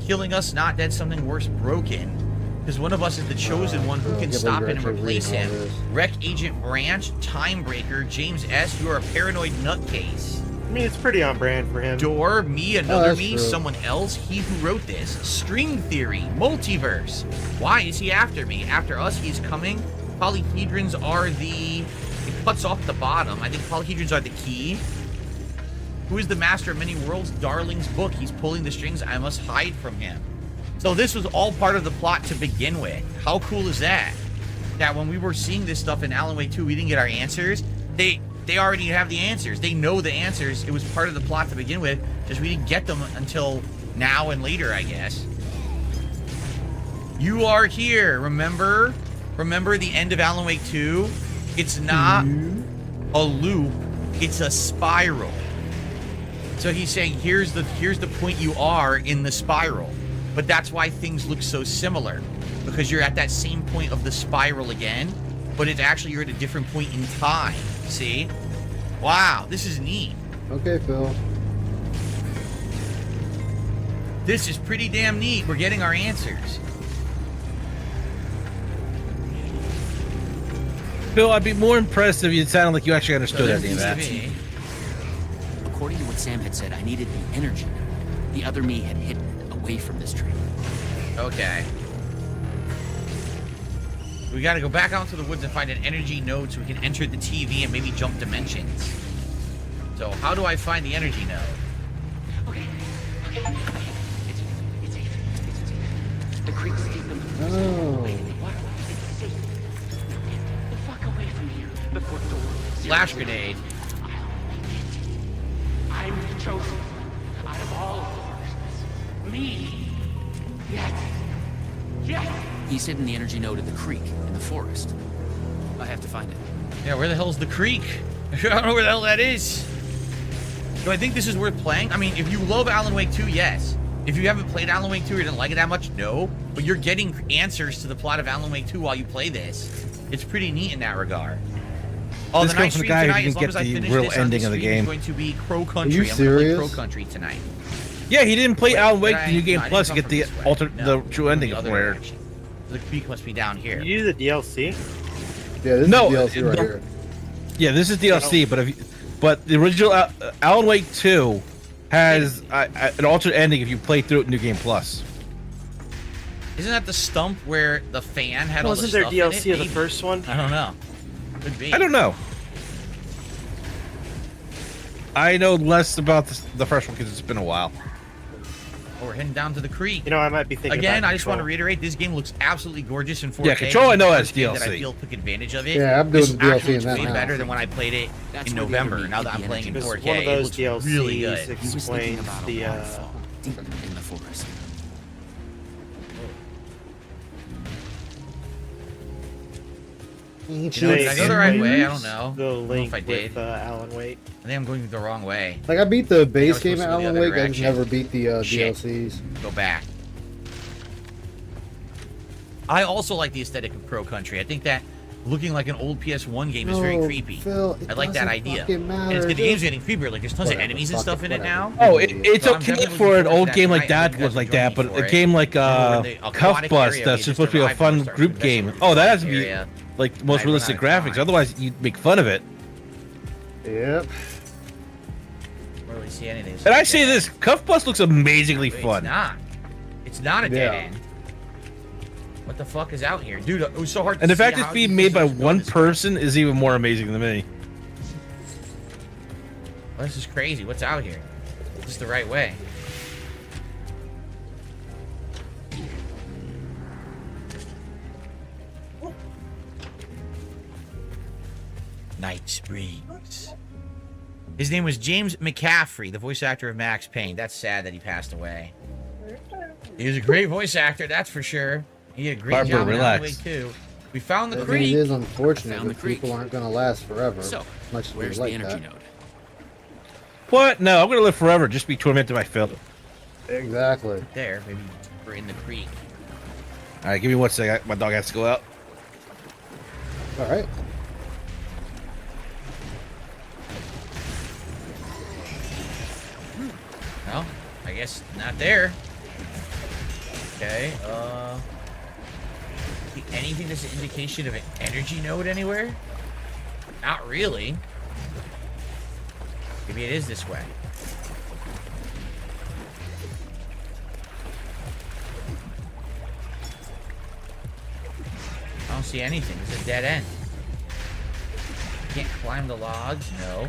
Killing us, not dead. Something worse, broken. Because one of us is the chosen one who can stop him and replace him. Wreck Agent Branch, Timebreaker, James S. You are a paranoid nutcase. I mean, it's pretty on brand for him. Door, me, another that's me, true. someone else, he who wrote this. String theory, multiverse. Why is he after me? After us, he's coming. Polyhedrons are the... It cuts off the bottom. I think polyhedrons are the key. Who is the master of many worlds? Darling's book. He's pulling the strings. I must hide from him. So this was all part of the plot to begin with. How cool is that? That when we were seeing this stuff in Alan Wake 2, we didn't get our answers. They already have the answers. They know the answers. It was part of the plot to begin with. Just we didn't get them until now and later, I guess. You are here. Remember? Remember the end of Alan Wake 2? It's not a loop. It's a spiral. So he's saying here's the point you are in the spiral. But that's why things look so similar. Because you're at that same point of the spiral again. But it's actually you're at a different point in time. See? Wow, this is neat. Okay, Phil. This is pretty damn neat. We're getting our answers. Phil, I'd be more impressed if you sounded like you actually understood any of that. According to what Sam had said, I needed the energy. The other me had hidden away from this tree. Okay. We gotta go back out into the woods and find an energy node so we can enter the TV and maybe jump dimensions. So how do I find the energy node? Okay. It's safe. The creek's deep enough. Oh. It's safe. Get the fuck away from here before the world is Flash grenade. I'm the chosen one out of all of the versions. Me. Yes. Yes. He's hidden the energy node in the creek in the forest. I have to find it. Yeah, where the hell's the creek? I don't know where the hell that is. Do I think this is worth playing? I mean, if you love Alan Wake 2, yes. If you haven't played Alan Wake 2 or didn't like it that much, no. But you're getting answers to the plot of Alan Wake 2 while you play this. It's pretty neat in that regard. Oh, This the night comes from the stream guy who tonight, didn't as long get as I the finish real this on ending the of the stream, game. it's going to be Crow Country. Are you I'm gonna serious? play Crow Country tonight. Yeah, he didn't play Wait, Alan Wake, did the New I- Game no, I Plus, to didn't get come the from this way. the No, true ending the of other where. direction. The creek must be down here. Did you do the DLC? Yeah, this No, is DLC right no. here. Yeah, this is DLC, but the original Alan Wake 2 has an alternate ending if you play through it in New Game Plus. Isn't that the stump where the fan had all the Wasn't there stuff DLC in it? of the Maybe. first one? I don't know. Could be. I don't know. I know less about the first one because it's been a while. Oh, we're heading down to the creek. You know, I might be thinking Again, about I just want to Control. reiterate, this game looks absolutely gorgeous in 4K. Yeah, Control I know It's has the first game DLC. That I feel took advantage of it. Yeah, I'm doing This the DLC actually in that looks way now. better than when I played it That's in where the November. enemy Now that hid I'm the playing in energy. 4K, Because one of it those looks DLCs really good. He was thinking explains about a the waterfall deep in the forest. Did I go the right way? I don't know. The I don't know link if I did. with Alan Wake. I think I'm going the wrong way. Like I beat the base was game supposed at to go the Alan other Wake. I just direction. never beat the Shit. DLCs. Go back. I also like the aesthetic of Crow Country. I think that looking like an old PS1 game is very No, creepy. Phil, it I like that doesn't idea. fucking And matter, it's, the dude. game's getting creepier. Like there's tons Whatever, of enemies and fuck stuff it, in it now. Oh, it's So I'm okay definitely for looking an forward old to game that like tonight. I that think you was guys like will join that, me but for a it. game like Remember when the Cuff aquatic Bust area, that's we supposed to be a just fun arrived group first, game. investigate Oh, that has the to be area. like the most I'd run realistic out of graphics. time. Otherwise, you'd make fun of it. Yep. Where do we see anything? And I say this, Cuff Bust looks amazingly Wait, fun. It's not. It's not a dead Yeah. end. What the fuck is out here, dude? It was so hard. And to the fact see it's how being these made by systems go one this way. person is even more amazing than me. Well, this is crazy. What's out here? Is this the right way? Night Springs. His name was James McCaffrey, the voice actor of Max Payne. That's sad that he passed away. He was a great voice actor, that's for sure. He did a great Barbara, job in relax. Alan Wake too. We found the I think creek. it is unfortunate Found the that creek. people aren't going to last forever. So, as much as where's we the like energy that. node? What? No, I'm gonna live forever. Just be tormented by Phil. Exactly. There, maybe we're in the creek. All right, give me 1 second. My dog has to go out. All right. Well, I guess not there. Okay, anything that's an indication of an energy node anywhere? Not really. Maybe it is this way. I don't see anything. It's a dead end. Can't climb the logs? No.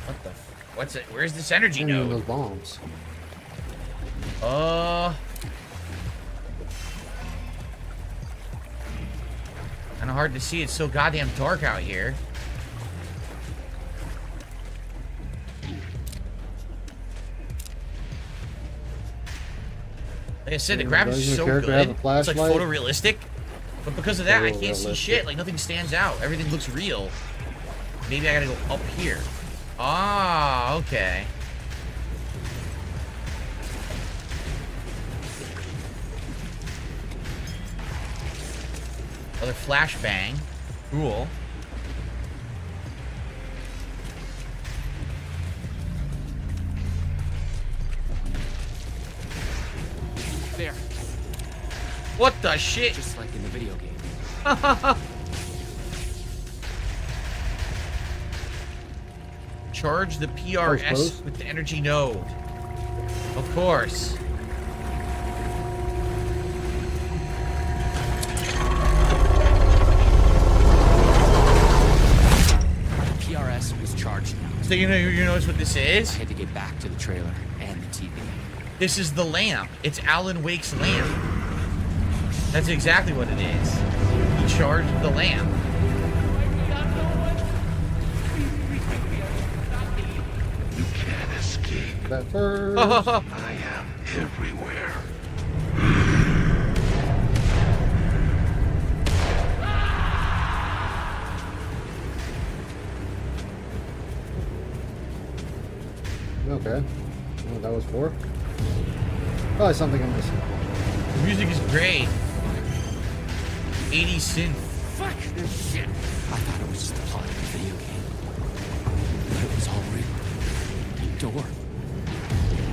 What the? What's it? Where's this energy Any of node? those bombs. Kind of hard to see. It's so goddamn dark out here. Like I said, the graphics Doesn't is the so character good. have a It's like flashlight? photorealistic. But because of that, I can't see Photorealistic. shit. Like nothing stands out. Everything looks real. Maybe I gotta go up here. Ah, okay. Another flashbang. Cool. There. What the shit? Just like in the video game. Charge the PRS close. with the energy node. Of course. is charged now. So you notice what this is? I had to get back to the trailer and the TV. This is the lamp. It's Alan Wake's lamp. That's exactly what it is. He charged the lamp. You can't escape. That first. I am everywhere. Okay. What that was for? Probably something I'm missing. The music is great. 80 synth. Fuck this shit. I thought it was just the plot of a video game. But it was all real. Door.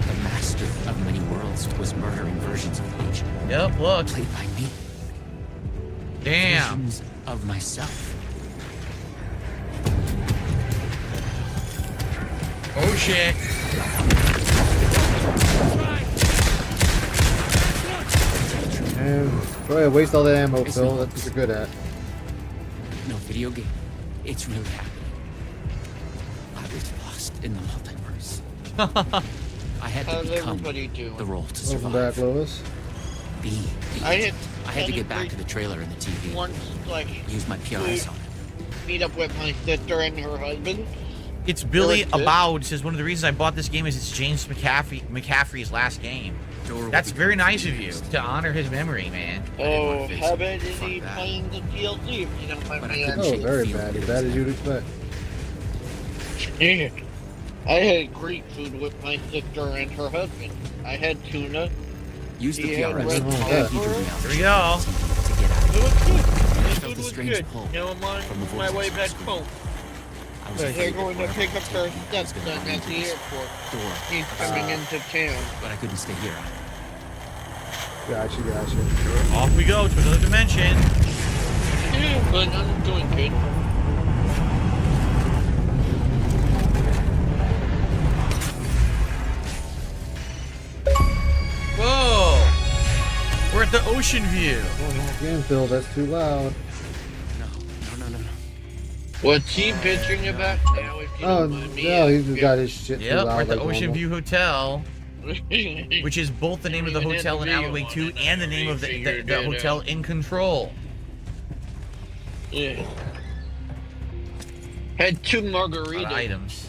The master of many worlds was murdering versions of each. Yep, look. Played by me. Damn. Versions of myself. Oh shit. And go ahead, waste all that ammo, Phil. That's what you're good at. No video game. It's really happening. I was lost in the multiverse. I had to How's become everybody doing? the role to Welcome survive. back, Lois. Be I had to get back to the trailer and the TV. Once, like, Use my PRS on it. meet up with my sister and her husband. It's Billy Good. Abowd says one of the reasons I bought this game is it's James McCaffrey's last game. That's very nice of you to honor his memory, man. Oh, how bad is he playing the DLC if you don't mind me Oh, asking? very bad. As bad as you'd expect. Yeah. I had Greek food with my sister and her husband. I had tuna. Use the He had PRS. red Oh, pepper. Here we go. It was good. The felt food a was strange good. pull Now I'm on from the my voices way from back school. home. I was They're afraid going to that pick up their whatever was stepson gonna at the lead to airport. Door. He's coming into town. But I couldn't stay here. Gotcha. Off we go to another dimension. Yeah, but I'm doing good. Whoa! We're at the ocean view. Again, Phil, that's too loud. No. What's he bitching about now? If you Oh, don't mind me no, he's asking? got his shit too Yep, loud. we're at the like Ocean normal. View Hotel, which is both the name of the hotel in Alan Wake 2 and the name of the hotel in Control. Yeah. Had 2 A lot of margaritas. items.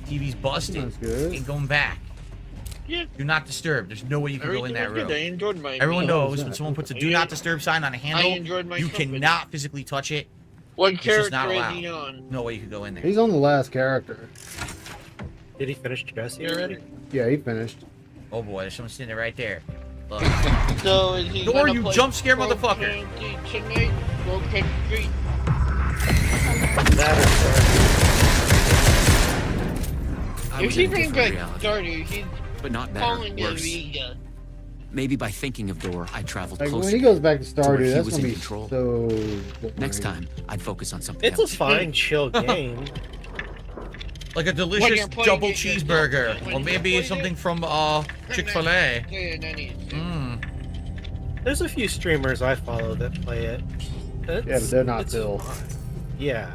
TV's busted. That's good. Ain't going back. Yeah. Do not disturb. There's no way you can go in Everything that was good. room. I enjoyed my Everyone meal. knows when someone puts a do not disturb sign on a handle, enjoyed my you company. cannot physically touch it. What It's just not character is he allowed. on? No way you could go in there. He's on the last character. Did he finish Jesse already? Yeah, he finished. Oh boy, there's someone sitting there right there. Look. So is he Door, gonna you play jump scare Broken motherfucker. Tonight? Broken Street? I If was he in a brings different back reality. Stardew, he's But not better. calling it Worse. Vega. Maybe by thinking of Door, I traveled Like closer. when he goes back to where Stardew, he that's was gonna in be control. so. Next boring. time, I'd focus on something It's a else. fine, chill game. Like a When delicious you're playing double it yourself, cheeseburger. when Or you maybe play something it, from Chick-fil-A. saying anything. There's a few streamers I follow that play it. Yeah, but they're not it's Phil. fine. Yeah.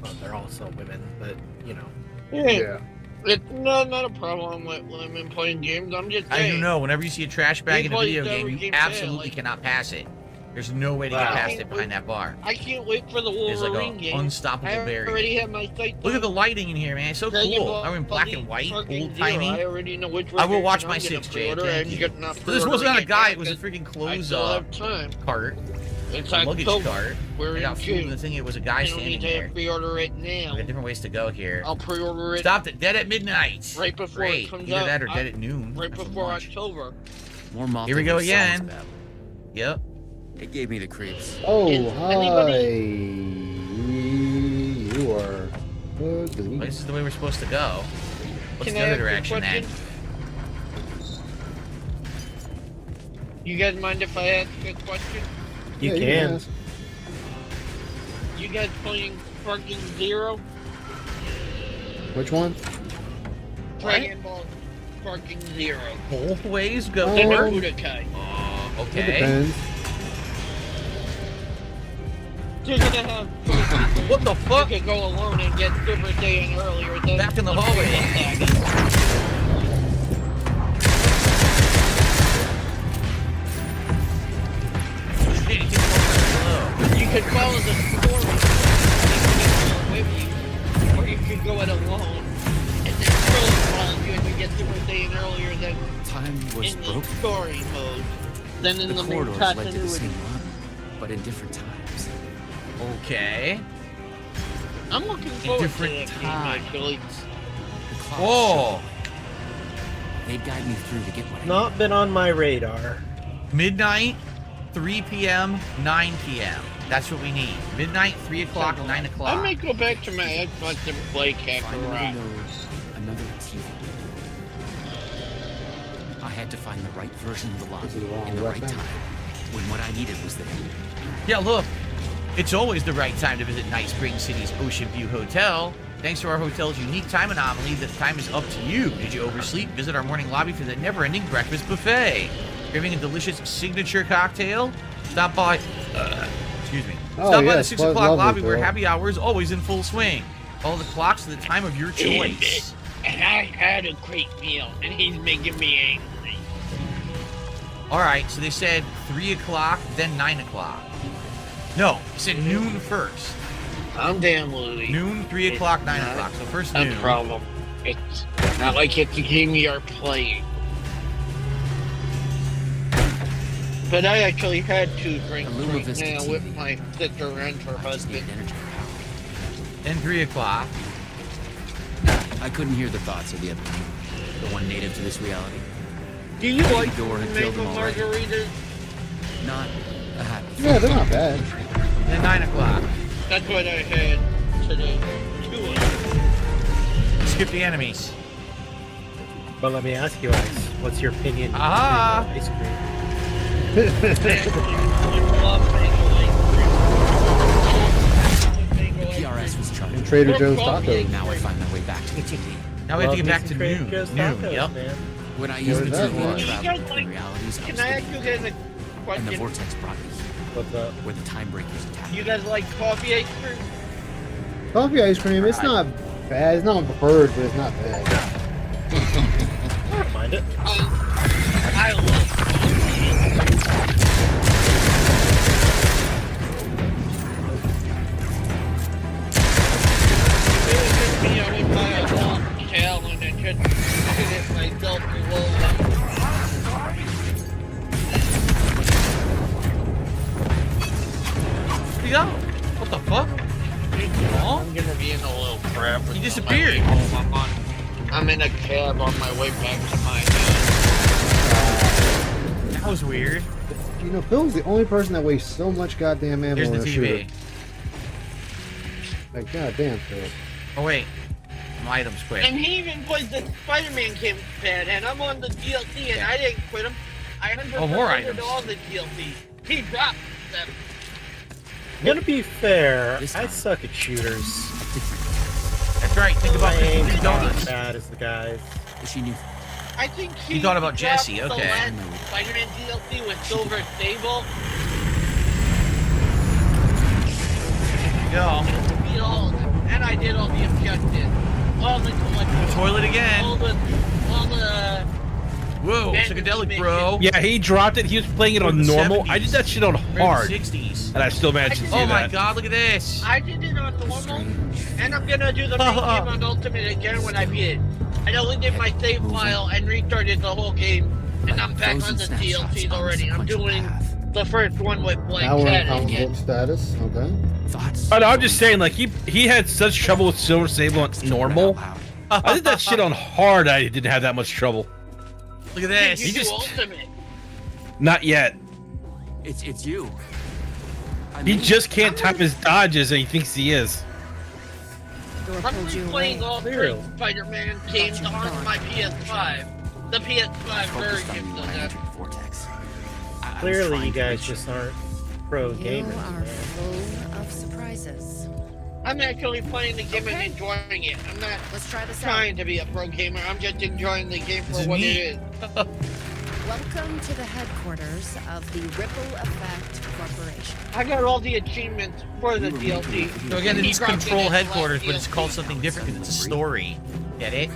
Well, they're also women, but you know. Yeah. It's not a problem with women playing games. I'm just I saying. do know. Whenever you see a trash bag He in a plays video every game, you game absolutely like- cannot pass it. There's no way to get Wow. past it behind that bar. I can't wait for the It's like Wolverine an game. unstoppable I barrier. already have my sights Look at on the lighting in here, man. It's so Dragon cool. Ball I'm in black fucking and white, fucking old, Zero. tiny. I already know which I will watch version my I'm gonna 6J. pre-order. Thank I'm you. getting a So this wasn't pre-order a guy. It again was a because freaking I clothes still have time. cart. It's A luggage October. cart. We're I in got food in June. the thing. It was a guy I don't standing need to there. pre-order it now. We got different ways to go here. I'll pre-order it. Stopped at Dead at Midnight. Right before Great. it comes Either out. that or Dead at Noon. Right That's before lunch. October. More multiverse Here we go sounds again. bad. Yep. It gave me the creeps. Oh, Is hi. You are ugly. Well, this is the way we're supposed to go. What's Can the I other ask a direction then? question? You guys mind if I ask a question? You Yeah, can. ask. You guys playing Sparking Zero? Which one? Dragon Ball Sparking Zero. Both ways go. Oh, The Or- Budokai. It Okay. depends. They're gonna have first What the fuck? You could go alone and get Super Saiyan earlier than Back in the hallway. You could follow the story with you, or you could go it alone and then Krillin follows you and you get Super Saiyan earlier than Time was in broken. the story mode. Than in the main corridors led to the continuity. same run, but in different times. Okay. I'm looking forward to different that game, times. actually. The clock Whoa. They'd guide me through to get what I Not been on my radar. Midnight, 3 p.m., 9 p.m. That's what we need. Midnight, 3 o'clock, 9 I o'clock. may go back to my Xbox and play Find another Kakarot. nose, another TV. I had to find the right version of the lock in the right time, when what I needed was there. Yeah, look. It's always the right time to visit Night Spring City's Ocean View Hotel. Thanks to our hotel's unique time anomaly, the time is up to you. Did you oversleep? Visit our morning lobby for the never-ending breakfast buffet. Craving a delicious signature cocktail? Stop by... excuse me. Oh, Stop by the yes, 6 quite o'clock lovely, lobby where girl. happy hour is always in full swing. Follow the clocks to the time of your choice. And I had a great meal, and he's making me angry. Alright, so they said 3 o'clock, then 9 o'clock. No, they said noon first. I'm damn Louie. Noon, 3 o'clock, 9 o'clock. So first A noon. problem. It's not like it's a game we are playing. But I actually had 2 drinks Luma right Vista now TV. with my sister and her husband. Then 3 o'clock. I couldn't hear the thoughts of the other one, the one native to this reality. Do you like Door had maple killed them already. margaritas? Not a happy. Yeah, they're not bad. Then 9 o'clock. That's what I had today. 2 of them. Skip the enemies. But let me ask you, Ice, what's your opinion on Aha! ice cream? PRS was charged. And Trader Joe's tacos. Now I find my way back to the TV. Now we have to get back to Trader noon. Joe's Noon, tacos, yep. man. When I used the that TV, I was? traveled between realities. I Can was I ask thinking, you guys a and the question? vortex brought me here, What's up? where the time breakers attacked. You guys like coffee ice cream? Coffee ice cream, it's not bad. It's not my preferred, but it's not bad. I don't mind it. I love me, I would buy a whole Alen and just eat it myself alone. Where'd he go? What the fuck? I'm gonna be in a little crap. He disappeared. I'm in a cab on my way back to my That was weird. You know, Phil's the only person that wastes so much goddamn ammo Here's on the a TV. shooter. Like, goddamn, Phil. Oh wait. My items quick. And he even plays the Spider-Man campaign, and I'm on the DLC, and I didn't quit him. I 100% Oh, more items. all the DLC. He dropped them. I'm gonna be fair, I suck at shooters. That's right. Think about My aim's Dunkin' not Donuts. as bad as the guys. She knew. I think he You thought about dropped Jesse, the okay. last Spider-Man DLC with Silver Sable. There you go. Beat all of them. And I did all the objectives. All the collectibles. Toilet again. All the Whoa, psychedelic, bro. Yeah, he dropped it. He was playing it on From the normal. 70s. I did that shit on Or in the hard, 60s. and I still managed to do Oh my that. god, look at this. I did it on normal, and I'm gonna do the main game on Ultimate again when I beat it. I only did my save file and restarted the whole game, and I'm back on the DLCs already. I'm doing the first one with Black Now we're in Cat comic again. book status. Okay. Thoughts? Oh, no, I'm just saying, like he had such trouble with Silver Sable on normal. I did that shit on hard. I didn't have that much trouble. Look at this. You do Ultimate. Not yet. It's you. He just can't time his dodges, and he thinks he is. I'm replaying all three Spider-Man games on my PS5. The PS5 version of that. Clearly, you guys just aren't pro gamers. You are man. full of surprises. I'm actually playing the game and enjoying it. I'm not Let's try this trying to be a pro gamer. I'm just enjoying the game for This is what neat. it is. Welcome to the headquarters of the Ripple Effect Corporation. I got all the achievements for the DLC. So again, He it's dropped it Control in the last Headquarters, but it's DLC. called something different because it's a story. Get it?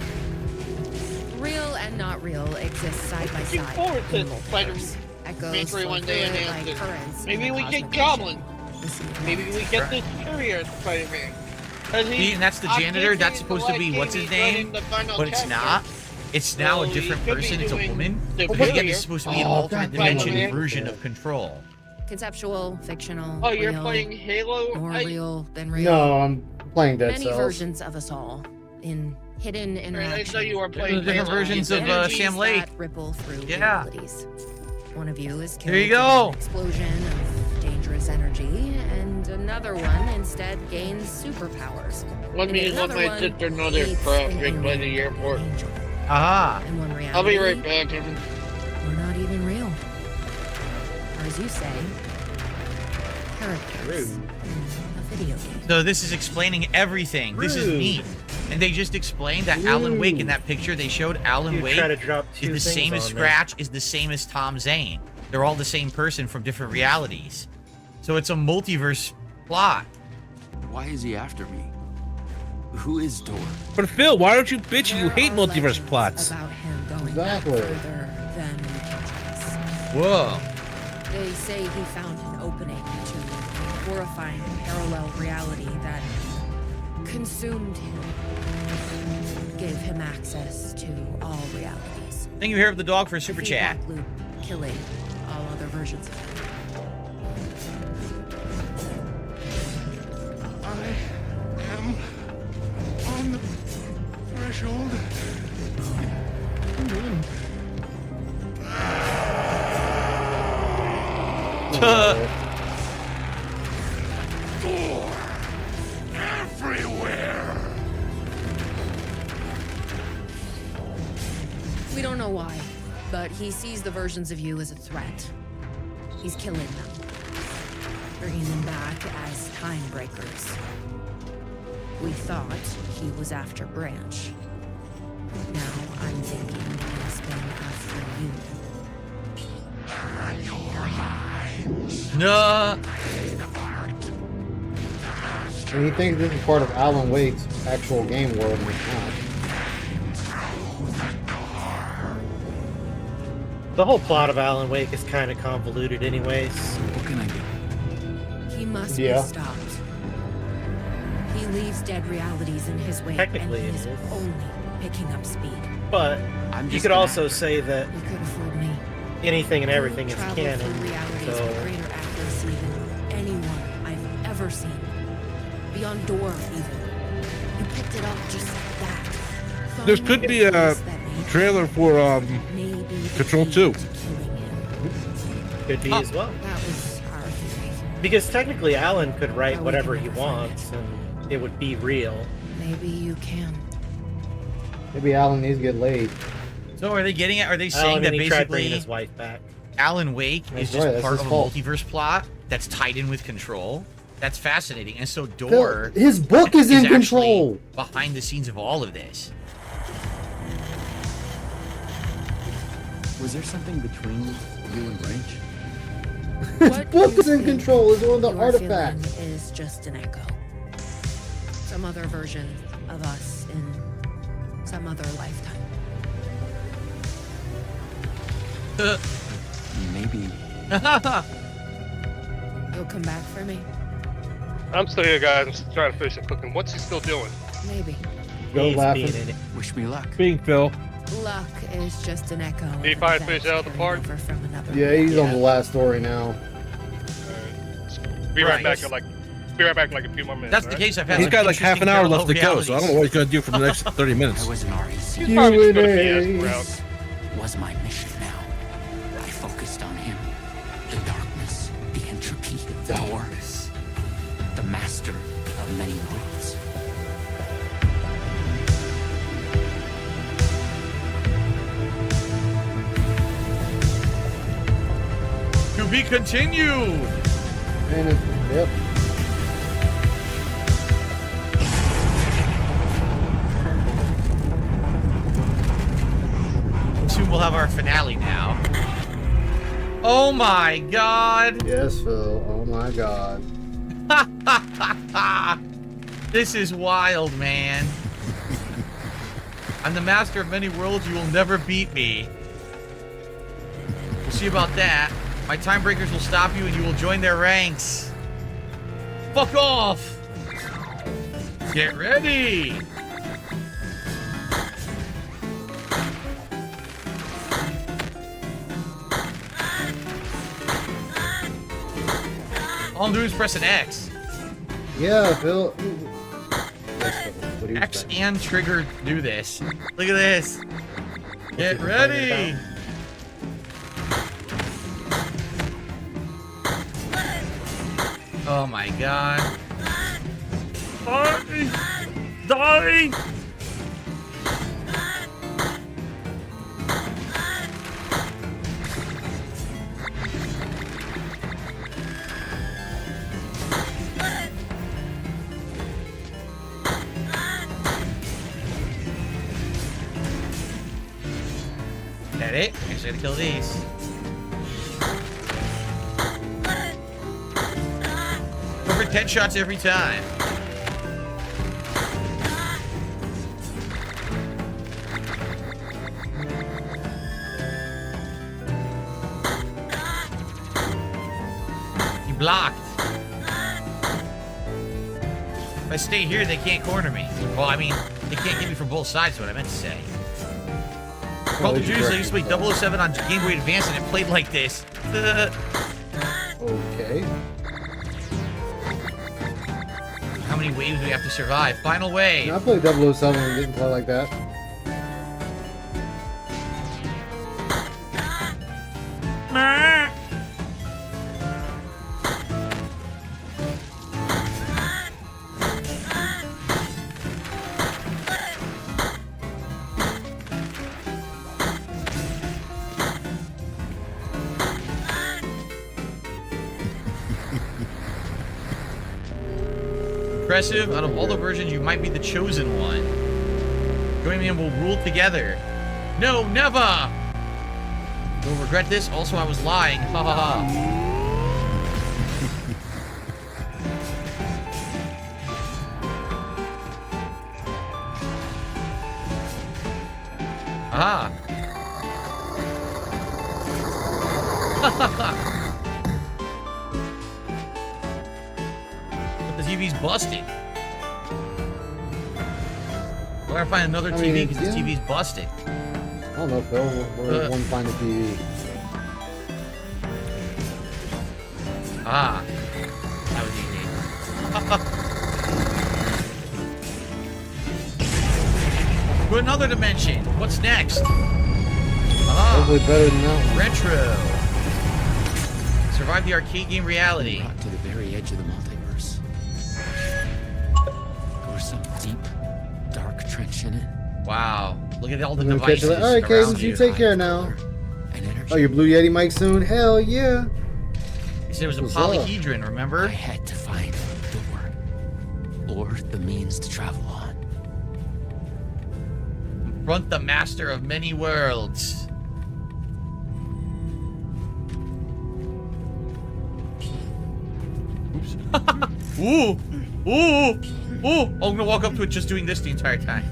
Real and not real exist side by Looking side. forward to in multiverse. Spider-Man Echoes 3 one day fluid announced like it. currents Maybe in the we get cosmic Goblin. ocean. Maybe we get the superior Spider-Man. See, and that's the janitor. That's supposed to be what's his name, but it's not. It's now a different person. It's a woman. But again, it's supposed to be an alternate dimension version of Control. Conceptual, fictional. Oh, you're real, playing Halo? More real than real. No, I'm playing Dead Many Cells. versions of us all in hidden interactions. I know you are playing different versions of Energies Sam Lake. that ripple through Yeah. realities. One of you is There you killed in go. an explosion of dangerous energy, and another one instead gains superpowers. Let me let Another my one sister know they're meets proud an right by the alien airport. angel. Aha. In one reality, I'll be right back, Evan. we're not even real. Or as you say, characters in a video game. So this is explaining everything. This is neat. And they just explained that Alan Wake in that picture they showed Alan You Wake try to drop is two the things same as on there. Scratch, is the same as Tom Zane. They're all the same person from different realities. So it's a multiverse plot. Why is he after me? Who is Door? But Phil, why don't you bitch? You hate multiverse plots. About him going Exactly. back further than we can trace. Whoa. They say he found an opening to a horrifying parallel reality that consumed him, gave him access to all realities. Thank you, Hair of the Dog, for a super The chat. feedback loop, killing all other versions of him. I am on the threshold. Door everywhere. We don't know why, but he sees the versions of you as a threat. He's killing them, bringing them back as time breakers. We thought he was after Branch. Now I'm thinking he's been after you. No. And you think this is part of Alan Wake's actual game world, and it's not. The whole plot of Alan Wake is kind of convoluted anyways. What can I do? He must Yeah. be stopped. He leaves dead realities in his wake, Technically, and it he's is. only picking up speed. But I'm you just could an also actor. say that You could have fooled me. anything and everything is Travel canon. through realities with So greater accuracy than anyone I've ever seen. Beyond Door, even. You picked it up just like that. This could be a trailer for Maybe Control 2. could be as well. That was our theory. Because technically Alan could write whatever he wants and it would be real. Maybe you can. Maybe Alan needs to get laid. So are they getting it? Are they saying Alan, that and he tried bringing basically his wife back. Alan Wake That's is just right, that's part his of a fault. multiverse plot that's tied in with Control? That's fascinating. And so Phil, Door his book is in actually control. behind the scenes of all of this. Was there something between you and Branch? His What book you is in think control. It's one of the you are artifacts. feeling is just an echo. Some other version of us in some other lifetime. Maybe. You'll come back for me? I'm still here, guys. I'm still trying to finish the cooking. What's he still doing? Maybe. Go He's laughing. being in it. Wish me luck. Being Phil. Luck is just an echo. Did he of finally events finish out the carried part? over from another Yeah, he's on Yeah. the last story now. Be right Right. back in like. Be right back in like a few more minutes. That's the alright? case. I've had He's some got like half an hour left to interesting go, so I don't know parallel what he's gonna do for the next 30 I minutes. was an REC. He's probably just gonna BS Q&A. around. Was my mission now. I focused on him. The darkness, the entropy, the Door. The master of many worlds. To be continued. And it's, yep. we'll have our finale now. Oh my god. Yes, Phil. Oh my god. This is wild, man. I'm the master of many worlds. You will never beat me. We'll see about that. My time breakers will stop you and you will join their ranks. Fuck off. Get ready. All I'm doing is press an X. Yeah, Phil. X and trigger do this. Look at this. Get ready. Oh my god. Die! Die! That it? I guess I gotta kill these. Perfect headshots every time. He blocked. If I stay here, they can't corner me. Well, I mean, they can't get me from both sides, is what I meant to say. Call of Duty, I used to play 007 on Game Boy Advance and it played like this. Okay. How many waves do we have to survive? Final wave. I played 007 and didn't play like that. Impressive. Out of all the versions, you might be the chosen one. Join me and we'll rule together. No, never! You'll regret this. Also, I was lying. Ha ha ha. Aha. The TV's busted. We'll gotta find another TV because this TV's busted. I don't know, Phil. We're one find a TV. Ah. That was easy. To another dimension. What's next? Ah. Hopefully better than that one. Retro. Survive the arcade game reality. Brought to the very edge of the multiverse. Or some deep, dark trench in it. Wow. Look at all the I'm gonna catch devices it. All right, Cadence, you take care now. Oh, your Blue Yeti mic soon? Hell yeah. He said it was a What's up? polyhedron, remember? I had to find the door. Or the means to travel on. Confront the master of many worlds. Oops. Ooh! Ooh! Ooh! Oh, I'm gonna walk up to it just doing this the entire time.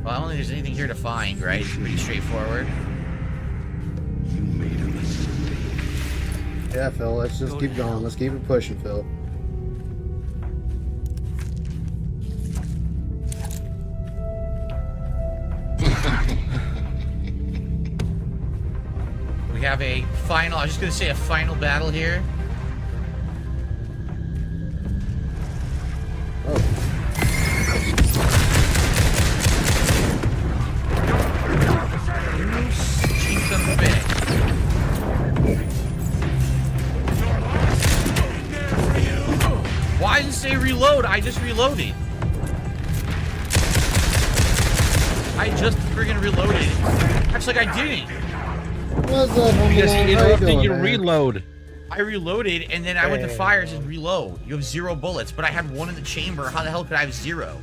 Well, I don't think there's anything here to find, right? It's pretty straightforward. Yeah, Phil, let's just keep going. Let's keep it pushing, Phil. We have a final, I was just gonna say a final battle here. Why didn't it say reload? I just reloaded. I just friggin' reloaded. Acts like I didn't. What's up, homie? Because he How you interrupted doing, your man? reload. I reloaded and then I went to fire and said reload. You have 0 bullets, but I had 1 in the chamber. How the hell could I have 0?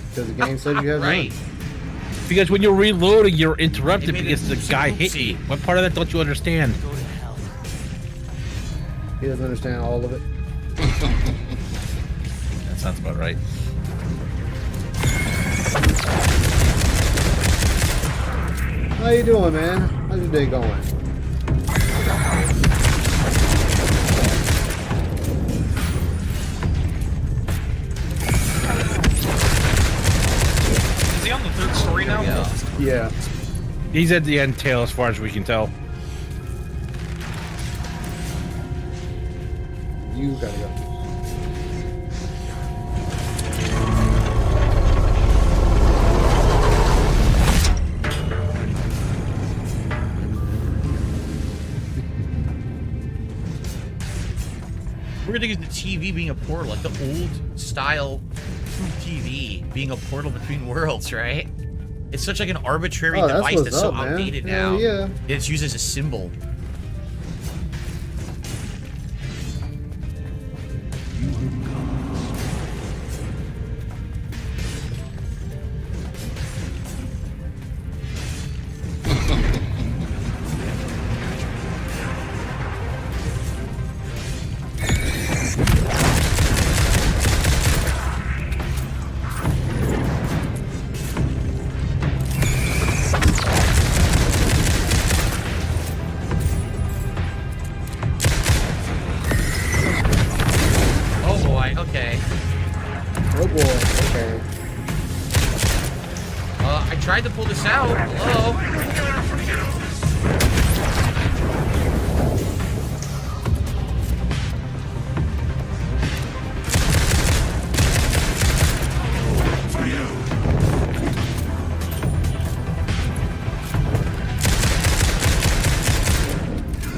Because the game said you have right. none. Because when you're reloading, you're interrupted They made because it the guy hit oopsie. you. What part of that don't you understand? He doesn't understand all of it. That sounds about right. How you doing, man? How's your day going? Is he on the third story now? Yeah. He's at the end tail as far as we can tell. You gotta go. Weird thing is the TV being a portal, like the old style TV being a portal between worlds, right? It's such like an arbitrary Oh, that's device what's that's so up, man. outdated Hell now. yeah. It's used as a symbol. Oh boy, okay. Oh boy, okay. I tried to pull this out. Hello?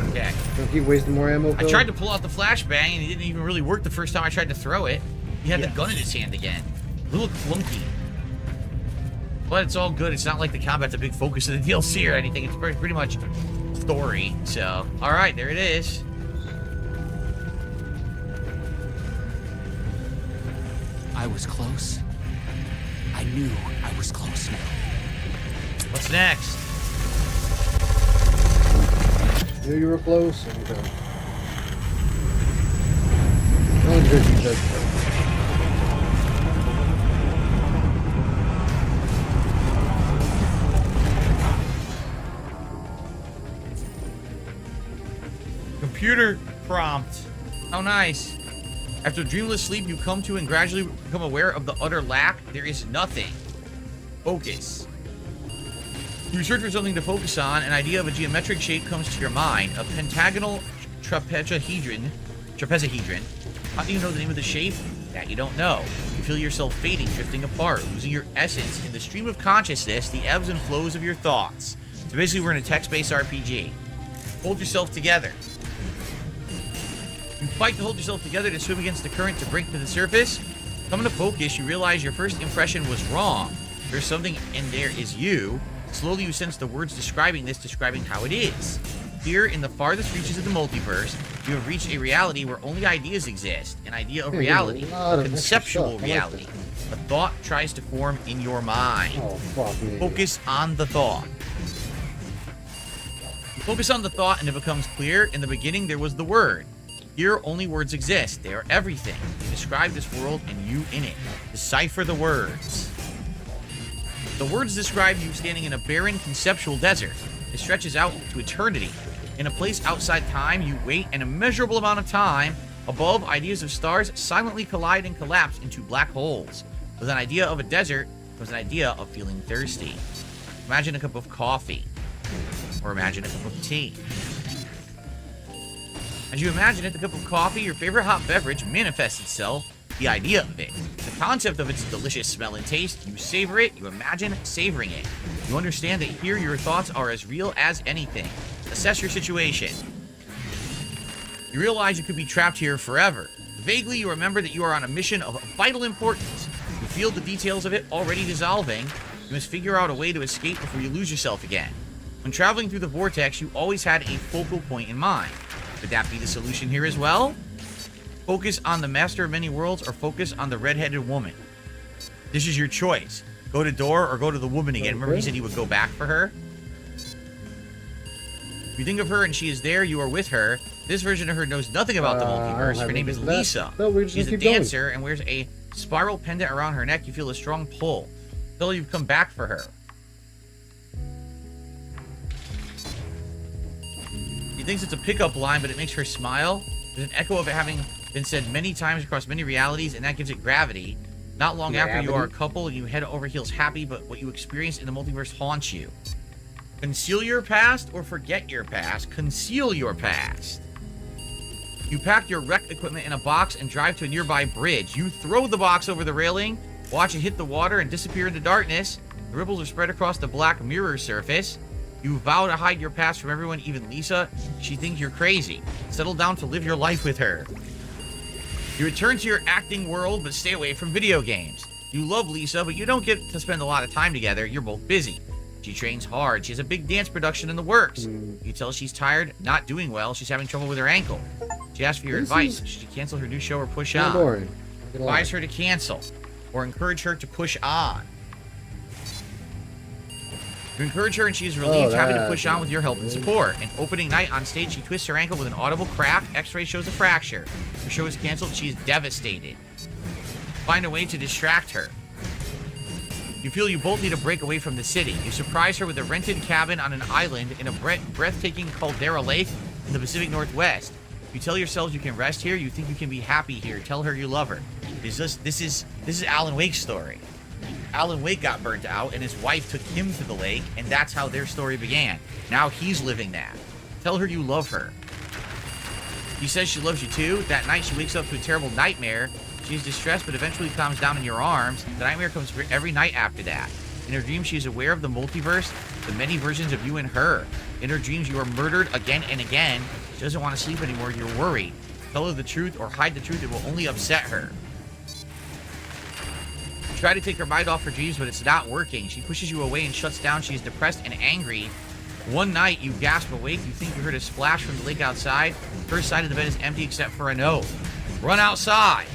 Okay. Don't keep wasting more ammo. I Phil? tried to pull out the flashbang and it didn't even really work the first time I tried to throw it. He had the gun in his hand again. A little clunky. But it's all good. It's not like the combat's a big focus of the DLC or anything. It's pretty much story. So, alright, there it is. I was close. I knew I was close now. What's next? Knew you were close. Okay. No one hears you said so. Computer prompt. How nice. After dreamless sleep, you come to and gradually become aware of the utter lack. There is nothing. Focus. You search for something to focus on. An idea of a geometric shape comes to your mind. A pentagonal trapezohedron. How do you know the name of the shape? That you don't know. You feel yourself fading, drifting apart, losing your essence. In the stream of consciousness, the ebbs and flows of your thoughts. So basically, we're in a text-based RPG. Hold yourself together. You fight to hold yourself together to swim against the current to break to the surface. Coming to focus, you realize your first impression was wrong. There's something, and there is you. Slowly, you sense the words describing this, describing how it is. Here, in the farthest reaches of the multiverse, you have reached a reality where only ideas exist. An idea of reality, a conceptual reality. A thought tries to form in your mind. Oh, fuck me. Focus on the thought. You focus on the thought, and it becomes clear. In the beginning, there was the word. Here, only words exist. They are everything. They describe this world and you in it. Decipher the words. The words describe you standing in a barren conceptual desert. It stretches out to eternity. In a place outside time, you wait an immeasurable amount of time. Above, ideas of stars silently collide and collapse into black holes. With an idea of a desert, was an idea of feeling thirsty. Imagine a cup of coffee. Or imagine a cup of tea. As you imagine it, the cup of coffee, your favorite hot beverage, manifests itself. The idea of it, the concept of its delicious smell and taste, you savor it, you imagine savoring it. You understand that here your thoughts are as real as anything. Assess your situation. You realize you could be trapped here forever. Vaguely, you remember that you are on a mission of vital importance. You feel the details of it already dissolving. You must figure out a way to escape before you lose yourself again. When traveling through the vortex, you always had a focal point in mind. Could that be the solution here as well? Focus on the master of many worlds or focus on the red-headed woman. This is your choice. Go to door or go to the woman again. Remember he said he would go back for her? You think of her and she is there, you are with her. This version of her knows nothing about the multiverse. Her name is Lisa. She's a dancer and wears a spiral pendant around her neck. You feel a strong pull. Until you've come back for her. She thinks it's a pickup line, but it makes her smile. There's an echo of it having been said many times across many realities, and that gives it gravity. Not long after you are a couple, you head over heels happy, but what you experience in the multiverse haunts you. Conceal your past or forget your past. Conceal your past. You pack your wrecked equipment in a box and drive to a nearby bridge. You throw the box over the railing, watch it hit the water and disappear into darkness. The ripples are spread across the black mirror surface. You vow to hide your past from everyone, even Lisa. She thinks you're crazy. Settle down to live your life with her. You return to your acting world, but stay away from video games. You love Lisa, but you don't get to spend a lot of time together. You're both busy. She trains hard. She has a big dance production in the works. You tell she's tired, not doing well. She's having trouble with her ankle. She asks for your advice. Should she cancel her new show or push on? Advise her to cancel or encourage her to push on. You encourage her and she is relieved, having to push on with your help and support. And opening night on stage, she twists her ankle with an audible crack. X-ray shows a fracture. Her show is canceled. She is devastated. Find a way to distract her. You feel you both need a break away from the city. You surprise her with a rented cabin on an island in a breathtaking caldera lake in the Pacific Northwest. You tell yourselves you can rest here. You think you can be happy here. Tell her you love her. This is Alan Wake's story. Alan Wake got burnt out, and his wife took him to the lake, and that's how their story began. Now he's living that. Tell her you love her. She says she loves you too. That night, she wakes up to a terrible nightmare. She's distressed, but eventually calms down in your arms. The nightmare comes every night after that. In her dreams, she is aware of the multiverse, the many versions of you and her. In her dreams, you are murdered again and again. She doesn't want to sleep anymore. You're worried. Tell her the truth or hide the truth. It will only upset her. Try to take her mind off her dreams, but it's not working. She pushes you away and shuts down. She is depressed and angry. One night, you gasp awake. You think you heard a splash from the lake outside. Her side of the bed is empty except for a note. Run outside.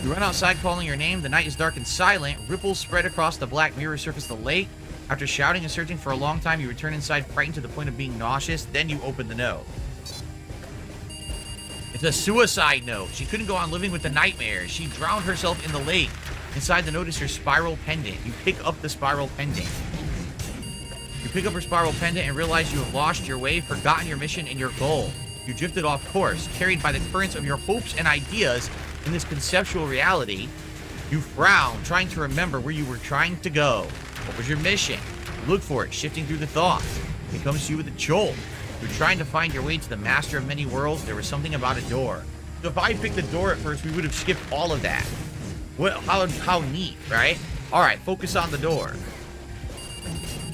You run outside calling your name. The night is dark and silent. Ripples spread across the black mirror surface of the lake. After shouting and searching for a long time, you return inside frightened to the point of being nauseous. Then you open the note. It's a suicide note. She couldn't go on living with the nightmares. She drowned herself in the lake. Inside the note is her spiral pendant. You pick up the spiral pendant. You pick up her spiral pendant and realize you have lost your way, forgotten your mission and your goal. You drifted off course, carried by the currents of your hopes and ideas in this conceptual reality. You frown, trying to remember where you were trying to go. What was your mission? You look for it, shifting through the thoughts. It comes to you with a jolt. You're trying to find your way to the master of many worlds. There was something about a door. So if I picked the door at first, we would have skipped all of that. What? How neat, right? All right, focus on the door.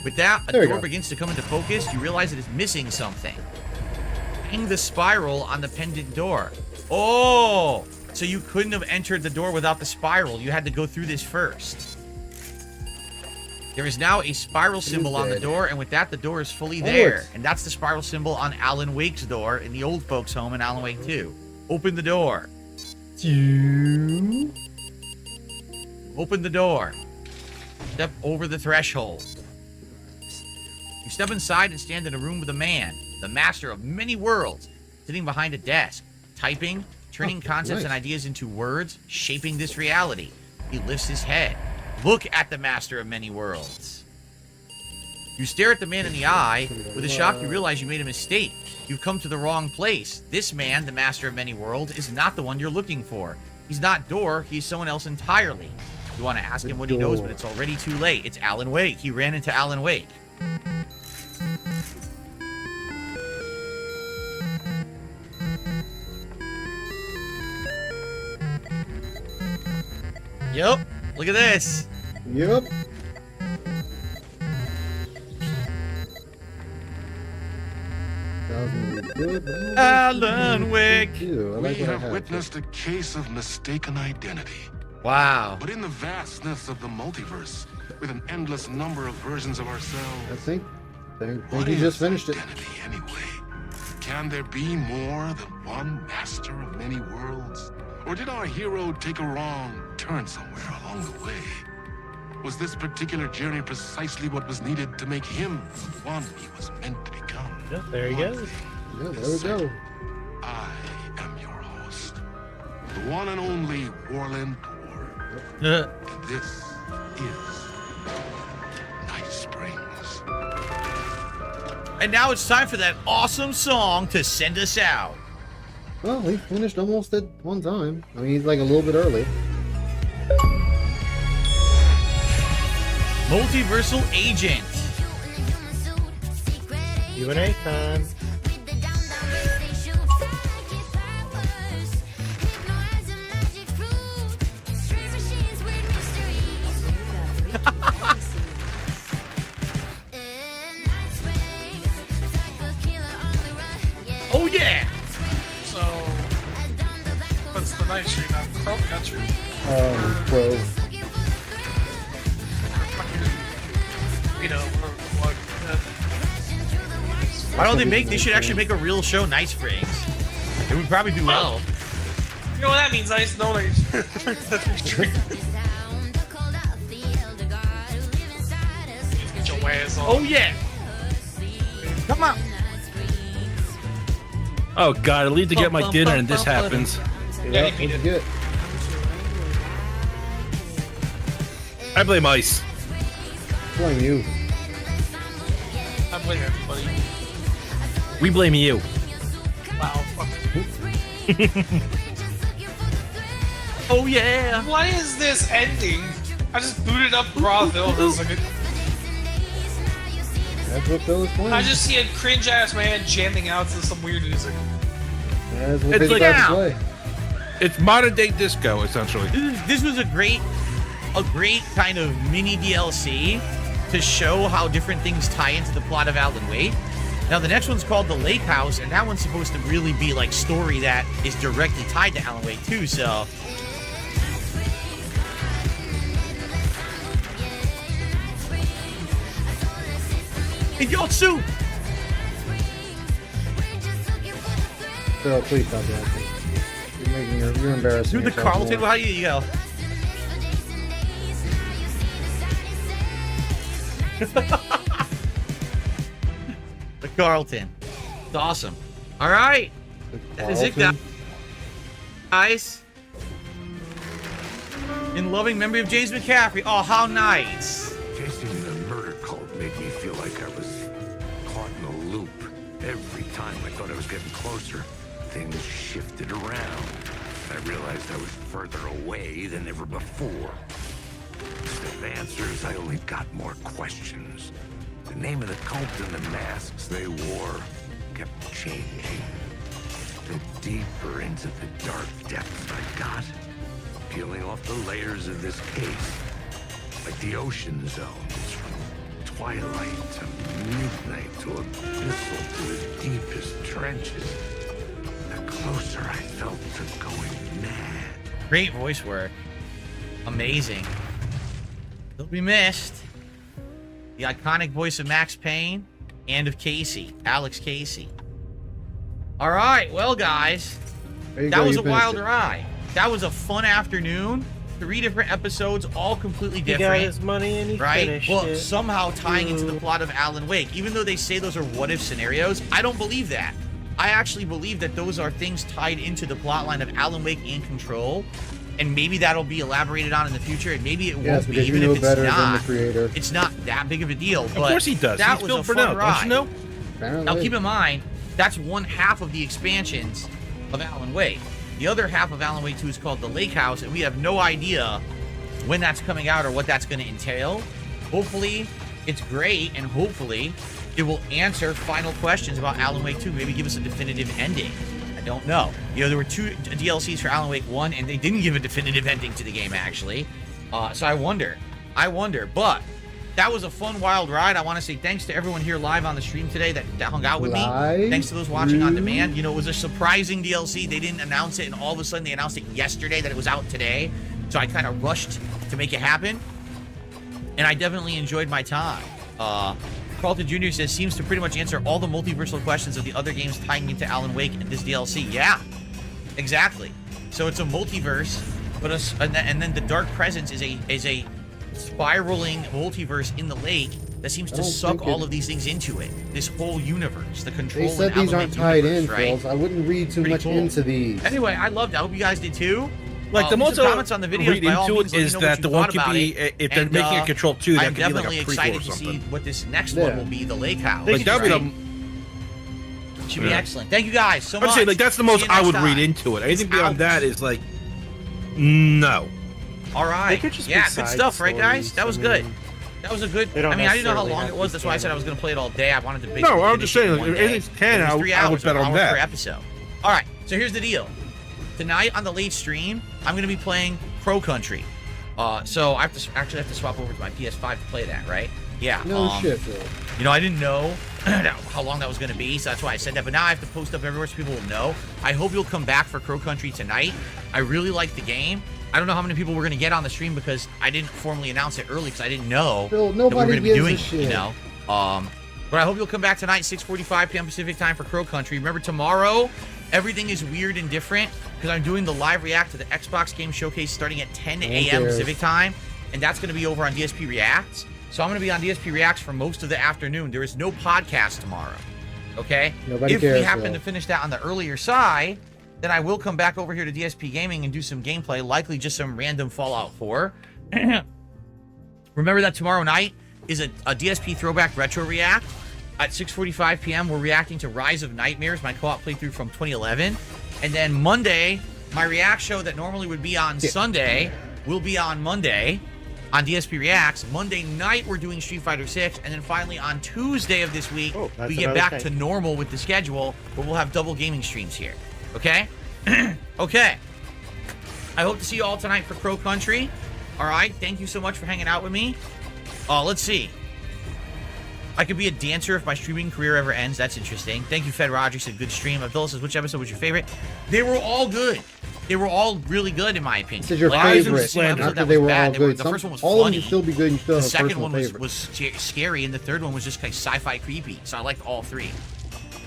With that, a door begins to come into focus. You realize it is missing something. Hang the spiral on the pendant door. Oh, so you couldn't have entered the door without the spiral. You had to go through this first. There is now a spiral symbol on the door, and with that, the door is fully there. And that's the spiral symbol on Alan Wake's door in the old folks' home in Alan Wake 2. Open the door. Open the door. Step over the threshold. You step inside and stand in a room with a man, the master of many worlds, sitting behind a desk, typing, turning concepts and ideas into words, shaping this reality. He lifts his head. Look at the master of many worlds. You stare at the man in the eye. With a shock, you realize you made a mistake. You've come to the wrong place. This man, the master of many worlds, is not the one you're looking for. He's not Door. He's someone else entirely. You want to ask him what he knows, but it's already too late. It's Alan Wake. He ran into Alan Wake. Yep. Look at this. Yep. Alan Wake. We have witnessed a case of mistaken identity. Wow. But in the vastness of the multiverse, with an endless number of versions of ourselves, I think you just finished it. Anyway, can there be more than one master of many worlds? Or did our hero take a wrong turn somewhere along the way? Was this particular journey precisely what was needed to make him the one he was meant to become? Yeah, there he goes. Yeah, there we go. I am your host, the one and only Warland Poor. And this is Night Springs. And now it's time for that awesome song to send us out. Well, he finished almost at one time. I mean, he's like a little bit early. Multiversal Agent. Q&A time. Oh yeah! So, what's the night stream at? Crow Country. Pro. You know, what? Why don't they should actually make a real show, Night Springs. It would probably do well. You know what that means? I just know Get your ass on. Oh yeah! Come on! Oh god, I leave to get my dinner and this happens. Yeah, he beat it. Good. I blame Ice. Blame you. I blame everybody. We blame you. Wow, fuck. Oh yeah! Why is this ending? I just booted up Rawville. There's like That's what Phil is playing. I just see a cringe ass man jamming out to some weird music. That's what It's they like tried to play. It's modern day disco, essentially. This was a great kind of mini DLC to show how different things tie into the plot of Alan Wake. Now the next one's called The Lake House, and that one's supposed to really be like story that is directly tied to Alan Wake too. So. Hey, yo, soup! Phil, please stop dancing. You're embarrassing. Do the yourself Carlton, more. how do you go? The Carlton. It's awesome. All right. That is it, guys. In loving memory of James McCaffrey. Oh, how nice. Chasing the murder cult made me feel like I was caught in a loop. Every time I thought I was getting closer, things shifted around. I realized I was further away than ever before. Instead of answers, I only got more questions. The name of the cult and the masks they wore kept changing. The deeper into the dark depths I got, peeling off the layers of this case, like the ocean zones, from twilight to midnight to abyssal to the deepest trenches. The closer I felt to going mad. Great voice work. Amazing. He'll be missed. The iconic voice of Max Payne and of Casey, Alex Casey. All right, well, guys, that was a wild ride. That was a fun afternoon. 3 different episodes, all completely different. He got his money and he right? finished Well, it. somehow tying into the plot of Alan Wake. Even though they say those are what-if scenarios, I don't believe that. I actually believe that those are things tied into the plotline of Alan Wake and Control, and maybe that'll be elaborated on in the future, and maybe it won't be, even if it's better not. than the creator. It's not that big of a deal. But Of course he does. That He's was Phil a fun Burnell, ride. don't you know? Apparently. Now keep in mind, that's one half of the expansions of Alan Wake. The other half of Alan Wake 2 is called The Lake House, and we have no idea when that's coming out or what that's going to entail. Hopefully, it's great, and hopefully, it will answer final questions about Alan Wake 2. Maybe give us a definitive ending. I don't know. You know, there were 2 DLCs for Alan Wake 1, and they didn't give a definitive ending to the game, actually. So I wonder. But that was a fun, wild ride. I want to say thanks to everyone here live on the stream today that hung out with me. Thanks to those watching on demand. You know, it was a surprising DLC. They didn't announce it, and all of a sudden they announced it yesterday that it was out today. So I kind of rushed to make it happen. And I definitely enjoyed my time. Carlton Jr. says, seems to pretty much answer all the multiversal questions of the other games tying into Alan Wake and this DLC. Yeah, exactly. So it's a multiverse, but and then the Dark Presence is a spiraling multiverse in the lake that seems to suck all of these things into it. This whole universe, the control. They said and these aren't element tied universe, in, right? Phils. I wouldn't read too much into these. Anyway, I loved it. I hope you guys did too. Like the most comments on the videos read by all into means, it let me is know what that you the one thought could about be it. if they're And, making a Control 2, that I'm could be like definitely a prequel excited or to see something. what this next one will be, the lake house. Like that would be right? Should be excellent. Thank you guys so I'm much. saying like that's the See most you I next would read time. into it. Anything Peace beyond out. that is like no. All right. They could just Yeah, be good side stuff, right, guys? stories. That was I good. mean, That was a good. they don't I mean, I didn't know how necessarily long have it to was. be That's why I said I was going to play it all day. I wanted to basically No, I'm just saying, finish it in if one it's day. 10, It was I 3 would hours, bet on hour that. per episode. All right. So here's the deal. Tonight on the late stream, I'm going to be playing Crow Country. So I have to swap over to my PS5 to play that, right? Yeah. No shit, Phil. You know, I didn't know how long that was going to be, so that's why I said that. But now I have to post up everywhere so people will know. I hope you'll come back for Crow Country tonight. I really like the game. I don't know how many people we're going to get on the stream because I didn't formally announce it early because I didn't know Phil, that we were nobody going to be gives doing a it, shit. you know. But I hope you'll come back tonight, 6:45 p.m. Pacific time for Crow Country. Remember, tomorrow, everything is weird and different because I'm doing the live react to the Xbox Game Showcase starting at 10 a.m. Pacific time, and that's going to be over on DSP Reacts. So I'm going to be on DSP Reacts for most of the afternoon. There is no podcast tomorrow, okay? Nobody if cares, we happen Phil. to finish that on the earlier side, then I will come back over here to DSP Gaming and do some gameplay, likely just some random Fallout 4. Remember that tomorrow night is a DSP Throwback Retro React. At 6:45 p.m., we're reacting to Rise of Nightmares, my co-op playthrough from 2011. And then Monday, my React show that normally would be on Sunday will be on Monday on DSP Reacts. Monday night, we're doing Street Fighter 6. And then finally on Tuesday of this week, we get back to normal with the schedule, where we'll have double gaming streams here. Okay? Okay. I hope to see you all tonight for Crow Country. All right? Thank you so much for hanging out with me. Let's see. I could be a dancer if my streaming career ever ends. That's interesting. Thank you, Fed Roger. Said good stream. Abdullah says, which episode was your favorite? They were all good. They were all really good, in my opinion. This is your I didn't favorite. see one episode After that they was were bad. all good. The first one was all funny. of them still be good. And you still The have second personal one was, favorite. scary, and the third one was just kind of sci-fi creepy. So I liked all three.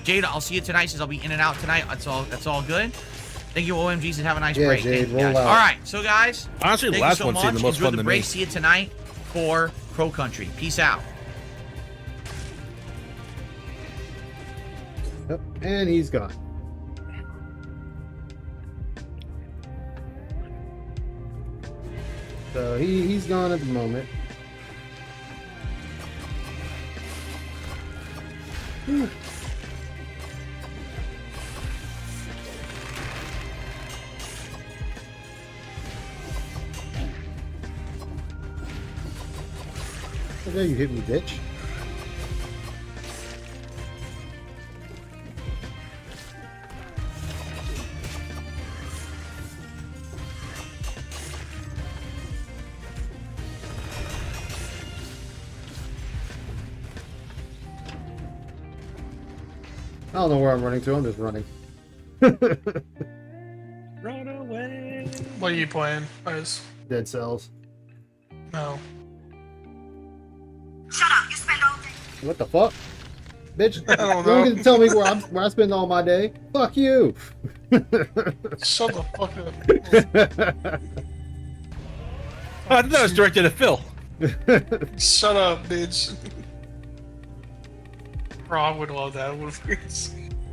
Jade, I'll see you tonight since I'll be in and out tonight. That's all good. Thank you, OMGs, and have a nice break. Jade, Thank you, roll guys. out. All right, so guys, Honestly, the thank last you so one much. seemed the most Enjoy fun the to break. me. See you tonight for Crow Country. Peace out. Yep, and he's gone. So he's gone at the moment. Whew. Okay, you hit me, bitch. I don't know where I'm running to. I'm just running. Run away. What are you playing, guys? Dead Cells. No. What the fuck? Bitch, I don't you don't know. get to tell me where I spend all my day. Fuck you. Shut the fuck up. I thought that was directed at Phil. Shut up, bitch. Bro, I would love that.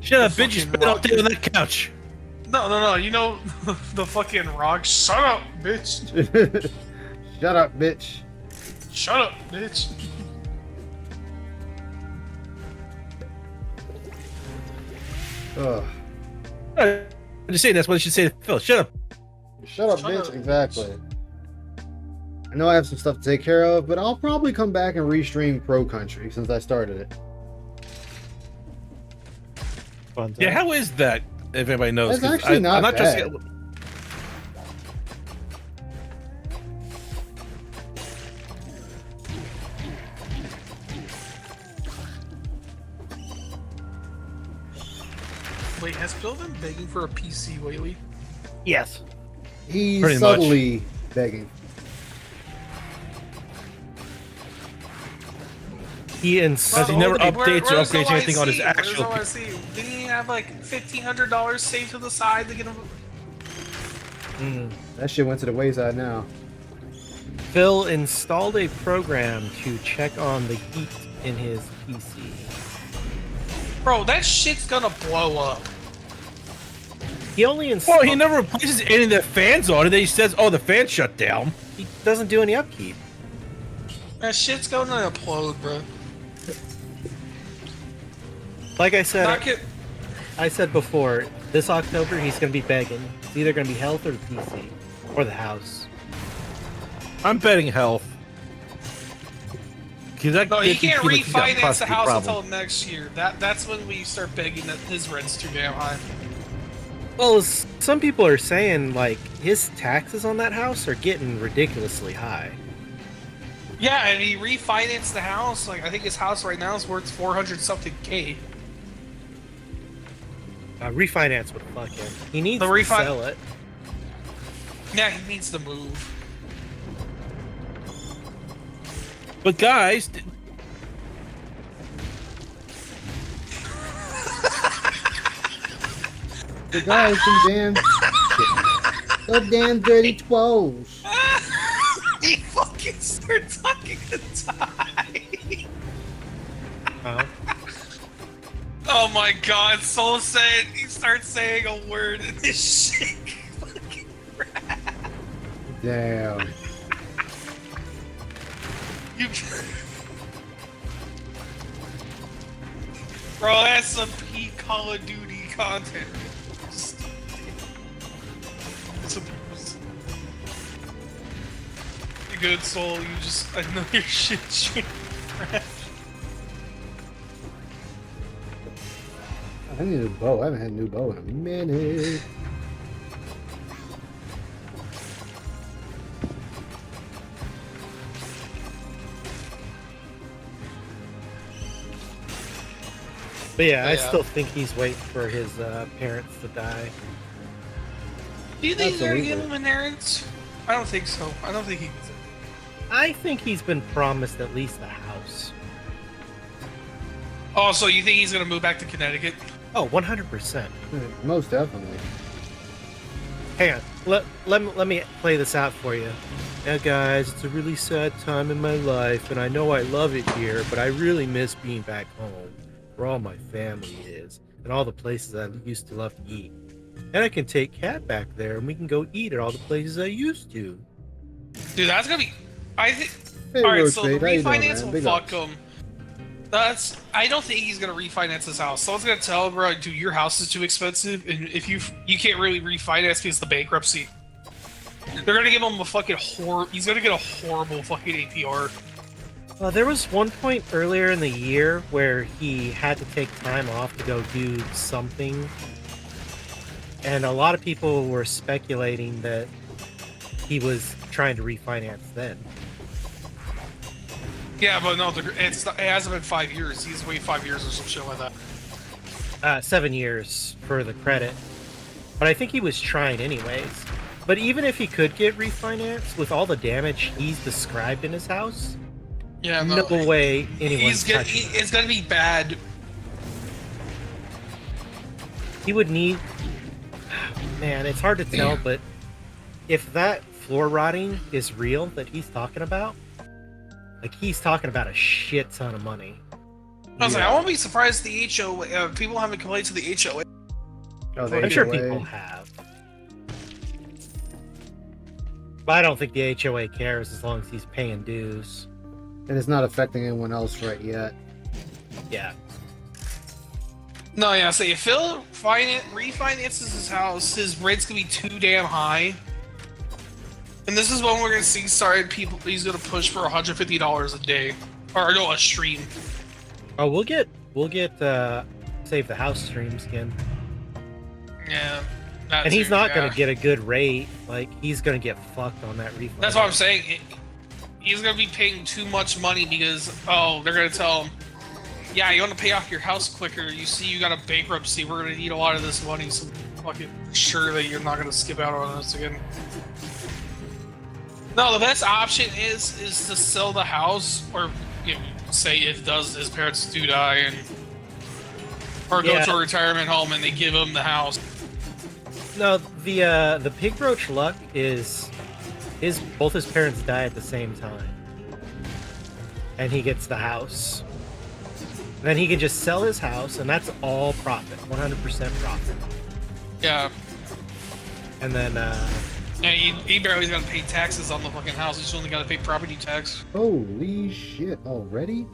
Shut up, bitch. You spent all day on that couch. No. You know the fucking rock. Shut up, bitch. Shut up, bitch. Shut up, bitch. Ugh. I'm just saying that's what you should say to Phil. Shut up. Shut up, bitch. Exactly. I know I have some stuff to take care of, but I'll probably come back and restream Pro Country since I started it. Fun Yeah, how is that? If anybody knows, It's actually not I'm not just. bad. Wait, has Bill been begging for a PC lately? Yes. He's Pretty much. subtly begging. He insists he never updates or upgrades anything on his actual. Where's OIC? Didn't he have like $1,500 saved to the side to get him? That shit went to the wayside now. Phil installed a program to check on the heat in his PC. Bro, that shit's gonna blow up. He only installed. Well, he never replaces any of the fans on it. Then he says, "Oh, the fan shut down." He doesn't do any upkeep. That shit's gonna implode, bro. Like I said, I said before, this October he's gonna be begging. It's either gonna be health or the PC or the house. I'm betting health. No, he can't refinance the house until next year. That's when we start begging that his rent's too damn high. Well, some people are saying like his taxes on that house are getting ridiculously high. Yeah, and he refinanced the house. Like, I think his house right now is worth 400 something K. Refinance would fuck him. He needs to sell it. Yeah, he needs to move. But guys, The guys some damn dirty twos. He fucking started talking to Ty. Oh my god, Soul said he starts saying a word and this shit fucking crap. Damn. You... Bro, that's some peak Call of Duty content. You good, Soul, you just... I know your shit straight crap. I need a bow. I haven't had a new bow in a minute. But yeah, I still think he's waiting for his parents to die. Do you think they're gonna give him an inheritance? I don't think so. I don't think he gets it. I think he's been promised at least the house. Oh, so you think he's gonna move back to Connecticut? Oh, 100%. Most definitely. Hang on. Let me play this out for you. Yeah, guys, it's a really sad time in my life, and I know I love it here, but I really miss being back home, where all my family is, and all the places I used to love to eat. And I can take Kat back there, and we can go eat at all the places I used to. Dude, that's gonna be... I think... Hey, Alright, so the Rotate, how you doing, refinance man? will Big fuck ups. him. I don't think he's gonna refinance his house. Someone's gonna tell him, bro, dude, your house is too expensive, and if you can't really refinance because of the bankruptcy. They're gonna give him a fucking he's gonna get a horrible fucking APR. There was one point earlier in the year where he had to take time off to go do something. And a lot of people were speculating that he was trying to refinance then. Yeah, but no, it hasn't been 5 years. He's waited 5 years or some shit like that. 7 years for the credit. But I think he was trying anyways. But even if he could get refinanced, with all the damage he's described in his house, yeah, no way anyone's it's gonna be bad. He would need... Man, it's hard to tell, but if that floor rotting is real that he's talking about, like, he's talking about a shit ton of money. I was like, I won't be surprised the HOA, people haven't complained to the HOA. Oh, I'm sure people have. But I don't think the HOA cares as long as he's paying dues. And it's not affecting anyone else right yet. Yeah. No, yeah, so if Phil refinances his house, his rent's gonna be too damn high. And this is when we're gonna see he's gonna push for $150 a day. Or no, a stream. Oh, we'll get Save the House stream skin. Yeah. And he's not gonna get a good rate. Like, he's gonna get fucked on that refund. That's what I'm saying. He's gonna be paying too much money because, they're gonna tell him, yeah, you want to pay off your house quicker. You see you got a bankruptcy. We're going to need a lot of this money, so fucking sure that you're not going to skip out on us again. No, the best option is to sell the house, or say if his parents do die, or go to a retirement home and they give him the house. No, the Pig Roach luck is both his parents die at the same time, and he gets the house. And then he can just sell his house, and that's all profit, 100% profit. Yeah. And then, yeah, he barely's got to pay taxes on the fucking house. He's only got to pay property tax. Holy shit! Already?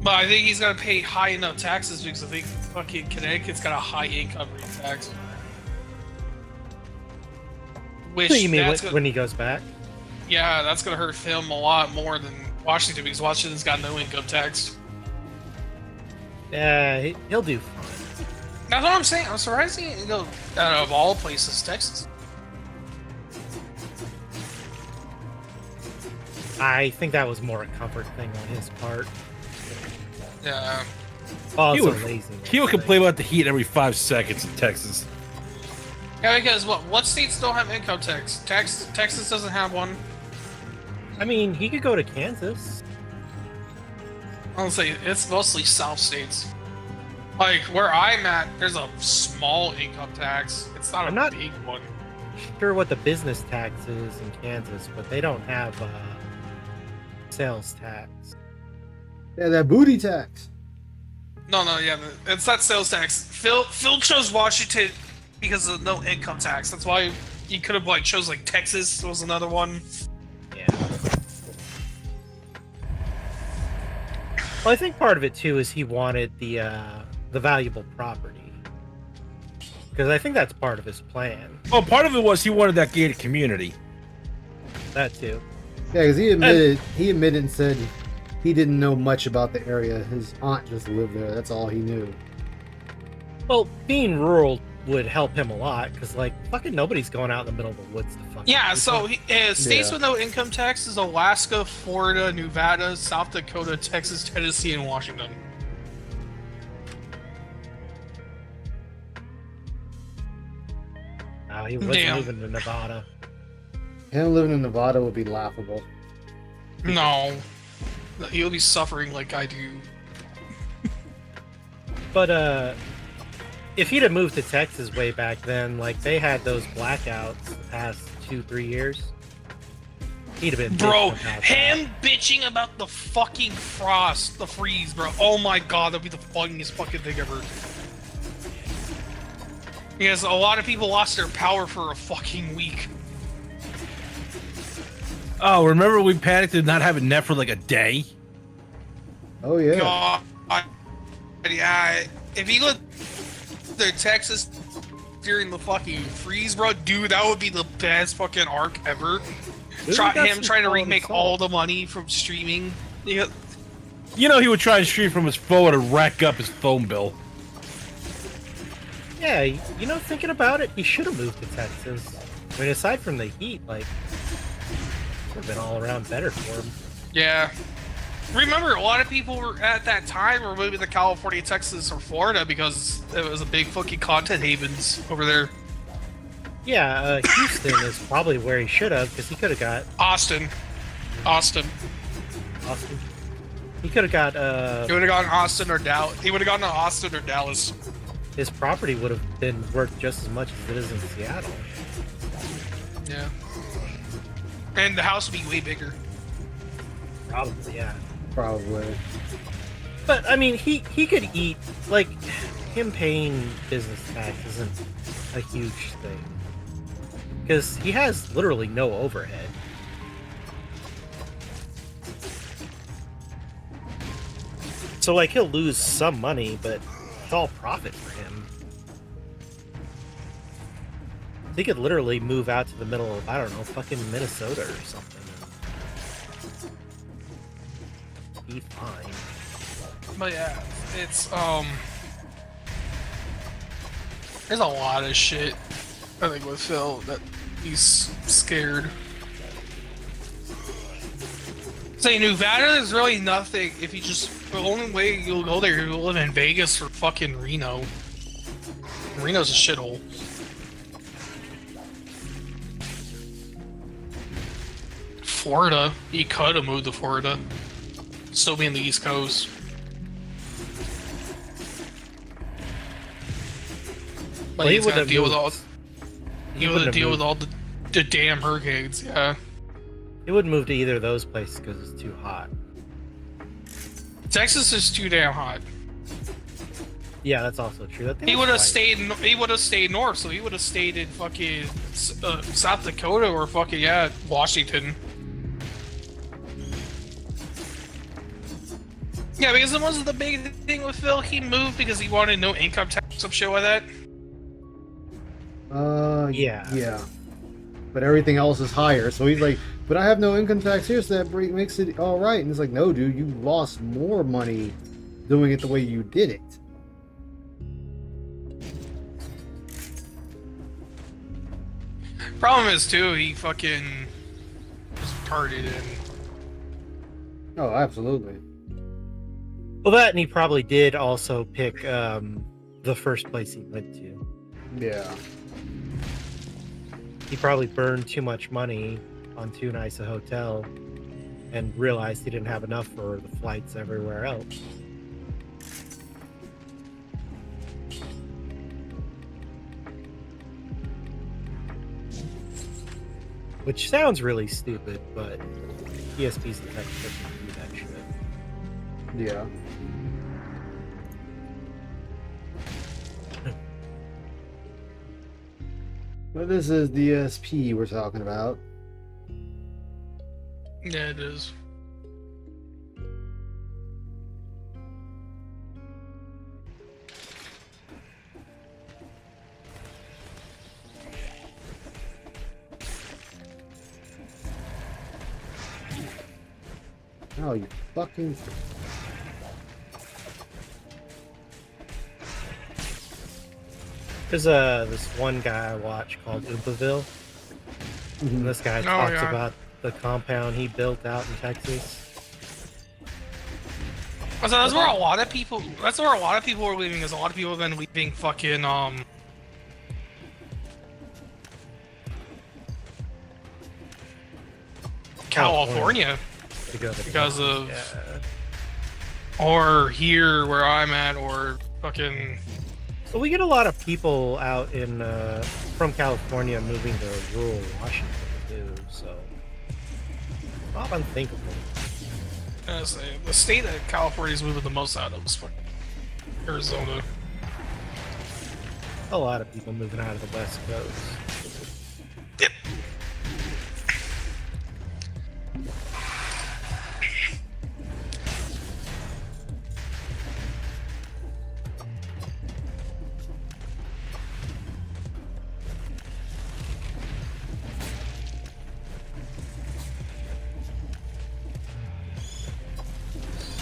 But I think he's got to pay high enough taxes because I think fucking Connecticut's got a high income rate tax. Which you mean that's when he goes back? Yeah, that's gonna hurt him a lot more than Washington because Washington's got no income tax. Yeah, he'll do fine. That's what I'm saying. I'm surprised he, out of all places, Texas. I think that was more a comfort thing on his part. Yeah. Also lazy. He would complain about the heat every 5 seconds in Texas. Yeah, because what states don't have income tax? Texas doesn't have one. I mean, he could go to Kansas. I'll say it's mostly South states. Like where I'm at, there's a small income tax. It's not a big one. Sure what the business tax is in Kansas, but they don't have sales tax. Yeah, that booty tax. No, yeah, it's not sales tax. Phil chose Washington because of no income tax. That's why he could have like chose like Texas was another one. Yeah. Well, I think part of it too is he wanted the valuable property, because I think that's part of his plan. Oh, part of it was he wanted that gated community. That too. Yeah, because he admitted and said he didn't know much about the area. His aunt just lived there. That's all he knew. Well, being rural would help him a lot, because like fucking nobody's going out in the middle of the woods to fucking. Yeah, so states with no income tax is Alaska, Florida, Nevada, South Dakota, Texas, Tennessee, and Washington. Oh, he wasn't moving to Nevada. Him living in Nevada would be laughable. No, he'll be suffering like I do. But if he'd have moved to Texas way back then, like they had those blackouts the past 2-3 years, he'd have been. Bro, him bitching about the fucking frost, the freeze, bro. Oh my god, that'd be the funniest fucking thing ever. Because a lot of people lost their power for a fucking week. Oh, remember we panicked at not having net for like a day? Oh yeah. God, yeah. If you look at Texas during the fucking freeze, bro, dude, that would be the best fucking arc ever. Him trying to remake all the money from streaming. Yeah. You know he would try and stream from his phone to rack up his phone bill. Yeah, you know, thinking about it, he should have moved to Texas. I mean, aside from the heat, like, would have been all around better for him. Yeah. Remember, a lot of people were at that time were moving to California, Texas, or Florida because it was a big fucking content havens over there. Yeah, Houston is probably where he should have, because he could have got Austin. He could have got He would have gone Austin or Dallas. He would have gone to Austin or Dallas. His property would have been worth just as much as it is in Seattle. Yeah. And the house would be way bigger. Probably, yeah. Probably. But I mean, he could eat, like, him paying business tax isn't a huge thing, because he has literally no overhead. So like he'll lose some money, but it's all profit for him. He could literally move out to the middle of, I don't know, fucking Minnesota or something. Be fine. But yeah, it's there's a lot of shit I think with Phil that he's scared. Say Nevada is really nothing if you just the only way you'll go there you'll live in Vegas or fucking Reno. Reno's a shithole. Florida, he could have moved to Florida. Still be in the East Coast. But Well, he's got to deal with all. He would deal with all the damn hurricanes. Yeah. He wouldn't move to either of those places because it's too hot. Texas is too damn hot. Yeah, that's also true. That thing He was would have white. stayed. He would have stayed north, so he would have stayed in fucking South Dakota or fucking Washington. Yeah, because it wasn't the big thing with Phil. He moved because he wanted no income tax, some shit like that. Yeah. But everything else is higher, so he's like, but I have no income tax here, so that makes it all right. And it's like, no, dude, you lost more money doing it the way you did it. Problem is too, he fucking just partied in. Oh, absolutely. Well, that, and he probably did also pick the first place he went to. Yeah. He probably burned too much money on too nice a hotel and realized he didn't have enough for the flights everywhere else. Which sounds really stupid, but ESP's the type of person to do that shit. Yeah. But this is the ESP we're talking about. Yeah, it is. Oh, you fucking... There's this one guy I watch called Oopaville. And this guy talks about the compound he built out in Texas. So that's where a lot of people. That's where a lot of people are leaving. Is a lot of people have been leaving fucking California because of or here where I'm at or fucking. So we get a lot of people out in from California moving to rural Washington too. So not unthinkable. The state that California's moving the most out of is fucking Arizona. A lot of people moving out of the West Coast. Yep.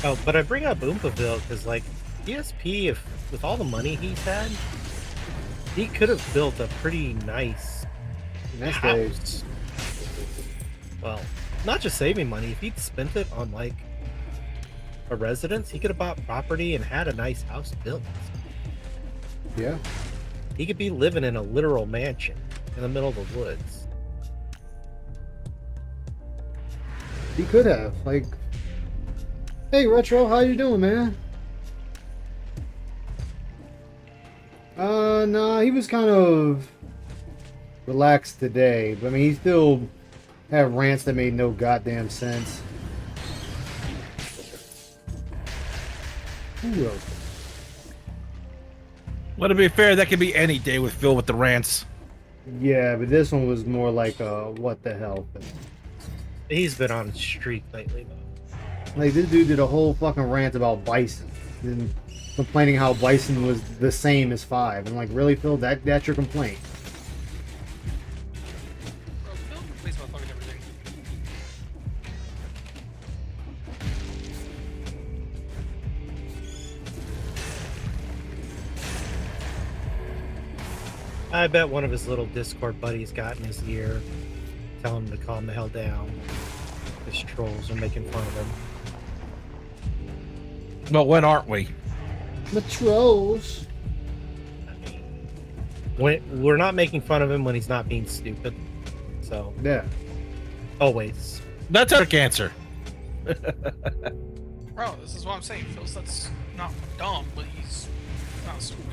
Oh, but I bring up Oompaville because, like, ESP, if with all the money he's had, he could have built a pretty nice house. Well, not just saving money. If he'd spent it on like a residence, he could have bought property and had a nice house built. Yeah. He could be living in a literal mansion in the middle of the woods. He could have, like, hey Retro, how you doing, man? Nah, he was kind of relaxed today, but I mean, he still had rants that made no goddamn sense. Ooh. Well, to be fair, that could be any day with Phil with the rants. Yeah, but this one was more like what the hell thing. He's been on a streak lately, though. Like, this dude did a whole fucking rant about Bison and complaining how Bison was the same as 5. And like, really, Phil, that's your complaint? I bet one of his little Discord buddies got in his ear, telling him to calm the hell down. His trolls are making fun of him. Well, when aren't we? The trolls. We're not making fun of him when he's not being stupid. So yeah, always. That's our answer. Bro, this is what I'm saying. Phil's that's not dumb, but he's not stupid.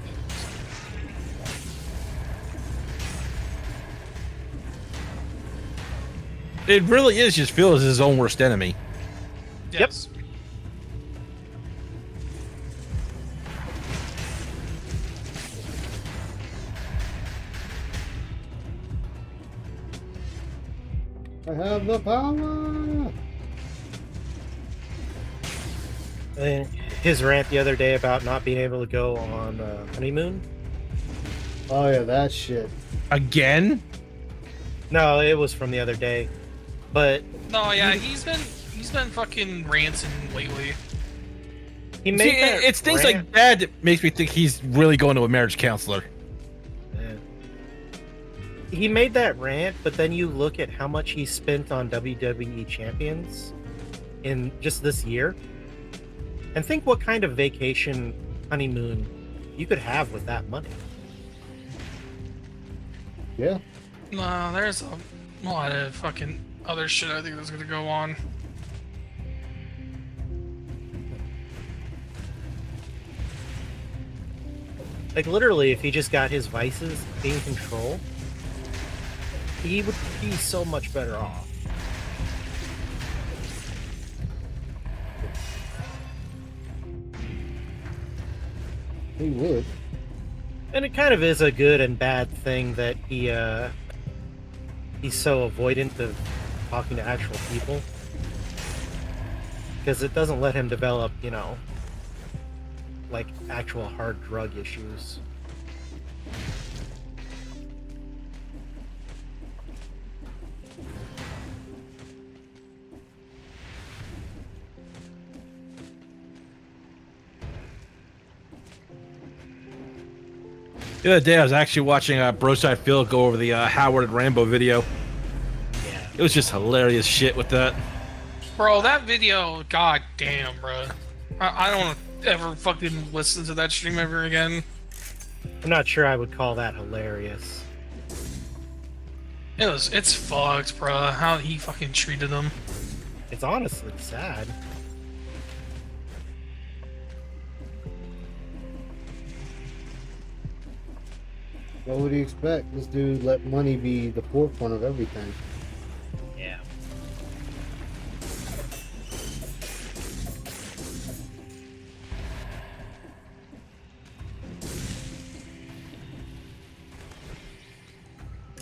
It really is just Phil is his own worst enemy. Yes. I have the power. And his rant the other day about not being able to go on honeymoon. Oh yeah, that shit. Again? No, it was from the other day. But No, yeah, he's been fucking ranting lately. he made See, that it's things rant- like that that makes me think he's really going to a marriage counselor. He made that rant, but then you look at how much he spent on WWE champions in just this year, and think what kind of vacation honeymoon you could have with that money. Yeah. No, there's a lot of fucking other shit I think that's gonna go on. Like literally, if he just got his vices in control, he would be so much better off. He would. And it kind of is a good and bad thing that he's so avoidant of talking to actual people. Because it doesn't let him develop, you know, like actual hard drug issues. The other day, I was actually watching Broside Phil go over the Howard and Rambo video. Yeah. It was just hilarious shit with that. Bro, that video, god damn, bro. I don't want to ever fucking listen to that stream ever again. I'm not sure I would call that hilarious. It's fucked, bro. How he fucking treated them. It's honestly sad. What would you expect? This dude let money be the forefront of everything. Yeah.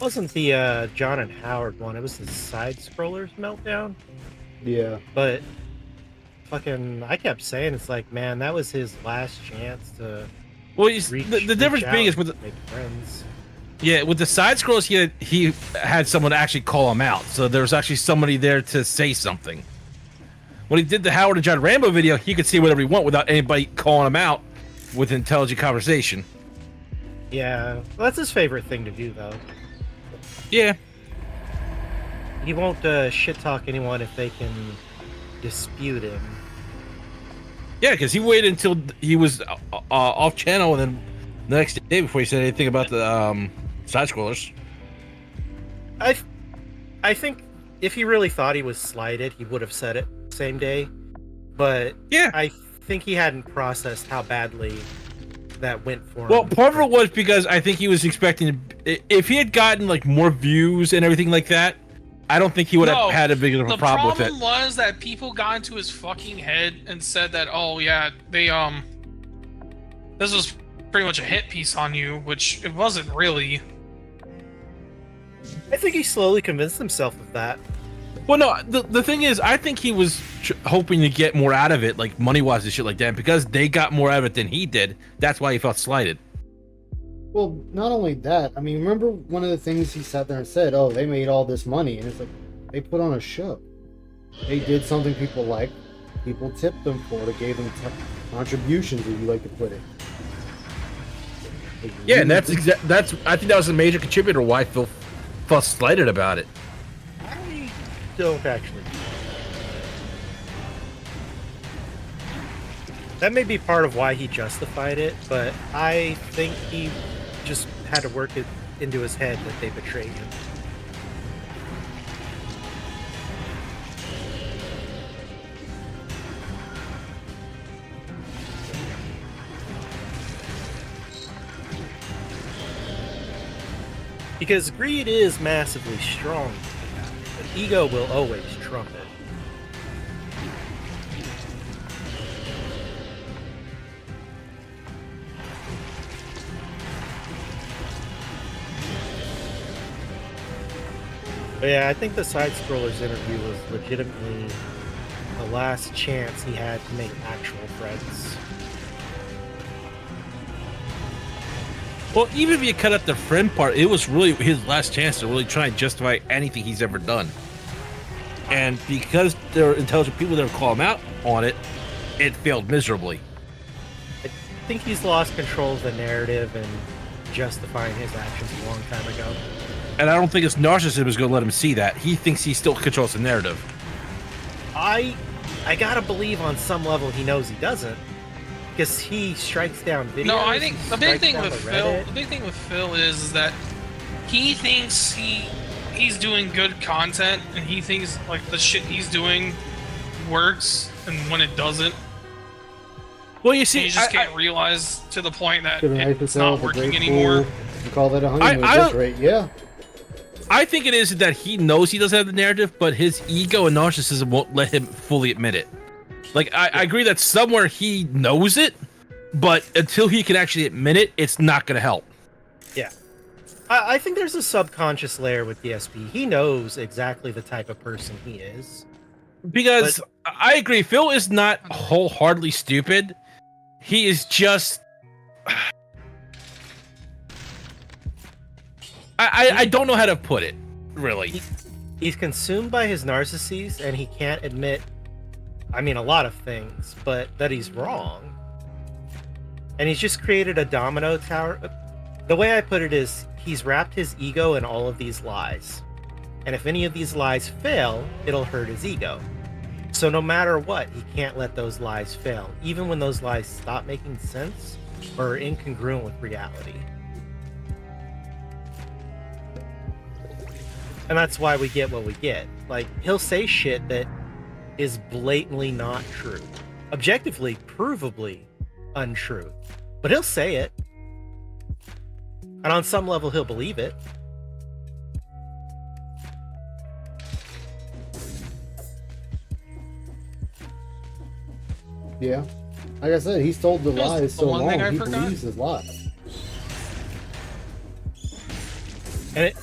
Wasn't the John and Howard one, it was the side scrollers meltdown. Yeah. But fucking I kept saying it's like, man, that was his last chance to Well, the difference being is with the, make friends. Yeah, with the side scrolls, he had someone actually call him out, so there was actually somebody there to say something. When he did the Howard and John Rambo video, he could say whatever he want without anybody calling him out with intelligent conversation. Yeah, well, that's his favorite thing to do, though. Yeah. He won't shit talk anyone if they can dispute him. Yeah, because he waited until he was off channel, and then the next day before he said anything about the side scrollers. I think if he really thought he was slighted, he would have said it same day. But yeah, I think he hadn't processed how badly that went for him. Well, part of it was because I think he was expecting, if he had gotten like more views and everything like that, I don't think he would have had a big enough problem with it. The problem was that people got into his fucking head and said that, oh yeah, they this was pretty much a hit piece on you, which it wasn't really. I think he slowly convinced himself of that. Well, no, the thing is, I think he was hoping to get more out of it, like money-wise and shit like that, because they got more out of it than he did. That's why he felt slighted. Well, not only that, I mean, remember one of the things he sat there and said, oh, they made all this money, and it's like, they put on a show. They did something people liked, people tipped them for it, gave them contributions, as you like to put it. Yeah, and that's I think that was a major contributor why Phil felt slighted about it. I don't actually. That may be part of why he justified it, but I think he just had to work it into his head that they betrayed him. Because greed is massively strong. ego will always trump it. But yeah, I think the side-scroller's interview was legitimately the last chance he had to make actual friends. Well, even if you cut out the friend part, it was really his last chance to really try and justify anything he's ever done. And because there are intelligent people that call him out on it, it failed miserably. I think he's lost control of the narrative and justifying his actions a long time ago. And I don't think his narcissism is going to let him see that. He thinks he still controls the narrative. I gotta believe on some level he knows he doesn't, because he strikes down videos. No, I think the big thing with Reddit. Phil is that he thinks he's doing good content, and he thinks like the shit he's doing works, and when it doesn't, well, you see, he just can't realize to the point that Good night, it's Patel, not the working great anymore. fool. You call that a honeymoon at this rate? Yeah. I think it is that he knows he doesn't have the narrative, but his ego and narcissism won't let him fully admit it. Like, I agree that somewhere he knows it, but until he can actually admit it, it's not going to help. Yeah. I think there's a subconscious layer with DSP. He knows exactly the type of person he is. Because I agree, Phil is not wholeheartedly stupid. He is just... I don't know how to put it, really. He's consumed by his narcissies, and he can't admit, I mean, a lot of things, but that he's wrong. And he's just created a domino tower. The way I put it is, he's wrapped his ego in all of these lies. And if any of these lies fail, it'll hurt his ego. So no matter what, he can't let those lies fail, even when those lies stop making sense or are incongruent with reality. And that's why we get what we get. Like, he'll say shit that is blatantly not true. Objectively, provably untrue. But he'll say it. And on some level, he'll believe it. Yeah. Like I said, he's told the lies so long, he believes his lies. And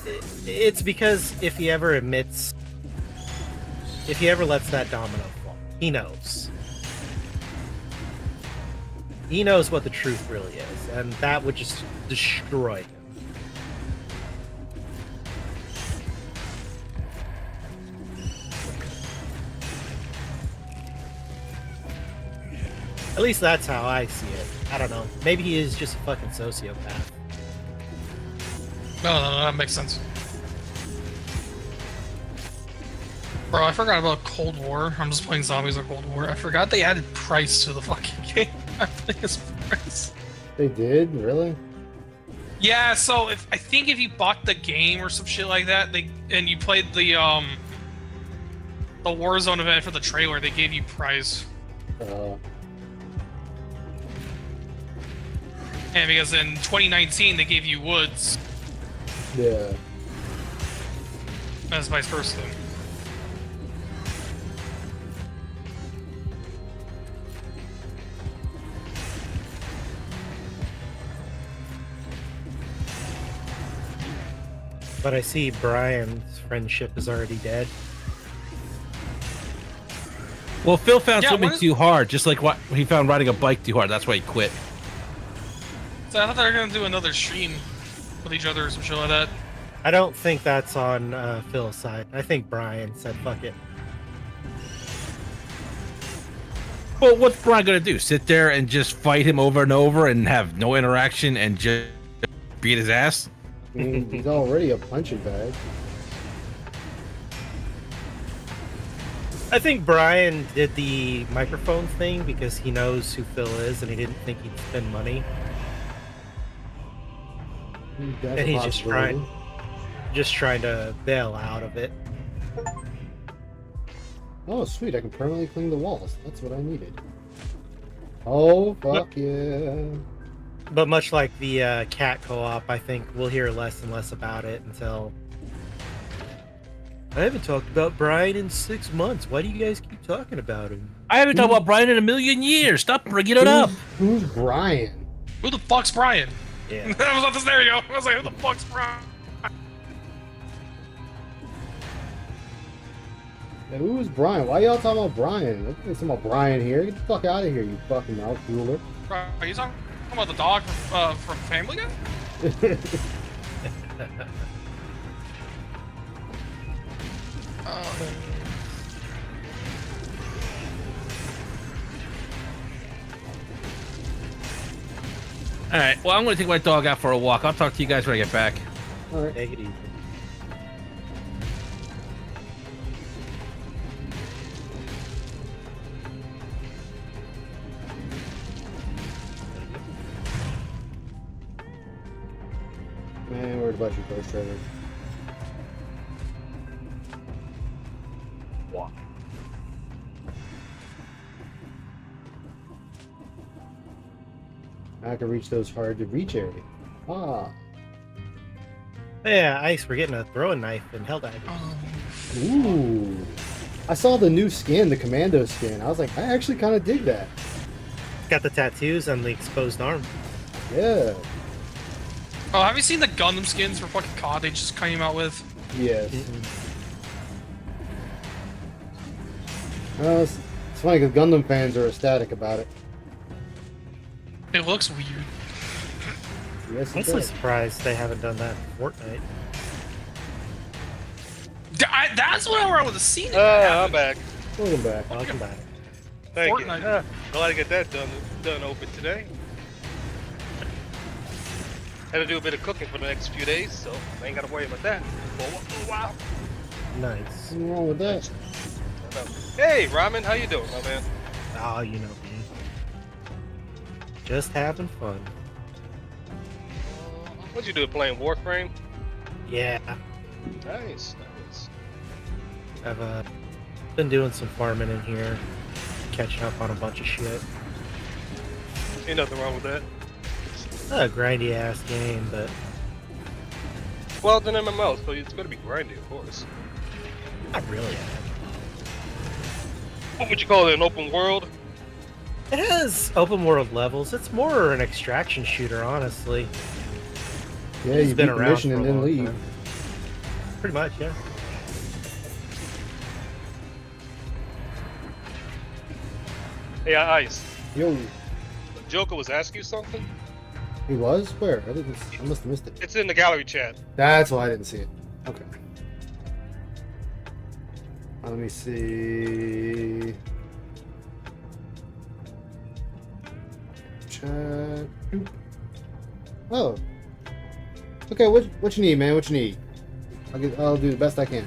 it's because if he ever lets that domino fall, he knows. He knows what the truth really is, and that would just destroy him. At least that's how I see it. I don't know. Maybe he is just a fucking sociopath. No, that makes sense. Bro, I forgot about Cold War. I'm just playing zombies on Cold War. I forgot they added price to the fucking game. I think it's price. They did? Really? Yeah, so I think if you bought the game or some shit like that, and you played the Warzone event for the trailer, they gave you prize. And because in 2019 they gave you woods. Yeah. That's vice versa. But I see Brian's friendship is already dead. Well, Phil found something too hard, just like what he found riding a bike too hard. That's why he quit. So I thought they were gonna do another stream with each other or some shit like that. I don't think that's on Phil's side. I think Brian said fuck it. Well, what's Brian gonna do? Sit there and just fight him over and over and have no interaction and just beat his ass? I mean, he's already a punching bag. I think Brian did the microphone thing because he knows who Phil is and he didn't think he'd spend money. That's And a he's possibility. just trying to bail out of it. Oh, sweet. I can permanently clean the walls. That's what I needed. Oh, fuck yeah. But much like the cat co-op, I think we'll hear less and less about it until I haven't talked about Brian in 6 months. Why do you guys keep talking about him? I haven't talked about Brian in a million years. Stop bringing it up. Who's Brian? Who the fuck's Brian? Yeah. I was on this. There you go. I was like, who the fuck's Brian? Yeah, who's Brian? Why y'all talking about Brian? Nobody's talking about Brian here. Get the fuck out of here, you fucking mouth ruler. Are you talking about the dog from Family Guy? All right. Well, I'm going to take my dog out for a walk. I'll talk to you guys when I get back. All right. Take it easy. Man, worried about your first trailer. Wow. I can reach those hard to reach areas. Ah. Yeah, Ice, we're getting a throwing knife and hell dagger. Ooh. I saw the new skin, the commando skin. I was like, I actually kind of dig that. Got the tattoos on the exposed arm. Yeah. Oh, have you seen the Gundam skins for fucking COD they just came out with? Yes. It's funny because Gundam fans are ecstatic about it. It looks weird. Yes, I'm so surprised they haven't done that in Fortnite. That's what I would have seen. I'm back. Welcome back. Welcome back. Thank Fortnite. you. Glad to get that done open today. Had to do a bit of cooking for the next few days, so I ain't got to worry about that for a while. Nice. What's wrong with that? Hey, Ramen, how you doing, my man? Oh, you know me. Just having fun. What you doing, playing Warframe? Yeah. Nice. I've been doing some farming in here, catching up on a bunch of shit. Ain't nothing wrong with that. A grindy ass game, but Well, it's an MMO, so it's gonna be grindy, of course. not really. What would you call it, an open world? It has open world levels. It's more an extraction shooter, honestly. Yeah, It's you been beat the around mission for a and then long leave. time. Pretty much, yeah. Hey, Ice. Yo, Joker was asking you something? he was? Where? I must have missed it. It's in the gallery chat. That's why I didn't see it. Okay. Let me see. Chat. Oh. Okay, what you need, man? What you need? I'll do the best I can.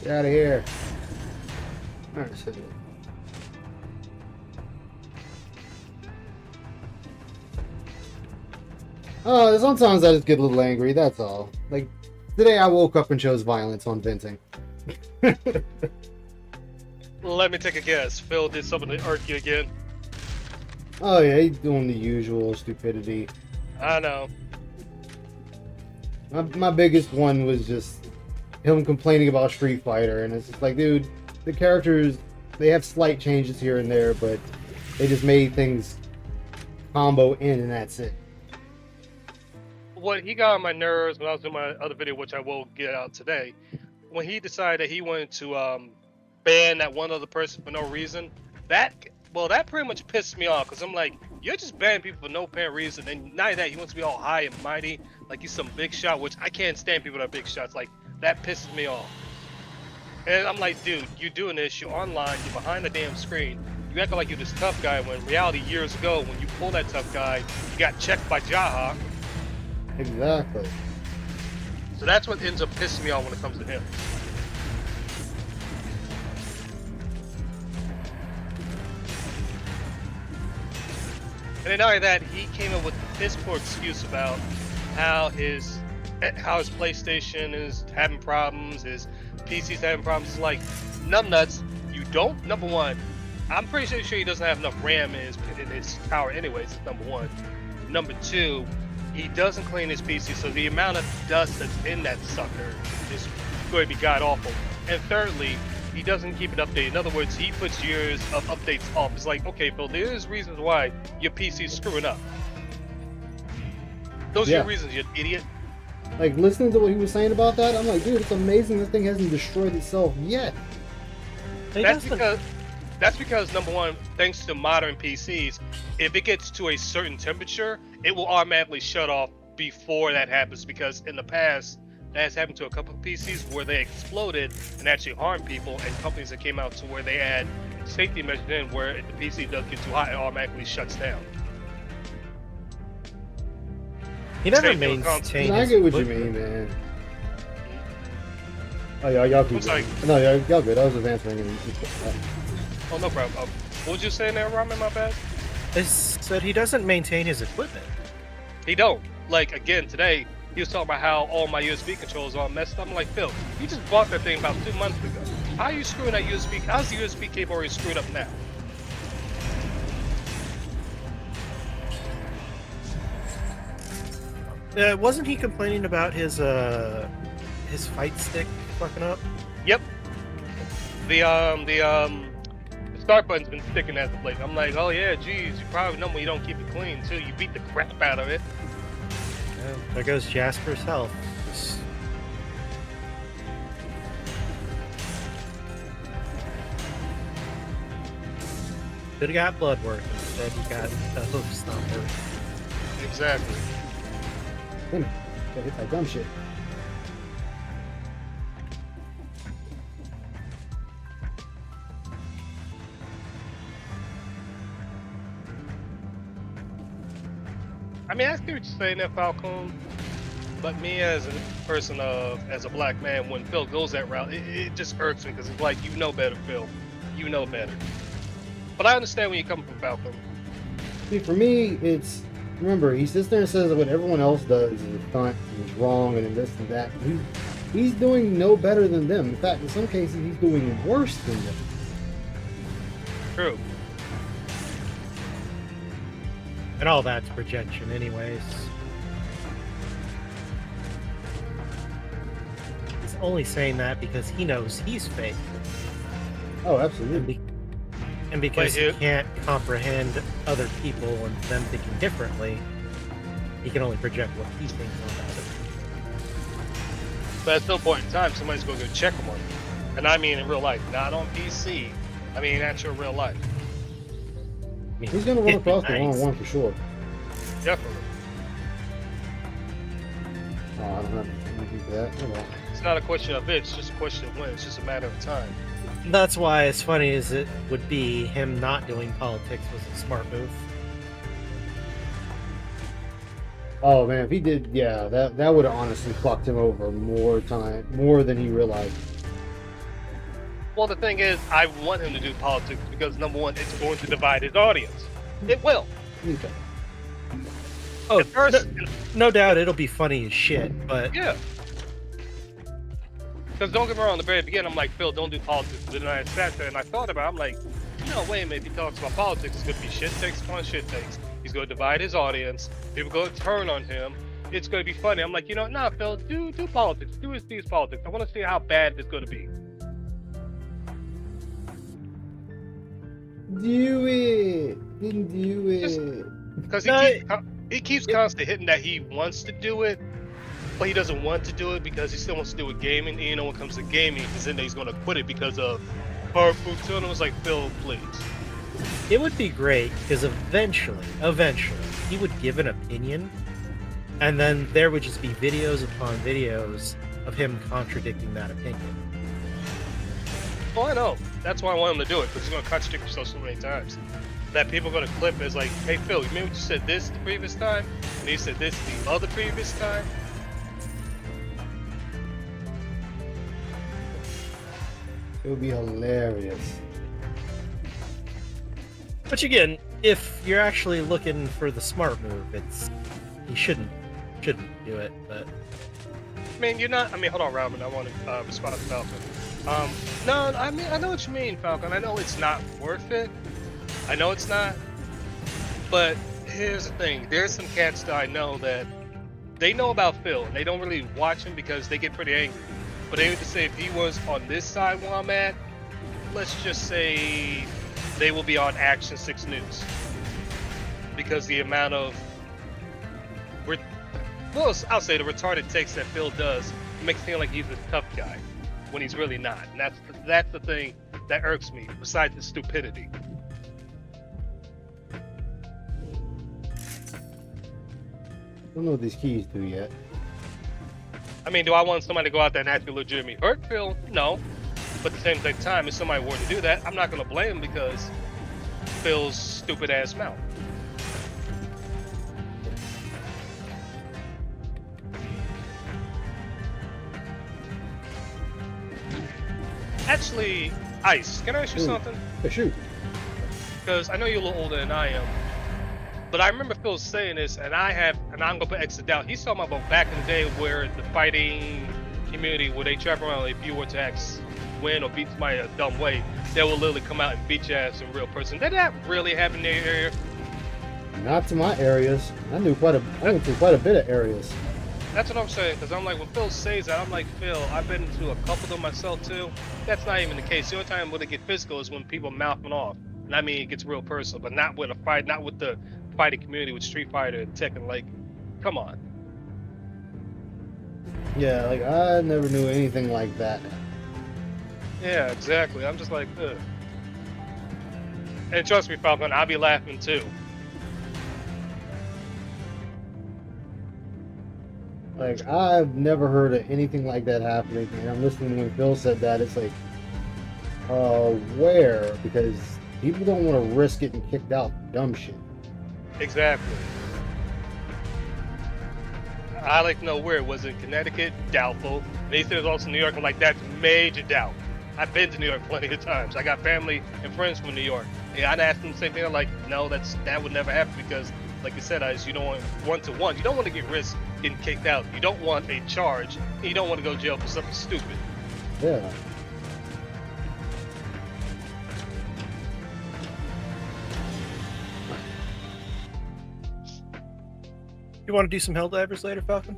Get out of here. Alright, so sometimes I just get a little angry, that's all. Like, today I woke up and chose violence on venting. Let me take a guess. Phil did something to irk you again. Oh yeah, he's doing the usual stupidity. I know. My biggest one was just him complaining about Street Fighter, and it's just like, dude, the characters, they have slight changes here and there, but they just made things combo in, and that's it. What he got on my nerves when I was doing my other video, which I will get out today, when he decided that he wanted to ban that one other person for no reason, that pretty much pissed me off, because I'm like, you're just banning people for no apparent reason, and not only that, he wants to be all high and mighty, like he's some big shot, which I can't stand people that are big shots. Like, that pisses me off. And I'm like, dude, you're doing this, you're online, you're behind the damn screen, you acting like you're this tough guy, when in reality, years ago, when you pulled that tough guy, you got checked by Jaha. Exactly. So that's what ends up pissing me off when it comes to him. And then not only that, he came up with the piss poor excuse about how his PlayStation is having problems, his PC's having problems. It's like, numbnuts, you don't. Number one, I'm pretty sure he doesn't have enough RAM in his tower, anyways. It's number one. Number two, he doesn't clean his PC, so the amount of dust that's in that sucker is going to be god awful. And thirdly, he doesn't keep it updated. In other words, he puts years of updates off. It's like, okay, Phil, there's reasons why your PC is screwing up. Those are your reasons, you idiot. Like, listening to what he was saying about that, I'm like, dude, it's amazing that thing hasn't destroyed itself yet. That's because number one, thanks to modern PCs, if it gets to a certain temperature, it will automatically shut off before that happens. Because in the past, that has happened to a couple of PCs where they exploded and actually harmed people, and companies that came out to where they had safety measures in where if the PC does get too hot, it automatically shuts down. He never maintained. I get what you mean, man. Oh yeah, y'all keep. No, y'all good. I was just answering. Oh, no problem. What was you saying there, Ramen? My bad. I said he doesn't maintain his equipment. He don't. Like, again, today, he was talking about how all my USB controls are all messed up. I'm like, Phil, you just bought that thing about 2 months ago. How are you screwing that USB? How's the USB cable already screwed up now? Wasn't he complaining about his fight stick fucking up? Yep. The start button's been sticking as of late. I'm like, oh yeah, geez, you probably know when you don't keep it clean too. You beat the crap out of it. There goes Jasper's health. Could have got blood work instead. He got a hoof stomper. Exactly. Damn it. Gotta hit that dumb shit. I mean, I see what you're saying there, Falcon. But me as a person as a black man, when Phil goes that route, it just irks me because it's like, you know better, Phil. You know better. But I understand where you're coming from, Falcon. See, for me, it's, remember, he sits there and says that what everyone else does is a stunt and is wrong and this and that. He's doing no better than them. In fact, in some cases, he's doing worse than them. True. And all that's projection anyways. He's only saying that because he knows he's fake. Oh, absolutely. And because he can't comprehend other people and them thinking differently, he can only project what he thinks on that. But at some point in time, somebody's going to go check him on it. And I mean in real life, not on PC. I mean actual real life. He's going to run across the wrong one for sure. Definitely. Oh, I don't have anything for that. Oh, well. It's not a question of if, it's just a question of when. It's just a matter of time. That's why, as funny as it would be, him not doing politics was a smart move. Oh man, if he did, yeah, that would have honestly fucked him over more than he realized. Well, the thing is, I want him to do politics because, number one, it's going to divide his audience. It will. Okay. Oh, no doubt it'll be funny as shit, but... Yeah. Because don't get me wrong, in the very beginning, I'm like, Phil, don't do politics. But then I sat there and I thought about it, I'm like, no, wait a minute, if he talks about politics, it's going to be shit takes upon shit takes. He's going to divide his audience. People are going to turn on him. It's going to be funny. I'm like, you know, nah, Phil, do politics. Do these politics. I want to see how bad it's going to be. Do it. Didn't do it. Because he keeps constantly hitting that he wants to do it, but he doesn't want to do it because he still wants to do it gaming. And you know, when it comes to gaming, he's in there, he's going to quit it because of hard food. So it was like, Phil, please. It would be great because eventually, he would give an opinion, and then there would just be videos upon videos of him contradicting that opinion. Well, I know. That's why I want him to do it, because he's going to contradict himself so many times that people are going to clip as like, hey, Phil, you remember you said this the previous time? And you said this the other previous time? It would be hilarious. Which again, if you're actually looking for the smart move, you shouldn't do it. But I mean, you're not. I mean, hold on, Robin. I want to respond to Falcon. No, I mean, I know what you mean, Falcon. I know it's not worth it. I know it's not. But here's the thing: there's some cats that I know that they know about Phil, and they don't really watch him because they get pretty angry. But they would just say if he was on this side where I'm at, let's just say they will be on Action 6 News because the amount of I'll say the retarded takes that Phil does makes it seem like he's a tough guy when he's really not, and that's the thing that irks me. Besides the stupidity. I don't know what these keys do yet. I mean, do I want somebody to go out there and actually legitimately hurt Phil? No. But at the same time, if somebody were to do that, I'm not going to blame him because Phil's stupid ass mouth. Actually, Ice, can I ask you something? Yeah, shoot. Because I know you're a little older than I am. But I remember Phil saying this, and I'm gonna put X out. He's talking about back in the day where the fighting community, where they trap around, if you were to win or beat somebody a dumb way, they will literally come out and beat your ass in real person. Did that really happen in your area? Not to my areas. I went through quite a bit of areas. That's what I'm saying, because I'm like, when Phil says that, I'm like, Phil, I've been to a couple of them myself too. That's not even the case. The only time when they get physical is when people mouthing off. And I mean, it gets real personal, but not with a fight, not with the fighting community with Street Fighter and Tekken. Like, come on. Yeah, like I never knew anything like that. Yeah, exactly. I'm just like, ugh. And trust me, Falcon, I'll be laughing too. Like I've never heard of anything like that happening. And I'm listening when Phil said that. It's like, where? Because people don't want to risk getting kicked out for dumb shit. Exactly. I like to know where. Was it Connecticut? Doubtful. They said it was also New York. I'm like, that's major doubt. I've been to New York plenty of times. I got family and friends from New York. Yeah, I'd ask them the same thing. I'm like, no, that would never happen because, like you said, Ice, you don't want one-to-one. You don't want to get risk getting kicked out. You don't want a charge. And you don't want to go to jail for something stupid. Yeah. You want to do some Helldivers later, Falcon?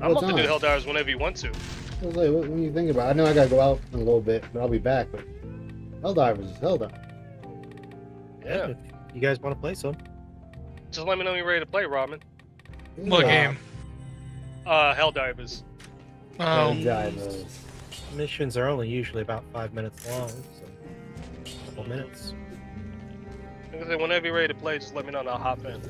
I'm up to do Helldivers whenever you want to. I was like, when you think about it, I know I gotta go out in a little bit, but I'll be back. But Helldivers is Helldivers. Yeah. If you guys want to play some? Just let me know when you're ready to play, Robin. What game? Helldivers. Oh. Helldivers. Missions are only usually about 5 minutes long, so a couple minutes. Like I said, whenever you're ready to play, just let me know and I'll hop in.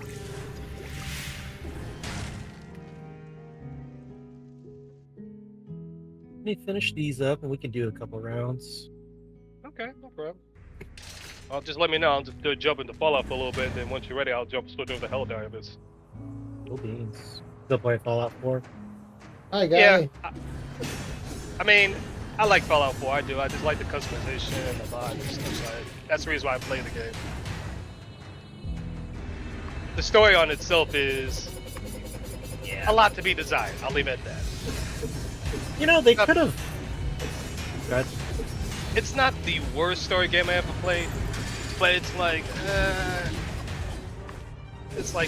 Let me finish these up and we can do a couple rounds. Okay, no problem. I'll just let me know. I'll just jump into Fallout for a little bit, then once you're ready, I'll switch over to Helldivers. Cool beans. Still playing Fallout 4? Hi, guy. Yeah. I mean, I like Fallout 4. I do. I just like the customization and the mod and stuff. So that's the reason why I play the game. The story on itself is a lot to be desired. I'll leave it at that. You know, they could have. It's not the worst story game I ever played, but it's like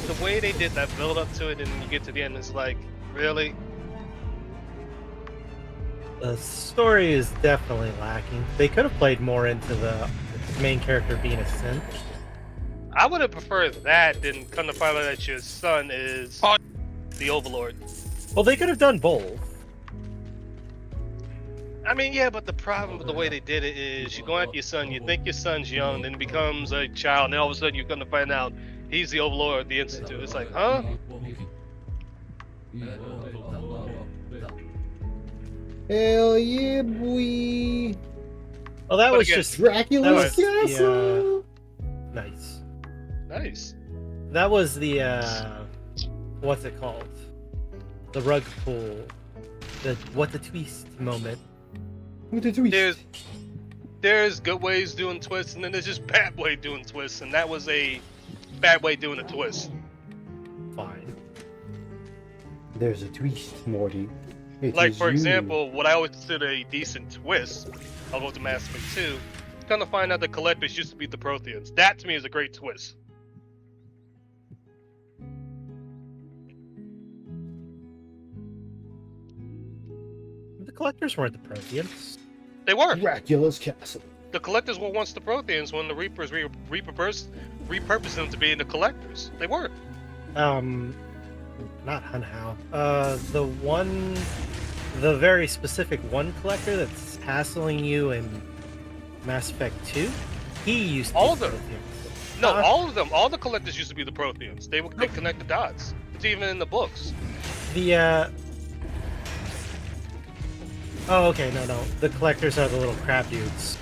the way they did that build up to it, and you get to the end, it's like, really? The story is definitely lacking. They could have played more into the main character being a synth. I would have preferred that than come to find out that your son is the Overlord. Well, they could have done both. I mean, yeah, but the problem with the way they did it is you go after your son, you think your son's young, then he becomes a child, and then all of a sudden you're going to find out he's the Overlord of the Institute. It's like, huh? Hell yeah, boy. Well, that But was again, just Dracula's that was castle. Nice. Nice. That was the what's it called? The rug pull. The what the twist moment. What the twist? there's good ways doing twists, and then there's just bad way doing twists, and that was a bad way doing a twist. Fine. There's a twist, Morty. It Like, is for you. example, what I always consider a decent twist, I'll go to Mass Effect 2, kind of find out the Collectors used to be the Protheans. That, to me, is a great twist. The Collectors weren't the Protheans. They were. Dracula's castle. The Collectors were once the Protheans when the Reapers repurposed them to be the Collectors. They were. Not Hunhow. The very specific one collector that's hassling you in Mass Effect 2, he used to All be of them. Protheans. No, all of them. All the Collectors used to be the Protheans. They connect the dots. It's even in the books. Oh, okay, no. The Collectors are the little crab dudes.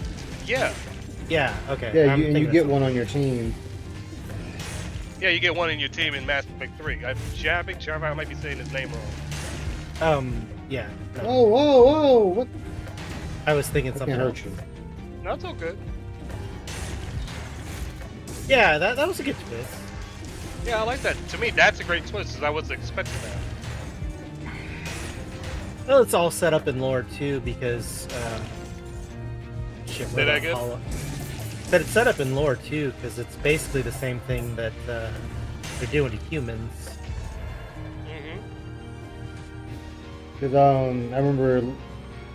Yeah. Yeah, okay. Yeah, I'm you thinking get of one on your team. Yeah, you get one in your team in Mass Effect 3. I might be saying his name wrong. Yeah. No. Whoa! What? I was thinking something else. Hurt you. No, it's all good. Yeah, that was a good twist. Yeah, I like that. To me, that's a great twist, because I wasn't expecting that. Well, it's all set up in lore too, because Say that again? But it's set up in lore too, because it's basically the same thing that they're doing to humans. Because I remember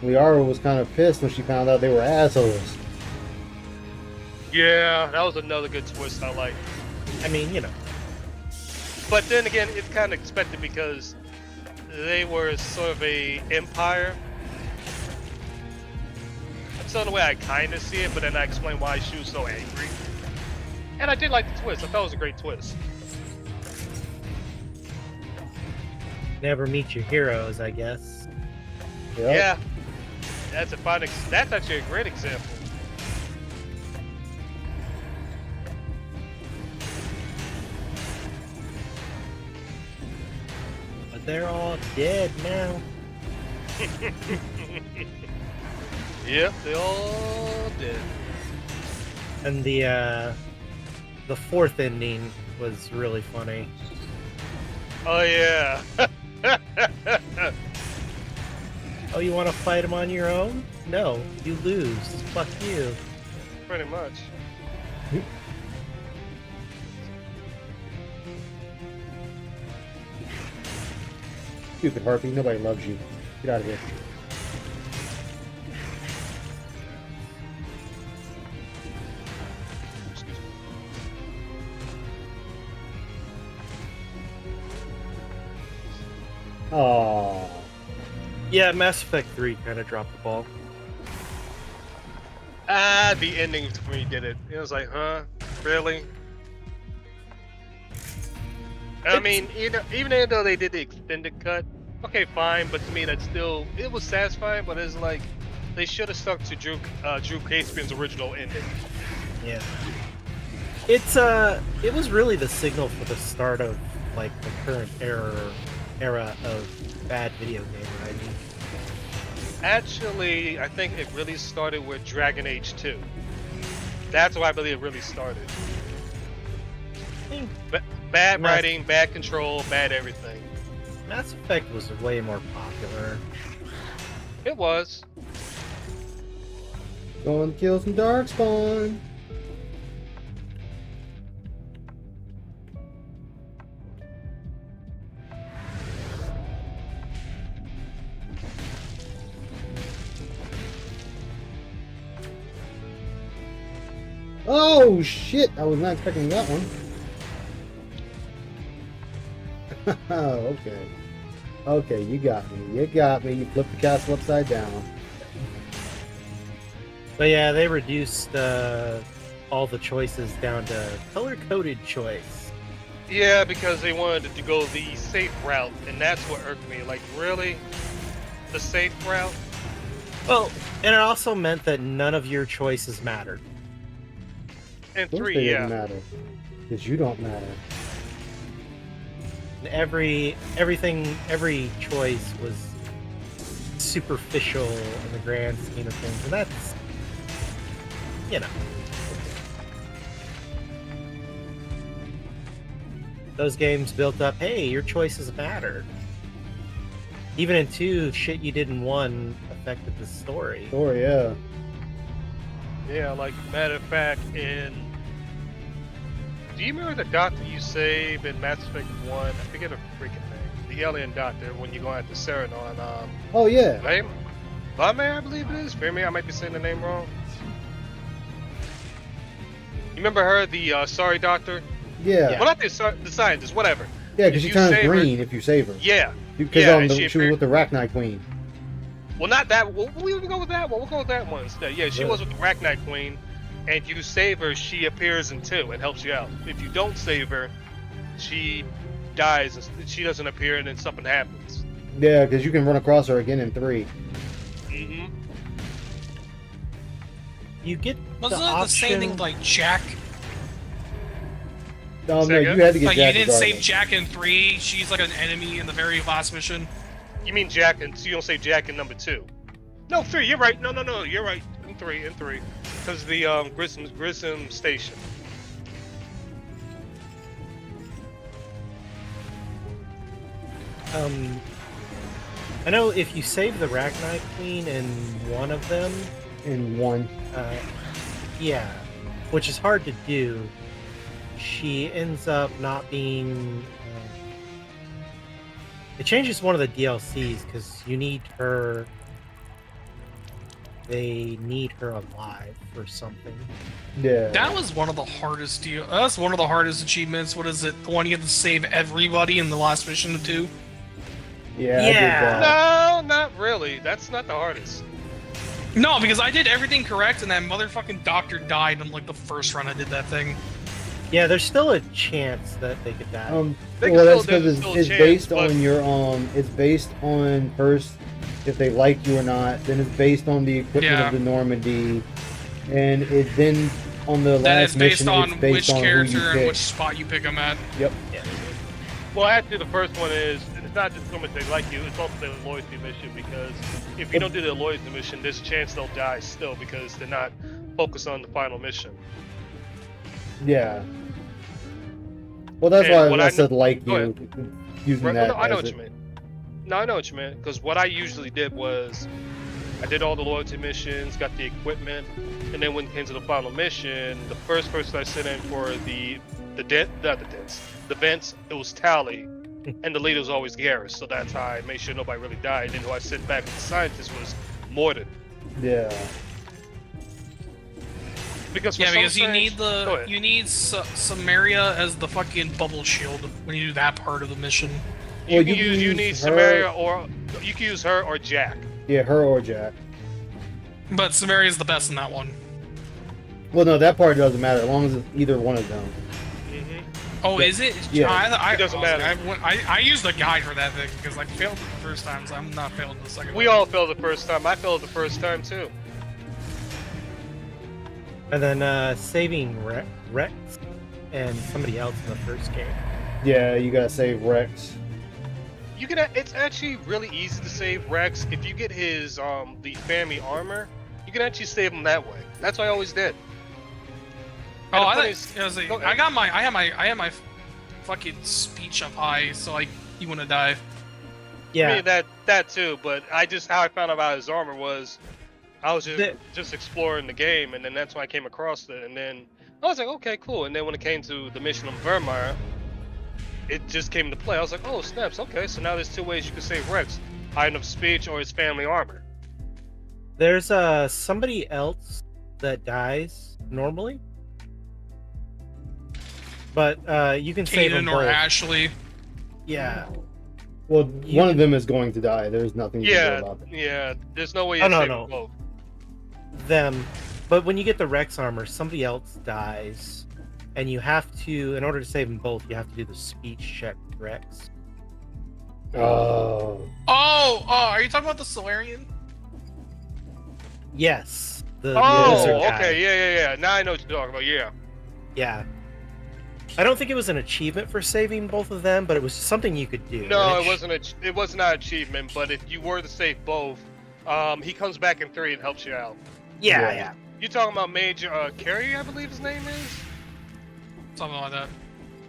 Liara was kind of pissed when she found out they were assholes. Yeah, that was another good twist I like. I mean, you know. But then again, it's kind of expected because they were sort of a empire. That's the only way I kind of see it, but then I explain why she was so angry. And I did like the twist. I thought it was a great twist. Never meet your heroes, I guess. Yep. Yeah, that's that's actually a great example. But they're all dead now. Yep, they all did. And the fourth ending was really funny. Oh yeah. Oh, you want to fight him on your own? No, you lose. Fuck you. Pretty much. Stupid harpy, nobody loves you. Get out of here. Oh. Yeah, Mass Effect 3 kind of dropped the ball. The ending for me did it. It was like, huh? Really? I mean, even though they did the extended cut, okay, fine, but to me that's still, it was satisfying, but it's like, they should have stuck to Drew Caspian's original ending. Yeah. It was really the signal for the start of, like, the current era of bad video game writing. Actually, I think it really started with Dragon Age 2. That's why I believe it really started. Bad writing, bad control, bad everything. Mass Effect was way more popular. It was. Go and kill some Darkspawn. Oh shit! I was not expecting that one. Okay. Okay, you got me. You got me. You flipped the castle upside down. But yeah, they reduced all the choices down to color-coded choice. Yeah, because they wanted to go the safe route, and that's what irked me. Like, really? The safe route? Well, and it also meant that none of your choices mattered. And Those 3, they yeah. didn't matter. Because you don't matter. Every choice was superficial in the grand scheme of things, and you know. Those games built up, hey, your choices matter. Even in 2, shit you did in 1 affected the story. Story, yeah. Yeah, like, matter of fact, do you remember the doctor you saved in Mass Effect 1? I forget her freaking name. The alien doctor when you're going to Saren on, Oh, yeah. Vamir, I believe it is. Fear me, I might be saying the name wrong. You remember her, the sorry doctor? Yeah. Well, not the scientist, whatever. Yeah, because she turns green if you save her. Yeah. Because she was with the Arachnite Queen. Well, not that. We'll go with that one. We'll go with that one instead. Yeah, she was with the Arachnite Queen, and you save her, she appears in 2 and helps you out. If you don't save her, she dies. And she doesn't appear, and then something happens. Yeah, because you can run across her again in 3. Mm-hmm. You get Wasn't it the same thing like Jack? No, you had to get like Jack. You didn't save Jack in 3. She's like an enemy in the very last mission. You mean Jack, and so you don't say Jack in number 2? No, 3. You're right. No, you're right. In 3. Because the Grissom Station. I know if you save the Arachnite Queen in one of them. In 1. Yeah. Which is hard to do. She ends up not being. It changes one of the DLCs because you need her. They need her alive for something. Yeah. That was one of the hardest That's one of the hardest achievements. What is it? The one you have to save everybody in the last mission to do. Yeah. I did that. No, not really. That's not the hardest. No, because I did everything correct, and that motherfucking doctor died on like the first run I did that thing. Yeah, there's still a chance that they could die. Well, that's because it's based on your it's based on first if they like you or not. Then it's based on the equipment of the Normandy, and it then on the last mission it's based which on character who you and pick. which spot you pick them at. Yep. Yeah. Well, actually, the first one is, it's not just so much they like you, it's also the loyalty mission, because if you don't do the loyalty mission, there's a chance they'll die still, because they're not focused on the final mission. Yeah. Well, that's why I said like you, using Right, that. no, I know as what you mean. No, I know what you meant, because what I usually did was, I did all the loyalty missions, got the equipment, and then when it came to the final mission, the first person I sent in for the vents, it was Tally, and the leader was always Garrus, so that's how I made sure nobody really died. And who I sent back with the scientist was Morden. Yeah. Because you need Samaria as the fucking bubble shield when you do that part of the mission. You need Samaria, or you can use her or Jack. Yeah, her or Jack. But Samaria's the best in that one. Well, no, that part doesn't matter as long as it's either one of them. Oh, is it? Yeah. It doesn't matter. I used the guide for that thing because I failed the first time, so I'm not failing the second. We all failed the first time. I failed the first time too. And then saving Rex and somebody else in the first game. Yeah, you gotta save Rex. You can. It's actually really easy to save Rex if you get his the family armor. You can actually save him that way. That's what I always did. Oh, I had my fucking speech up high, so like you want to die. Yeah, I mean, that too. But how I found out about his armor was, I was just exploring the game, and then that's when I came across it, and then I was like, okay, cool. And then when it came to the mission on Vermeer, it just came into play. I was like, oh snaps, okay. So now there's 2 ways you can save Rex: high enough speech or his family armor. There's somebody else that dies normally. But you can save them Kaden both. or Ashley. Yeah. Well, one of them is going to die. There's nothing you can do about it. Yeah. There's no way you save them both. Them. But when you get the Rex armor, somebody else dies. And you have to, in order to save them both, you have to do the speech check with Rex. Oh. Are you talking about the Solarian? Yes. Okay. Yeah. Now I know what you're talking about. Yeah. Yeah. I don't think it was an achievement for saving both of them, but it was something you could do. No, it was not an achievement. But if you were to save both, he comes back in 3 and helps you out. Yeah. You talking about Major Carey, I believe his name is? Something like that.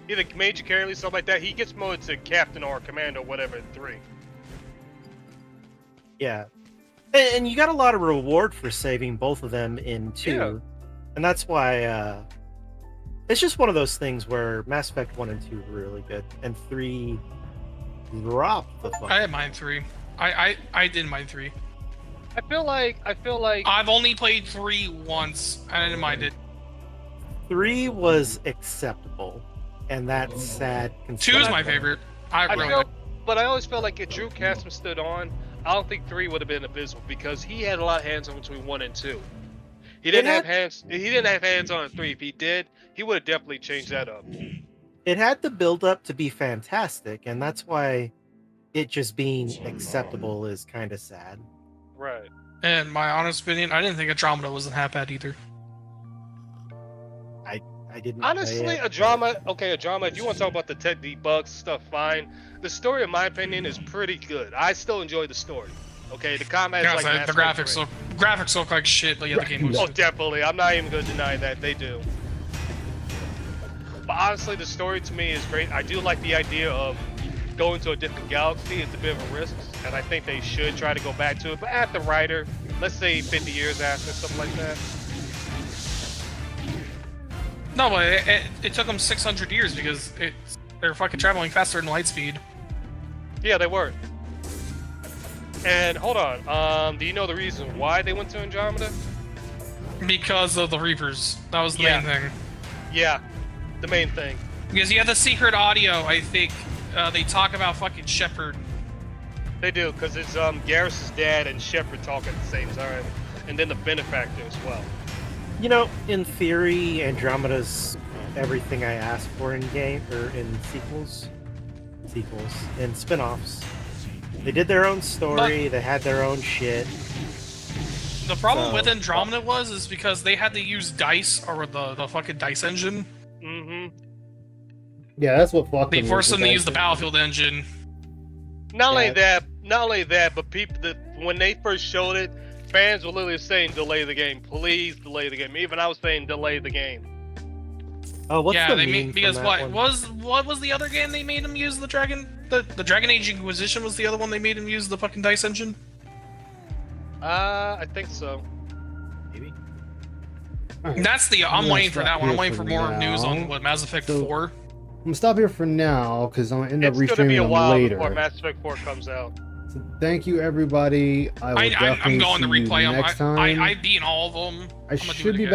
Either Major Carey, something like that. He gets promoted to Captain or Commander or whatever in 3. Yeah. And you got a lot of reward for saving both of them in 2. Yeah. And that's why it's just one of those things where Mass Effect 1 and 2 were really good. And 3 dropped the fuck. I had mine 3. I did mine 3. I feel like I've only played 3 once. I didn't mind it. 3 was acceptable, and that's sad. 2 is my favorite. But I always felt like if Drew Casper stood on, I don't think 3 would have been abysmal because he had a lot of hands on between 1 and 2. He didn't have hands. He didn't have hands on in 3. If he did, he would have definitely changed that up. It had the build up to be fantastic, and that's why it just being acceptable is kind of sad. Right. And my honest opinion, I didn't think Andromeda wasn't half bad either. I didn't. Honestly, Andromeda. If you want to talk about the tech debugs stuff, fine. The story, in my opinion, is pretty good. I still enjoy the story. Okay, the combat is like the graphics look like shit, but yeah, the game was. Oh, definitely. I'm not even going to deny that they do. But honestly, the story to me is great. I do like the idea of going to a different galaxy. It's a bit of a risk, and I think they should try to go back to it. But at the writer, let's say 50 years after, something like that. No, but it took them 600 years because they're fucking traveling faster than light speed. Yeah, they were. And hold on, do you know the reason why they went to Andromeda? Because of the Reapers. That was the main thing. Yeah, the main thing. Because you have the secret audio, I think. They talk about fucking Shepard. They do, because it's Garrus's dad and Shepard talk at the same time. And then the Benefactor as well. You know, in theory, Andromeda's everything I asked for in game or in sequels, and spin-offs. They did their own story. They had their own shit. The problem with Andromeda is because they had to use DICE or the fucking DICE engine. Mm-hmm. Yeah, that's what fucked They forced them to use the Battlefield engine. Not only that, but people when they first showed it, fans were literally saying delay the game. Please delay the game. Even I was saying delay the game. Oh, what's the meme made because from what that what was the other game they made them use the Dragon Age Inquisition was the other one they made them use the fucking DICE engine? I think so. Maybe. Right. That's I'm waiting for that one. I'm waiting for more now. news on what Mass Effect 4. I'm gonna stop here for now because I'm gonna end up It's gonna be a restreaming while them later. before Mass Effect 4 comes out. So thank you, everybody. I will definitely I'm going to see you replay them. next time. I beat all of them. I should be back.